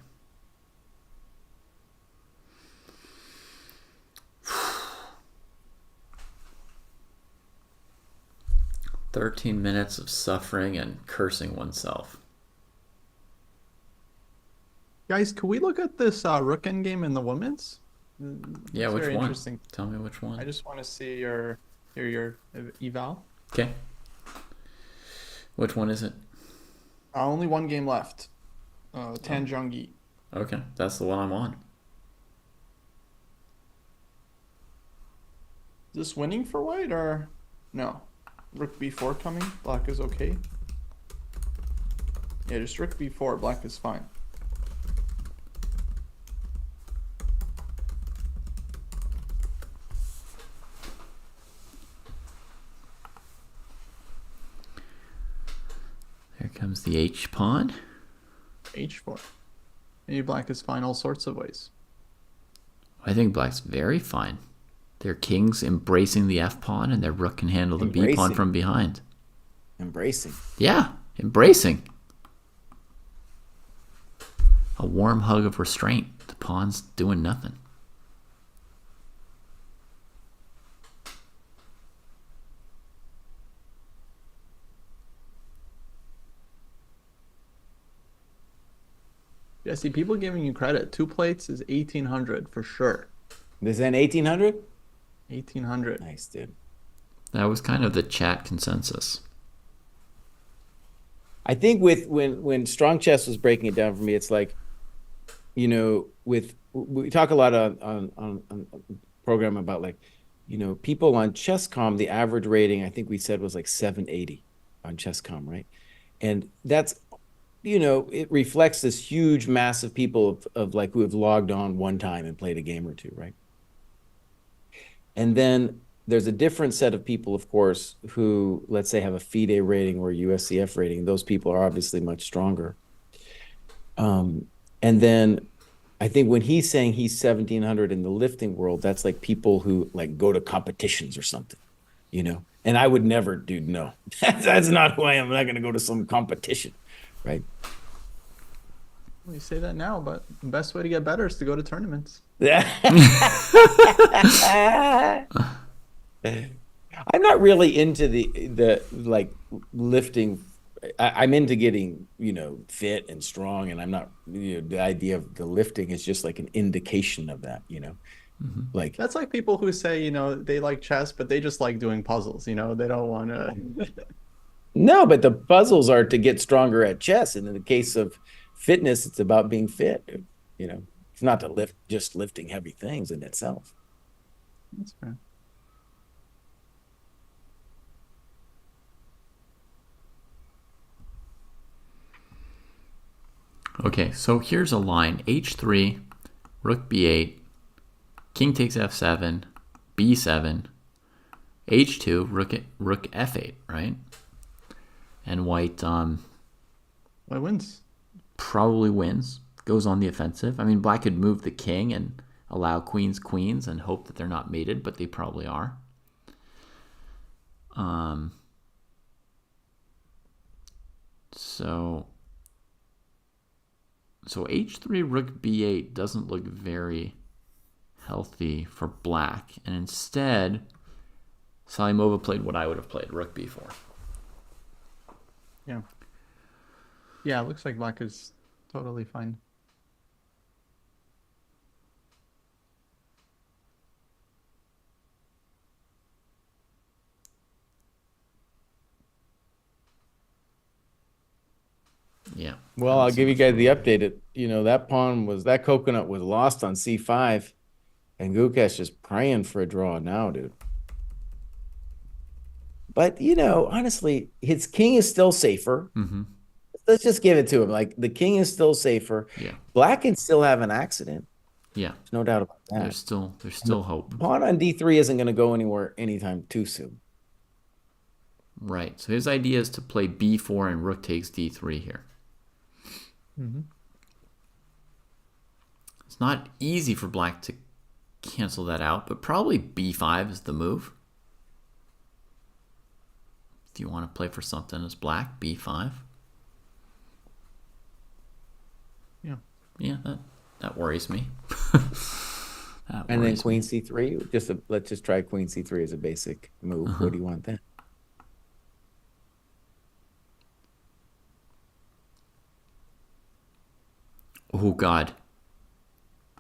"13 minutes of suffering and cursing oneself." Guys, could we look at this Rook Endgame in the women's? Yeah, It's which very one? interesting. Tell me which I one. just want to see your eval. Okay. Which one is it? Only one game left. Tanjongi. Okay, that's the one I'm on. Is this winning for white or no? Rook b4 coming. Black is okay. Yeah, just rook b4. Black is fine. Here comes the H pawn. h4. Maybe black is fine all sorts of ways. I think black's very fine. Their king's embracing the F pawn, and their rook can handle the B pawn from behind. Embracing. Yeah, embracing. A warm hug of restraint. The pawn's doing nothing. Yeah, see, people giving you credit. 2 plates is 1800 for sure. This in 1800? 1800. Nice, dude. That was kind of the chat consensus. I think with when Strong Chess was breaking it down for me, it's like, you know, we talk a lot on program about like, you know, people on Chess.com, the average rating I think we said was like 780 on Chess.com, right? And that's, you know, it reflects this huge mass of people of like who have logged on one time and played a game or two, right? And then there's a different set of people, of course, who, let's say, have a FIDE rating or a USCF rating. Those people are obviously much stronger. And then I think when he's saying he's 1700 in the lifting world, that's like people who like go to competitions or something, you know? And I would never, dude, no. That's not who I am. I'm not going to go to some competition, right? Well, you say that now, but the best way to get better is to go to tournaments. I'm not really into the like lifting. I'm into getting, you know, fit and strong, and I'm not, you know, the idea of the lifting is just like an indication of that, you know. Like That's like people who say, you know, they like chess, but they just like doing puzzles, you know, they don't want to. no, but the puzzles are to get stronger at chess, and in the case of fitness, it's about being fit. You know, it's not to lift, just lifting heavy things in itself. That's fair. Okay, so here's a line. H3, rook b8, king takes f7, b7, h2, rook f8, right? And white White wins. probably wins, goes on the offensive. I mean, black could move the king and allow queens and hope that they're not mated, but they probably are. So h3 rook b8 doesn't look very healthy for black, and instead Salimova played what I would have played, rook b4. Yeah. Yeah, it looks like black is totally fine. Yeah. Well, I'll give you guys the update. You know, that coconut was lost on c5, and Gukesh is praying for a draw now, dude. But, you know, honestly, his king is still safer. Let's just give it to him. Like, the king is still safer. Yeah. Black can still have an accident. Yeah, There's no doubt about that. there's still hope. Pawn on d3 isn't going to go anywhere anytime too soon. Right. So his idea is to play b4 and rook takes d3 here. Mm-hmm. It's not easy for black to cancel that out, but probably b5 is the move. If you want to play for something as black, b5. Yeah. Yeah, that worries me. And then queen c3. Let's just try queen c3 as a basic move. What do you want then? Oh God,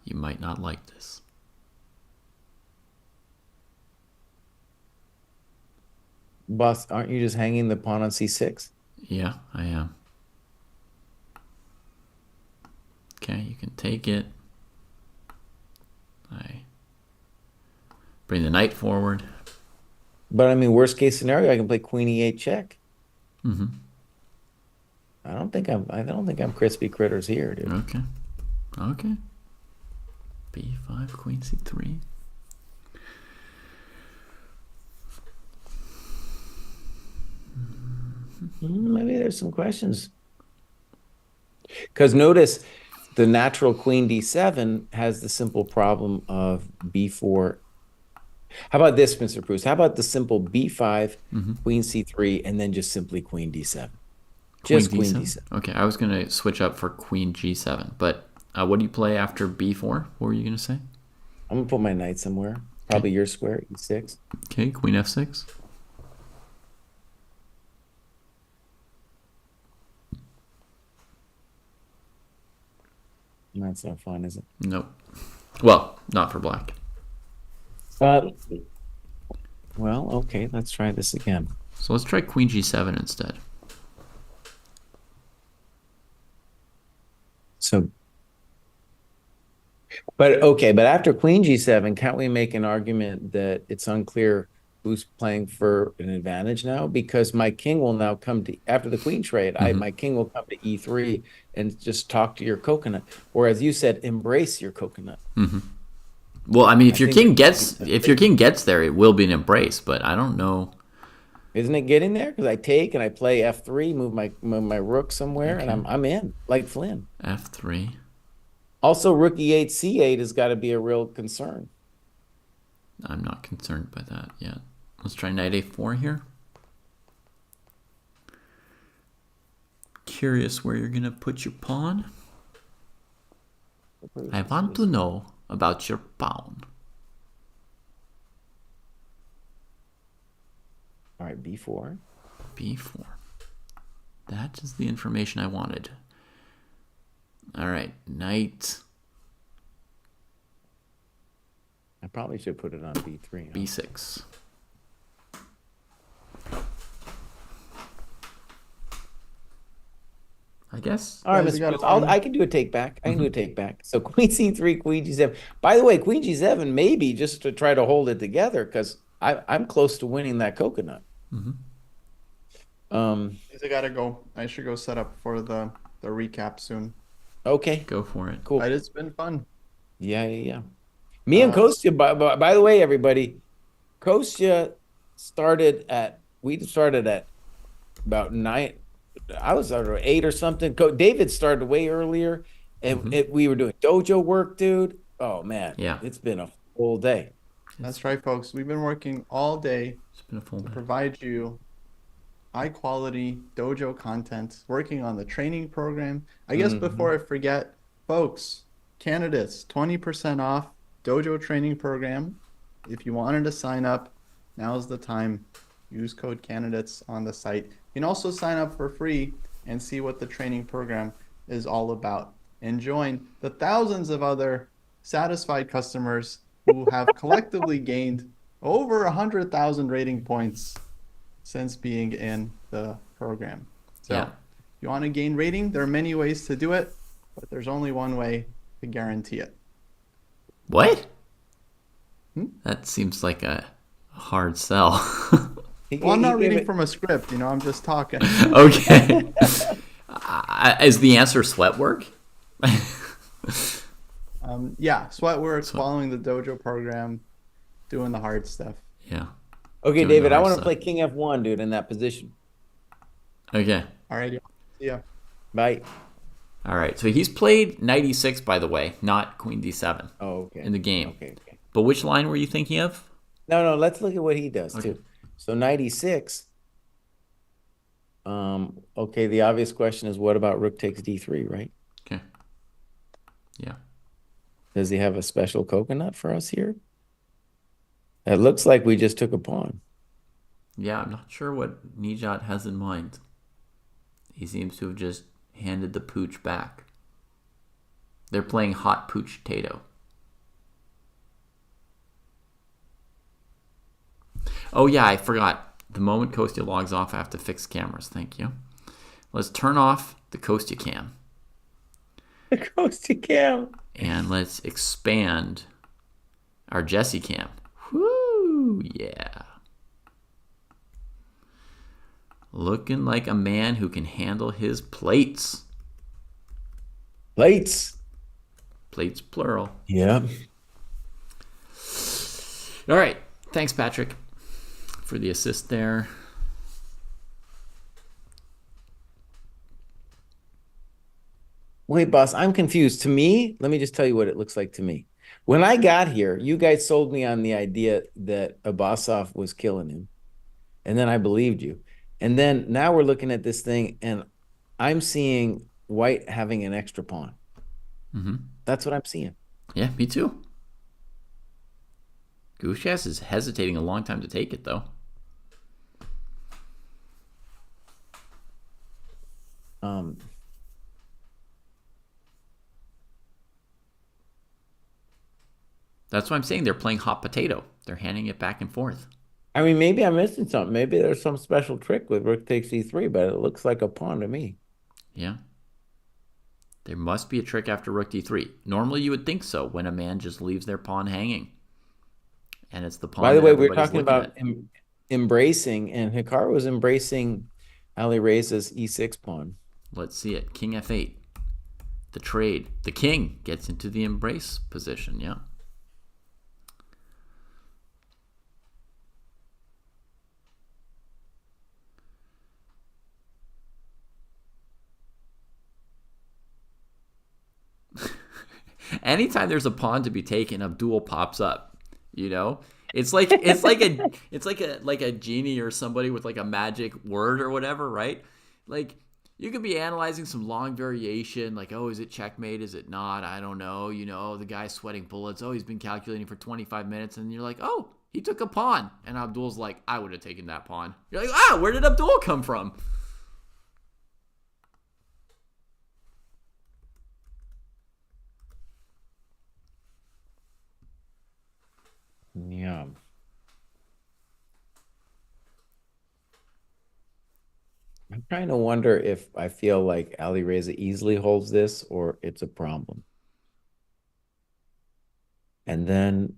you might not like this. Boss, aren't you just hanging the pawn on c6? Yeah, I am. Okay, you can take it. I bring the knight forward. But I mean, worst case scenario, I can play queen e8 check. Mm-hmm. I don't think I'm crispy critters here, dude. Okay. Okay. b5, queen c3. Maybe there's some questions. Because notice the natural queen d7 has the simple problem of b4. How about this, Mr. Proust? How about the simple b5, queen c3, and then just simply queen d7? Just queen d7. Okay, I was going to switch up for queen g7, but what do you play after b4? What were you going to say? I'm going to put my knight somewhere. Probably your square, e6. Okay, queen f6. That's not fun, is it? Nope. Well, not for black. Well, okay, let's try this again. So let's try queen g7 instead. So, but after queen g7, can't we make an argument that it's unclear who's playing for an advantage now? Because my king will now come to, after the queen trade, my king will come to e3 and just talk to your coconut. Or as you said, embrace your coconut. Well, I mean, if your king gets there, it will be an embrace, but I don't know. Isn't it getting there? Because I take and I play f3, move my rook somewhere, and I'm in, like Flynn. f3. Also, rook e8, c8 has got to be a real concern. I'm not concerned by that yet. Let's try knight a4 here. Curious where you're going to put your pawn. I want to know about your pawn. All right, b4. b4. That is the information I wanted. All right, knight. I probably should put it on b3. Huh? b6. I guess. All right, Mr. I can do a take back. I can do a take back. So queen c3, queen g7. By the way, queen g7 maybe just to try to hold it together because I'm close to winning that coconut. I gotta go. I should go set up for the recap soon. Okay. Go for it. Cool. It's been fun. Yeah. Me and Kostya, by the way, everybody, Kostya started at about 9. I was at 8 or something. David started way earlier, and we were doing dojo work, dude. Oh man, yeah, it's been a full day. That's right, folks. We've been working all day to provide you high quality dojo content, working on the training program. I guess before I forget, folks, candidates, 20% off dojo training program. If you wanted to sign up, now's the time. Use code candidates on the site. You can also sign up for free and see what the training program is all about. And join the thousands of other satisfied customers who have collectively gained over 100,000 rating points since being in the program. So if you want to gain rating, there are many ways to do it, but there's only one way to guarantee it. What? That seems like a hard sell. Well, I'm not reading from a script, I'm just talking. Okay. Is the answer sweat work? Yeah, sweat work, So following the dojo program, doing the hard stuff. yeah, Okay, doing the David, I hard want to stuff. play King F1, dude, in that position. Okay. All right, yeah. See ya. Bye. All right. So he's played knight e6, by the way, not queen d7 Oh, in okay. the game. Okay, okay. But which line were you thinking of? No, no, let's look at what he does Okay. too. So 96. Okay, the obvious question is what about rook takes d3, right? Okay. Yeah. Does he have a special coconut for us here? It looks like we just took a pawn. Yeah, I'm not sure what Nijat has in mind. He seems to have just handed the pooch back. They're playing hot pooch potato. Oh yeah, I forgot. The moment Kostya logs off, I have to fix cameras. Thank you. Let's turn off the Kostya cam. It goes to Cam. And let's expand our Jesse cam. Woo! Yeah. Looking like a man who can handle his plates. Plates. Plates plural. Yeah. All right. Thanks, Patrick, for the assist there. Wait, boss, I'm confused. To me, let me just tell you what it looks like to me. When I got here, you guys sold me on the idea that Abbasov was killing him. And then I believed you. And then now we're looking at this thing and I'm seeing white having an extra pawn. Mm-hmm. That's what I'm seeing. Yeah, me too. Gushas is hesitating a long time to take it, though. That's what I'm saying. They're playing hot potato. They're handing it back and forth. I mean, maybe I'm missing something. Maybe there's some special trick with rook takes e3, but it looks like a pawn to me. Yeah. There must be a trick after rook d3. Normally you would think so when a man just leaves their pawn hanging. And it's the pawn By the that way, we we're everybody's talking looking about at. embracing, and Hikaru was embracing Ali Reza's e6 pawn. Let's see it. King f8. The trade. The king gets into the embrace position, yeah. Anytime there's a pawn to be taken, Abdul pops up. You know, it's like a genie or somebody with like a magic word or whatever, right? Like you could be analyzing some long variation, like oh, is it checkmate? Is it not? I don't know. You know, the guy's sweating bullets. Oh, he's been calculating for 25 minutes, and you're like, oh, he took a pawn, and Abdul's like, I would have taken that pawn. You're like, ah, where did Abdul come from? Yeah. I'm trying to wonder if I feel like Ali Reza easily holds this or it's a problem. And then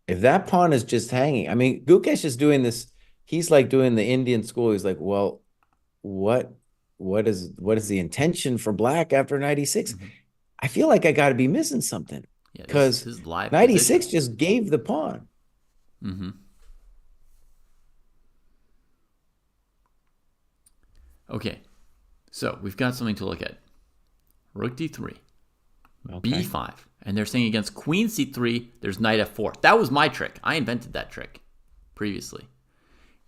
if that pawn is just hanging, I mean, Gukesh is doing this. He's like doing the Indian school. He's like, well, what is the intention for black after 96? Mm-hmm. I feel like I got to be missing something Yeah, because this is live 96 position. just gave the pawn. Mm-hmm. Okay, so we've got something to look at. Rook d3, Okay. b5, and they're saying against queen c3, there's knight f4. That was my trick. I invented that trick previously.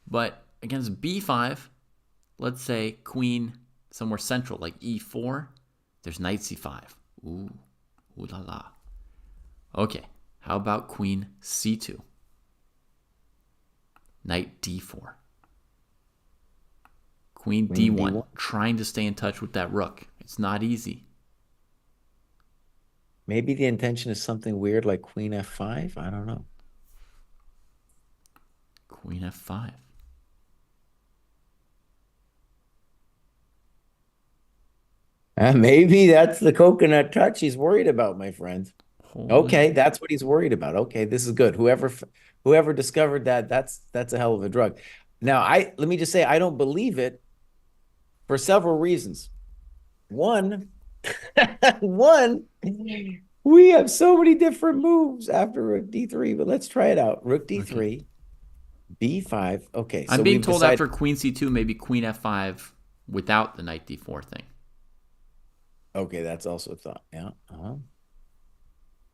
But against b5, let's say queen somewhere central, like e4, there's knight c5. Ooh, ooh la la. Okay, how about queen c2? Knight d4. Queen D1, D1. trying to stay in touch with that rook. It's not easy. Maybe the intention is something weird like queen f5. I don't know. Queen f5. Maybe that's the coconut touch he's worried about, my friend. Holy. Okay, that's what he's worried about. Okay, this is good. Whoever discovered that, that's a hell of a drug. Now, let me just say I don't believe it for several reasons. One, one, We have so many different moves after rook d3, but let's try it out. Rook Okay. d3, b5. Okay, I'm so being we've told decided. after queen c2, maybe queen f5 without the knight d4 thing. Okay, that's also a thought. Yeah.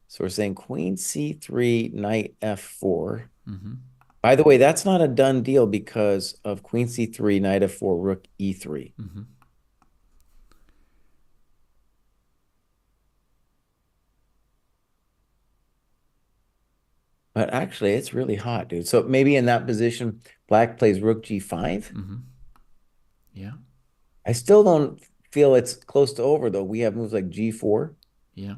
So we're saying queen c3, knight f4. Mm-hmm. By the way, that's not a done deal because of queen c3, knight f4, rook e3. Mm-hmm. But actually, it's really hot, dude. So maybe in that position, black plays rook g5. Mm-hmm. Yeah. I still don't feel it's close to over, though. We have moves like g4. Yeah.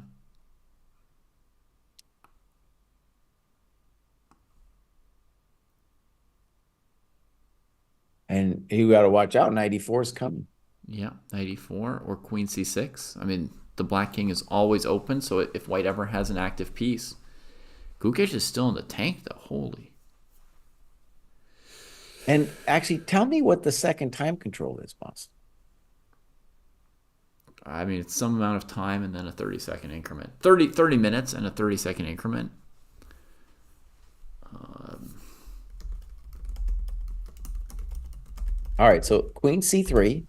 And you got to watch out. 94 is coming. Yeah. Knight e4 or queen c6. I mean, the black king is always open, so if white ever has an active piece, Gukesh is still in the tank, though. Holy. And actually, tell me what the second time control is, boss. I mean, it's some amount of time and then a 30-second increment. 30 minutes and a 30-second increment. All right, so queen c3.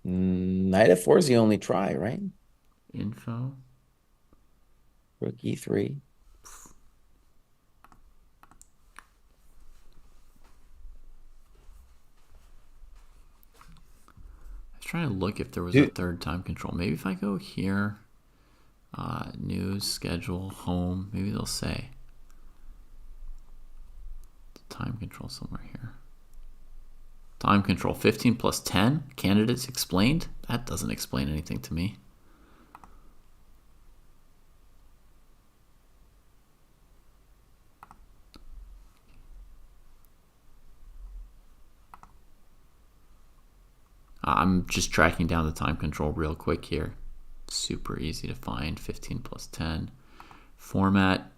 Knight f4 is the only try, right? Info. Rook e3. I was trying to look if there was a third time control. Maybe if I go here, news, schedule, home, maybe they'll say. Time control somewhere here. Time control 15 plus 10. Candidates explained? That doesn't explain anything to me. I'm just tracking down the time control real quick here. Super easy to find. 15 plus 10. Format.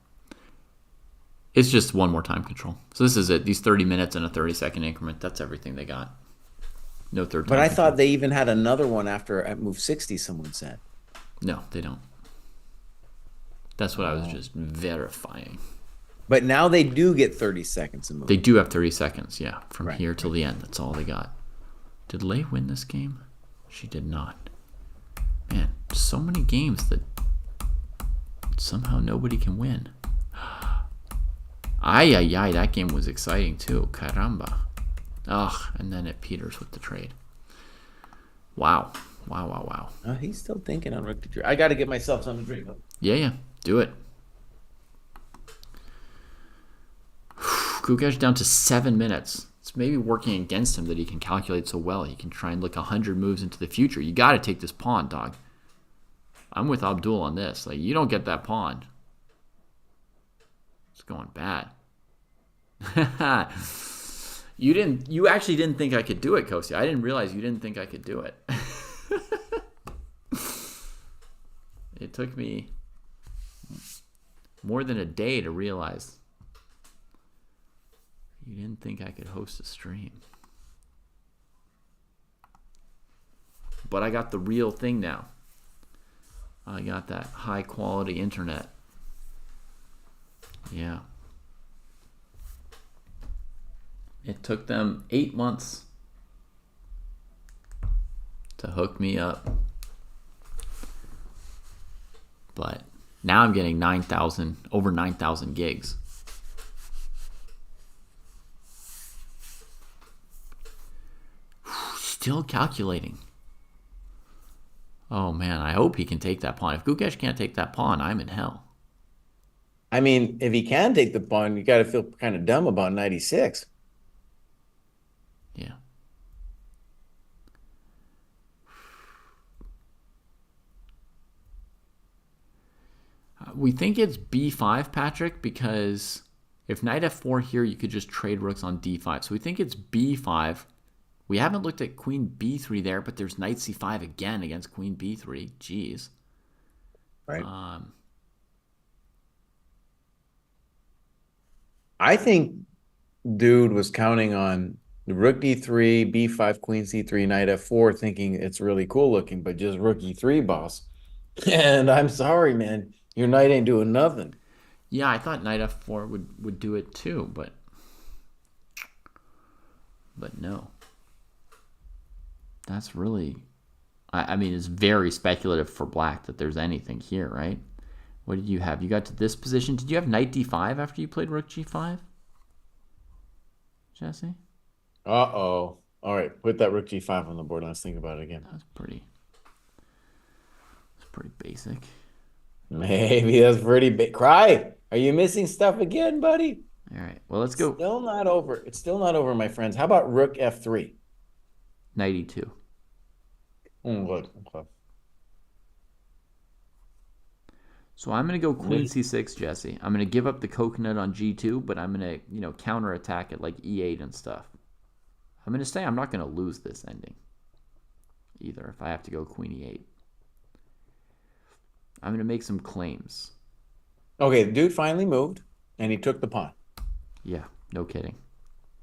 It's just one more time control. So this is it. These 30 minutes and a 30-second increment. That's everything they got. No third time But I control. thought they even had another one after at move 60, someone said. No, they don't. That's what I was just verifying. But now they do get 30 seconds to move. They do have 30 seconds, yeah, from Right, here till the end. That's all they got. Did Lei win this game? She did not. Man, so many games that somehow nobody can win. Ay, ay, ay, that game was exciting too. Caramba. Ugh, and then it peters with the trade. Wow. Wow, wow, wow. He's still thinking on rook d3. I got to get myself something to drink. Yeah, yeah, do it. Gukesh down to 7 minutes. It's maybe working against him that he can calculate so well. He can try and look 100 moves into the future. You got to take this pawn, dog. I'm with Abdul on this. Like, you don't get that pawn. It's going bad. You actually didn't think I could do it, Kosi. I didn't realize you didn't think I could do it. It took me more than a day to realize you didn't think I could host a stream. But I got the real thing now. I got that high quality internet. Yeah. It took them 8 months to hook me up. But now I'm getting over 9,000 gigs. Still calculating. Oh man, I hope he can take that pawn. If Gukesh can't take that pawn, I'm in hell. I mean, if he can take the pawn, you got to feel kind of dumb about 96. Yeah. We think it's b5, Patrick, because if knight f4 here, you could just trade rooks on d5. So we think it's b5. We haven't looked at queen b3 there, but there's knight c5 again against queen b3. Jeez. Right. I think dude was counting on the rook d3, b5, queen c3, knight f4, thinking it's really cool looking, but just rook e3, boss. And I'm sorry, man. Your knight ain't doing nothing. Yeah, I thought knight f4 would do it too, but no. That's really, I mean, it's very speculative for black that there's anything here, right? What did you have? You got to this position. Did you have knight d5 after you played rook g5, Jesse? Uh-oh. All right, put that rook g5 on the board. Let's think about it again. That's pretty basic. Maybe that's pretty big. Cry. Are you missing stuff again, buddy? All right. Well, let's go. Still not over. It's still not over, my friends. How about rook f3? Knight e2. Good. Okay. So I'm going to go queen c6, Jesse. I'm going to give up the coconut on g2, but I'm going to, counterattack it like e8 and stuff. I'm going to say I'm not going to lose this ending either if I have to go queen e8. I'm going to make some claims. Okay, the dude finally moved, and he took the pawn. Yeah, no kidding.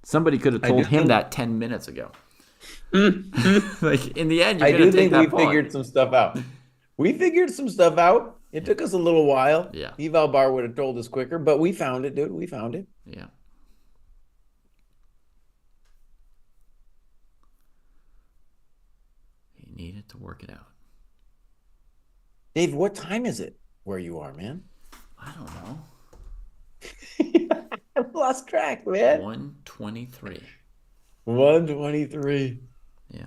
Somebody could have told him that 10 minutes ago. Like, in the end, you're going to take that pawn. I do think we figured some stuff out. We figured some stuff out. It took us a little while. Yeah. Eval Bar would have told us quicker, but we found it, dude. We found it. Yeah. He needed to work it out. Dave, what time is it where you are, man? I don't know. I've lost track, man. 1:23. 1:23. Yeah.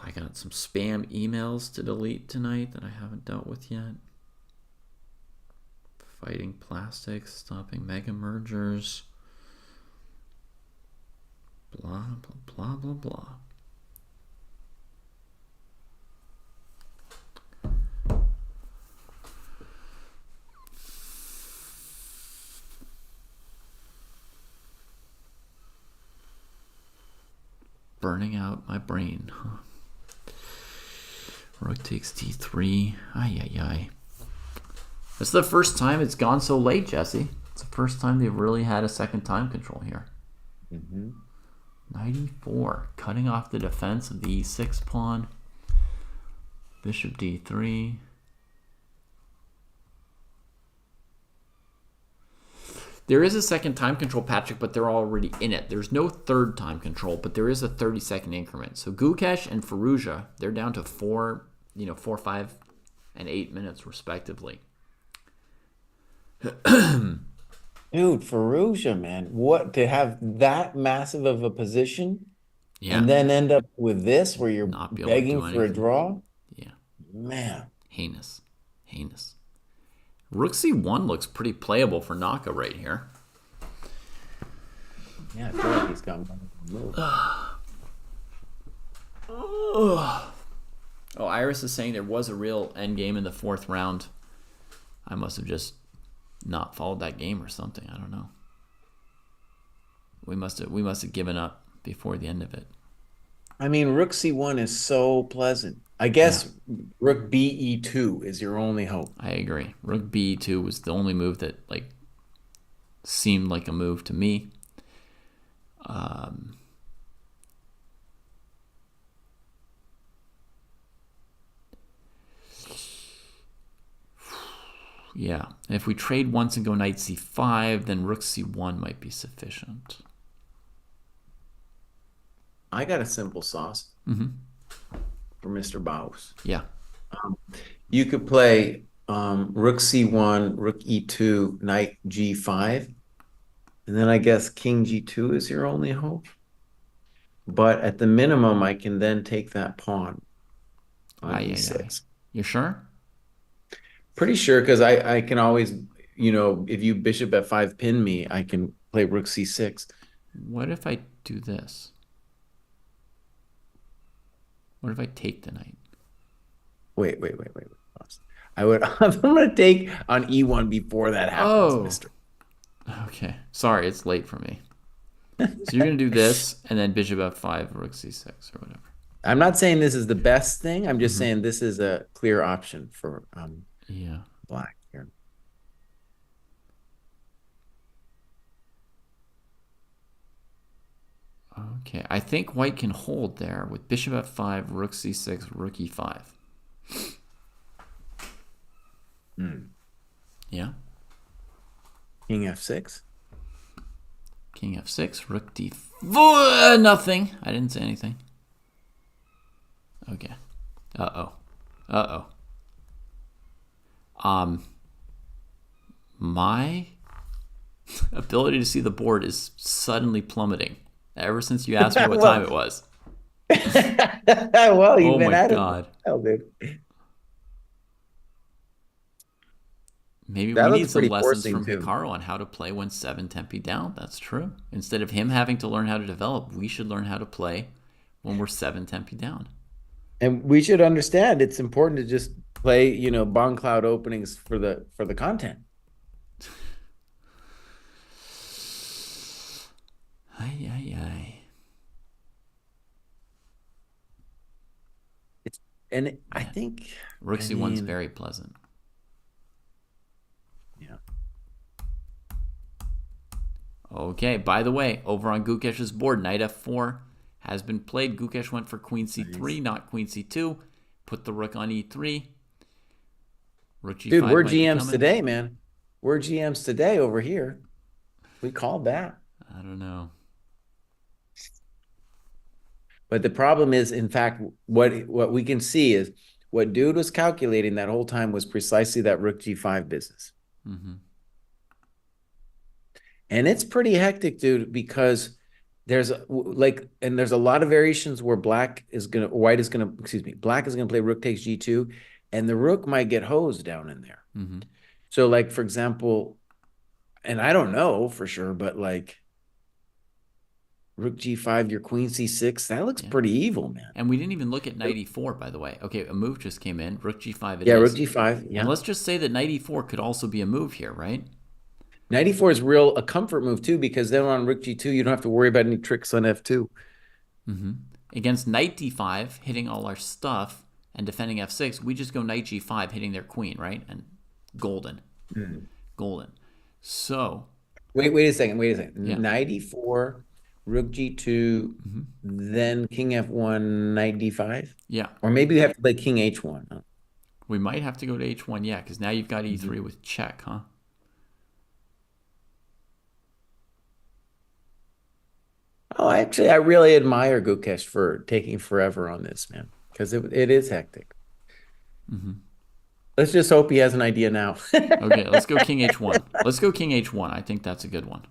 I got some spam emails to delete tonight that I haven't dealt with yet. Fighting plastics, stopping mega mergers. Blah, blah, blah, blah, blah. Burning out my brain. Huh. Rook takes d3. Ay, ay, ay. It's the first time it's gone so late, Jesse. It's the first time they've really had a second time control here. 94. Cutting off the defense of the e6 pawn. Bishop d3. There is a second time control, Patrick, but they're already in it. There's no third time control, but there is a 30-second increment. So Gukesh and Firouzja, they're down to 4, 5, and 8 minutes respectively. Dude, Firouzja, man, what to have that massive of a position, and then end up with this where you're begging for a draw? Yeah, man, heinous. Rook c1 looks pretty playable for Naka right here. Yeah, I feel like he's got one move. Oh, Iris is saying there was a real endgame in the 4th round. I must have just not followed that game or something. I don't know. We must have given up before the end of it. I mean, Rook c1 is so pleasant. I guess Rook be2 is your only hope. I agree. Rook be2 was the only move that seemed like a move to me. Yeah, if we trade once and go knight c5, then rook c1 might be sufficient. I got a simple sauce for Mr. Baus. Yeah. You could play rook c1, rook e2, knight g5, and then I guess king g2 is your only hope. But at the minimum, I can then take that pawn on e6. You sure? Pretty sure, because I can always, if you bishop f5 pin me, I can play rook c6. What if I do this? What if I take the knight? Wait. I'm going to take on e1 before that happens, mister. Okay. Sorry, it's late for me. So you're going to do this, and then bishop f5, rook c6, or whatever. I'm not saying this is the best thing. I'm just saying this is a clear option for black here. Okay, I think white can hold there with bishop f5, rook c6, rook e5. Yeah. King f6. King f6, rook d4. Nothing. I didn't say anything. Okay. Uh-oh. Uh-oh. My ability to see the board is suddenly plummeting ever since you asked me what time it was. Well, you've Oh been my at it. God. Hell, dude. Maybe That we looks need some pretty lessons forcing from too. Hikaru on how to play when 7 tempi down. That's true. Instead of him having to learn how to develop, we should learn how to play when we're 7 tempi down. And we should understand it's important to just play, bond cloud openings for the content. Ay, ay, ay. I think Rook c1's very pleasant. Yeah. Okay, by the way, over on Gukesh's board, knight f4 has been played. Gukesh went for queen c3, not queen c2. Put the rook on e3. Rook g5 Dude, we're might be GMs coming. today, man. We're GMs today over here. We called that. I don't know. But the problem is, in fact, what we can see is what dude was calculating that whole time was precisely that rook g5 business. Mm-hmm. And it's pretty hectic, dude, because there's a lot of variations where black is gonna play rook takes g2, and the rook might get hosed down in there. Mm-hmm. So, like, for example, and I don't know for sure, but like rook g5, your queen c6, that looks pretty evil, man. And we didn't even look at knight e4, by the way. Okay, a move just came in. Rook g5 it Yeah, is. rook g5. Yeah. And let's just say that knight e4 could also be a move here, right? Knight e4 is a comfort move too, because then on rook g2, you don't have to worry about any tricks on f2. Mm-hmm. Against knight d5, hitting all our stuff and defending f6, we just go knight g5, hitting their queen, right? And golden. Mm. Golden. So. Wait a second. Yeah. Knight e4, rook g2, then king f1, knight d5? Yeah. Or maybe you have to play king h1. Huh? We might have to go to h1, yeah, because now you've got e3 with check, huh? Oh, actually, I really admire Gukesh for taking forever on this, man, because it is hectic. Mm-hmm. Let's just hope he has an idea now. Okay, let's go king h1. Let's go king h1. I think that's a good one.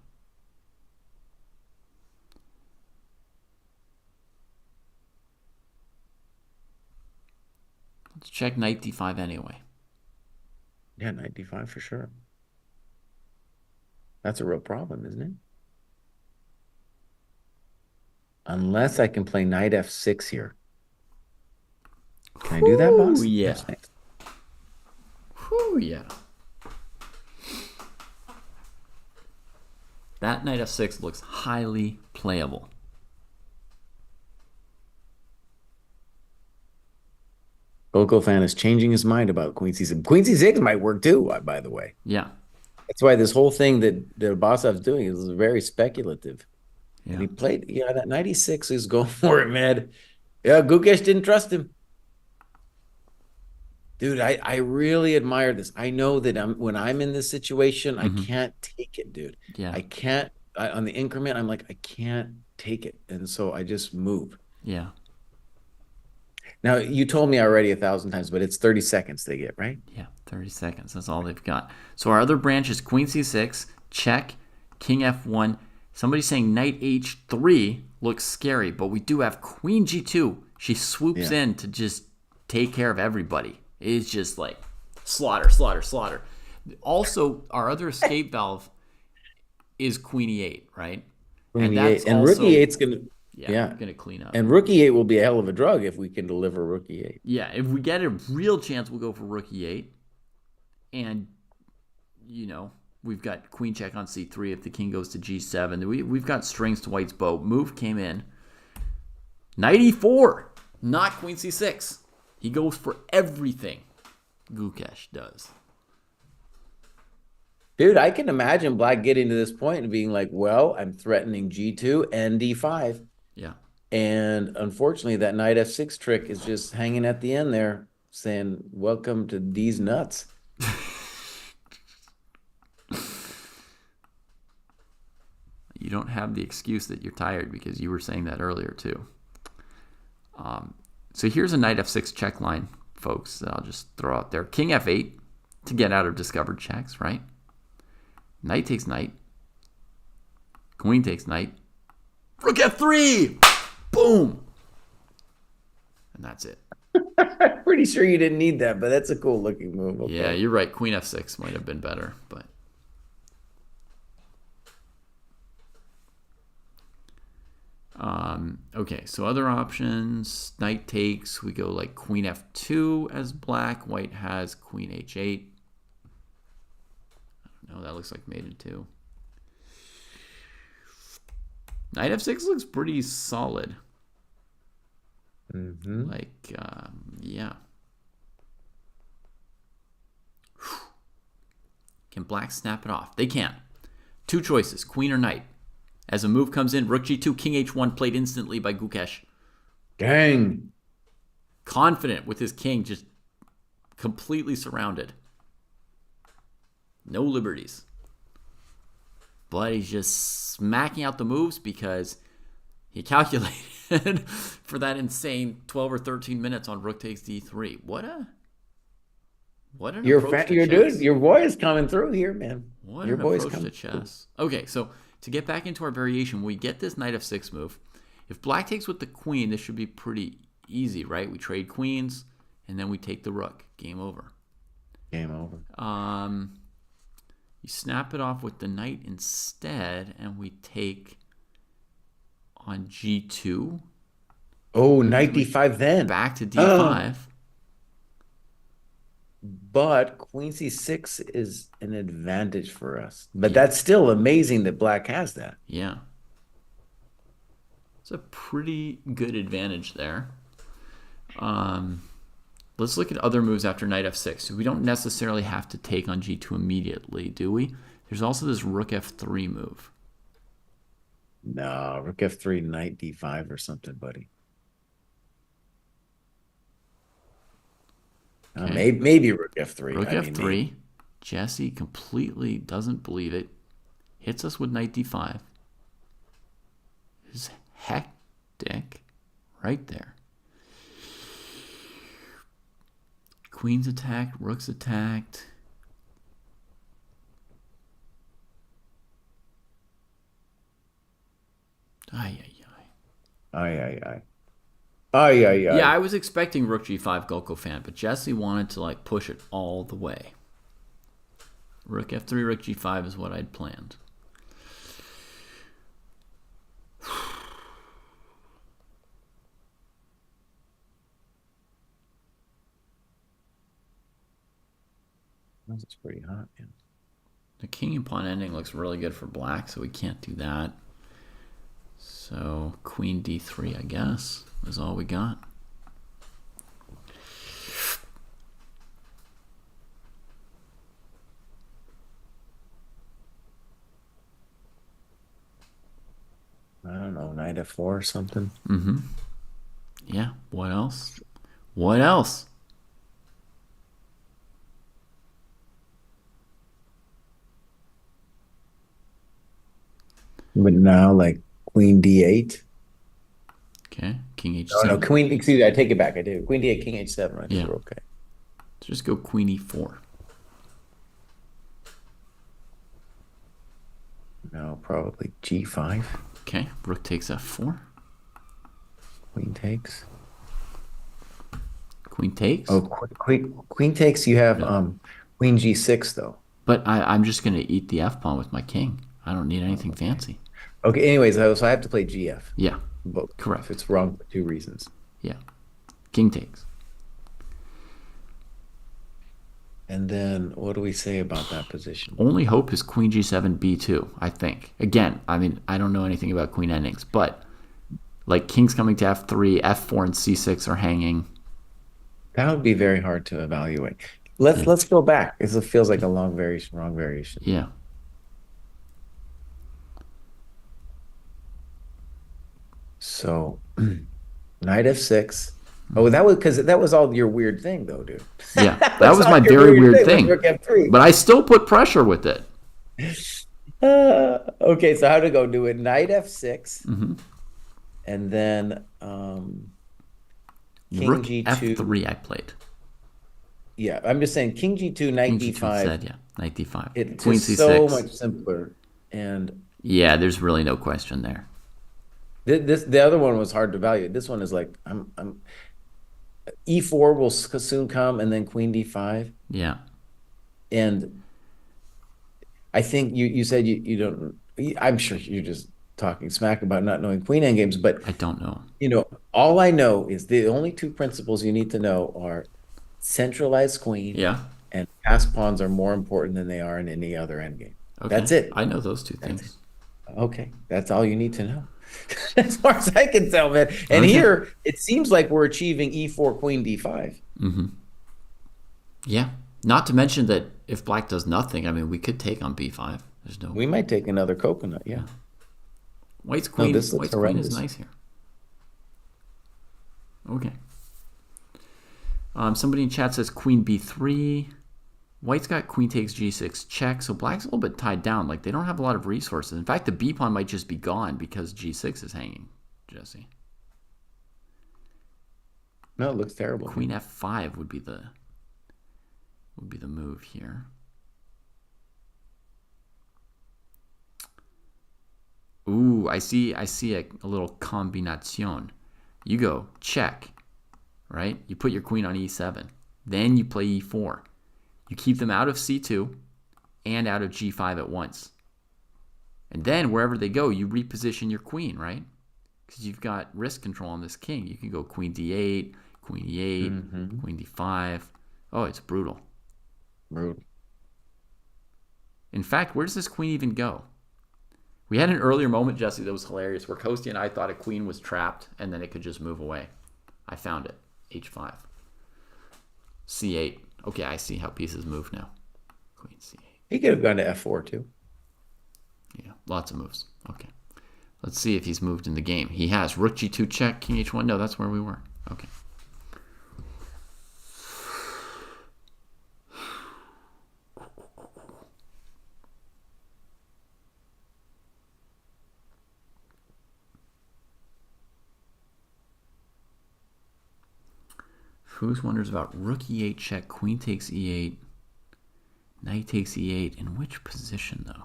Let's check knight d5 anyway. Yeah, knight d5 for sure. That's a real problem, isn't it? Unless I can play knight f6 here. Can I do that, boss? Yeah. Whew, yeah. That knight f6 looks highly playable. Coco fan is changing his mind about queen c6. Queen c6 might work too, by the way. Yeah. That's why this whole thing that Basov's doing is very speculative. Yeah. And he played, that 96 is going for it, man. Yeah, Gukesh didn't trust him. Dude, I really admire this. I know that when I'm in this situation, I can't take it, dude. Yeah. I can't, on the increment, I'm like, I can't take it. And so I just move. Yeah. Now, you told me already 1,000 times, but it's 30 seconds they get, right? Yeah, 30 seconds. That's all they've got. So our other branch is queen c6, check, king f1. Somebody's saying knight h3 looks scary, but we do have queen g2. She swoops in to just take care of everybody. It's just like slaughter, slaughter, slaughter. Also, our other escape valve is queen e8, right? Queen e8. And rook e8's going to... Yeah, gonna clean up. And rook e8 will be a hell of a drug if we can deliver rook e8. Yeah, if we get a real chance, we'll go for rook e8. And, we've got queen check on c3 if the king goes to g7. We've got strings to white's bow. Move came in. Knight e4, not queen c6. He goes for everything Gukesh does. Dude, I can imagine black getting to this point and being like, well, I'm threatening g2 and d5. Yeah. And unfortunately, that knight f6 trick is just hanging at the end there, saying, "Welcome to these nuts." You don't have the excuse that you're tired because you were saying that earlier too. So here's a knight f6 check line, folks, that I'll just throw out there. King f8 to get out of discovered checks, right? Knight takes knight. Queen takes knight. Rook f3! Boom! And that's it. I'm pretty sure you didn't need that, but that's a cool looking move. Okay. Yeah, you're right. Queen f6 might have been better, but... okay, so other options. Knight takes. We go like queen f2 as black. White has queen h8. I don't know. That looks like mate in 2. Knight f6 looks pretty solid. Like, yeah. Can black snap it off? They can. 2 choices, queen or knight. As a move comes in, rook g2, king h1 played instantly by Gukesh. Dang. Confident with his king, just completely surrounded. No liberties. But he's just smacking out the moves because he calculated for that insane 12 or 13 minutes on rook takes d3. What an approach to You're chess. dude. Your boy is coming through here, man. What Your an boy's approach to coming chess. Okay, so to get back into our variation, we get this knight f6 move. If black takes with the queen, this should be pretty easy, right? We trade queens, and then we take the rook. Game over. Game over. You snap it off with the knight instead, and we take on g2. Oh, knight d5 then. Back to d5. But queen c6 is an advantage for us. But that's still amazing that black has that. Yeah. It's a pretty good advantage there. Let's look at other moves after knight f6. So we don't necessarily have to take on g2 immediately, do we? There's also this rook f3 move. No, rook f3, knight d5 or something, buddy. Okay. Maybe rook f3. Rook f3. Jesse completely doesn't believe it. Hits us with knight d5. This is hectic right there. Queen's attacked. Rook's attacked. Ay, ay, ay. Ay, ay, ay. Ay, ay, ay. Yeah, I was expecting rook g5 Goko fan, but Jesse wanted to like push it all the way. Rook f3, rook g5 is what I'd planned. That's pretty hot, man. The king and pawn ending looks really good for black, so we can't do that. So queen d3, I guess, is all we got. I don't know, knight f4 or something. Yeah, what else? What else? But now, like queen d8. Okay, king h7. Oh, no, queen, excuse me, I take it back. I did. Queen d8, king h7. I think we're okay. Let's just go queen e4. No, probably g5. Okay, rook takes f4. Queen takes. Queen takes? Oh, queen takes. You have queen g6 though. But I'm just going to eat the f-pawn with my king. I don't need anything fancy. Okay, anyways, so I have to play gf. Yeah, But correct. if it's wrong for 2 reasons. Yeah, king takes. And then what do we say about that position? Only hope is queen g7, b2, I think. Again, I mean, I don't know anything about queen endings, but like king's coming to f3, f4 and c6 are hanging. That would be very hard to evaluate. Let's go back. It feels like a long variation, wrong variation. Yeah. So knight f6. Oh, Mhm. that was because that was all your weird thing, though, dude. Yeah, That that was was all my your very weird weird thing with thing. rook f3. But I still put pressure with it. Okay, so how to go do it? Knight f6, Hmm. and then king Rook g2. f3 I played. Yeah, I'm just saying king g2, Queen knight g2 d5. instead, yeah. Knight d5. It's Queen just so c6. much simpler. And Yeah, there's really no question there. the other one was hard to value. This one is like I'm e4 will soon come, and then queen d5. Yeah, And I think you said you don't. I'm sure you're just talking smack about not knowing queen endgames, but I don't know. all I know is the only two principles you need to know are centralized queen Yeah, and passed pawns are more important than they are in any other endgame. okay. That's it. I know those two That's it. things. Okay, that's all you need to know. As far as I can tell, man. And Okay. here it seems like we're achieving e4, queen d5. Hmm. Yeah. Not to mention that if black does nothing, I mean, we could take on b5. There's no. We might take another coconut. Yeah. White's No, queen. this looks White's queen is horrendous. nice here. Okay. Somebody in chat says queen b3. White's got queen takes g6 check, so black's a little bit tied down. Like they don't have a lot of resources. In fact, the b pawn might just be gone because g6 is hanging. Jesse. No, it looks terrible. Queen f5 would be the move here. Ooh, I see a little combinacion. You go check, right? You put your queen on e7. Then you play e4. You keep them out of c2 and out of g5 at once. And then wherever they go, you reposition your queen, right? Because you've got risk control on this king. You can go queen d8, queen e8, queen d5. Oh, it's brutal. Rude. In fact, where does this queen even go? We had an earlier moment, Jesse, that was hilarious, where Kosti and I thought a queen was trapped and then it could just move away. I found it. h5. c8. Okay, I see how pieces move now. Queen c8. He could have gone to f4 too. Yeah, lots of moves. Okay. Let's see if he's moved in the game. He has. Rook g2 check, king h1. No, that's where we were. Okay. Who's wonders about rook e8 check, queen takes e8, knight takes e8. In which position, though?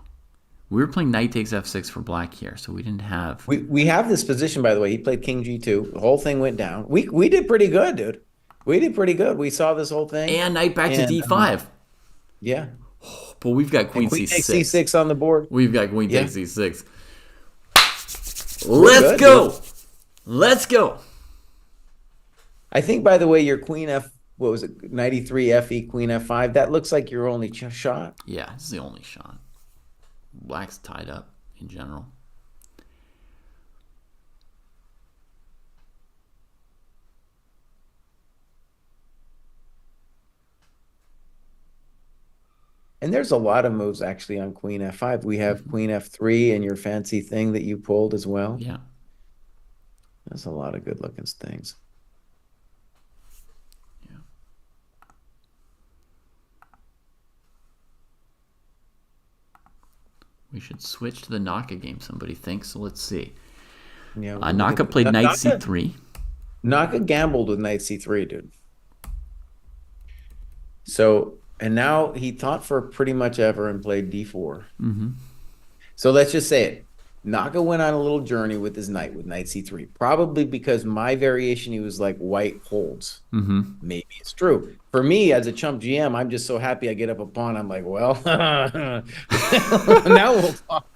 We were playing knight takes f6 for black here, so we didn't have... We have this position, by the way. He played king g2. The whole thing went down. We did pretty good, dude. We did pretty good. We saw this whole thing. And knight back to And, d5. Yeah. But we've got queen, And queen takes c6. c6 on the board. We've got queen Yeah. takes c6. Let's good, go. dude. Let's go. I think, by the way, your queen f, what was it, 93 fe, queen f5, that looks like your only shot. Yeah, this is the only shot. Black's tied up in general. And there's a lot of moves actually on queen f5. We have queen f3 and your fancy thing that you pulled as well. Yeah. There's a lot of good looking things. Yeah. We should switch to the Naka game, somebody thinks. So let's see. Yeah, Naka played knight c3. Naka gambled with knight c3, dude. So, and now he thought for pretty much ever and played d4. So let's just say it. Naka went on a little journey with his knight, with knight c3. Probably because my variation, he was like, white holds. Maybe it's true. For me, as a chump GM, I'm just so happy I get up a pawn. I'm like, well, now we'll talk.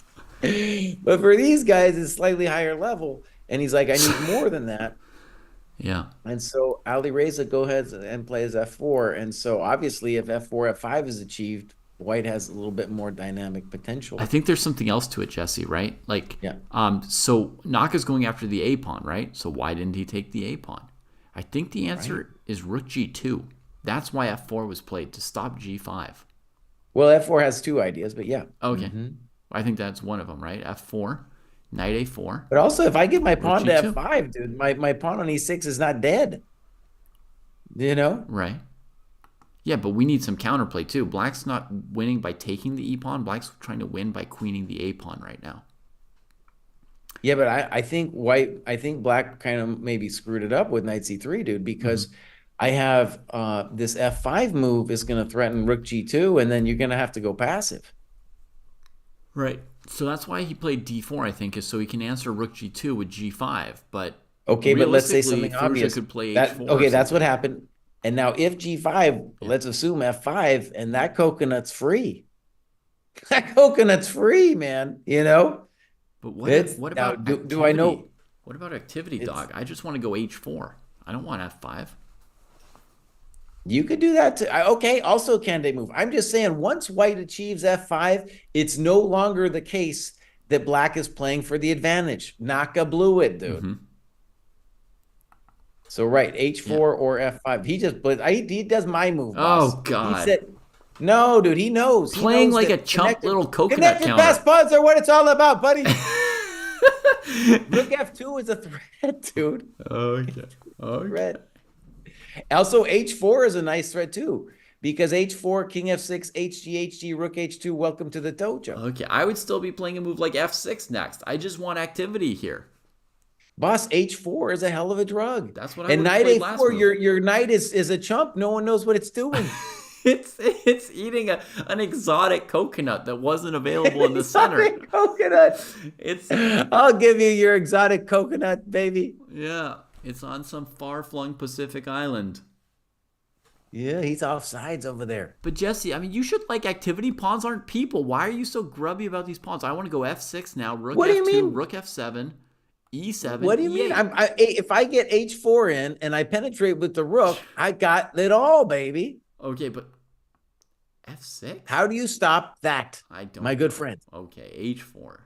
But for these guys, it's slightly higher level. And he's like, I need more than that. Yeah. And so Ali Reza go ahead and plays f4. And so obviously if f4, f5 is achieved, white has a little bit more dynamic potential. I think there's something else to it, Jesse, right? Like, Yeah. So Naka's going after the a pawn, right? So why didn't he take the a pawn? I think the answer is rook g2. That's why f4 was played, to stop g5. Well, f4 has two ideas, but yeah. Okay. I think that's one of them, right? f4. Knight A4. But also, if I get my Rook pawn to G2. F5, dude, my pawn on E6 is not dead. You know? Right. Yeah, but we need some counterplay too. Black's not winning by taking the E-pawn. Black's trying to win by queening the A-pawn right now. Yeah, but I think black kind of maybe screwed it up with knight C3, dude, because I have this F5 move is going to threaten rook G2, and then you're going to have to go passive. Right. So that's why he played D4, I think, is so he can answer rook G2 with G5. But okay, but let's say something Firouzja obvious. Could play H4 okay, that's what happened. And now if G5, let's assume F5, and that coconut's free. That coconut's free, man. You know. But what about do I know? What about activity, dog? I just want to go H4. I don't want F5. You could do that too. Okay, also a candidate move. I'm just saying, once white achieves F5, it's no longer the case that black is playing for the advantage. Naka blew it, dude. So right, H4 or F5. He does my move, boss. Oh God. He said, no, dude, he knows. Playing like a chump little coconut connected counter. pass pawns are what it's all about, buddy. Rook F2 is a threat, dude. Okay. Threat. Also, H4 is a nice threat too, because H4, King F6, HG, Rook H2, welcome to the dojo. Okay, I would still be playing a move like F6 next. I just want activity here. Boss, H4 is a hell of a drug. That's what I and knight A4, your knight is a chump. No one knows what it's doing. It's eating an exotic coconut that wasn't available in the center. Coconut. I'll give you your exotic coconut, baby. Yeah, it's on some far-flung Pacific island. Yeah, he's off sides over there. But Jesse, I mean, you should like activity. Pawns aren't people. Why are you so grubby about these pawns? I want to go F6 now. Rook what F2, do you mean? Rook F7, E7. What do you E8. mean? If I get H4 in and I penetrate with the rook, I got it all, baby. Okay, but F6? How do you stop that? I don't. My good friend. Okay, H4.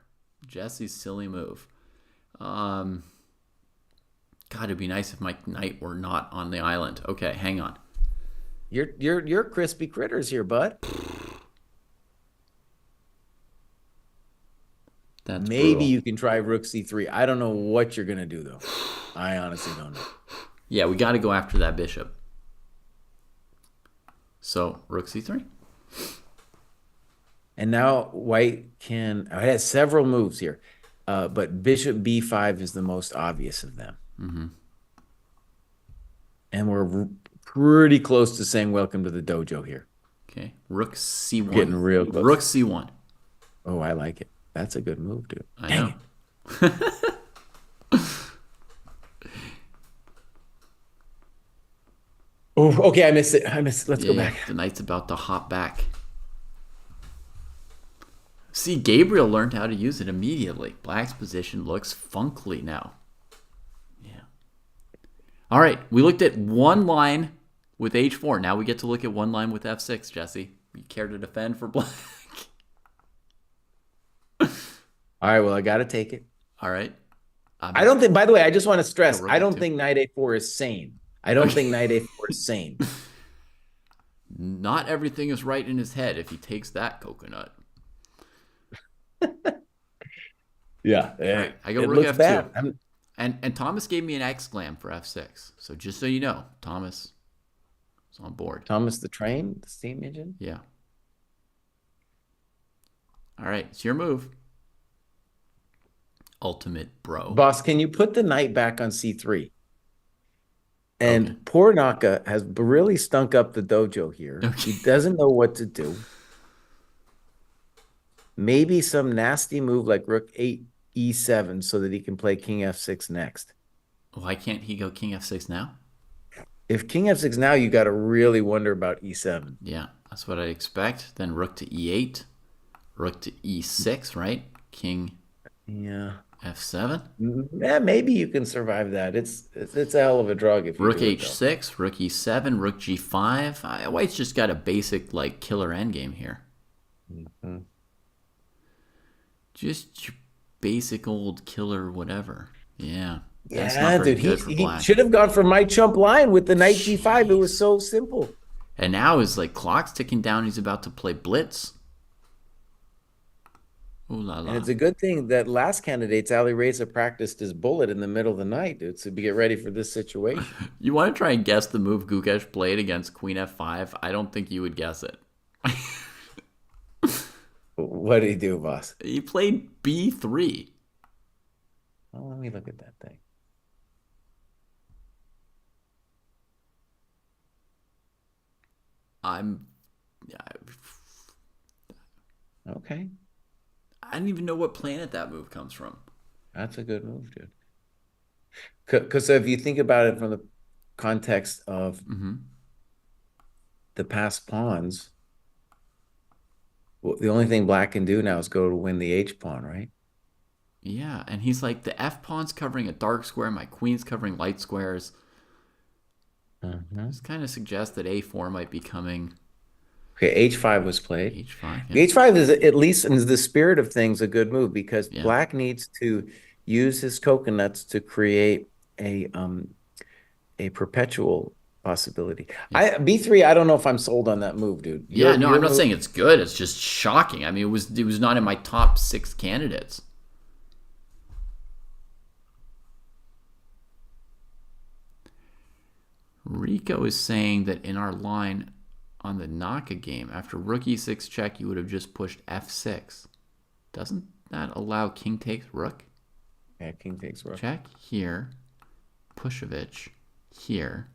Jesse's silly move. God, it'd be nice if my knight were not on the island. Okay, hang on. You're crispy critters here, bud. That's maybe brutal. you can try rook C3. I don't know what you're gonna do though. I honestly don't know. Yeah, we got to go after that bishop. So rook C3. And now white it has several moves here, but bishop B5 is the most obvious of them. And we're pretty close to saying welcome to the dojo here. Okay, rook C1. We're getting real close. Rook C1. Oh, I like it. That's a good move, dude. I know. Oh, okay, I missed it. Let's go back. The knight's about to hop back. See, Gabriel learned how to use it immediately. Black's position looks funkly now. Yeah. All right, we looked at one line with H4. Now we get to look at one line with F6, Jesse. You care to defend for black? All right, well, I got to take it. All right. I don't think, by the way, I just want to stress, rook I don't F2. think knight A4 is sane. I don't think knight A4 is sane. Not everything is right in his head if he takes that coconut. Yeah. All right, I go rook F2. And Thomas gave me an X-glam for F6. So just so you know, Thomas is on board. Thomas the train, the steam engine? Yeah. All right, it's your move. Ultimate bro. Boss, can you put the knight back on C3? And poor Naka has really stunk up the dojo here. Okay. He doesn't know what to do. Maybe some nasty move like rook 8 E7 so that he can play king F6 next. Why can't he go king F6 now? If king F6 now, you got to really wonder about E7. Yeah, that's what I'd expect. Then rook to E8, rook to E6, right? King F7. Yeah, maybe you can survive that. It's a hell of a drug if you rook do it, H6, rook E7, rook G5. White's just got a basic like killer endgame here. Just your basic old killer whatever. Yeah. That's not very dude. good for He black. should have gone for my chump line with the knight G5. It was so simple. And now his like clock's ticking down. He's about to play blitz. Ooh la And it's la. a good thing that last candidate's Ali Reza practiced his bullet in the middle of the night, dude, to get ready for this situation. You want to try and guess the move Gukesh played against Queen F5? I don't think you would guess it. What did he do, boss? He played B3. Oh, let me look at that thing. I'm. Okay. I don't even know what planet that move comes from. That's a good move, dude. Because if you think about it from the context of Mm-hmm. the past pawns, well, the only thing black can do now is go to win the H pawn, right? Yeah, and he's like, the F pawn's covering a dark square, my queen's covering light squares. Uh-huh. This kind of suggests that A4 might be coming. Okay, H5 was played. H5, yeah. H5 is, at least in the spirit of things, a good move because Yeah. black needs to use his coconuts to create a perpetual possibility. Yeah. B3, I don't know if I'm sold on that move, dude. Yeah, no, I'm not move, saying it's good. It's just shocking. I mean, it was not in my top 6 candidates. Rico is saying that in our line on the Naka game, after rook e6 check, you would have just pushed f6. Doesn't that allow king takes rook? yeah, king takes rook. Check here, Pushevich here.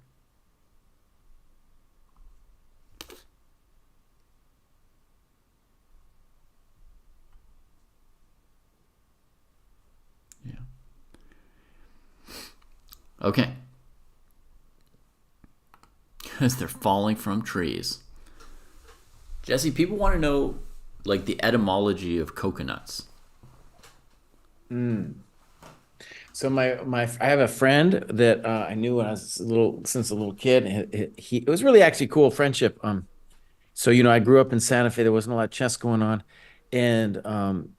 Yeah. Okay. Because they're falling from trees. Jesse, people want to know like the etymology of coconuts. So I have a friend that I knew when I was since a little kid. It was really actually cool friendship. So I grew up in Santa Fe. There wasn't a lot of chess going on, and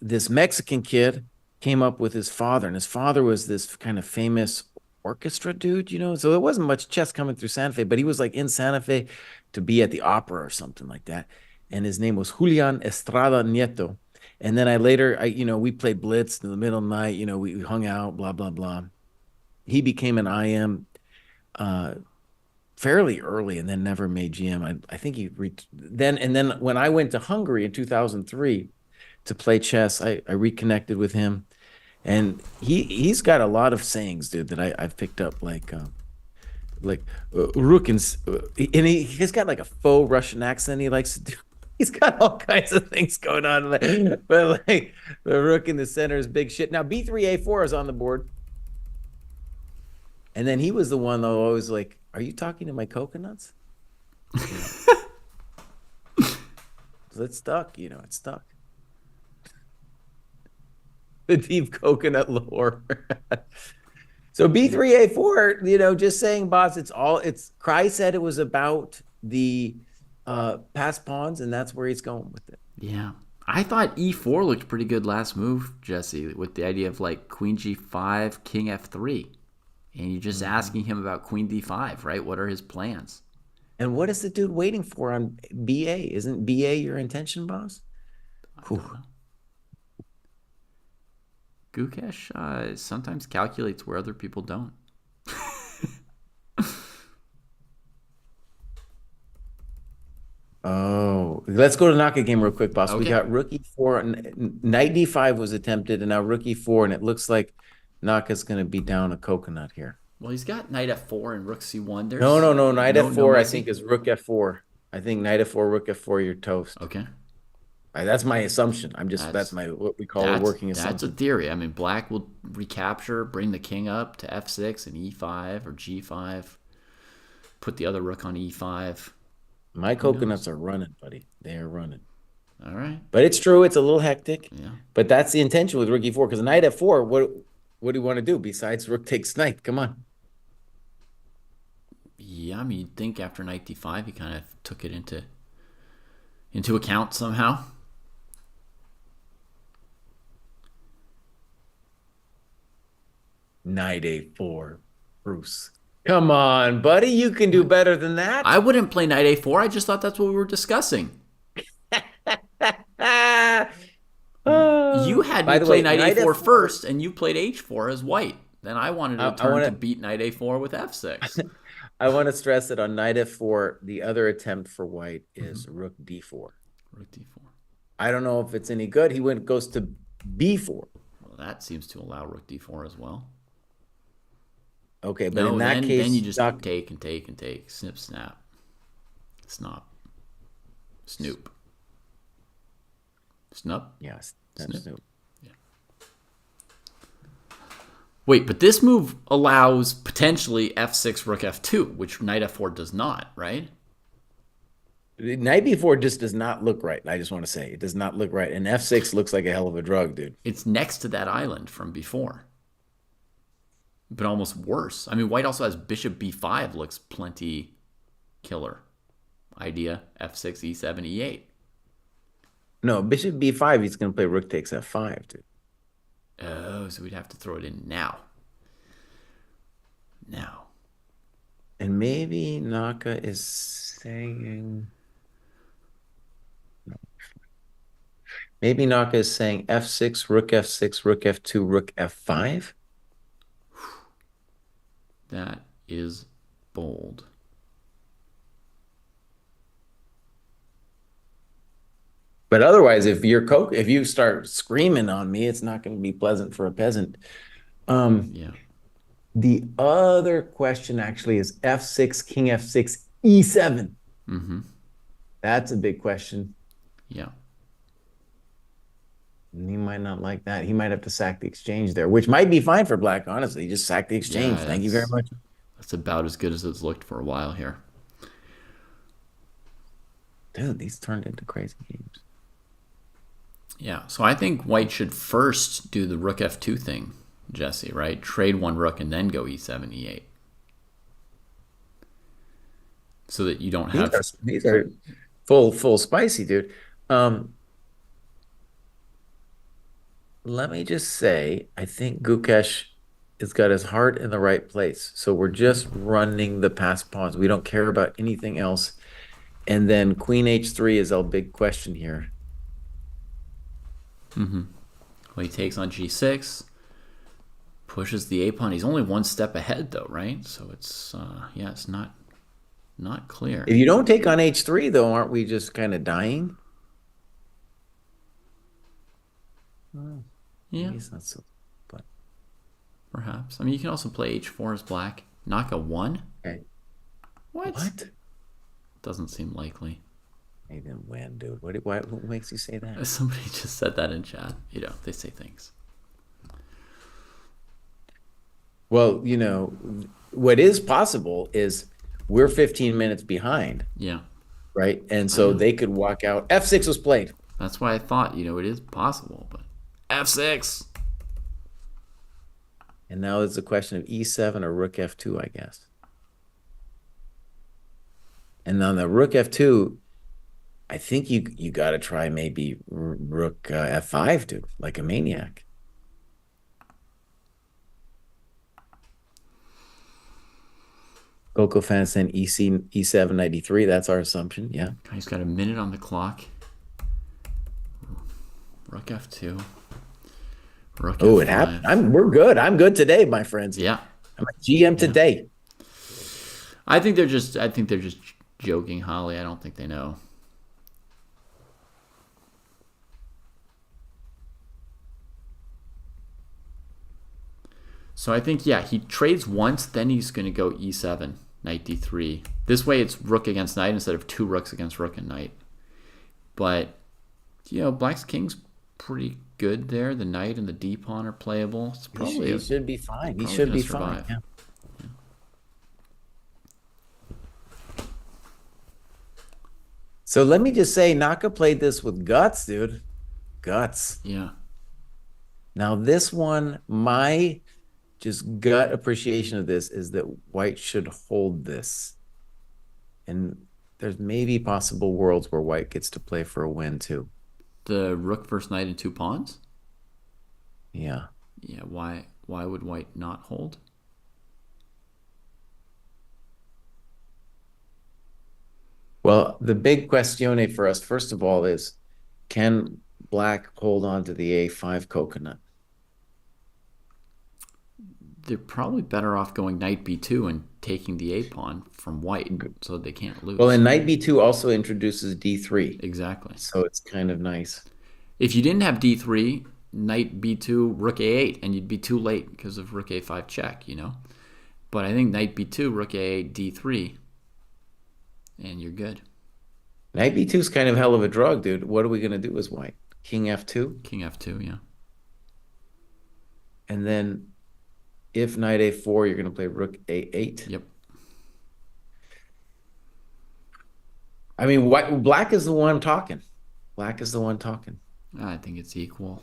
this Mexican kid came up with his father, and his father was this kind of famous orchestra dude. So there wasn't much chess coming through Santa Fe, but he was like in Santa Fe to be at the opera or something like that. And his name was Julian Estrada Nieto. And then we played Blitz in the middle of the night. We hung out, blah, blah, blah. He became an IM fairly early and then never made GM. I think then when I went to Hungary in 2003 to play chess, I reconnected with him. And he's got a lot of sayings, dude, that I've picked up, like Rukins, and he's got like a faux Russian accent he likes to do. He's got all kinds of things going on, but like the rook in the center is big shit. Now B3A4 is on the board, and then he was the one though always like, "Are you talking to my coconuts?" So it's stuck, it's stuck. The deep coconut lore. So B3A4, just saying, boss, Cry said it was about the past pawns, and that's where he's going with it. Yeah. I thought E4 looked pretty good last move, Jesse, with the idea of like Queen G5, King F3. And you're just asking him about Queen D5, right? What are his plans? And what is the dude waiting for on BA? Isn't BA your intention, boss? Gukesh sometimes calculates where other people don't. Oh, let's go to Naka game real quick, boss. Okay. We got rook e4, knight d5 was attempted, and now rook e4, and it looks like Naka's going to be down a coconut here. Well, he's got knight f4 and rook c1. No. Knight f4, no I think, is rook f4. I think knight f4, rook f4, you're toast. Okay. That's my assumption. That's what we call a working assumption. That's a theory. I mean, black will recapture, bring the king up to f6 and e5 or g5, put the other rook on e5. My coconuts are running, buddy. They are running. All right. But it's true. It's a little hectic. Yeah. But that's the intention with rook e4, because knight f4, what do you want to do besides rook takes knight? Come on. Yeah, I mean, you'd think after knight d5, he kind of took it into account somehow. Knight a4, Bruce. Come on, buddy. You can do better than that. I wouldn't play knight a4. I just thought that's what we were discussing. You you had By me the play way, knight knight a4 f4. first, and you played h4 as white. Then I wanted a I turn want to to beat knight a4 with f6. I want to stress that on knight f4, the other attempt for white is rook d4. Rook d4. I don't know if it's any good. He goes to b4. Well, that seems to allow rook d4 as well. Okay, but in No, that then you case, just take and take and take. Snip, snap. Snop. Snoop. Snup? yes, Snip. Snoop. Yeah. Wait, but this move allows potentially f6, rook f2, which knight f4 does not, right? Knight b4 just does not look right. I just want to say it does not look right. And f6 looks like a hell of a drug, dude. It's next to that island from before, but almost worse. I mean, white also has bishop b5, looks plenty killer. Idea f6, e7, e8. No, bishop b5, he's going to play rook takes f5, dude. Oh, so we'd have to throw it in now. Now. And maybe Naka is saying... Maybe Naka is saying f6, rook f2, rook f5. That is bold. But otherwise, if you start screaming on me, it's not going to be pleasant for a peasant. Yeah. The other question actually is f6, king f6, e7. Mm-hmm. That's a big question. Yeah. And he might not like that. He might have to sack the exchange there, which might be fine for black, honestly. Just sack the exchange. Yeah, Thank you very much. That's about as good as it's looked for a while here. Dude, these turned into crazy games. Yeah, so I think white should first do the rook f2 thing, Jesse, right? Trade one rook and then go e7, e8. So that you don't have... These are full spicy, dude. Let me just say, I think Gukesh has got his heart in the right place. So we're just running the passed pawns. We don't care about anything else. And then queen h3 is our big question here. Mm-hmm. Well, he takes on g6, pushes the a pawn. He's only one step ahead, though, right? So it's yeah, it's not clear. If you don't take on h3, though, aren't we just kind of dying? Yeah, it's not so, but perhaps. I mean, you can also play h4 as black. Knock a 1? okay. What? Doesn't seem likely. He didn't win, dude. What makes you say that? Somebody just said that in chat. You know, they say things. Well, you know, what is possible is we're 15 minutes behind. Yeah. Right? And so they could walk out. f6 was played. That's why I thought, you know, it is possible, but f6. And now it's a question of e7 or rook f2, I guess. And on the rook f2, I think you got to try maybe rook f5, dude, like a maniac. Coco fan saying e7 93. That's our assumption. Yeah. He's got a minute on the clock. Rook f2. Rook oh, f5. It happened. We're good. I'm good today, my friends. Yeah. I'm a GM today. I think they're just joking, Holly. I don't think they know. So I think, yeah, he trades once, then he's going to go e7, knight d3. This way it's rook against knight instead of two rooks against rook and knight. But, you know, black's king's pretty good there. The knight and the d pawn are playable. It's probably he should be fine. He probably should be survive. fine. Yeah. So let me just say, Naka played this with guts, dude. Guts. Yeah. Now this one, my just gut appreciation of this is that white should hold this. And there's maybe possible worlds where white gets to play for a win too. The rook versus knight and two pawns? Yeah. Yeah, why would white not hold? Well, the big questione for us, first of all, is can black hold on to the A5 coconut? They're probably better off going knight b2 and taking the a pawn from white so they can't Well, lose. and knight b2 also introduces d3, Exactly. so it's kind of nice. If you didn't have d3, knight b2, rook a8, and you'd be too late because of rook a5 check, But I think knight b2, rook a8, d3, and you're good. Knight b2 is kind of hell of a drug, dude. What are we going to do as white? King f2? King f2, yeah. And then if knight a4, you're going to play rook a8. Yep. I mean, black is the one talking. Black is the one talking. I think it's equal.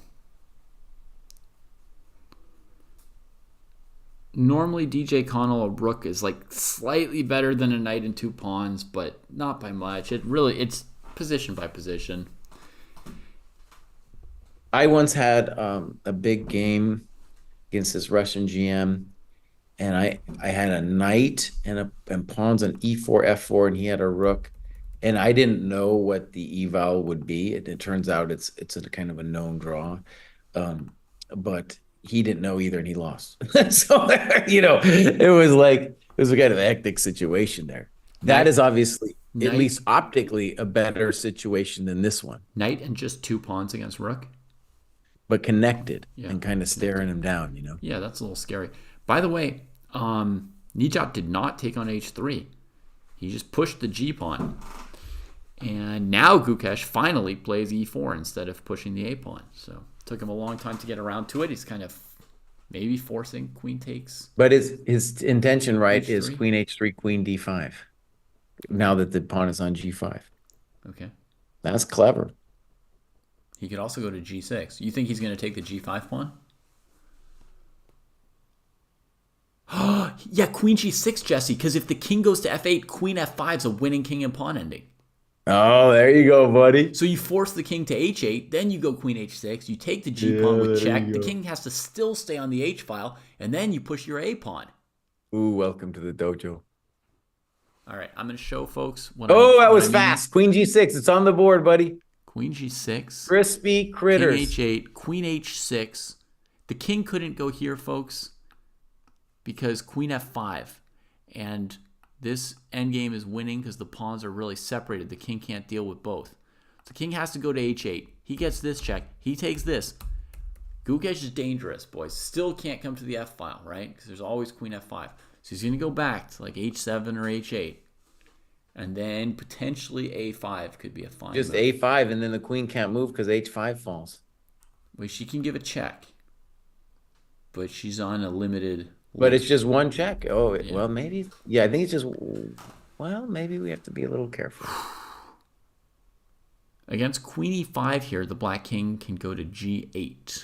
Normally, DJ Connell, a rook is like slightly better than a knight and 2 pawns, but not by much. It's position by position. I once had a big game against this Russian GM, and I had a knight and pawns on e4, f4, and he had a rook, and I didn't know what the eval would be. It turns out it's a kind of a known draw, but he didn't know either, and he lost. So it was a kind of hectic situation there. That is obviously, at least optically, a better situation than this one. Knight and just 2 pawns against rook, but connected and kind of staring him down, Yeah, that's a little scary. By the way, Nijat did not take on h3. He just pushed the g pawn. And now Gukesh finally plays e4 instead of pushing the a pawn. So it took him a long time to get around to it. He's kind of maybe forcing queen takes. But his intention, right, h3. is queen h3, queen d5. Now that the pawn is on g5. Okay. That's clever. He could also go to g6. You think he's going to take the g5 pawn? Yeah, queen g6, Jesse, because if the king goes to f8, queen f5 is a winning king and pawn ending. Oh, there you go, buddy. So you force the king to h8, then you go queen h6, you take the g pawn with check, the king has to still stay on the h file, and then you push your a pawn. Ooh, welcome to the dojo. All right, I'm going to show folks what that was fast. Queen g6, it's on the board, buddy. Queen g6. Crispy critters. King h8, queen h6. The king couldn't go here, folks, because queen f5. And this endgame is winning because the pawns are really separated. The king can't deal with both. So the king has to go to h8. He gets this check. He takes this. Gukesh is dangerous, boys. Still can't come to the f file, right? Because there's always queen f5. So he's going to go back to like h7 or h8. And then potentially a5 could be a fine Just move. a5, and then the queen can't move because h5 falls. Well, she can give a check. But she's on a limited... But it's just one check. Oh, yeah. Well, maybe. Yeah, I think it's just... Well, maybe we have to be a little careful. Against queen e5 here, the black king can go to g8.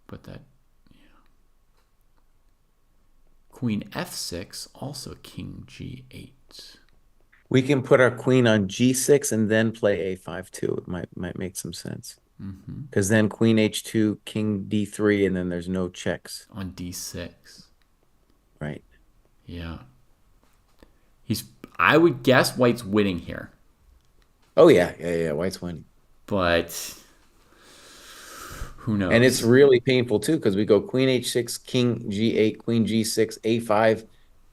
But that... Queen f6, also king g8. We can put our queen on g6 and then play a5 too. It might make some sense. Because then queen h2, king d3, and then there's no checks. On d6. Right. Yeah. I would guess white's winning here. Oh, yeah. White's winning. But... who knows? And it's really painful too, because we go queen h6, king g8, queen g6, a5,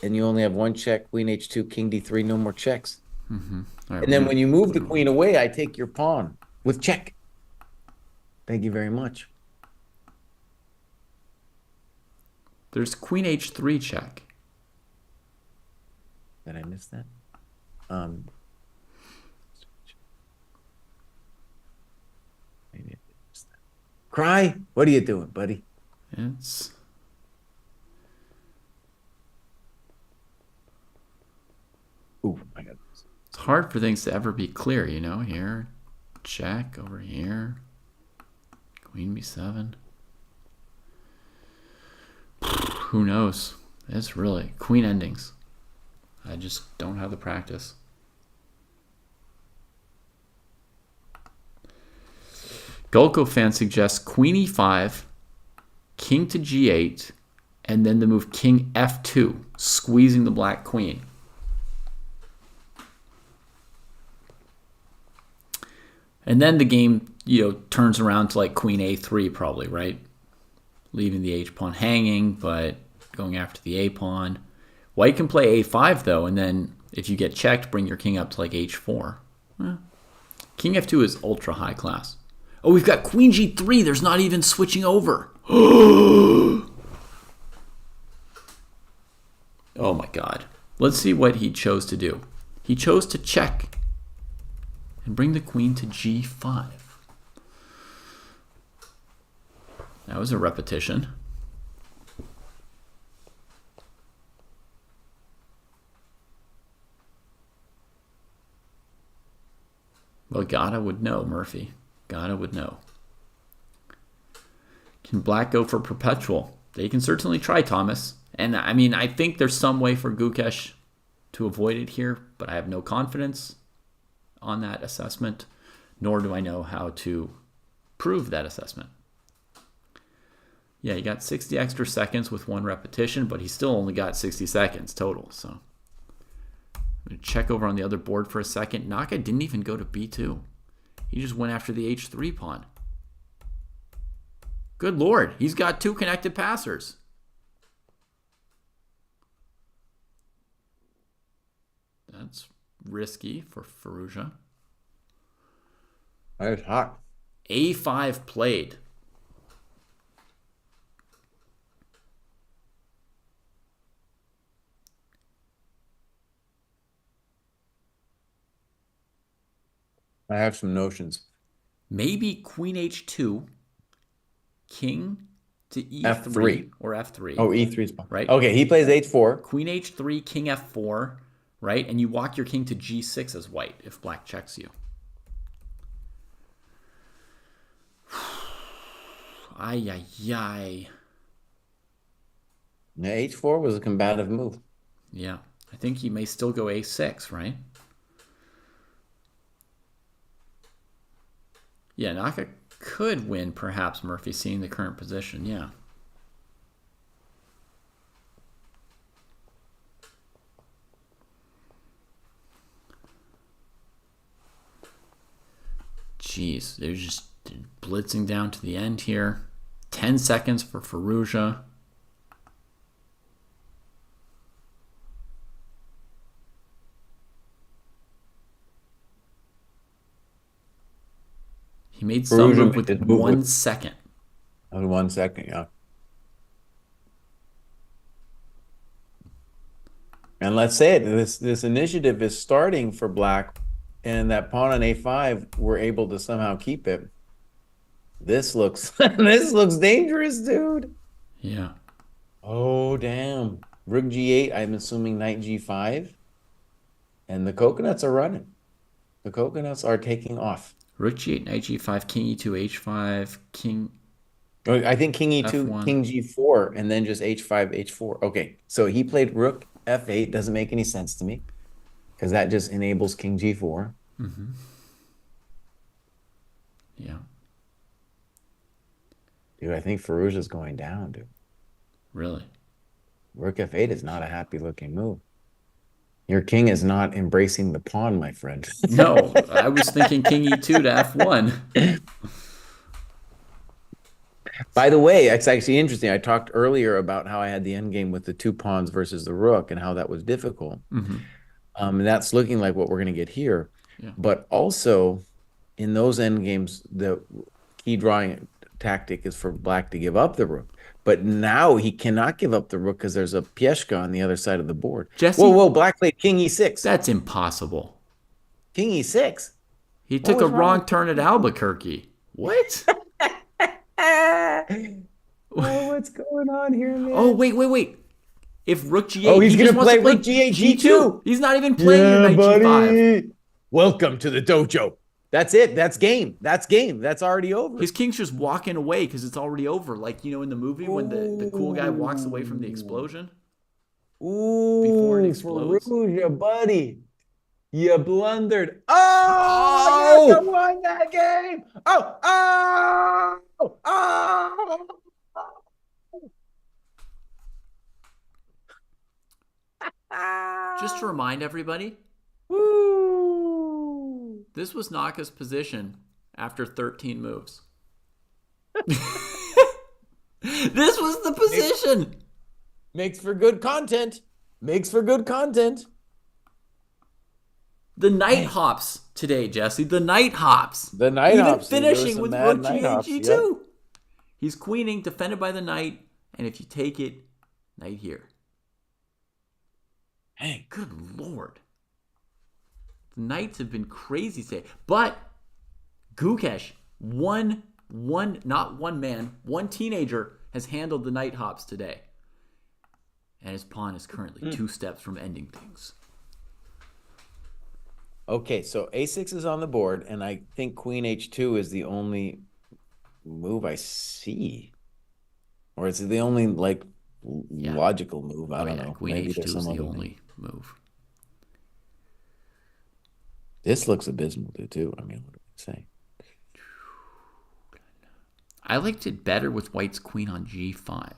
and you only have one check, queen h2, king d3, no more checks. Right, and then when you move the queen away, I take your pawn with check. Thank you very much. There's queen h3 check. Did I miss that? Maybe I missed that. Cry? What are you doing, buddy? It's... Ooh, I got this. It's hard for things to ever be clear, Here, check, over here. Queen b7. Who knows? It's really... Queen endings. I just don't have the practice. Golko fan suggests queen e5, king to g8, and then the move king f2, squeezing the black queen. And then the game turns around to like queen a3 probably, right? Leaving the h pawn hanging, but going after the a pawn. White can play a5 though, and then if you get checked, bring your king up to like h4. King f2 is ultra high class. Oh, we've got queen g3. There's not even switching over. Oh my god. Let's see what he chose to do. He chose to check and bring the queen to g5. That was a repetition. Well, Gata would know, Murphy. Gata would know. Can black go for perpetual? They can certainly try, Thomas. And I mean, I think there's some way for Gukesh to avoid it here, but I have no confidence on that assessment, nor do I know how to prove that assessment. Yeah, he got 60 extra seconds with one repetition, but he still only got 60 seconds total. So I'm going to check over on the other board for a second. Naka didn't even go to b2. He just went after the h3 pawn. Good lord, he's got two connected passers. That's risky for Firouzja. That's hot. a5 played. I have some notions. Maybe queen h2, king to e3 F3. or f3. Oh, e3 is fine. Right? Okay, he plays h4. Queen h3, king f4, right? And you walk your king to g6 as white if black checks you. Ay, ay, ay. Yeah, h4 was a combative move. Yeah, I think he may still go a6, right? Yeah, Naka could win, perhaps, Murphy, seeing the current position. Yeah. Jeez, they're just blitzing down to the end here. 10 seconds for Firouzja. He made some move with 1 second. 1 second, yeah. And let's say it, this initiative is starting for black, and that pawn on a5, we're able to somehow keep it. This looks this looks dangerous, dude. Yeah. Oh, damn. Rook g8, I'm assuming knight g5. And the coconuts are running. The coconuts are taking off. Rook g8, knight g5, king e2, h5, king... Oh, I think king e2, F1. king g4, and then just h5, h4. Okay, so he played rook f8. Doesn't make any sense to me because that just enables king g4. Mm-hmm. Yeah. Dude, I think Firouzja's going down, dude. Really? Rook f8 is not a happy-looking move. Your king is not embracing the pawn, my friend. No, I was thinking king e2 to f1. By the way, it's actually interesting. I talked earlier about how I had the endgame with the two pawns versus the rook and how that was difficult. Mm-hmm. And that's looking like what we're going to get here. Yeah. But also, in those endgames, the key drawing tactic is for black to give up the rook. But now he cannot give up the rook because there's a pieshka on the other side of the board. Jesse, whoa, black played king e6. That's impossible. King e6. He took a wrong turn at Albuquerque. What? Oh, what's going on here, man? Oh, wait. If rook g8, oh, he's he going just to play wants rook g8, g2. He's not even playing your knight g5. Welcome to the dojo. That's it. That's game. That's already over. His king's just walking away because it's already over. Like, in the movie when the cool guy walks away from the explosion. Ooh, before it explodes. Firouzja, buddy. You blundered. Oh, you won that game. Oh. Just to remind everybody, Woo. this was Naka's position after 13 moves. This was the position. Makes for good content. Makes for good content. The night hops today, Jesse. The night hops. The night Even hops. finishing with rook night g8, hops. g2. Yep. He's queening, defended by the knight. And if you take it, knight here. Hey, Good Lord. The knights have been crazy today. But Gukesh, one teenager has handled the knight hops today. And his pawn is currently 2 steps from ending things. okay, so a6 is on the board, and I think queen h2 is the only move I see. Or is it the only, like, logical move? I don't know. Queen Maybe h2 there's is some the other only thing. move. This looks abysmal, too. I mean, what do I say? I liked it better with white's queen on g5.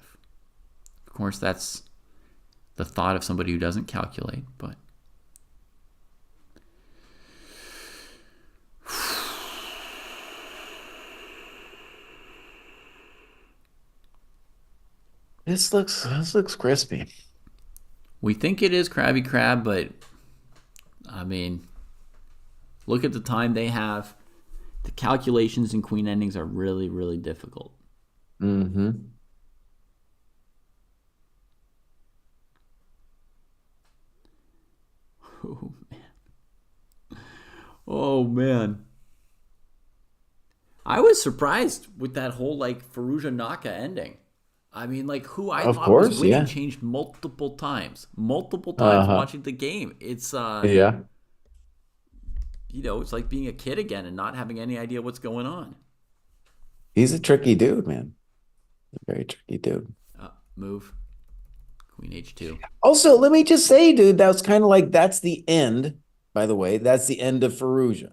Of course, that's the thought of somebody who doesn't calculate, but... This looks crispy. We think it is Krabby Crab, but I mean, look at the time they have. The calculations in queen endings are really, really difficult. Mm-hmm. Oh man. Oh man. I was surprised with that whole like Firouzja Naka ending. I mean, like who I Of thought was course, winning yeah. changed multiple times Uh-huh. watching the game. It's Yeah. it's like being a kid again and not having any idea what's going on. He's a tricky dude, man. A very tricky dude. Move. Queen h2. Also, let me just say, dude, that's kind of like that's the end, by the way. That's the end of Firouzja,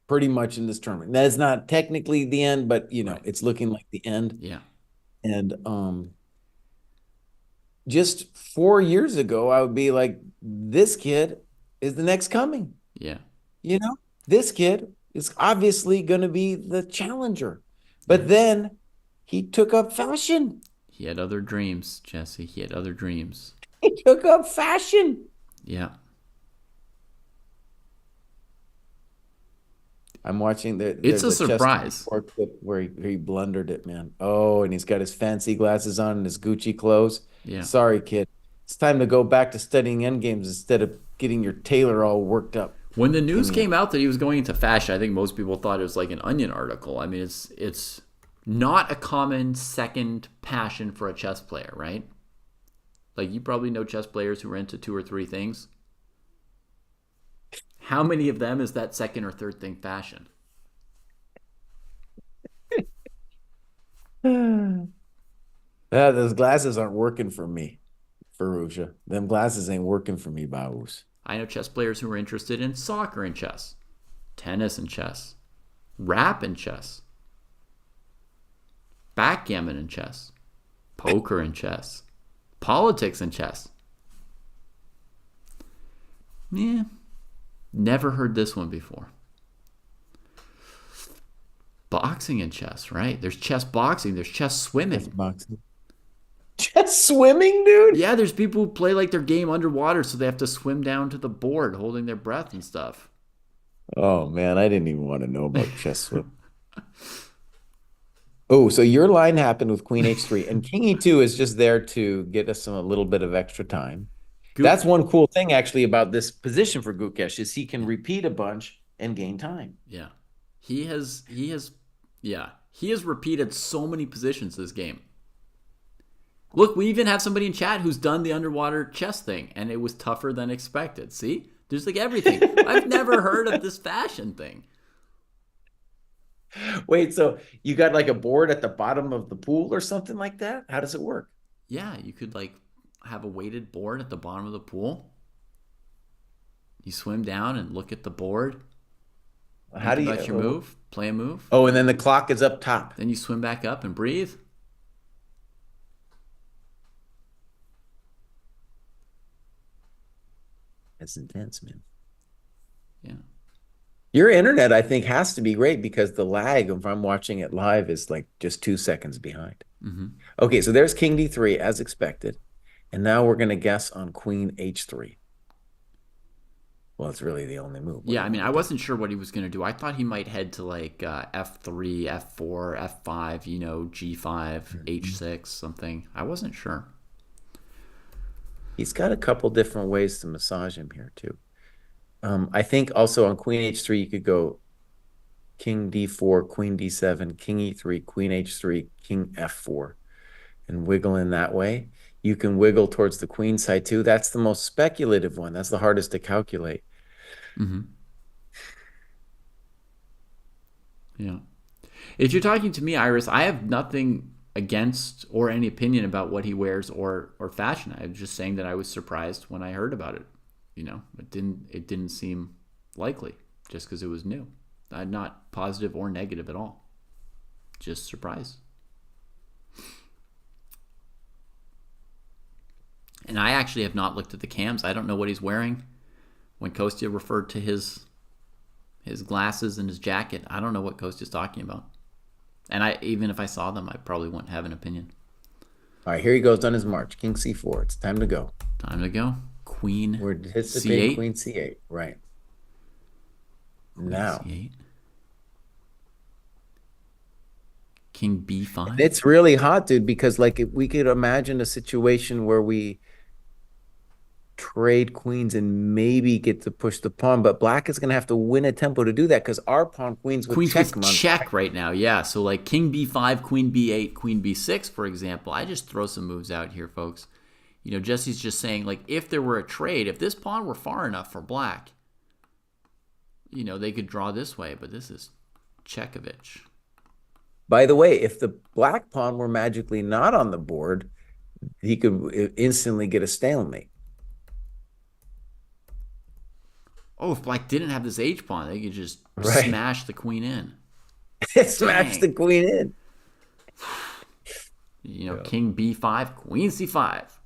pretty much in this tournament. That is not technically the end, but Right. it's looking like the end. Yeah. And just 4 years ago, I would be like, this kid is the next coming. Yeah. This kid is obviously going to be the challenger. But then he took up fashion. He had other dreams, Jesse. He had other dreams. He took up fashion. Yeah. I'm watching It's there's a a chess surprise. clip where he blundered it, man. Oh, and he's got his fancy glasses on and his Gucci clothes. Yeah. Sorry, kid. It's time to go back to studying endgames instead of getting your tailor all worked up. When the news came out that he was going into fashion, I think most people thought it was like an Onion article. I mean, it's not a common second passion for a chess player, right? Like you probably know chess players who are into 2 or 3 things. How many of them is that second or third thing fashion? Those glasses aren't working for me, Firouzja. Them glasses ain't working for me, Baus. I know chess players who are interested in soccer and chess, tennis and chess, rap and chess, backgammon and chess, poker and chess, politics and chess. Yeah, never heard this one before. Boxing and chess, right? There's chess boxing, there's chess swimming. Boxing. Chess swimming, dude? Yeah, there's people who play like their game underwater, so they have to swim down to the board holding their breath and stuff. Oh, man, I didn't even want to know about chess swimming. Oh, so your line happened with Queen H3, and King E2 is just there to get us a little bit of extra time. That's one cool thing, actually, about this position for Gukesh is he can repeat a bunch and gain time. Yeah. He has repeated so many positions this game. Look, we even have somebody in chat who's done the underwater chess thing, and it was tougher than expected. See? There's like everything. I've never heard of this fashion thing. Wait, so you got like a board at the bottom of the pool or something like that? How does it work? Yeah, you could like have a weighted board at the bottom of the pool. You swim down and look at the board. How do you about your move? Play a move. Oh, and then the clock is up top. Then you swim back up and breathe. That's intense, man. Yeah. Your internet, I think, has to be great because the lag, if I'm watching it live, is like just 2 seconds behind. Hmm. Okay, so there's King D3 as expected. And now we're going to guess on Queen H3. Well, it's really the only move. What are Yeah, you I mean, going I to do? wasn't sure what he was going to do. I thought he might head to like F3, F4, F5, G5, Mhm. H6, something. I wasn't sure. He's got a couple different ways to massage him here, too. I think also on Queen H3, you could go King D4, Queen D7, King E3, Queen H3, King F4, and wiggle in that way. You can wiggle towards the queen side too. That's the most speculative one. That's the hardest to calculate. Hmm. Yeah. If you're talking to me, Iris, I have nothing against or any opinion about what he wears or fashion. I'm just saying that I was surprised when I heard about it. It didn't seem likely just because it was new. Not positive or negative at all. Just surprised. And I actually have not looked at the cams. I don't know what he's wearing. When Kostya referred to his glasses and his jacket, I don't know what Kostya's talking about. And I even if I saw them, I probably wouldn't have an opinion. All right, here he goes on his march. King C4. It's time to go. Time to go. Queen We're anticipating C8. Queen C8. Right. Queen Now. C8. King B5. It's really hot, dude, because like if we could imagine a situation where we trade queens and maybe get to push the pawn, but black is going to have to win a tempo to do that because our pawn queens with Queen's check with him on check right now. Yeah. So like King B5, Queen B8, Queen B6, for example. I just throw some moves out here, folks. Jesse's just saying, like, if there were a trade, if this pawn were far enough for black, they could draw this way, but this is Chekovich. By the way, if the black pawn were magically not on the board, he could instantly get a stalemate. Oh, if black didn't have this H pawn, they could just Right. smash the queen in. Smash the Dang. queen in. Yeah. King B5, Queen C5.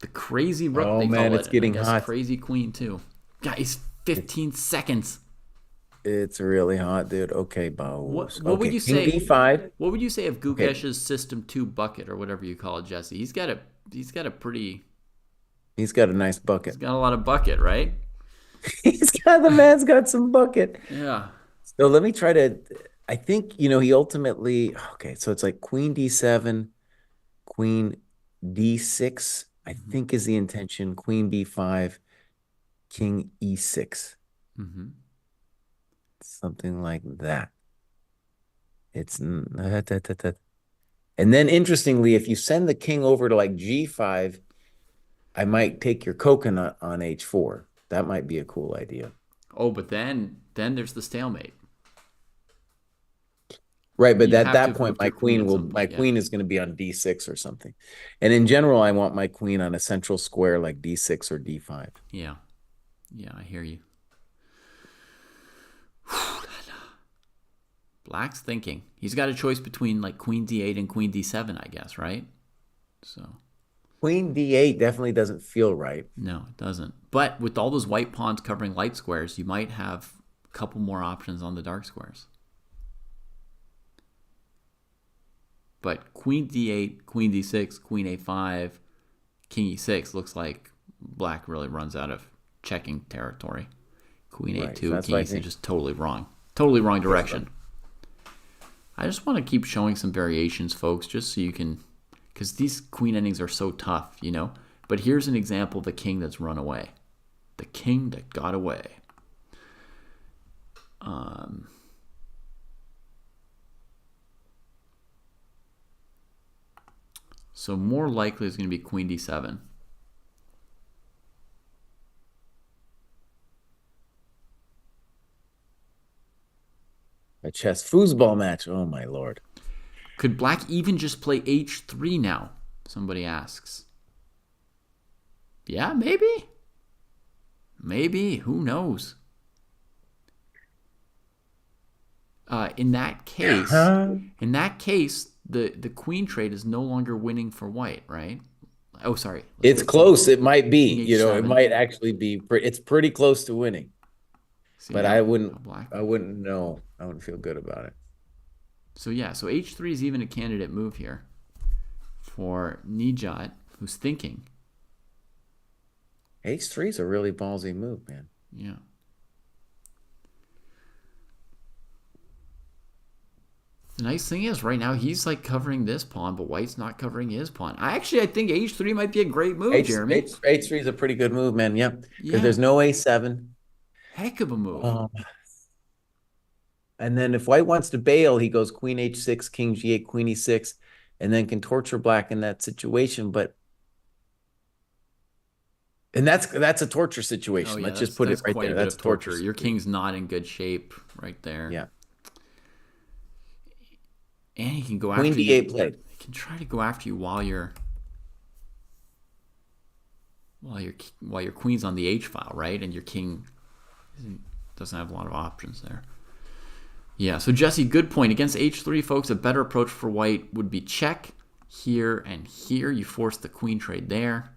The crazy rook, Oh they man, call it's it. And I getting guess hot. crazy queen, too. Guys, 15 seconds. It's really hot, dude. Okay, What bows. what would Okay, you King say? B5. What would you say of Okay, Gukesh's System 2 bucket or whatever you call it, Jesse? He's got a pretty he's got a nice he's bucket. got a lot of bucket, right? The man's got some bucket. Yeah. So let me try to. I think he ultimately. Okay, so it's like Queen D7, Queen D6. I Hmm. think is the intention. Queen B5, King E6, Hmm. something like that. It's and then interestingly, if you send the king over to like G5, I might take your coconut on H4. That might be a cool idea. Oh, but then there's the stalemate. Right, but You at have to that have point, moved your queen at some my point. Yeah. queen is going to be on D6 or something. And in general, I want my queen on a central square like D6 or D5. Yeah. Yeah, I hear you. Black's thinking. He's got a choice between like Queen D8 and Queen D7, I guess, right? So, Queen D8 definitely doesn't feel right. no, it doesn't. But with all those white pawns covering light squares, you might have a couple more options on the dark squares. But Queen D8, Queen D6, Queen A5, King E6 looks like black really runs out of checking territory. Queen Right. So A2, that's King why I E6, think. just totally wrong. Totally wrong Okay, so direction. I just want to keep showing some variations, folks, just so you can, because these queen endings are so tough. But here's an example of the king that's run away. The king that got away. Um, so more likely is going to be Queen D7. a chess foosball match. Oh my lord. Could black even just play H3 now? Somebody asks. Yeah, maybe. Maybe. Who knows? In that case, Huh? in that case, the queen trade is no longer winning for white, right? Oh, sorry. It's close. It might be, King you know, it H7. might actually be, it's pretty close to winning, See, but now, I now black. wouldn't know. I wouldn't feel good about it. So yeah, so H3 is even a candidate move here for Nijat, who's thinking. H3 is a really ballsy move, man. Yeah. The nice thing is, right now, he's like covering this pawn, but white's not covering his pawn. I think H3 might be a great move, Jeremy. H3 is a pretty good move, man. Yep. Because Yeah. there's no A7. Heck of a move. And then if white wants to bail, he goes queen H6, king G8, queen E6, and then can torture black in that situation. And that's a torture situation. Oh, yeah, Let's just put it right quite there. a bit That's of torture. torture. Your king's not in good shape right there. Yeah. And he can go Queen after D8 you. played. He can try to go after you while your queen's on the H file, right? And your king doesn't have a lot of options there. Yeah, so Jesse, good point. Against H3, folks, a better approach for white would be check here and here. You force the queen trade there.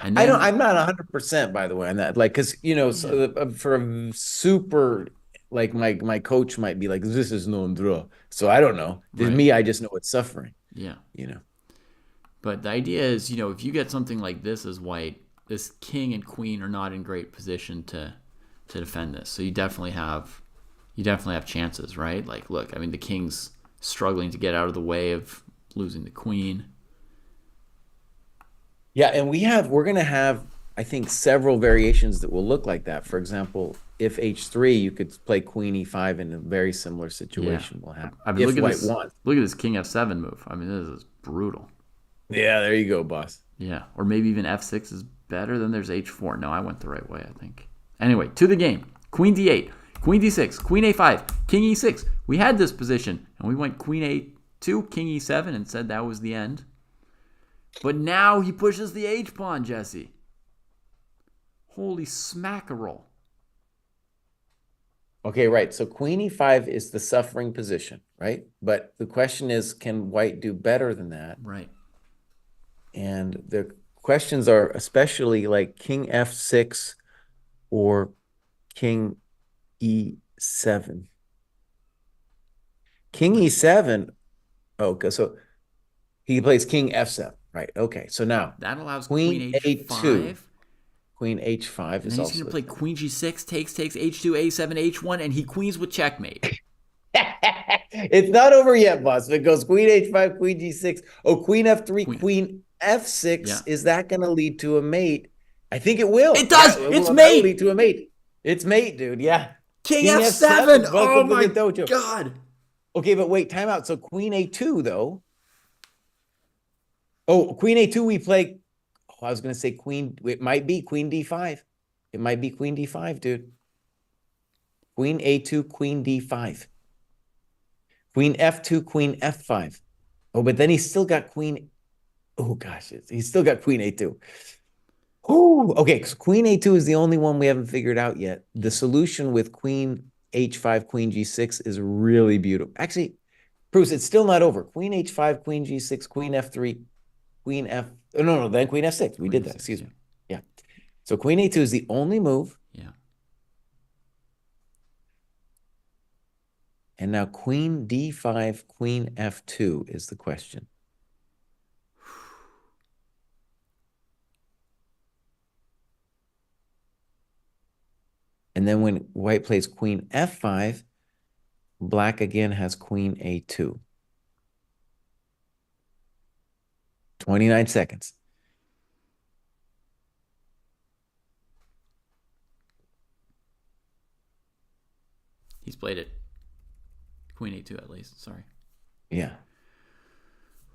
And then, I'm not 100%, by the way, on that. Like, because, you know, for a super, like, my coach might be like, this is no draw. So I don't know. To me, I just know it's suffering. Yeah. You know. But the idea is, you know, if you get something like this as white, this king and queen are not in great position to defend this. So you definitely have chances, right? Like, look, I mean, the king's struggling to get out of the way of losing the queen. Yeah, and we're going to have, I think, several variations that will look like that. For example, if H3, you could play queen E5 in a very similar situation. Will happen. I mean, if white wants. Look at this king F7 move. I mean, this is brutal. Yeah, there you go, boss. Yeah, or maybe even F6 is better. Then there's H4. No, I went the right way, I think. Anyway, to the game. Queen D8, queen D6, queen A5, king E6. We had this position, and we went queen A2, king E7, and said that was the end. But now he pushes the H pawn, Jesse. Holy smackerel. Okay, right. So queen E5 is the suffering position, right? But the question is, can white do better than that? Right. And the questions are especially like king F6 or king E7. King E7. Okay, so he plays king F7. Right. Okay. So now that allows queen H5. A2. Queen H5 is also. And he's going to play queen G6, takes, H2, A7, H1, and he queens with checkmate. It's not over yet, boss. It goes queen H5, queen G6. Oh, queen F3, queen F6. Yeah. Is that going to lead to a mate? I think it will. It does. Yeah, it's mate. Lead to a mate. It's mate, dude. Yeah. King F7. Oh my God. Okay, but wait, time out. So queen A2, though. Oh, queen A2, we play. Oh, I was going to say queen. It might be queen D5. It might be queen D5, dude. Queen A2, queen D5. Queen F2, queen F5. Oh, but then he's still got queen. Oh, gosh. He's still got queen A2. Oh, okay. So queen A2 is the only one we haven't figured out yet. The solution with queen H5, queen G6 is really beautiful. Actually, Bruce, it's still not over. Queen H5, queen G6, queen F3, queen F. Oh, no, then queen F6. We did that. Excuse me. Yeah. So queen A2 is the only move. Yeah. And now queen D5, queen F2 is the question. And then when white plays queen F5, black again has queen A2. 29 seconds. He's played it. Queen A2 at least. Sorry. Yeah.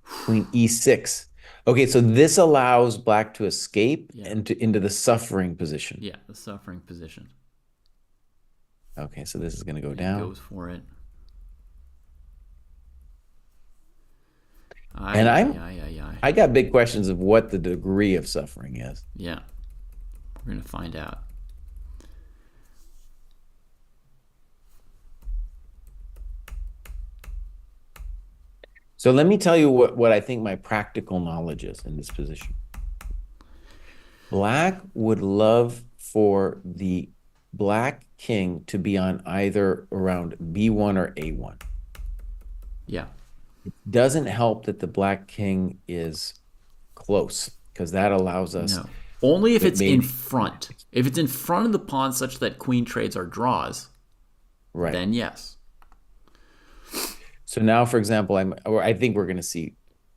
Queen E6. Okay, so this allows black to escape into the suffering position. Yeah, the suffering position. Okay, so this is going to go down. He goes for it. And I got big questions of what the degree of suffering is. Yeah, we're going to find out. So let me tell you what I think my practical knowledge is in this position. Black would love for the black king to be on either around B1 or A1. Yeah. Doesn't help that the black king is close because that allows us No. Only if with it's in mating. front. If it's in front of the pawn such that queen trades are draws, Right. then yes. So now, for example, I think we're going to see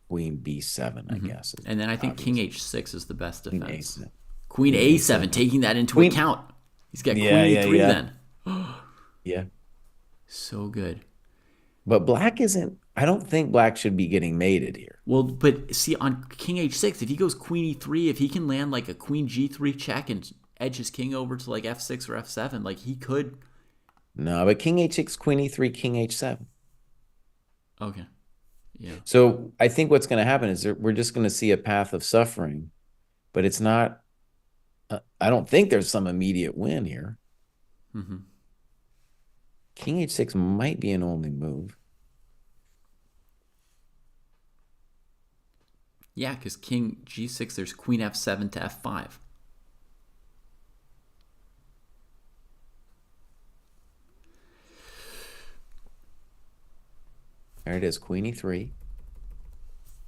queen B7, I guess. And then I think king Obvious. H6 is the best Queen defense. A7. Queen Queen A7, A7. taking that into Queen. account. He's got Yeah, queen yeah, E3 yeah. then. Yeah. So good. But black isn't, I don't think black should be getting mated here. Well, but see, on king H6, if he goes queen E3, if he can land like a queen G3 check and edge his king over to like F6 or F7, like he could. No, but king H6, queen E3, king H7. Okay. Yeah. So I think what's going to happen is we're just going to see a path of suffering, but it's not, I don't think there's some immediate win here. Mm-hmm. King H6 might be an only move. Yeah, because king G6, there's queen F7 to F5. There it is, queen E3.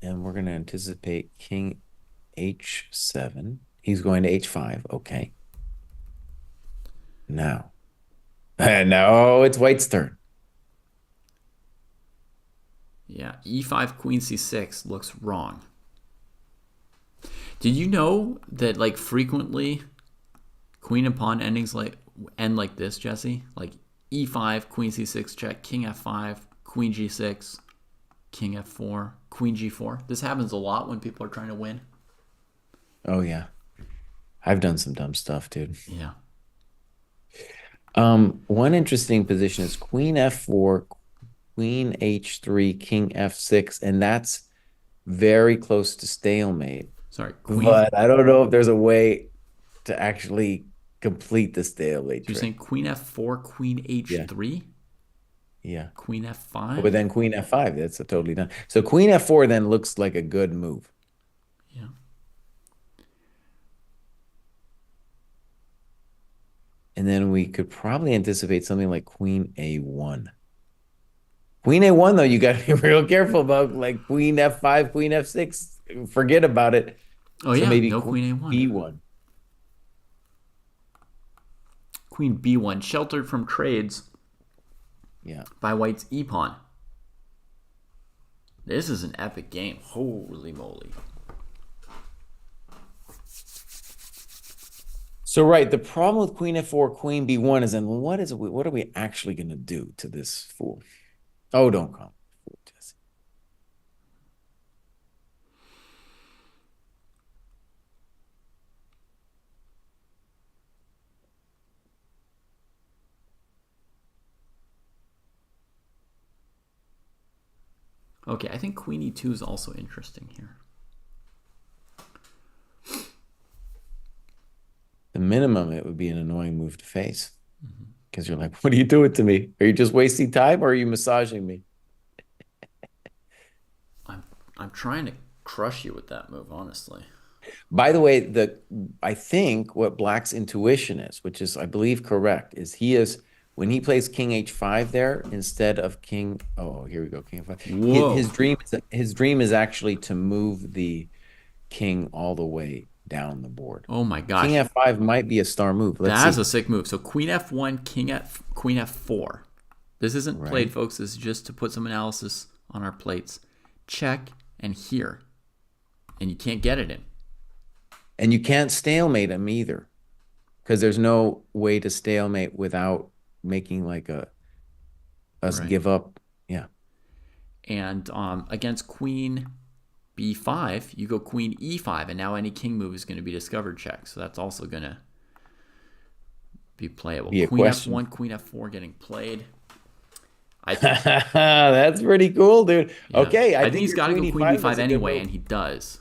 And we're going to anticipate king H7. He's going to H5. Okay. Now. No, it's white's turn. Yeah, E5, queen C6 looks wrong. Did you know that like frequently queen and pawn endings end like this, Jesse? Like E5, queen C6 check, king F5, queen G6, king F4, queen G4. This happens a lot when people are trying to win. Oh, yeah. I've done some dumb stuff, dude. Yeah. One interesting position is queen F4, queen H3, king F6, and that's very close to stalemate. Sorry, queen. But I don't know if there's a way to actually complete the stalemate You're trick. saying queen F4, queen H3, Yeah. queen F5? But then queen F5, that's a totally done. So queen F4 then looks like a good move. Yeah. And then we could probably anticipate something like queen A1. Queen A1, though, you got to be real careful about, like queen F5, queen F6. Forget about it. Oh, So yeah, maybe no queen A1. B1. Queen B1, sheltered from trades Yeah. by white's E pawn. This is an epic game. Holy moly. So, right, the problem with queen F4, queen B1 is then what are we actually going to do to this fool? Oh, don't come. Fool, Jesse. Okay, I think queen E2 is also interesting here. The minimum, it would be an annoying move to face. Because you're like, what are you doing to me? Are you just wasting time or are you massaging me? I'm trying to crush you with that move, honestly. By the way, I think what Black's intuition is, which is, I believe, correct, is when he plays king h5 there instead of king. Oh, here we go, king f5. Whoa. His dream is actually to move the king all the way down the board. Oh my gosh. King f5 might be a star move. Let's That's see. a sick move. So queen f1, queen f4. This isn't played, Right. folks. This is just to put some analysis on our plates. Check and here. And you can't get it in. And you can't stalemate him either, because there's no way to stalemate without making like us Right. give up. Yeah. And against queen b5, you go queen e5, and now any king move is going to be discovered check. So that's also going to be playable. Be a Queen question. f1, queen f4 getting played. That's pretty cool, dude. Yeah. Okay, I think he's got to go queen E5 is b5 a good anyway, move. and he does.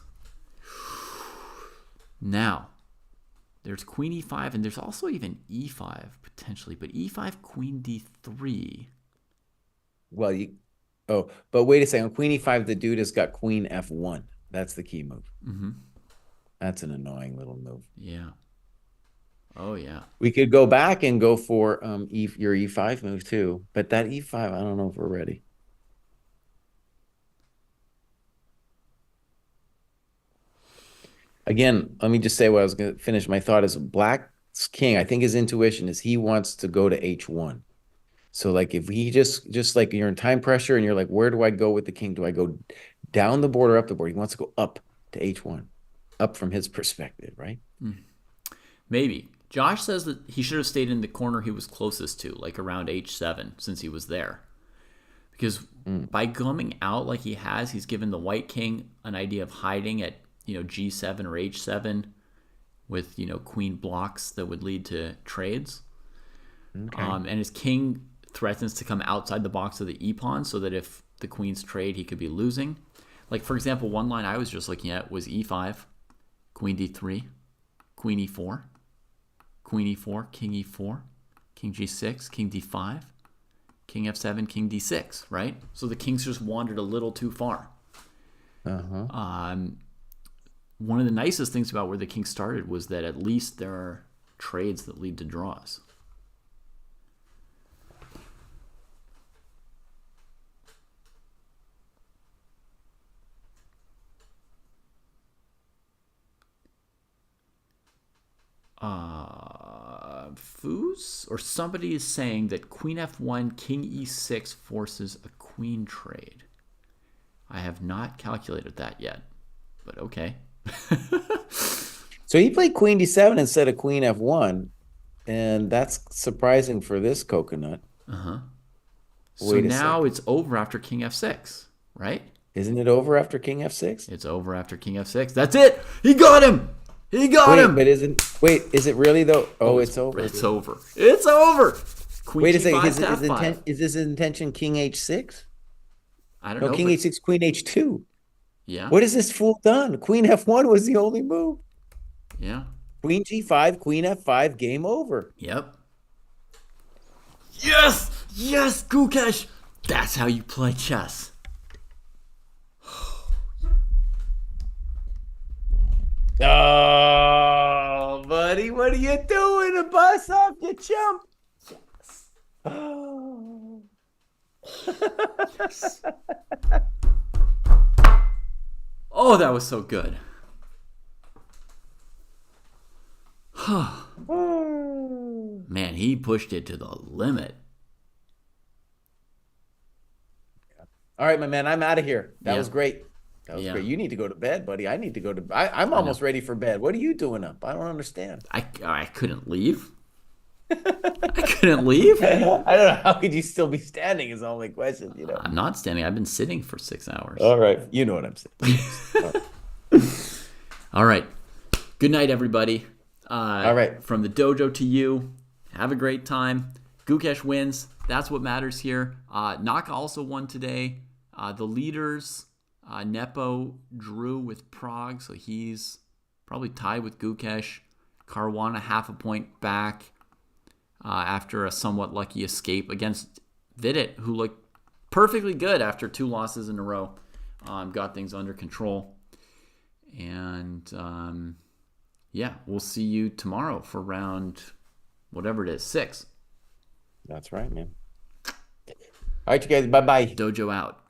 Now, there's queen e5, and there's also even e5 potentially, but e5, queen d3. Well, but wait a second. Queen E5, the dude has got queen F1. That's the key move. Mm-hmm. That's an annoying little move. Yeah. Oh, yeah. We could go back and go for your E5 move too, but that E5, I don't know if we're ready. Again, let me just say what I was going to finish. My thought is Black's king. I think his intuition is he wants to go to H1. So like if he just like you're in time pressure and you're like, where do I go with the king? Do I go down the board or up the board? He wants to go up to H1, up from his perspective, right? Maybe. Josh says that he should have stayed in the corner he was closest to, like around H7, since he was there. Because by coming out like he has, he's given the white king an idea of hiding at, G7 or H7 with, queen blocks that would lead to trades. Okay. And his king threatens to come outside the box of the e-pawn so that if the queens trade, he could be losing. Like, for example, one line I was just looking at was e5, queen d3, queen e4, queen e4, king e4, king g6, king d5, king f7, king d6, right? So the king's just wandered a little too far. One of the nicest things about where the king started was that at least there are trades that lead to draws. Foos or somebody is saying that queen f1, king e6 forces a queen trade. I have not calculated that yet, but okay. So he played queen d7 instead of queen f1, and that's surprising for this coconut. So now it's over after king f6, right? Isn't it over after king f6? It's over after king f6. That's it. He got him. He got him. But is it really though? Oh, it's over. It's over. It's over. Queen Wait a G5 second. to F5. Is his intention king h6? I don't No, know. king h6, queen h2. Yeah. What has this fool done? Queen f1 was the only move. Yeah. Queen g5, queen f5, game over. Yep. Yes! Yes, Gukesh! That's how you play chess. Oh, buddy, what are you doing? A bus off, you chump? Yes. Oh. Yes. Oh, that was so good. Man, he pushed it to the limit. All right, my man, I'm out of here. That Yeah. was great. That was great. You need to go to bed, buddy. I need to go to I'm almost ready for bed. What are you doing up? I don't understand. I couldn't leave. I couldn't leave. I don't know. How could you still be standing is the only question, you know. I'm not standing. I've been sitting for 6 hours. All right. You know what I'm saying. All right. Good night, everybody. All right. From the dojo to you. Have a great time. Gukesh wins. That's what matters here. Naka also won today. The leaders, Nepo drew with Prague, so he's probably tied with Gukesh. Caruana half a point back after a somewhat lucky escape against Vidit, who looked perfectly good after 2 losses in a row. Got things under control. And yeah, we'll see you tomorrow for round whatever it is, 6. That's right, man. All right, you guys. Bye-bye. Dojo out.